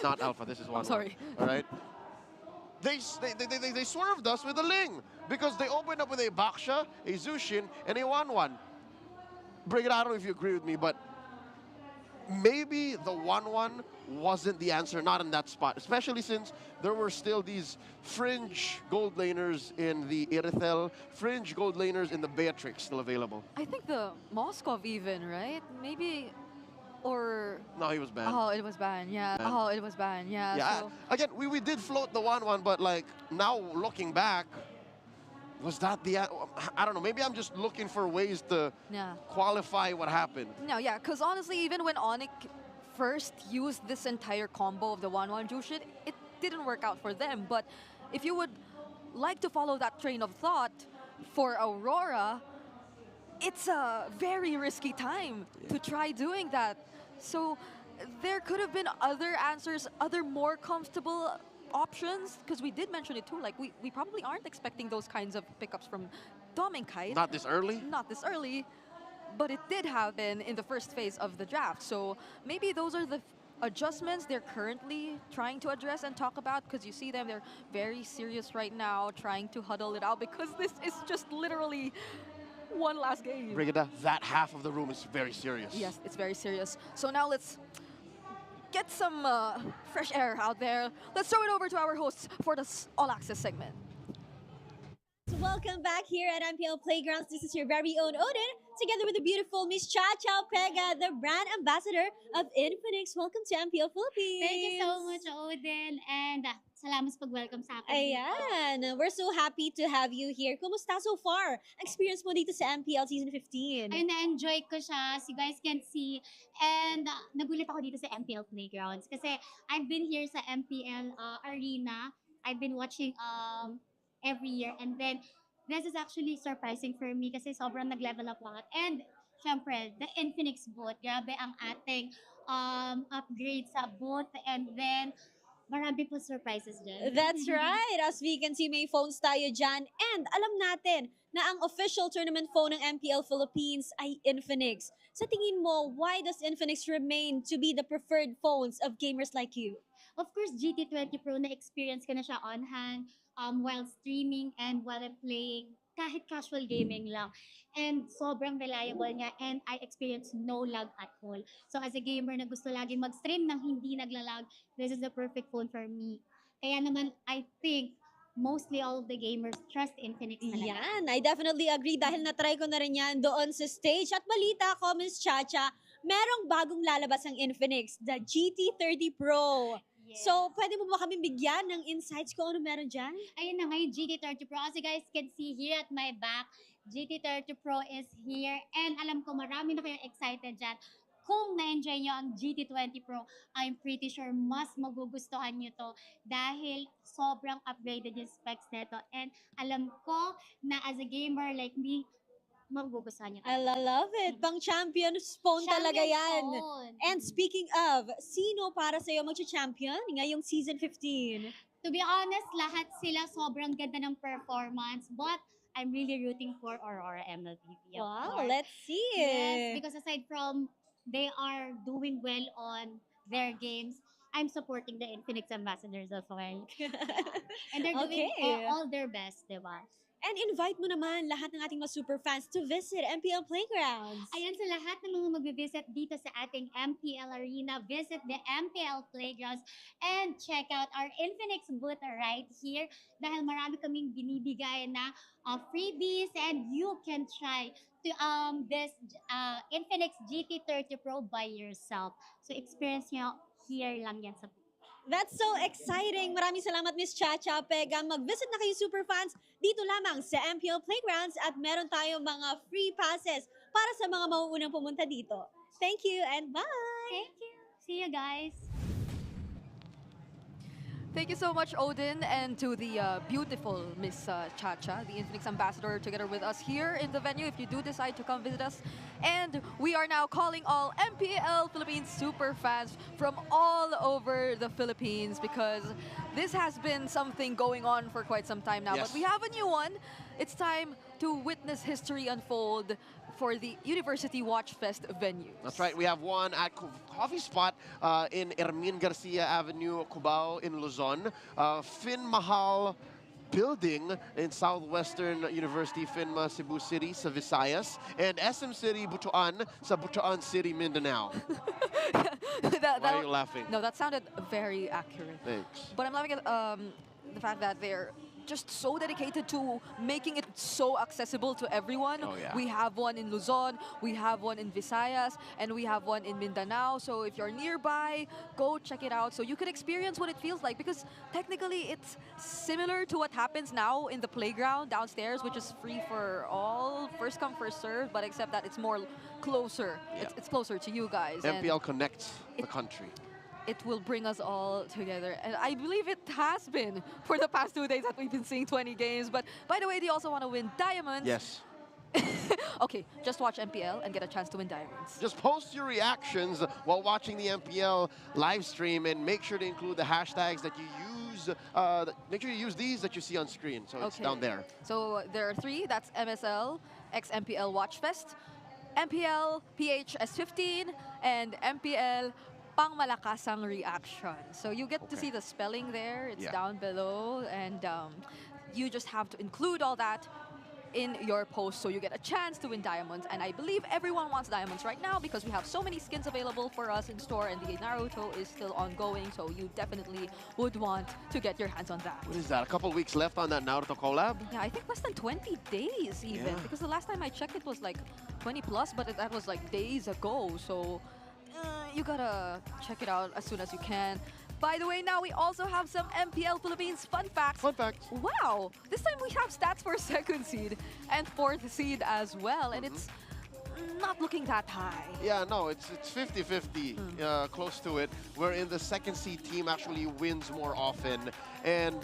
not Alpha, this is 1-1. Sorry. All right? They swerved us with a Ling because they opened up with a Baksha, a Zushin, and a 1-1. Brigid, I don't know if you agree with me, but maybe the 1-1 wasn't the answer, not in that spot, especially since there were still these fringe gold laners in the Irithel, fringe gold laners in the Beatrix still available. I think the Moskov even, right? Maybe, or... No, he was banned. Oh, it was banned, yeah. Banned. Oh, it was banned, yeah. Yeah, So. again, we did float the 1-1, but like now looking back, was that the... I don't know, maybe I'm just looking for ways to qualify what happened. No, yeah, because honestly, even when Onyx first used this entire combo of the 1-1 Jushin, it didn't work out for them. But if you would like to follow that train of thought for Aurora, it's a very risky time to try doing that. So there could have been other answers, other more comfortable options, because we did mention it too, like we probably aren't expecting those kinds of pickups from Dom and Kite. Not this early? Not this early, but it did happen in the first phase of the draft. So maybe those are the adjustments they're currently trying to address and talk about, because you see them, they're very serious right now, trying to huddle it out, because this is just literally one last game. Brigida, that half of the room is very serious. Yes, it's very serious. So now let's get some fresh air out there. Let's throw it over to our hosts for this All Access segment. Welcome back here at Mpl Playgrounds. This is your very own Odin, together with the beautiful Miss Cha Cha Pega, the brand ambassador of Infinix. Welcome to Mpl Philippines. Thank you so much, Odin, and salamat sa pag-welcome sa akin. Ayan, we're so happy to have you here. Kumusta so far? Experience mo dito sa MPL Season 15? Ay, na-enjoy ko siya, as you guys can see. And nagulat ako dito sa MPL Playgrounds kasi I've been here sa MPL Arena. I've been watching every year, and then this is actually surprising for me kasi sobrang nag-level up lahat. And syempre, the Infinix booth, grabe ang ating upgrade sa booth, and then marami po surprises dyan. That's right. As we can see, may phones tayo dyan. And alam natin na ang official tournament phone ng MPL Philippines ay Infinix. Sa tingin mo, why does Infinix remain to be the preferred phones of gamers like you? Of course, GT20 Pro na experience ko na siya on hand. while streaming and while I'm playing kahit casual gaming lang. And sobrang reliable niya and I experience no lag at all. So as a gamer na gusto laging mag-stream nang hindi naglalag, this is the perfect phone for me. Kaya naman, I think mostly all of the gamers trust Infinix talaga. Yan, I definitely agree dahil na-try ko na rin yan doon sa stage. At balita ko, Miss Chacha, merong bagong lalabas ng Infinix, the GT30 Pro. So, pwede mo ba kami bigyan ng insights kung ano meron dyan? Ayun na nga yung GT30 Pro. As you guys can see here at my back, GT30 Pro is here. And alam ko marami na kayong excited dyan. Kung na-enjoy nyo ang GT20 Pro, I'm pretty sure mas magugustuhan nyo to dahil sobrang upgraded yung specs nito. And alam ko na as a gamer like me, magugustuhan nyo. I love it. Pang champion phone talaga yan. Phone. And speaking of, sino para sa'yo mag-champion ngayong season 15? To be honest, lahat sila sobrang ganda ng performance. But I'm really rooting for Aurora ML PH. Wow, let's see Yes, because aside from they are doing well on their games, I'm supporting the Infinix ambassadors as well. And they're doing all their best, di ba? And invite mo naman lahat ng ating mga super fans to visit MPL Playgrounds. Ayan, sa lahat ng mga mag-visit dito sa ating MPL Arena, visit the MPL Playgrounds and check out our Infinix booth right here dahil marami kaming binibigay na freebies and you can try to this Infinix GT30 Pro by yourself. So experience nyo here lang yan sa booth. That's so exciting! Maraming salamat, Miss Chacha Pega. Mag-visit na kayo super fans dito lamang sa MPL Playgrounds at meron tayong mga free passes para sa mga mauunang pumunta dito. Thank you and bye! Thank you! See you guys! Thank you so much, Odin, and to the beautiful Miss Chacha, the Infinix ambassador, together with us here in the venue if you do decide to come visit us. And we are now calling all MPL Philippines super fans from all over the Philippines because this has been something going on for quite some time now. Yes. But we have a new one. It's time to witness history unfold for the University Watch Fest venue. That's right. We have one at Coffee Spot in Hermin Garcia Avenue, Cubao in Luzon. Fin Mahal Building in Southwestern University, Finma, Cebu City, sa Visayas. And SM City, Butuan, sa Butuan City, Mindanao. Why are you laughing? No, that sounded very accurate. Thanks. But I'm laughing at the fact that they're just so dedicated to making it so accessible to everyone. Oh, yeah. We have one in Luzon, we have one in Visayas, and we have one in Mindanao. So if you're nearby, go check it out so you can experience what it feels like because technically it's similar to what happens now in the playground downstairs, which is free for all, first come, first served, but except that it's more closer. Yep. It's closer to you guys. MPL connects the country. It will bring us all together. And I believe it has been for the past 2 days that we've been seeing 20 games. But by the way, they also want to win diamonds. Yes. Okay, just watch MPL and get a chance to win diamonds. Just post your reactions while watching the MPL live stream and make sure to include the hashtags that you use. Make sure you use these that you see on screen. So it's down there. So there are 3. That's MSL, XMPL Watchfest, MPL Ph S15, and MPL Pangmalakasang Reaction. So you get to see the spelling there. It's down below. And you just have to include all that in your post so you get a chance to win diamonds. And I believe everyone wants diamonds right now because we have so many skins available for us in store and the Naruto is still ongoing. So you definitely would want to get your hands on that. What is that? A couple weeks left on that Naruto collab? Yeah, I think less than 20 days even. Because the last time I checked it was like 20 plus, but that was like days ago. So you gotta check it out as soon as you can. By the way, now we also have some MPL Philippines fun facts. Fun facts. Wow! This time we have stats for 2nd seed and 4th seed as well, and it's not looking that high. Yeah, no, it's 50-50, close to it, wherein the 2nd seed team actually wins more often. And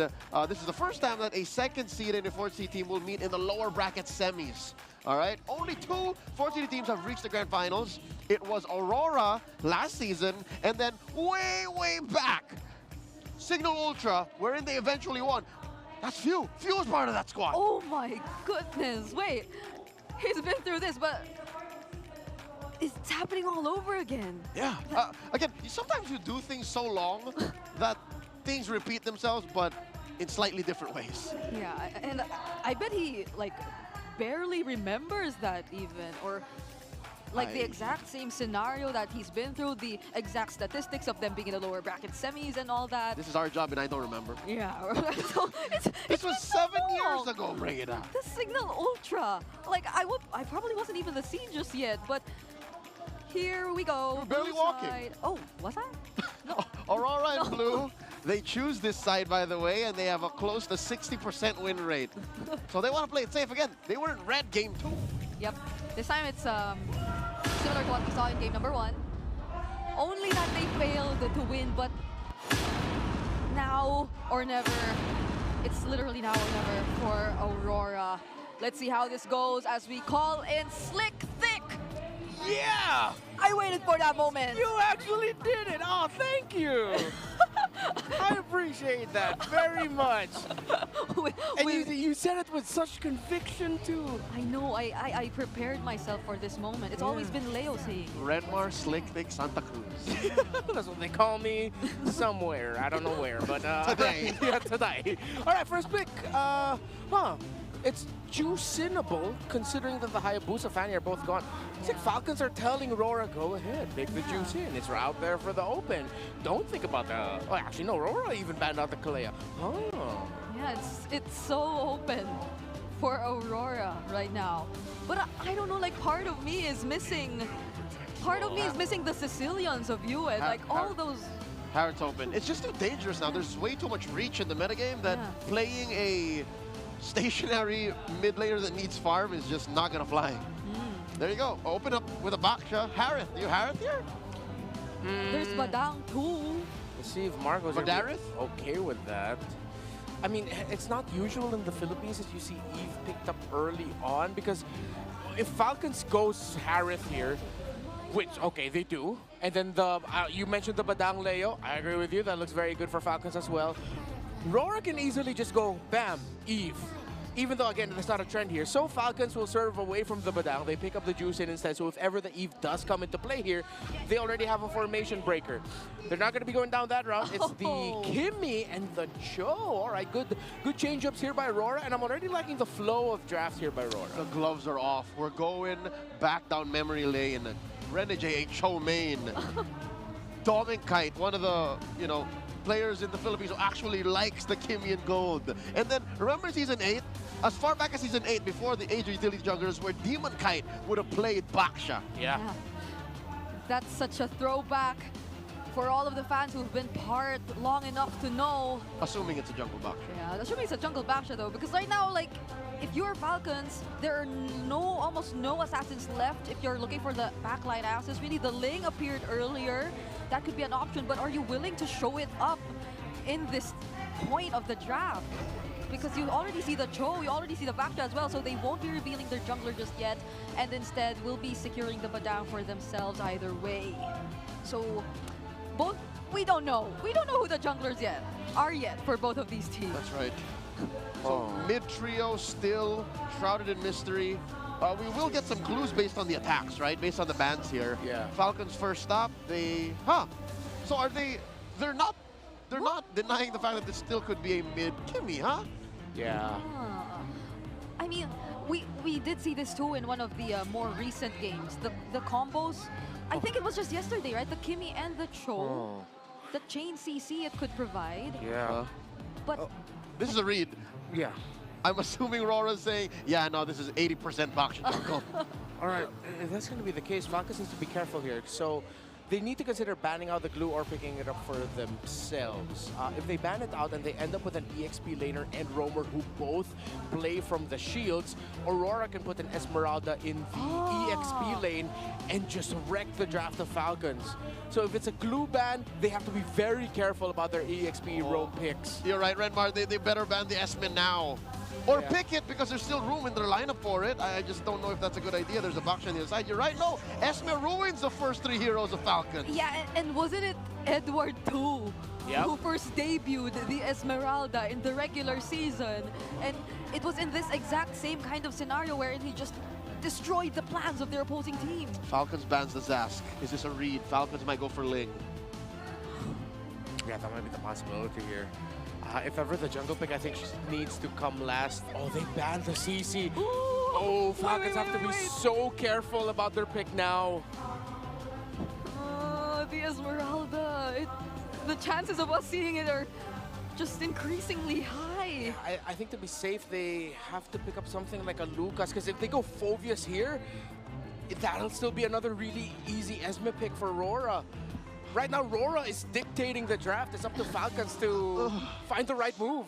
this is the first time that a 2nd seed and a 4th seed team will meet in the lower bracket semis. All right, only 2 4th seed teams have reached the grand finals. It was Aurora last season, and then way back, Signal Ultra, wherein they eventually won. That's Few. Few was part of that squad. Oh my goodness, wait. He's been through this, but it's happening all over again. Yeah, again, sometimes you do things so long that things repeat themselves, but in slightly different ways. Yeah, and I bet he like barely remembers that even, or like the exact same scenario that he's been through, the exact statistics of them being in the lower bracket semis and all that. This is our job and I don't remember. Yeah. So this was 7 years ago, bring it up. The Signal Ultra. Like, I probably wasn't even the scene just yet, but here we go. You're barely walking. Side. Oh, was I? No. Aurora and Blue, they choose this side, by the way, and they have a close to 60% win rate. So they want to play it safe again. They were in red game 2. Yep. This time it's similar to what we saw in game number 1. Only that they failed to win, but now or never. It's literally now or never for Aurora. Let's see how this goes as we call in Slick Thick. Yeah! I waited for that moment. You actually did it! Oh, thank you! I appreciate that very much. And you said it with such conviction, too. I know, I prepared myself for this moment. It's always been Leo saying. Renmar, Slick Thick, Santa Cruz. That's what they call me somewhere. I don't know where, but today. Yeah, today. All right, first pick. It's juicinable, considering that the Hayabusa fan are both gone. It's like Falcons are telling Aurora, go ahead, make the juice in. It's out there for the open. Don't think about the... Oh, actually, no, Aurora even banned out the Kalea. Oh. Yeah, it's so open for Aurora right now. But I don't know, like, part of me is missing... Part of me is missing the Sicilians of UED, like all those... Harrod's open. It's just too dangerous now. There's way too much reach in the metagame that playing a stationary mid laner that needs farm is just not gonna fly. There you go. Open up with a Baksha. Harith. You Harith here? There's Badang too. Let's see if Marco's Madarith? Okay with that. I mean, it's not usual in the Philippines that you see Eve picked up early on, because if Falcons goes Harith here, which, okay, they do, and then the you mentioned the Badang Leo. I agree with you. That looks very good for Falcons as well. Aurora can easily just go, bam, Eve. Even though, again, that's not a trend here. So Falcons will serve away from the Badang. They pick up the juice in instead. So if ever the Eve does come into play here, they already have a formation breaker. They're not going to be going down that route. It's the Kimmy and the Cho. All right, good change-ups here by Aurora. And I'm already liking the flow of drafts here by Aurora. The gloves are off. We're going back down memory lane. Renegade, a Cho main. Kite, one of the, players in the Philippines who actually likes the Kimmy and Gold. And then, remember Season 8? As far back as Season 8, before the Age of Utility Junglers, where Demon Kite would have played Baksha. Yeah. That's such a throwback for all of the fans who've been part long enough to know. Assuming it's a Jungle Baksha. Yeah, assuming it's a Jungle Baksha though, because right now, like, if you're Falcons, there are almost no assassins left if you're looking for the backline assassins. Really, the Ling appeared earlier. That could be an option, but are you willing to show it up in this point of the draft? Because you already see the Cho, you already see the Baksha as well, so they won't be revealing their jungler just yet, and instead will be securing the Badang for themselves either way. So, we don't know. We don't know who the junglers are yet for both of these teams. That's right. So mid-trio still shrouded in mystery. We will get some clues based on the attacks, right? Based on the bans here. Yeah. Falcons first stop, so are they, they're not denying the fact that this still could be a mid-Kimmy, huh? Yeah. I mean, we did see this too in one of the more recent games. The combos, I think it was just yesterday, right? The Kimmy and the Cho. The chain CC it could provide. Yeah. But this is a read. Yeah. I'm assuming Rora's saying, yeah, no, this is 80% Baksha jungle. All right, if that's going to be the case, Falcons needs to be careful here. So they need to consider banning out the glue or picking it up for themselves. If they ban it out and they end up with an EXP laner and roamer who both play from the shields, Aurora can put an Esmeralda in the EXP lane and just wreck the draft of Falcons. So if it's a glue ban, they have to be very careful about their EXP roam picks. You're right, Renmar, they better ban the Esmin now. Or pick it because there's still room in their lineup for it. I just don't know if that's a good idea. There's a Baksha on the other side. You're right. No, Esme ruins the first 3 heroes of Falcons. Yeah, and wasn't it Edward too who first debuted the Esmeralda in the regular season? And it was in this exact same kind of scenario wherein he just destroyed the plans of their opposing team. Falcons bans the Zask. Is this a read? Falcons might go for Ling. Yeah, that might be the possibility here. If ever the jungle pick, I think needs to come last. Oh, they banned the CC. Oh, Falcons have to be so careful about their pick now. The Esmeralda. The chances of us seeing it are just increasingly high. I think to be safe, they have to pick up something like a Lucas, because if they go Phoveus here, that'll still be another really easy Esme pick for Aurora. Right now, Aurora is dictating the draft. It's up to Falcons to find the right move.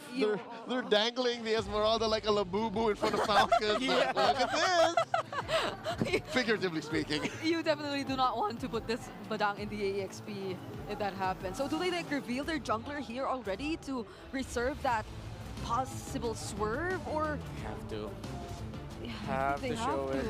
They're dangling the Esmeralda like a Labubu in front of Falcons. Yeah. Look at this! Figuratively speaking. You definitely do not want to put this Badang in the AEXP if that happens. So do they like reveal their jungler here already to reserve that possible swerve, or Have to. Have they to show it.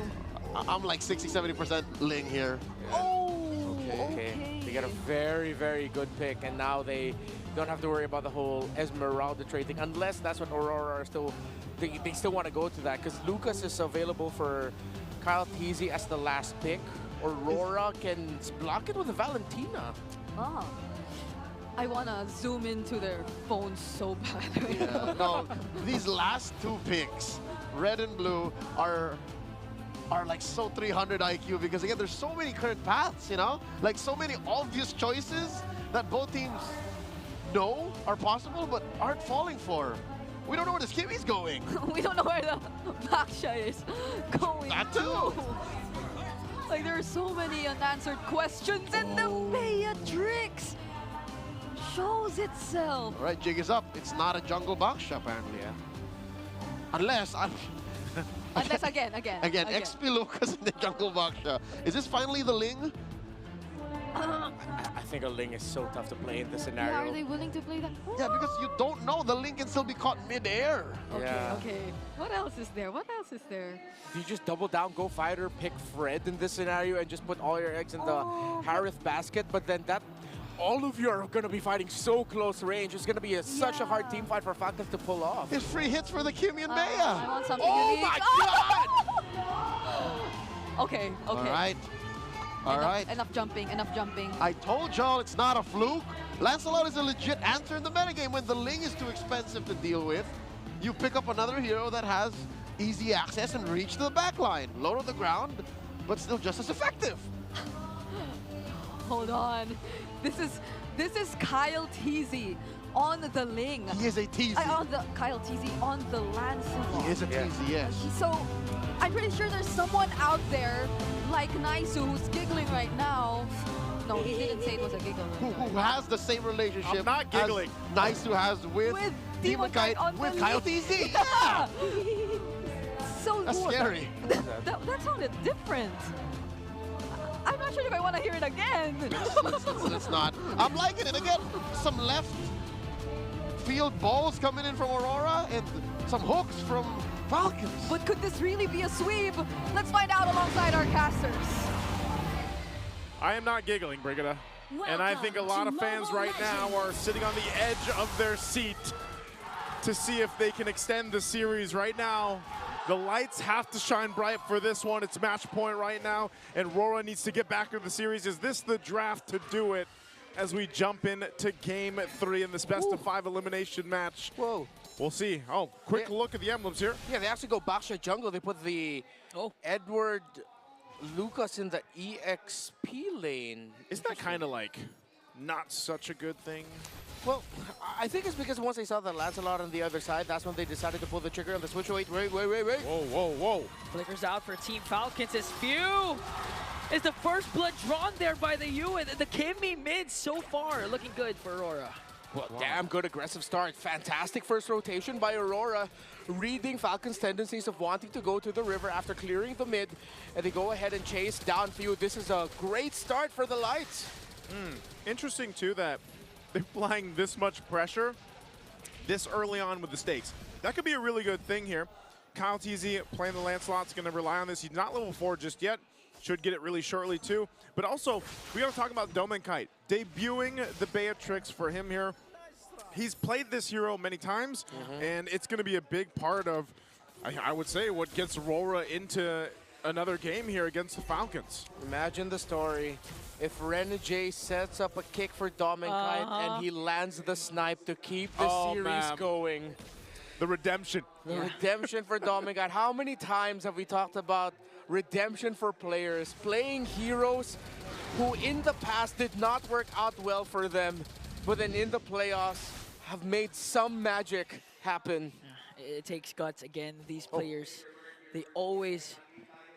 I'm like 60-70% Ling here. Okay. They get a very, very good pick, and now they don't have to worry about the whole Esmeralda trading, unless that's what Aurora are still. They still want to go to that, because Lucas is available for Kyle Teasy as the last pick. Aurora can block it with a Valentina. Oh. I want to zoom into their phones so bad right now. No, these last two picks, red and blue, are like so 300 IQ, because again, there's so many current paths, you know? Like so many obvious choices that both teams know are possible but aren't falling for. We don't know where this Kimmy's going. We don't know where the Baksha is going. That too. Like there are so many unanswered questions, and the Beatrix shows itself. All right, jig is up. It's not a jungle Baksha, apparently. Unless again. Again, XP Lucas in the jungle Baksha. Is this finally the Ling? I think a Ling is so tough to play in this scenario. Yeah, are they willing to play that? Yeah, because you don't know. The Ling can still be caught mid-air. Okay. What else is there? Do you just double down, go fighter, pick Fred in this scenario, and just put all your eggs in the Harith basket? But then all of you are going to be fighting so close range. It's going to be such a hard team fight for Falcons to pull off. It's free hits for the Kimmy and Bea. I want something unique. My God! Okay. All right. Enough jumping. I told y'all it's not a fluke. Lancelot is a legit answer in the metagame. When the Ling is too expensive to deal with, you pick up another hero that has easy access and reach to the back line. Low to the ground, but still just as effective. Hold on. This is Kyle Teasy on the Ling. He is a Teasy. Kyle Teasy on the Lancelot. He is a Teasy, yes. So I'm pretty sure there's someone out there like Naisu who's giggling right now. No, he didn't say it was a giggle. Who has the same relationship I'm not giggling. as Naisu has with Demon Kite with Kyle Teasy. Yeah! So that's scary. That sounded different. I'm not sure if I want to hear it again. Let's not. I'm liking it. Again, some left field balls coming in from Aurora and some hooks from Falcons. But could this really be a sweep? Let's find out alongside our casters. I am not giggling, Brigida. And I think a lot of fans right now are sitting on the edge of their seat to see if they can extend the series right now. The lights have to shine bright for this one. It's match point right now, and Aurora needs to get back into the series. Is this the draft to do it as we jump into game 3 in this best-of-5 elimination match? Whoa. We'll see. Oh, quick look at the emblems here. Yeah, they actually go Baksha jungle. They put the Edward Lucas in the EXP lane. Isn't that kind of like not such a good thing? Well, I think it's because once they saw the Lancelot on the other side, that's when they decided to pull the trigger on the switch. Wait. Whoa. Flickers out for Team Falcons. His few is the first blood drawn there by the U, and the Kimmy mid so far looking good for Aurora. Well, damn good aggressive start. Fantastic first rotation by Aurora, reading Falcons' tendencies of wanting to go to the river after clearing the mid, and they go ahead and chase down Few. This is a great start for the Lights. Interesting, too, that they're applying this much pressure this early on with the stakes. That could be a really good thing here. Kyle Teasy playing the Lancelot's going to rely on this. He's not level 4 just yet. Should get it really shortly, too. But also, we got to talk about Domen Kite. Debuting the Beatrix for him here. He's played this hero many times, and it's going to be a big part of, I would say, what gets Aurora into another game here against the Falcons. Imagine the story. If Renegade sets up a kick for Dominkite and he lands the snipe to keep the series going. The redemption. The redemption for Dominkite. How many times have we talked about redemption for players, playing heroes who in the past did not work out well for them, but then in the playoffs have made some magic happen. It takes guts. Again, these players, they always,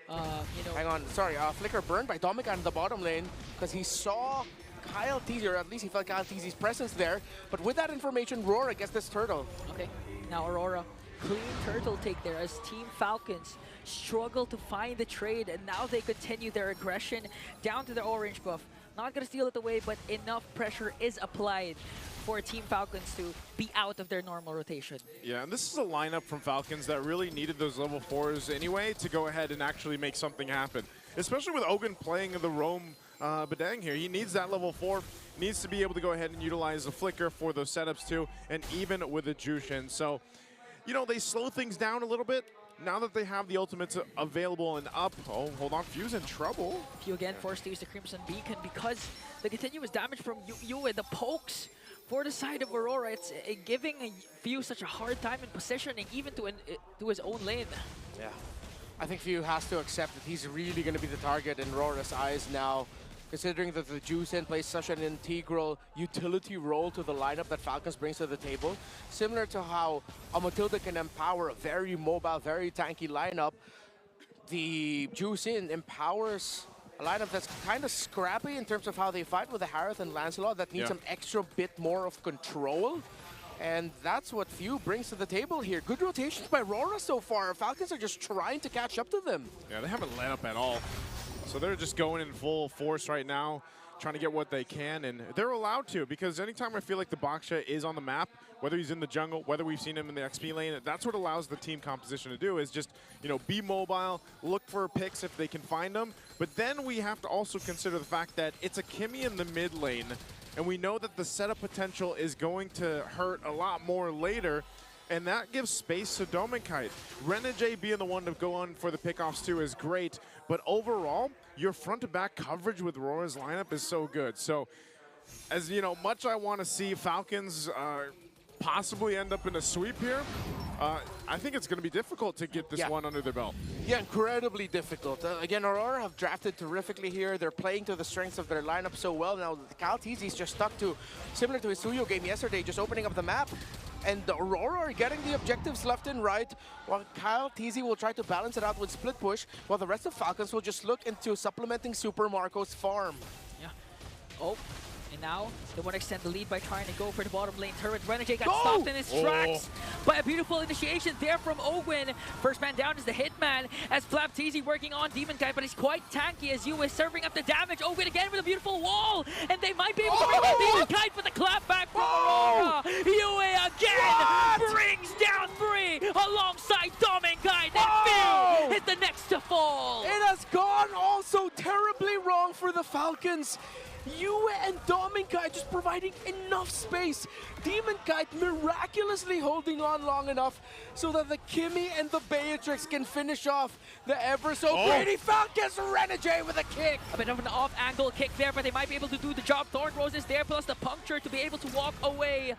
you know... Hang on, sorry, flicker burned by Dominkite in the bottom lane because he saw Kyle Teasy, or at least he felt Kyle Teasy's presence there. But with that information, Rora gets this turtle. Okay, now Aurora, clean turtle take there as Team Falcons struggle to find the trade, and now they continue their aggression down to the orange buff. Not gonna steal it away, but enough pressure is applied for Team Falcons to be out of their normal rotation. Yeah, and this is a lineup from Falcons that really needed those level 4s anyway to go ahead and actually make something happen. Especially with Ogun playing the roam Badang here. He needs that level 4, needs to be able to go ahead and utilize the flicker for those setups too, and even with the Jushin. So, you know, they slow things down a little bit. Now that they have the ultimates available and up, oh, hold on, Fuse in trouble. Few again forced to use the Crimson Beacon because the continuous damage from Yu and the pokes for the side of Aurora. It's giving Fuse such a hard time in positioning, even to his own lane. Yeah, I think Few has to accept that he's really going to be the target in Aurora's eyes now, considering that the Jushin plays such an integral utility role to the lineup that Falcons brings to the table. Similar to how a Matilda can empower a very mobile, very tanky lineup, the Jushin empowers a lineup that's kind of scrappy in terms of how they fight with the Harith and Lancelot that needs some extra bit more of control. And that's what Few brings to the table here. Good rotations by Aurora so far. Falcons are just trying to catch up to them. Yeah, they haven't let up at all. So they're just going in full force right now, trying to get what they can, and they're allowed to, because anytime I feel like the Baksha is on the map, whether he's in the jungle, whether we've seen him in the XP lane, that's what allows the team composition to do, is just, you know, be mobile, look for picks if they can find them. But then we have to also consider the fact that it's a Kimmy in the mid lane, and we know that the setup potential is going to hurt a lot more later, and that gives space to Dominkite. Renegade being the one to go on for the pickoffs too is great, but overall, your front-to-back coverage with Aurora's lineup is so good. So, as you know, much I want to see Falcons possibly end up in a sweep here, I think it's going to be difficult to get this one under their belt. Yeah, incredibly difficult. Again, Aurora have drafted terrifically here. They're playing to the strengths of their lineup so well. Now, Kyle Teasy's just stuck to, similar to his Suyo game yesterday, just opening up the map. And the Aurora are getting the objectives left and right, while Kyle Teasy will try to balance it out with split push, while the rest of Falcons will just look into supplementing Super Marco's farm. Yeah. Oh, and now they want to extend the lead by trying to go for the bottom lane turret. Renegade got stopped in his tracks by a beautiful initiation there from Owen. First man down is the Hitman, as Flap Teasy working on Demonkite, but he's quite tanky as Yu is serving up the damage. Owen again with a beautiful wall, and they might be able to bring down Demonkite for the clap back from Aurora. Yu again brings down 3 alongside Dominkite, and Phil is the next to fall. It has gone also terribly wrong for the Falcons. Yue and Dominkite just providing enough space. Demonkite miraculously holding on long enough so that the Kimmy and the Beatrix can finish off the ever so greedy Falcons. Renegade with a kick. A bit of an off-angle kick there, but they might be able to do the job. Thorn Rose is there, plus the puncture to be able to walk away.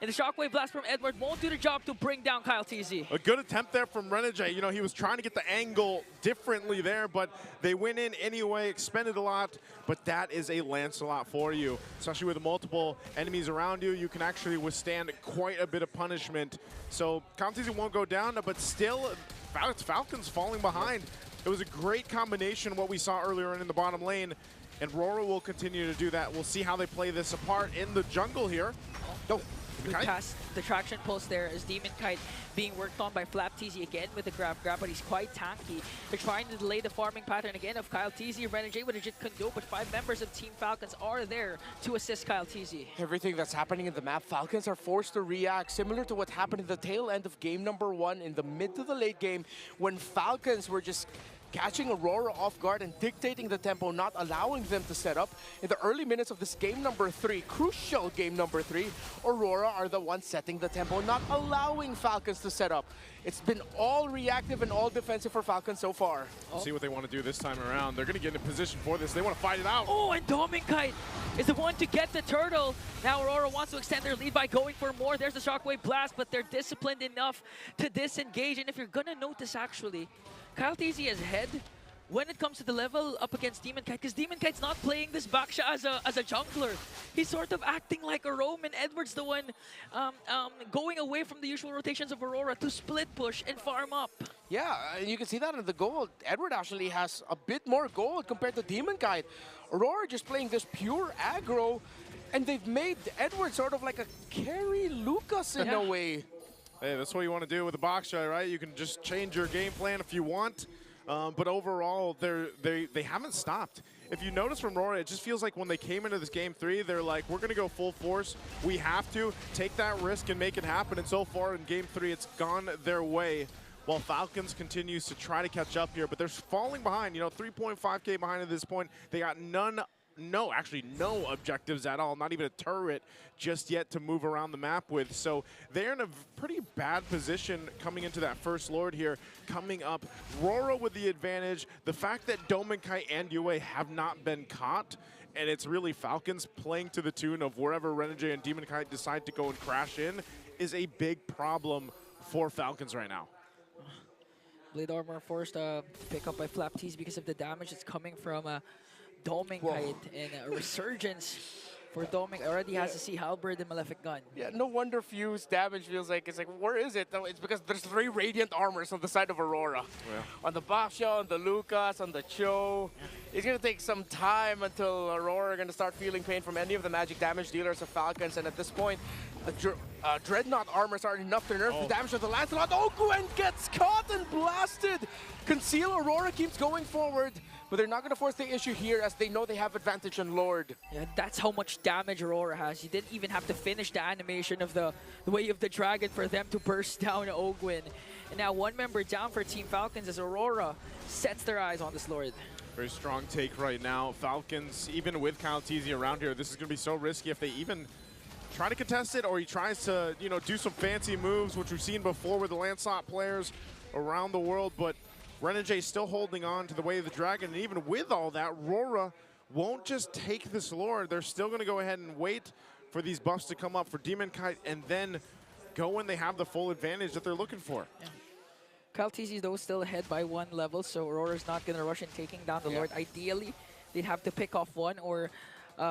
And the Shockwave Blast from Edward won't do the job to bring down Kyle Teasy. A good attempt there from Renegade. You know, he was trying to get the angle differently there, but they went in anyway, expended a lot. But that is a Lancelot for you. Especially with multiple enemies around you, you can actually withstand quite a bit of punishment. So Kyle Teasy won't go down, but still, Falcons falling behind. It was a great combination what we saw earlier in the bottom lane, and Rora will continue to do that. We'll see how they play this apart in the jungle here. Good pass, the traction pulse there is Demonkite being worked on by Flap Teasy again with the grab, but he's quite tanky. They're trying to delay the farming pattern again of Kyle Teasy. Renegade with a Jit Kundo, but 5 members of Team Falcons are there to assist Kyle Teasy. Everything that's happening in the map, Falcons are forced to react, similar to what happened at the tail end of game number 1 in the mid to the late game, when Falcons were just catching Aurora off guard and dictating the tempo, not allowing them to set up. In the early minutes of this game number 3, crucial game number 3, Aurora are the ones setting the tempo, not allowing Falcons to set up. It's been all reactive and all defensive for Falcons so far. See what they want to do this time around. They're going to get in a position for this. They want to fight it out. Oh, and Dominkite is the one to get the turtle. Now Aurora wants to extend their lead by going for more. There's the Shockwave Blast, but they're disciplined enough to disengage. And if you're going to notice, actually, Kyle TZ is ahead when it comes to the level up against Demon Kite, because Demon Kite's not playing this Baksha as a jungler. He's sort of acting like a roam, and Edward's the one going away from the usual rotations of Aurora to split push and farm up. Yeah, and you can see that in the gold. Edward actually has a bit more gold compared to Demon Kite. Aurora just playing this pure aggro, and they've made Edward sort of like a carry Lucas in a way. Hey, that's what you want to do with a Baksha, right? You can just change your game plan if you want. But overall, they haven't stopped. If you notice from Aurora, it just feels like when they came into this game 3, they're like, we're going to go full force. We have to take that risk and make it happen. And so far in game 3, it's gone their way. While Falcons continues to try to catch up here, but they're falling behind. You know, 3.5K behind at this point. They got no objectives at all, not even a turret just yet to move around the map with. So they're in a pretty bad position coming into that first Lord here. Coming up, Rora with the advantage. The fact that Dominkite and Yue have not been caught, and it's really Falcons playing to the tune of wherever Renegade and Demonkite decide to go and crash in, is a big problem for Falcons right now. Blade Armor forced to pick up by Flaptease because of the damage that's coming from Dominkite, and a resurgence for Domink. Already has the Sea Halberd and Malefic Gun. Yeah, no wonder Fuse damage feels like, it's like, where is it? No, it's because there's 3 Radiant Armors on the side of Aurora. Yeah. On the Baksha, on the Lucas, on the Cho. It's going to take some time until Aurora are going to start feeling pain from any of the magic damage dealers of Falcons, and at this point, Dreadnought Armors are enough to nerf the damage of the Lancelot. Oh, Gwen gets caught and blasted! Conceal Aurora keeps going forward, but they're not going to force the issue here as they know they have advantage on Lord. Yeah, that's how much damage Aurora has. You didn't even have to finish the animation of the Way of the Dragon for them to burst down Ogwyn. And now 1 member down for Team Falcons as Aurora sets their eyes on this Lord. Very strong take right now. Falcons, even with Kyle TZ around here, this is going to be so risky if they even try to contest it, or he tries to, you know, do some fancy moves, which we've seen before with the Lancelot players around the world. But Renegade still holding on to the Way of the Dragon, and even with all that, Rora won't just take this Lord. They're still going to go ahead and wait for these buffs to come up for Demonkite, and then go when they have the full advantage that they're looking for. Yeah. Kyle TZ, though, still ahead by 1 level, so Aurora's not going to rush in taking down the Lord. Ideally, they'd have to pick off 1, or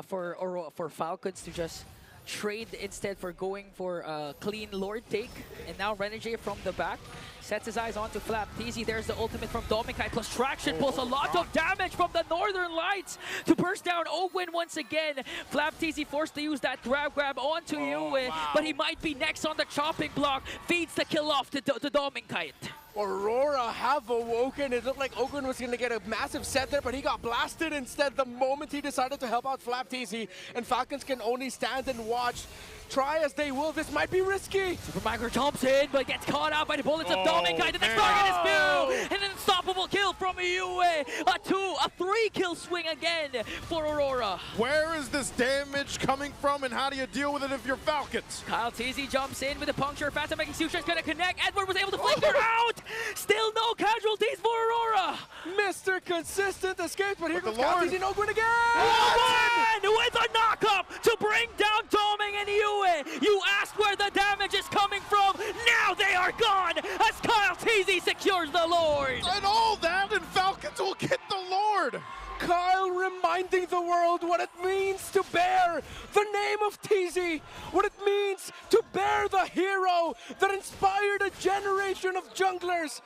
for Falcons to just trade instead for going for a clean Lord take. And now Renegade from the back sets his eyes onto Flaptease. There's the ultimate from Dominkite, plus Traction pulls a lot of damage from the Northern Lights to burst down Ogwyn once again. Flaptease forced to use that grab onto Yue, but he might be next on the chopping block. Feeds the kill off to Dominkite. Aurora have awoken. It looked like Ogwyn was going to get a massive set there, but he got blasted instead the moment he decided to help out Flaptease, and Falcons can only stand and watch. Try as they will, this might be risky. Super Micro jumps in, but gets caught out by the bullets of Dominkite. The next target is Bill! And an unstoppable kill from Yue. A 3-kill swing again for Aurora. Where is this damage coming from, and how do you deal with it if you're Falcons? Kyle TZ jumps in with a puncture. Phantom making Susha's gonna connect. Edward was able to flick her out. Still no casualties for Aurora. Mr. Consistent escapes, but here comes Kyle TZ and Ogwyn again. Ogwyn with a knock-up to bring down Doming and Yue. You asked where the damage is coming from. Now they are gone as Kyle TZ secures the Lord. And all that, and Falcons will get the Lord. Kyle reminding the world what it means to bear the name of TZ, what it means to bear the hero that inspired a generation of junglers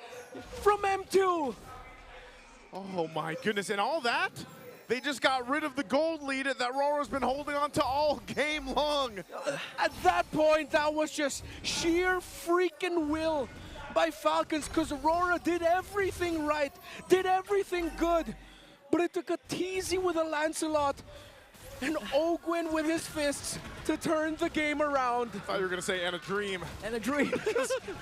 from M2. Oh my goodness, and all that? They just got rid of the gold lead that Rora's been holding on to all game long. At that point, that was just sheer freaking will by Falcons, because Aurora did everything right, did everything good. But it took a TZ with a Lancelot and Ogwyn with his fists to turn the game around. I thought you were going to say, and a dream. And a dream.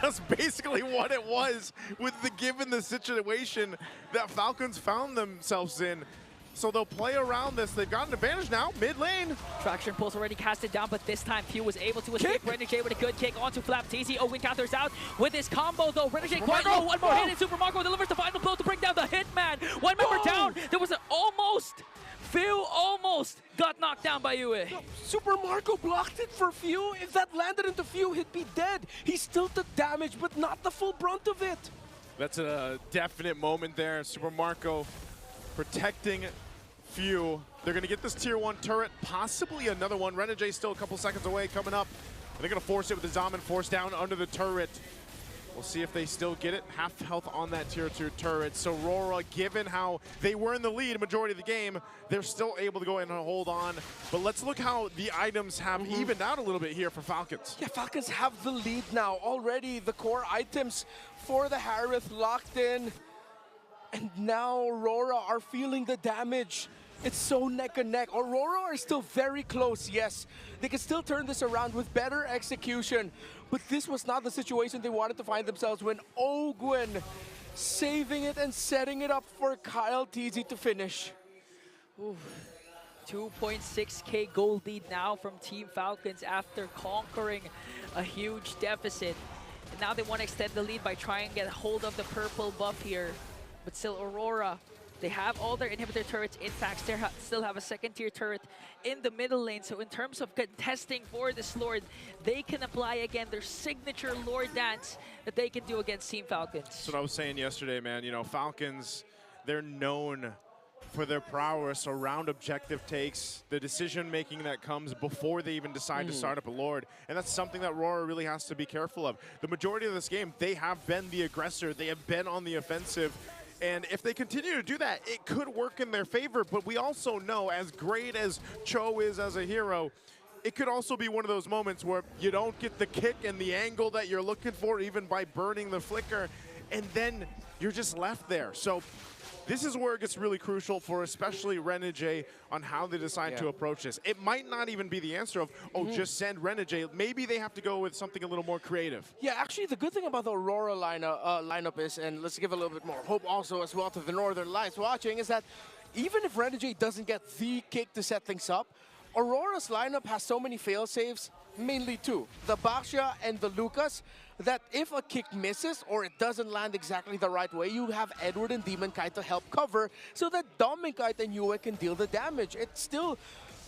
That's basically what it was with the given the situation that Falcons found themselves in. So they'll play around this. They've got an advantage now, mid lane. Traction Pulse already casted down, but this time Pugh was able to escape. Renegade with a good kick onto Flapteezy. Owen counters out with his combo though. Renegade quite low. One more hit and Super Marco delivers the final blow to bring down the Hitman. One member down. There was an almost. Phil almost got knocked down by Yue. No, Super Marco blocked it for Few. If that landed into Few, he'd be dead. He still took damage, but not the full brunt of it. That's a definite moment there. Super Marco protecting Few. They're going to get this tier 1 turret, possibly another one. Renegade still a couple seconds away coming up. They're going to force it with the Zaman force down under the turret. We'll see if they still get it. Half health on that tier 2 turret. So Aurora, given how they were in the lead majority of the game, they're still able to go in and hold on. But let's look how the items have evened out a little bit here for Falcons. Yeah, Falcons have the lead now. Already the core items for the Harith locked in. And now Aurora are feeling the damage. It's so neck and neck. Aurora are still very close, yes. They can still turn this around with better execution. But this was not the situation they wanted to find themselves when Ogwin saving it and setting it up for Kyle TZ to finish. Ooh. 2.6k gold lead now from Team Falcons after conquering a huge deficit. And now they want to extend the lead by trying and get a hold of the purple buff here. But still, Aurora, they have all their inhibitor turrets. In fact, they still have a second tier turret in the middle lane. So in terms of contesting for this Lord, they can apply again their signature Lord dance that they can do against Team Falcons. That's what I was saying yesterday, man. You know, Falcons, they're known for their prowess around objective takes, the decision making that comes before they even decide to start up a Lord. And that's something that Aurora really has to be careful of. The majority of this game, they have been the aggressor. They have been on the offensive. And if they continue to do that, it could work in their favor. But we also know, as great as Cho is as a hero, it could also be one of those moments where you don't get the kick and the angle that you're looking for, even by burning the flicker, and then you're just left there. So this is where it gets really crucial for especially Renegade on how they decide to approach this. It might not even be the answer of, just send Renegade. Maybe they have to go with something a little more creative. Yeah, actually, the good thing about the Aurora lineup is, and let's give a little bit more hope also as well to the Northern Lights watching, is that even if Renegade doesn't get the kick to set things up, Aurora's lineup has so many fail-safes, mainly two, the Baxia and the Lucas, that if a kick misses or it doesn't land exactly the right way, you have Edward and Demon Kite to help cover so that Demon Kite and Yue can deal the damage. It's still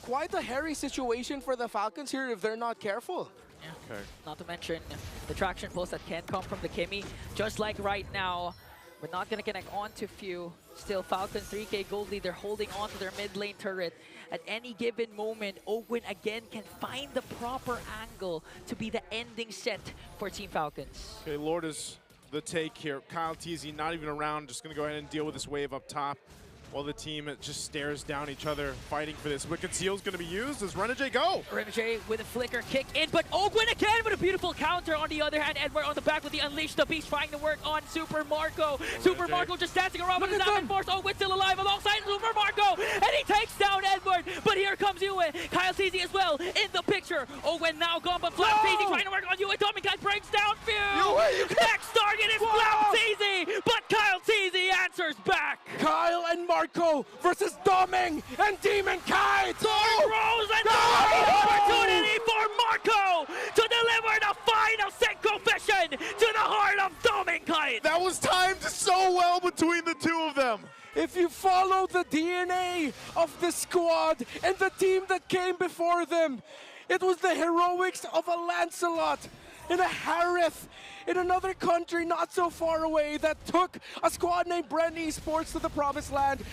quite a hairy situation for the Falcons here if they're not careful. Yeah. Okay. Not to mention the traction pulse that can come from the Kimmy, just like right now. We're not going to connect onto Few. Still, Falcons 3k gold lead. They're holding on to their mid lane turret. At any given moment, Ogwin again can find the proper angle to be the ending set for Team Falcons. Okay, Lord is the take here. Kyle TZ not even around, just going to go ahead and deal with this wave up top while the team just stares down each other, fighting for this. Wicked Seal's going to be used. Does Renegade go? Renegade with a flicker kick in, but Ogwin again with a beautiful counter. On the other hand, Edward on the back with the Unleash the Beast trying to work on Super Marco. Super Marco just dancing around with his Diamond Force. Ogwin still alive alongside Super Marco, and he takes down Edward. But here comes Yue. Kyle TZ as well in the picture. Ogwin now gone, but Flap TZ trying to work on Yue. Dominic breaks down Few. Next target is Flap TZ, but Kyle TZ answers back. Kyle and Marco versus Doming and Demon Kite. Rose and opportunity for Marco to deliver the final Senko Vision to the heart of Doming Kite. That was timed so well between the two of them. If you follow the DNA of the squad and the team that came before them, it was the heroics of a Lancelot and a Harith in another country not so far away that took a squad named Brand Esports to the promised land,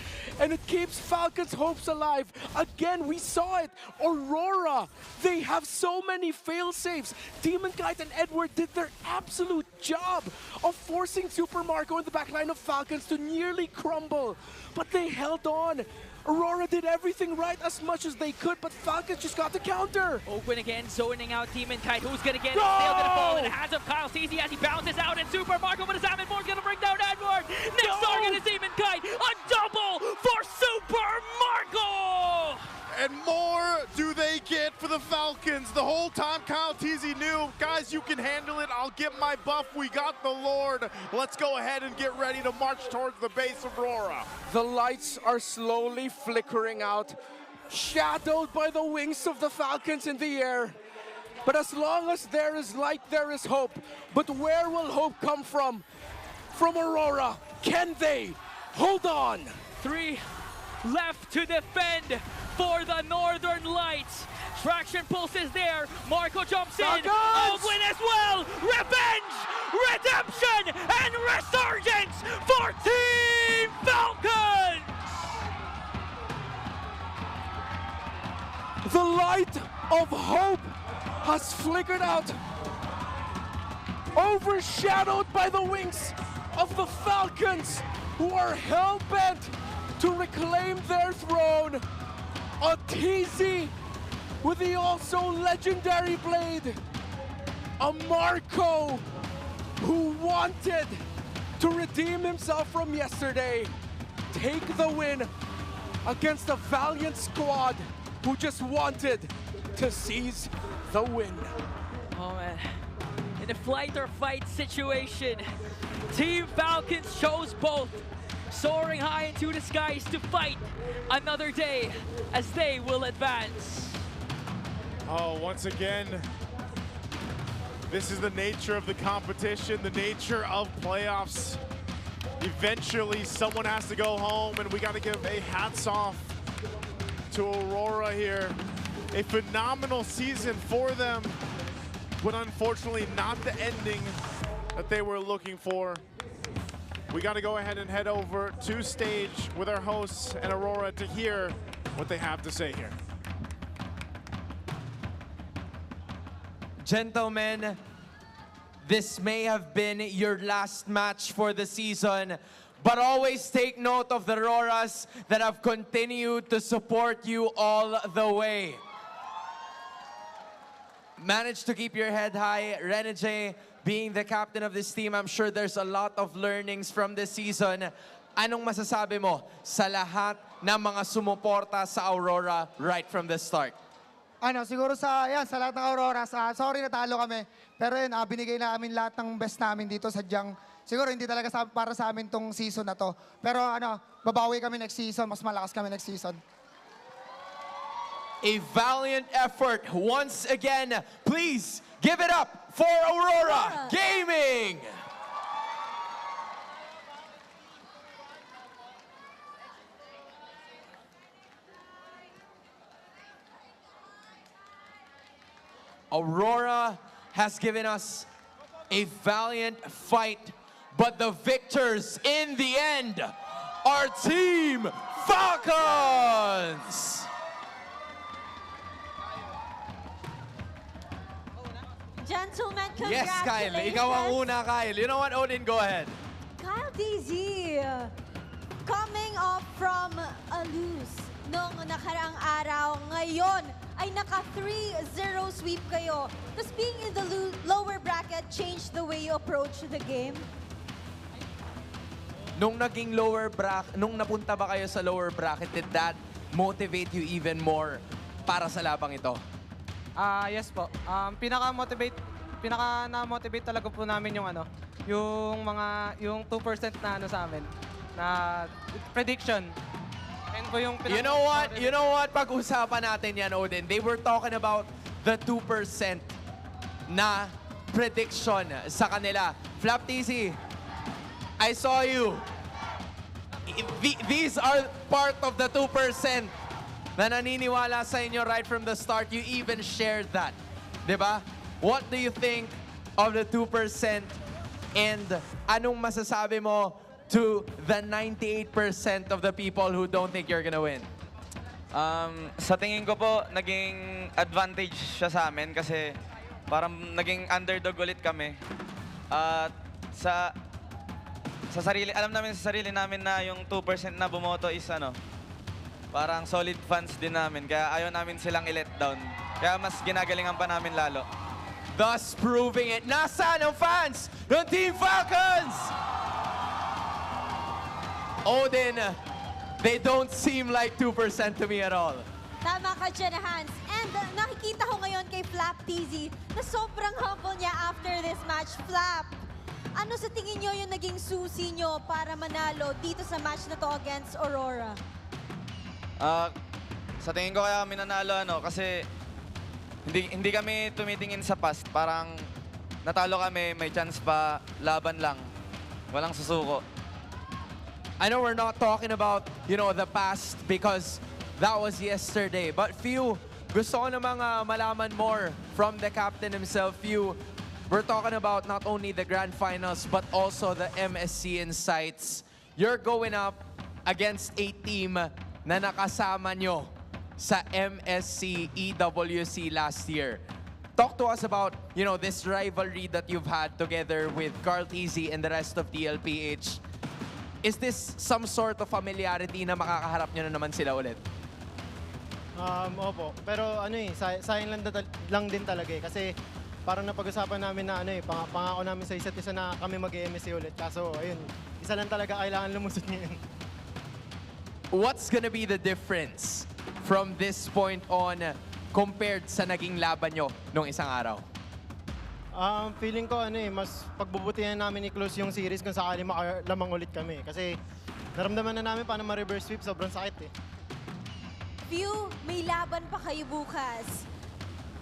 and it keeps Falcons' hopes alive. Again, we saw it. Aurora, they have so many fail-safes. Demon Kite and Edward did their absolute job of forcing Super Marco in the backline of Falcons to nearly crumble, but they held on. Aurora did everything right as much as they could, but Falcons just got the counter. Open again, zoning out Demon Kite. Who's gonna get it? Still gonna fall in the hands of Kyle TZ as he bounces out, and Super Marco with his Salmon Force gonna bring down Edward. Next target is Demon Kite. A double for Super Marco! and more do they get for the Falcons. The whole time Kyle Teasy knew, guys, you can handle it. I'll get my buff. We got the Lord. Let's go ahead and get ready to march towards the base of Aurora. The lights are slowly flickering out, shadowed by the wings of the Falcons in the air. But as long as there is light, there is hope. But where will hope come from? From Aurora. Can they hold on? 3 left to defend for the Northern Lights. Traction Pulse is there. Marco jumps in. Oakland as well. Revenge, redemption, and resurgence for Team Falcons. The light of hope has flickered out, overshadowed by the wings of the Falcons, who are hell-bent to reclaim their throne. A TZ with the also legendary blade. A Marco who wanted to redeem himself from yesterday. Take the win against a valiant squad who just wanted to seize the win. Oh man, in a flight or fight situation, Team Falcons chose both, soaring high into the skies to fight another day as they will advance. Oh, once again, this is the nature of the competition, the nature of playoffs. Eventually, someone has to go home, and we got to give a hats off to Aurora here. A phenomenal season for them, but unfortunately not the ending that they were looking for. We got to go ahead and head over to stage with our hosts and Aurora to hear what they have to say here. Gentlemen, this may have been your last match for the season, but always take note of the Auroras that have continued to support you all the way. Managed to keep your head high. Renege, being the captain of this team, I'm sure there's a lot of learnings from this season. Anong masasabi mo sa lahat ng mga sumuporta sa Aurora right from the start? Siguro sa lahat ng Aurora, sorry natalo kami. Pero yun, binigay namin lahat ng best namin dito. Sadyang, siguro hindi talaga para sa amin tong season na to. Pero babawi kami next season, mas malakas kami next season. A valiant effort once again. Please give it up for Aurora Gaming. Aurora has given us a valiant fight, but the victors in the end are Team Falcons. Gentlemen, Yes, congratulations. Kyle. Ikaw ang una, Kyle. You know what, Odin? Go ahead. Kyle DZ, coming off from a lose noong nakaraang araw, ngayon ay naka 3-0 sweep kayo. Does being in the lower bracket change the way you approach the game? Nung naging lower bracket, nung napunta ba kayo sa lower bracket, did that motivate you even more para sa labang ito? Yes po. Pinaka-na-motivate talaga po namin yung yung 2% na sa amin, na prediction. And po yung You know what? Pag-usapan natin yan, Odin. They were talking about the 2% na prediction sa kanila. Flap TC, I saw you. These are part of the 2% na naniniwala sa inyo right from the start. You even shared that. Diba? What do you think of the 2%? And anong masasabi mo to the 98% of the people who don't think you're gonna win? Sa tingin ko po, naging advantage siya sa amin kasi parang naging underdog ulit kami. At sa sarili, alam namin sa sarili namin na yung 2% na bumoto is parang solid fans din namin. Kaya ayaw namin silang i-let down. Kaya mas ginagalingan pa namin lalo. Thus proving it. Nasaan ang fans ng Team Falcons? Odin, they don't seem like 2% to me at all. Tama ka dyan, Hans. And nakikita ko ngayon kay Flap TZ na sobrang humble niya after this match. Flap, ano sa tingin nyo yung naging susi nyo para manalo dito sa match na to against Aurora? Sa tingin ko kaya kami nanalo kasi hindi kami tumitingin sa past. Parang natalo kami, may chance pa, laban lang. Walang susuko. I know we're not talking about, the past because that was yesterday. But few, gusto ko namang malaman more from the captain himself. Few, we're talking about not only the grand finals but also the MSC Insights. You're going up against a team na nakasama nyo sa MSC EWC last year. Talk to us about, this rivalry that you've had together with Carl TZ and the rest of Mpl Ph. Is this some sort of familiarity na makakaharap nyo na naman sila ulit? Opo. Pero sayang lang din talaga kasi parang napag-usapan namin na pangako namin sa isa't isa na kami mag-MSC ulit. Kaso ayun, isa lang talaga kailangan lumusot ngayon. What's gonna be the difference from this point on compared sa naging laban nyo nung isang araw? Feeling ko mas pagbubutihan namin i-close yung series kung sakali makalamang ulit kami. Kasi naramdaman na namin paano ma-reverse sweep, sobrang sakit eh. Few, may laban pa kayo bukas.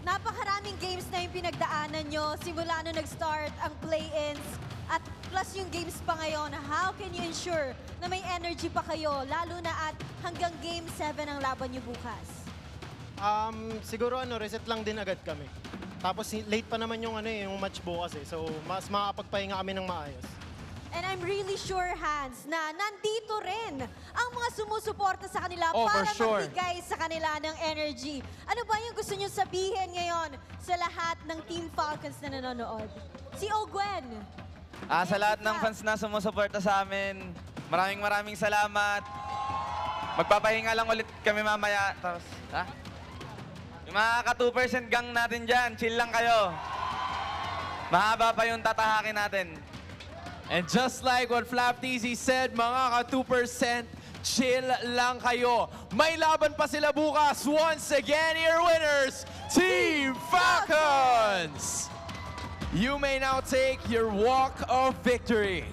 Napakaraming games na yung pinagdaanan nyo simula nung nag-start ang play-ins at plus yung games pa ngayon. How can you ensure na may energy pa kayo lalo na at hanggang game 7 ang laban nyo bukas? Siguro reset lang din agad kami. Tapos late pa naman yung match bukas eh. So mas makakapagpahinga kami ng maayos. And I'm really sure, Hans, na nandito rin ang mga sumusuporta sa kanila para magbigay sa kanila ng energy. Ano ba yung gusto nyo sabihin ngayon sa lahat ng Team Falcons na nanonood? Si Ogwen. Sa lahat ng fans na sumusuporta sa amin, maraming salamat. Magpapahinga lang ulit kami mamaya. Tapos, yung mga ka-2% gang natin dyan, chill lang kayo. Mahaba pa yung tatahakin natin. And just like what Flap TZ said, mga ka-2%, chill lang kayo. May laban pa sila bukas. Once again, your winners, Team Falcons! You may now take your walk of victory.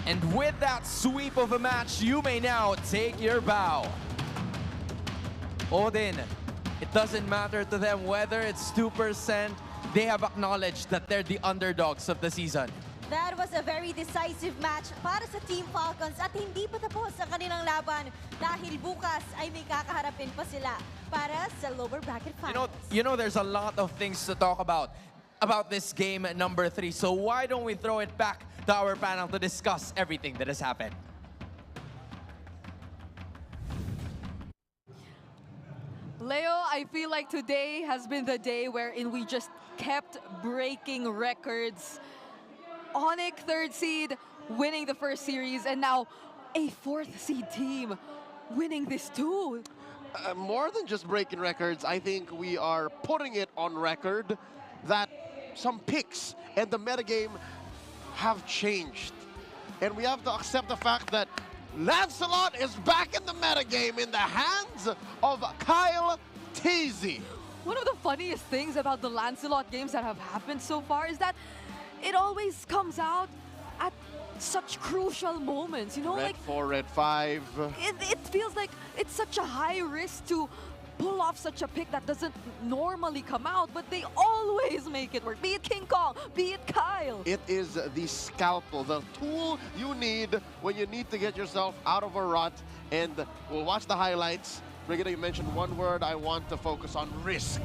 And with that sweep of a match, you may now take your bow. Odin, it doesn't matter to them whether it's 2%, they have acknowledged that they're the underdogs of the season. That was a very decisive match para sa Team Falcons at hindi pa tapos ang kanilang laban dahil bukas ay may kakaharapin pa sila para sa lower bracket finals. There's a lot of things to talk about this game number 3. So why don't we throw it back to our panel to discuss everything that has happened. Leo, I feel like today has been the day wherein we just kept breaking records. Onyx, 3rd seed, winning the first series, and now a 4th seed team winning this too. More than just breaking records, I think we are putting it on record that some picks and the metagame have changed. And we have to accept the fact that Lancelot is back in the metagame in the hands of Kyle TZ. One of the funniest things about the Lancelot games that have happened so far is that it always comes out at such crucial moments, Red 4, Red 5. It feels like it's such a high risk to pull off such a pick that doesn't normally come out, but they always make it work. Be it King Kong, be it Kyle. It is the scalpel, the tool you need when you need to get yourself out of a rut. And we'll watch the highlights. Brigida, you mentioned one word. I want to focus on risk.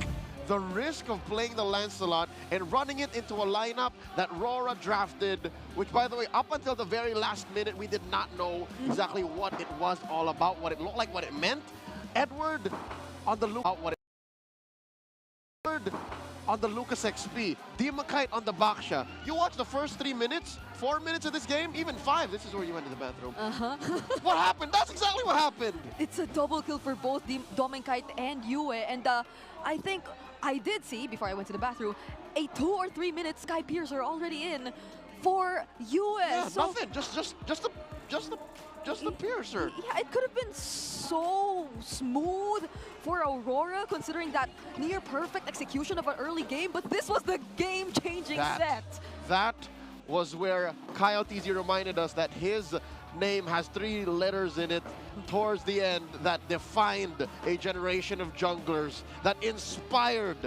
The risk of playing the Lancelot and running it into a lineup that Rora drafted, which, by the way, up until the very last minute, we did not know exactly what it was all about, what it looked like, what it meant. Edward on the Lucas XP, Demakite on the Baksha. You watch the first 3 minutes, 4 minutes of this game, even 5. This is where you went to the bathroom. What happened? That's exactly what happened. It's a double kill for both Dominkite and Yue, and I think I did see, before I went to the bathroom, a 2 or 3 minute Sky Piercer already in for US. Yeah, So nothing. Just the piercer. yeah, it could have been so smooth for Aurora, considering that near perfect execution of an early game, but this was the game-changing set. That was where Kyle TZ reminded us that his name has 3 letters in it towards the end that defined a generation of junglers, that inspired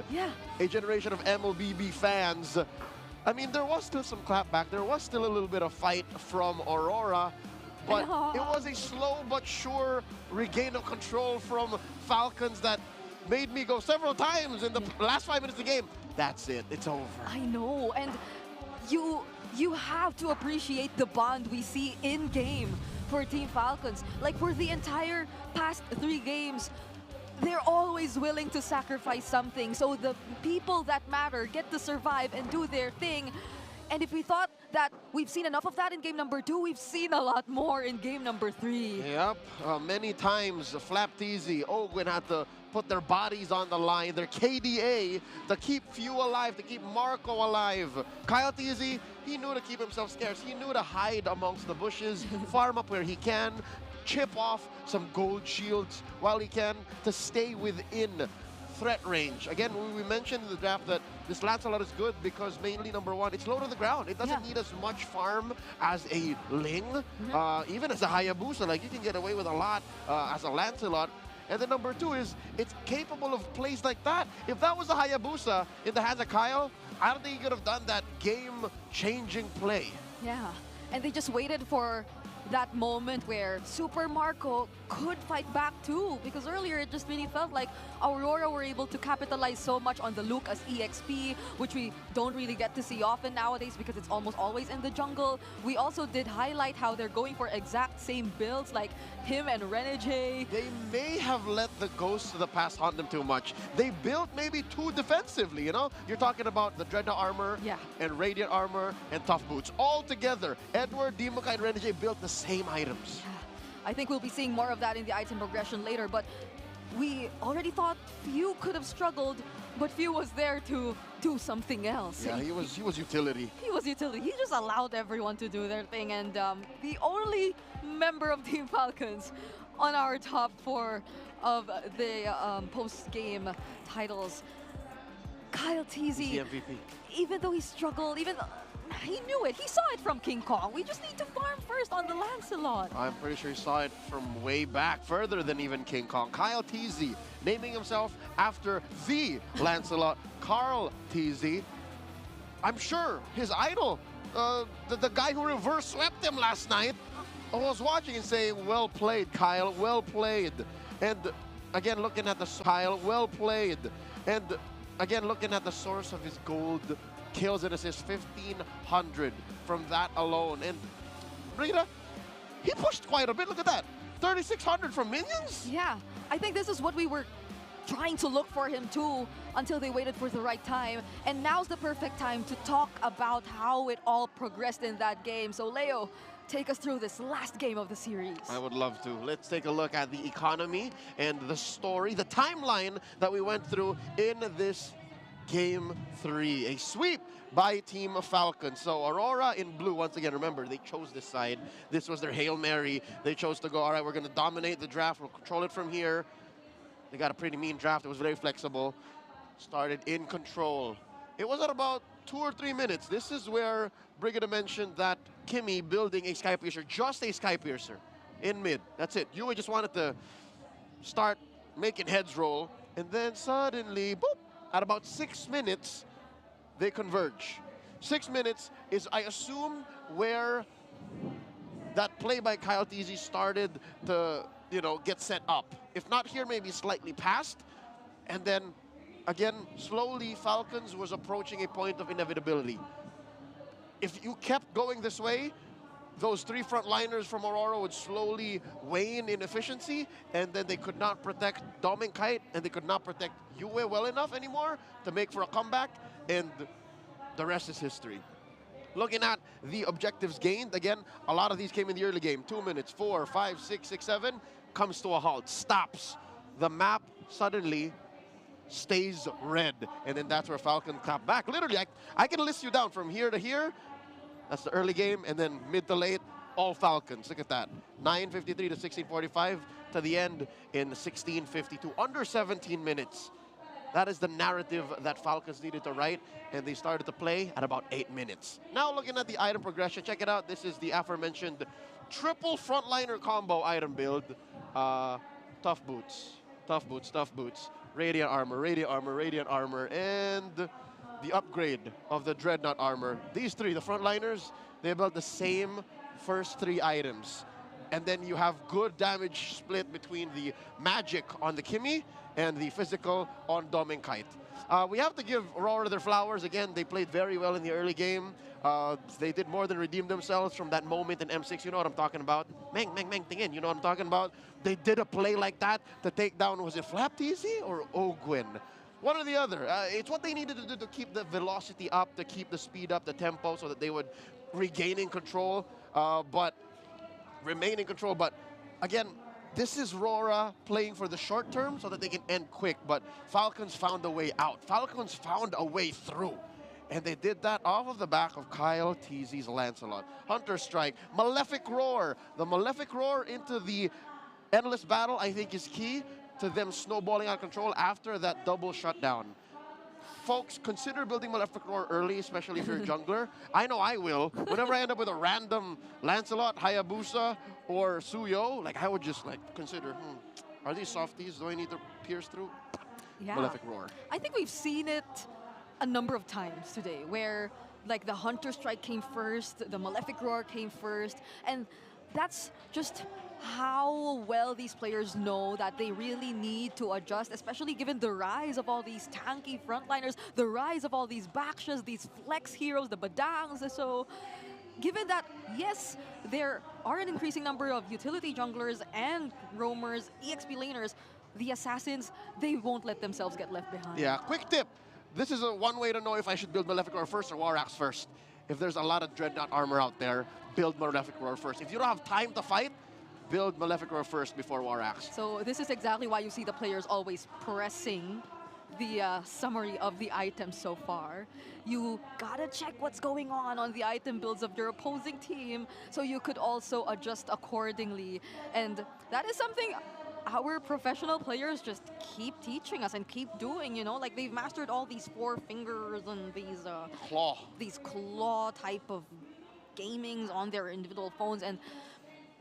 a generation of MLBB fans. I mean, there was still some clapback. There was still a little bit of fight from Aurora, but it was a slow but sure regain of control from Falcons that made me go several times in the last 5 minutes of the game. That's it. It's over. I know, and you have to appreciate the bond we see in-game for Team Falcons. Like, for the entire past 3 games, they're always willing to sacrifice something, so the people that matter get to survive and do their thing. And if we thought that we've seen enough of that in game number 2, we've seen a lot more in game number 3. Yep, many times Flap TZ, Ogwin had to put their bodies on the line, their KDA, to keep Few alive, to keep Marco alive. Kyle TZ, he knew to keep himself scarce. He knew to hide amongst the bushes, farm up where he can, chip off some gold shields while he can to stay within threat range. Again, we mentioned in the draft that this Lancelot is good because mainly, number 1, it's low to the ground. It doesn't need as much farm as a Ling, even as a Hayabusa. Like, you can get away with a lot as a Lancelot. And then number 2 is it's capable of plays like that. If that was a Hayabusa in the hands of Kyle, I don't think he could have done that game-changing play. Yeah, and they just waited for that moment where Super Marco could fight back too, because earlier it just really felt like Aurora were able to capitalize so much on the Luke as EXP, which we don't really get to see often nowadays because it's almost always in the jungle. We also did highlight how they're going for exact same builds like him and Renegade. They may have let the Ghosts of the Past haunt them too much. They built maybe too defensively, you know? You're talking about the Dreadnought armor and Radiant armor and Tough Boots. All together, Edward, Demokai, and Renegade built the same items. I think we'll be seeing more of that in the item progression later, but we already thought Few could have struggled, but Few was there to do something else. Yeah, he was utility. He was utility. He just allowed everyone to do their thing, and the only member of Team Falcons on our top 4 of the post-game titles, Kyle TZ. He's the MVP. Even though he struggled, he knew it. He saw it from King Kong. We just need to farm first on the Lancelot. I'm pretty sure he saw it from way back, further than even King Kong. Kyle TZ, naming himself after the Lancelot, Carl TZ. I'm sure his idol, the guy who reverse swept him last night, was watching and saying, well played, Kyle, well played. And again, looking at the Kyle, well played. And again, looking at the source of his gold kills and assists, 1,500 from that alone. And Rita, he pushed quite a bit. Look at that, 3,600 from minions. Yeah, I think this is what we were trying to look for him too until they waited for the right time. And now's the perfect time to talk about how it all progressed in that game. So Leo, take us through this last game of the series. I would love to. Let's take a look at the economy and the story, the timeline that we went through in this Game 3, a sweep by Team Falcons. So Aurora in blue, once again, remember, they chose this side. This was their Hail Mary. They chose to go, all right, we're going to dominate the draft. We'll control it from here. They got a pretty mean draft. It was very flexible. Started in control. It was at about 2 or 3 minutes. This is where Brigida mentioned that Kimmy building a Sky Piercer, just a Sky Piercer in mid. That's it. Yue just wanted to start making heads roll. And then suddenly, boop, at about 6 minutes, they converge. 6 minutes is, I assume, where that play by Kyle TZ started to, you know, get set up. If not here, maybe slightly past. And then, again, slowly, Falcons was approaching a point of inevitability. If you kept going this way, those 3 frontliners from Aurora would slowly wane in efficiency, and then they could not protect Dom and Kite, and they could not protect Yue well enough anymore to make for a comeback, and the rest is history. Looking at the objectives gained, again, a lot of these came in the early game. 2 minutes, 4, 5, 6, 6, 7, comes to a halt, stops. The map suddenly stays red, and then that's where Falcon clap back. Literally, I can list you down from here to here. That's the early game, and then mid to late, all Falcons. Look at that. 9:53 to 16:45 to the end in 16:52. Under 17 minutes. That is the narrative that Falcons needed to write, and they started to play at about 8 minutes. Now looking at the item progression, check it out. This is the aforementioned triple frontliner combo item build. Tough boots, tough boots, tough boots. Radiant armor, radiant armor, radiant armor, and the upgrade of the Dreadnought armor. These three, the frontliners, they build the same first 3 items. And then you have good damage split between the magic on the Kimi and the physical on Dom and Kite. We have to give Aurora their flowers. Again, they played very well in the early game. They did more than redeem themselves from that moment in M6. You know what I'm talking about. Meng, tingin. You know what I'm talking about. They did a play like that to take down, was it Flap TZ or Ogwin? One or the other. It's what they needed to do to keep the velocity up, to keep the speed up, the tempo, so that they would regaining control, but remain in control. But again, this is Rora playing for the short term so that they can end quick, but Falcons found a way out. Falcons found a way through. And they did that off of the back of Kyle TZ's Lancelot. Hunter Strike, Malefic Roar. The Malefic Roar into the endless battle, I think, is key to them snowballing out of control after that double shutdown. Folks, consider building Malefic Roar early, especially if you're a jungler. I know I will. Whenever I end up with a random Lancelot, Hayabusa, or Suyo, like I would just like consider, are these softies? Do I need to pierce through? Yeah. Malefic Roar. I think we've seen it a number of times today, where like the Hunter Strike came first, the Malefic Roar came first, and that's just how well these players know that they really need to adjust, especially given the rise of all these tanky frontliners, the rise of all these Bakshas, these flex heroes, the Badangs. So given that, yes, there are an increasing number of utility junglers and roamers, EXP laners, the assassins, they won't let themselves get left behind. Yeah, quick tip. This is one way to know if I should build Malefic Roar first or War Axe first. If there's a lot of Dreadnought armor out there, build Malefic Roar first. If you don't have time to fight, build Malefic Roar first before War Axe. So this is exactly why you see the players always pressing the summary of the items so far. You gotta check what's going on the item builds of your opposing team, so you could also adjust accordingly. And that is something our professional players just keep teaching us and keep doing, you know, like they've mastered all these 4 fingers and these claw type of gamings on their individual phones, and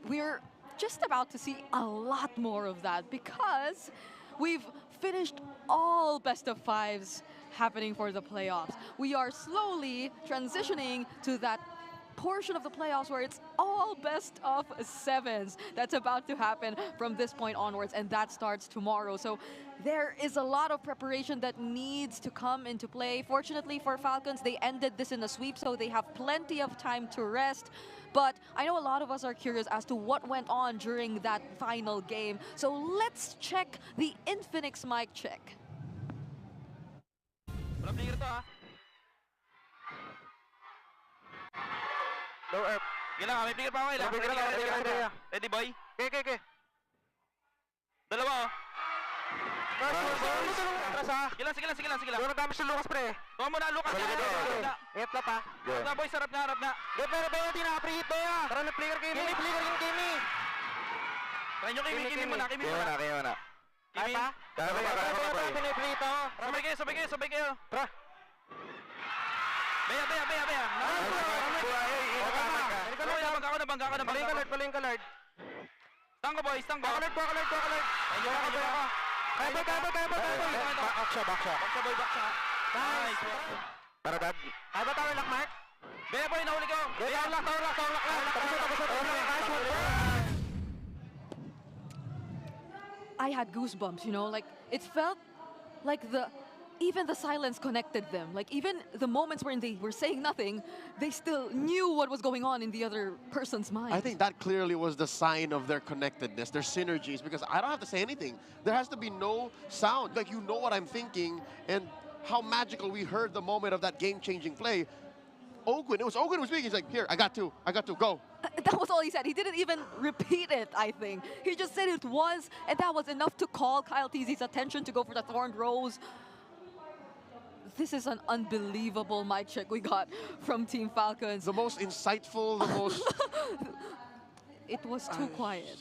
we're just about to see a lot more of that because we've finished all best of 5s happening for the playoffs. We are slowly transitioning to that portion of the playoffs where it's all best of 7s. That's about to happen from this point onwards, and that starts tomorrow. So there is a lot of preparation that needs to come into play. Fortunately for Falcons, they ended this in a sweep, so they have plenty of time to rest. But I know a lot of us are curious as to what went on during that final game. So let's check the Infinix mic check. Low Earth. Sige lang, may bigger pa ako. Ready, boy? Okay. Dalawa, oh. Sige lang. Doon damage si Lucas, pre. Tuwa mo na, Lucas. Ingat ka pa. Harap na, boy. Harap na. Pero, di na-preheat ba yan? Tara, nag-flicker Kimi. Kimi. Try nyo Kimi muna. Kimi muna. Kimi. Kaya pa. Pinipreheat ako. Sabay kayo. Tara. Baya. Nabangga ka. Paling kalard. Stang ko, boys. Bakalard. Ayun ka. Kaya ba? Baksha. Nice. Para dad. Kaya ba tower lock, Mark? Baya, boy. Nahuli ko. Tower lock. I had goosebumps, you know, like it felt like even the silence connected them. Like even the moments when they were saying nothing, they still knew what was going on in the other person's mind. I think that clearly was the sign of their connectedness, their synergies, because I don't have to say anything. There has to be no sound. Like, you know what I'm thinking, and how magical we heard the moment of that game-changing play. Ogwin was speaking. He's like, here, I got to, go. That was all he said. He didn't even repeat it, I think. He just said it once, and that was enough to call Kyle TZ's attention to go for the Thorned Rose. this is an unbelievable mic check we got from Team Falcons. The most insightful, the most... It was too quiet.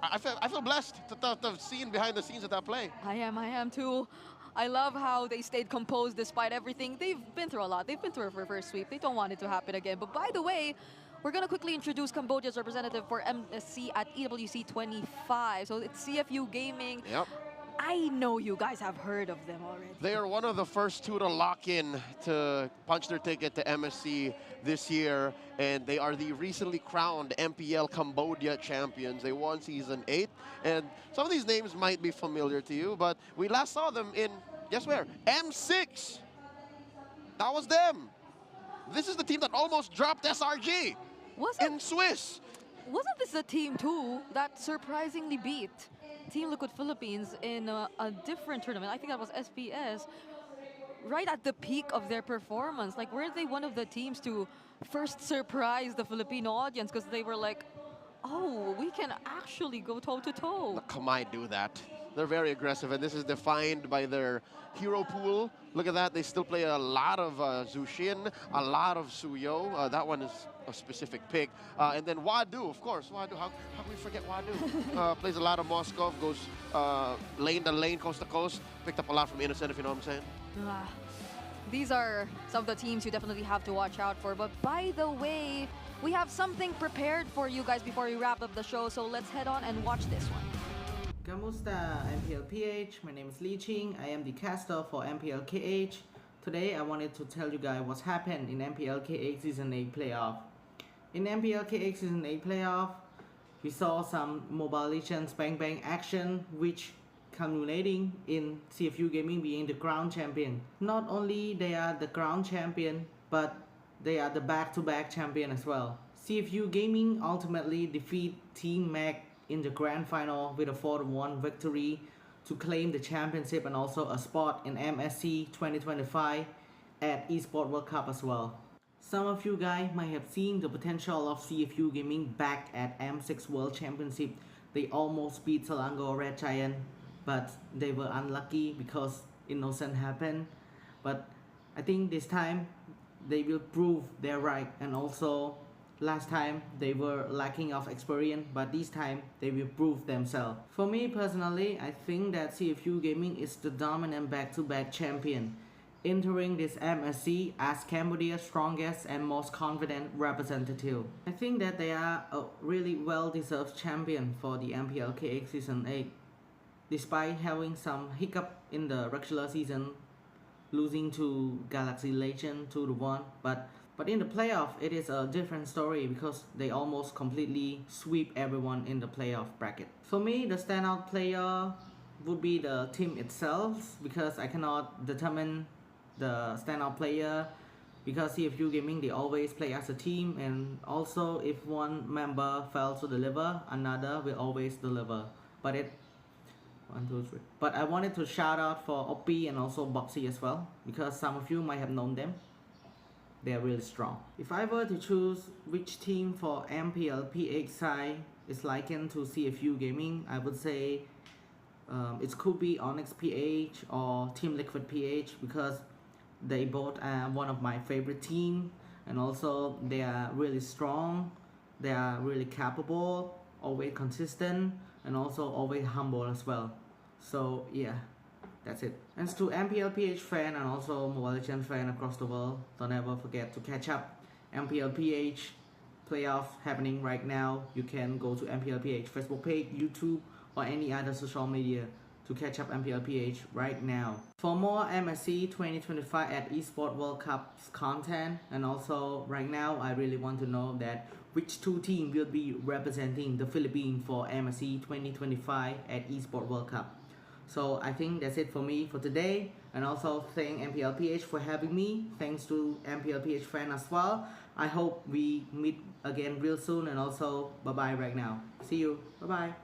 I feel blessed to have seen behind the scenes of that play. I am too. I love how they stayed composed despite everything. They've been through a lot. They've been through a reverse sweep. They don't want it to happen again. But by the way, we're going to quickly introduce Cambodia's representative for MSC at EWC 25. So it's CFU Gaming. Yep. I know you guys have heard of them already. They are one of the first two to lock in to punch their ticket to MSC this year, and they are the recently crowned MPL Cambodia champions. They won Season 8, and some of these names might be familiar to you, but we last saw them in, guess where? M6. That was them. This is the team that almost dropped SRG in Swiss. Wasn't this the team, too, that surprisingly beat Team Liquid Philippines in a different tournament? I think that was SPS. Right at the peak of their performance. Like, weren't they one of the teams to first surprise the Filipino audience? Because they were like, oh, we can actually go toe-to-toe. The Kamai do that. They're very aggressive, and this is defined by their hero pool. Look at that. They still play a lot of Zushin, a lot of Suyo. That one is a specific pick. And then Wadu, of course. Wadu, how can we forget Wadu? Plays a lot of Moskov, goes lane to lane, coast to coast. Picked up a lot from Innocent, if you know what I'm saying. These are some of the teams you definitely have to watch out for. But by the way, we have something prepared for you guys before we wrap up the show. So let's head on and watch this one. Kamusta, Mpl Ph. My name is Lee Ching. I am the caster for Mpl KH. Today I wanted to tell you guys what's happened in Mpl KH Season 8 playoff. In Mpl KH Season 8 playoff, we saw some Mobile Legends bang bang action, which culminating in CFU Gaming being the crown champion. Not only they are the crown champion, but they are the back-to-back champion as well. CFU Gaming ultimately defeat Team Mac in the grand final with a 4-1 victory to claim the championship and also a spot in MSC 2025 at Esports World Cup as well. Some of you guys might have seen the potential of CFU Gaming back at M6 World Championship. They almost beat Selangor Red Giant, but they were unlucky because innocent happened. But I think this time they will prove they're right, and also last time they were lacking of experience, but this time they will prove themselves. For me personally, I think that CFU Gaming is the dominant back-to-back champion, entering this MSC as Cambodia's strongest and most confident representative. I think that they are a really well-deserved champion for the Mpl KX Season 8. Despite having some hiccup in the regular season, losing to Galaxy Legend 2-1, but in the playoff, it is a different story because they almost completely sweep everyone in the playoff bracket. For me, the standout player would be the team itself, because I cannot determine the standout player because CFU Gaming, they always play as a team, and also if one member fails to deliver, another will always deliver. But I wanted to shout out for Oppi and also Bobsy as well, because some of you might have known them. They are really strong. If I were to choose which team for Mpl Ph side is likened to CFU Gaming, I would say it could be Onyx PH or Team Liquid PH, because they both are one of my favorite teams, and also they are really strong, they are really capable, always consistent, and also always humble as well. So yeah, that's it. And to Mpl Ph fan and also Mobile Legends fan across the world, don't ever forget to catch up. Mpl Ph playoff happening right now. You can go to Mpl Ph Facebook page, YouTube, or any other social media to catch up Mpl Ph right now. For more MSC 2025 at Esports World Cup's content, and also right now I really want to know that which two teams will be representing the Philippines for MSC 2025 at Esports World Cup. So I think that's it for me for today, and also thank Mpl Ph for having me. Thanks to Mpl Ph fan as well. I hope we meet again real soon, and also bye bye right now. See you. Bye bye.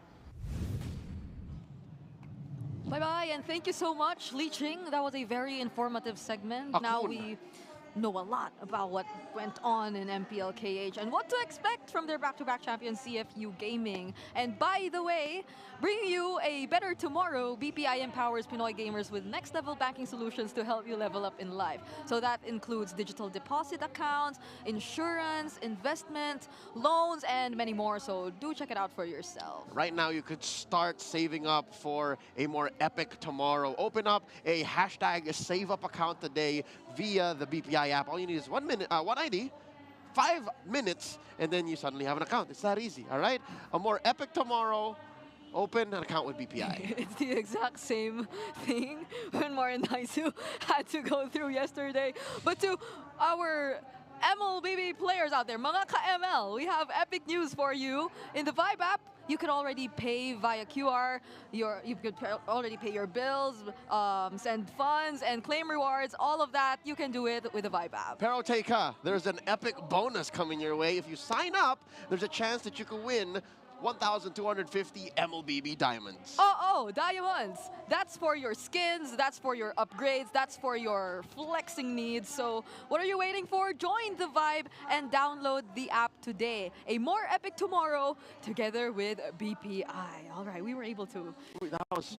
Bye bye, and thank you so much, Lee Ching. That was a very informative segment. know a lot about what went on in Mpl KH and what to expect from their back-to-back champion CFU Gaming. And by the way, bringing you a better tomorrow, BPI empowers Pinoy gamers with next-level banking solutions to help you level up in life. So that includes digital deposit accounts, insurance, investment, loans, and many more. So do check it out for yourself. Right now, you could start saving up for a more epic tomorrow. Open up a hashtag save up account today via the BPI app. All you need is 1 minute, 1 ID, 5 minutes, and then you suddenly have an account. It's that easy, all right? A more epic tomorrow. Open an account with BPI. It's the exact same thing when Marin Naisu had to go through yesterday. But to our MLBB players out there, mga ka-ML, we have epic news for you. In the Vibe app, you can already pay via QR. You could already pay your bills, send funds, and claim rewards. All of that, you can do it with the Vibe app. Pero Teka, there's an epic bonus coming your way. If you sign up, there's a chance that you could win 1,250 MLBB diamonds. Oh, diamonds. That's for your skins, that's for your upgrades, that's for your flexing needs. So what are you waiting for? Join the Vibe and download the app today. A more epic tomorrow together with BPI. All right, we were able to. That was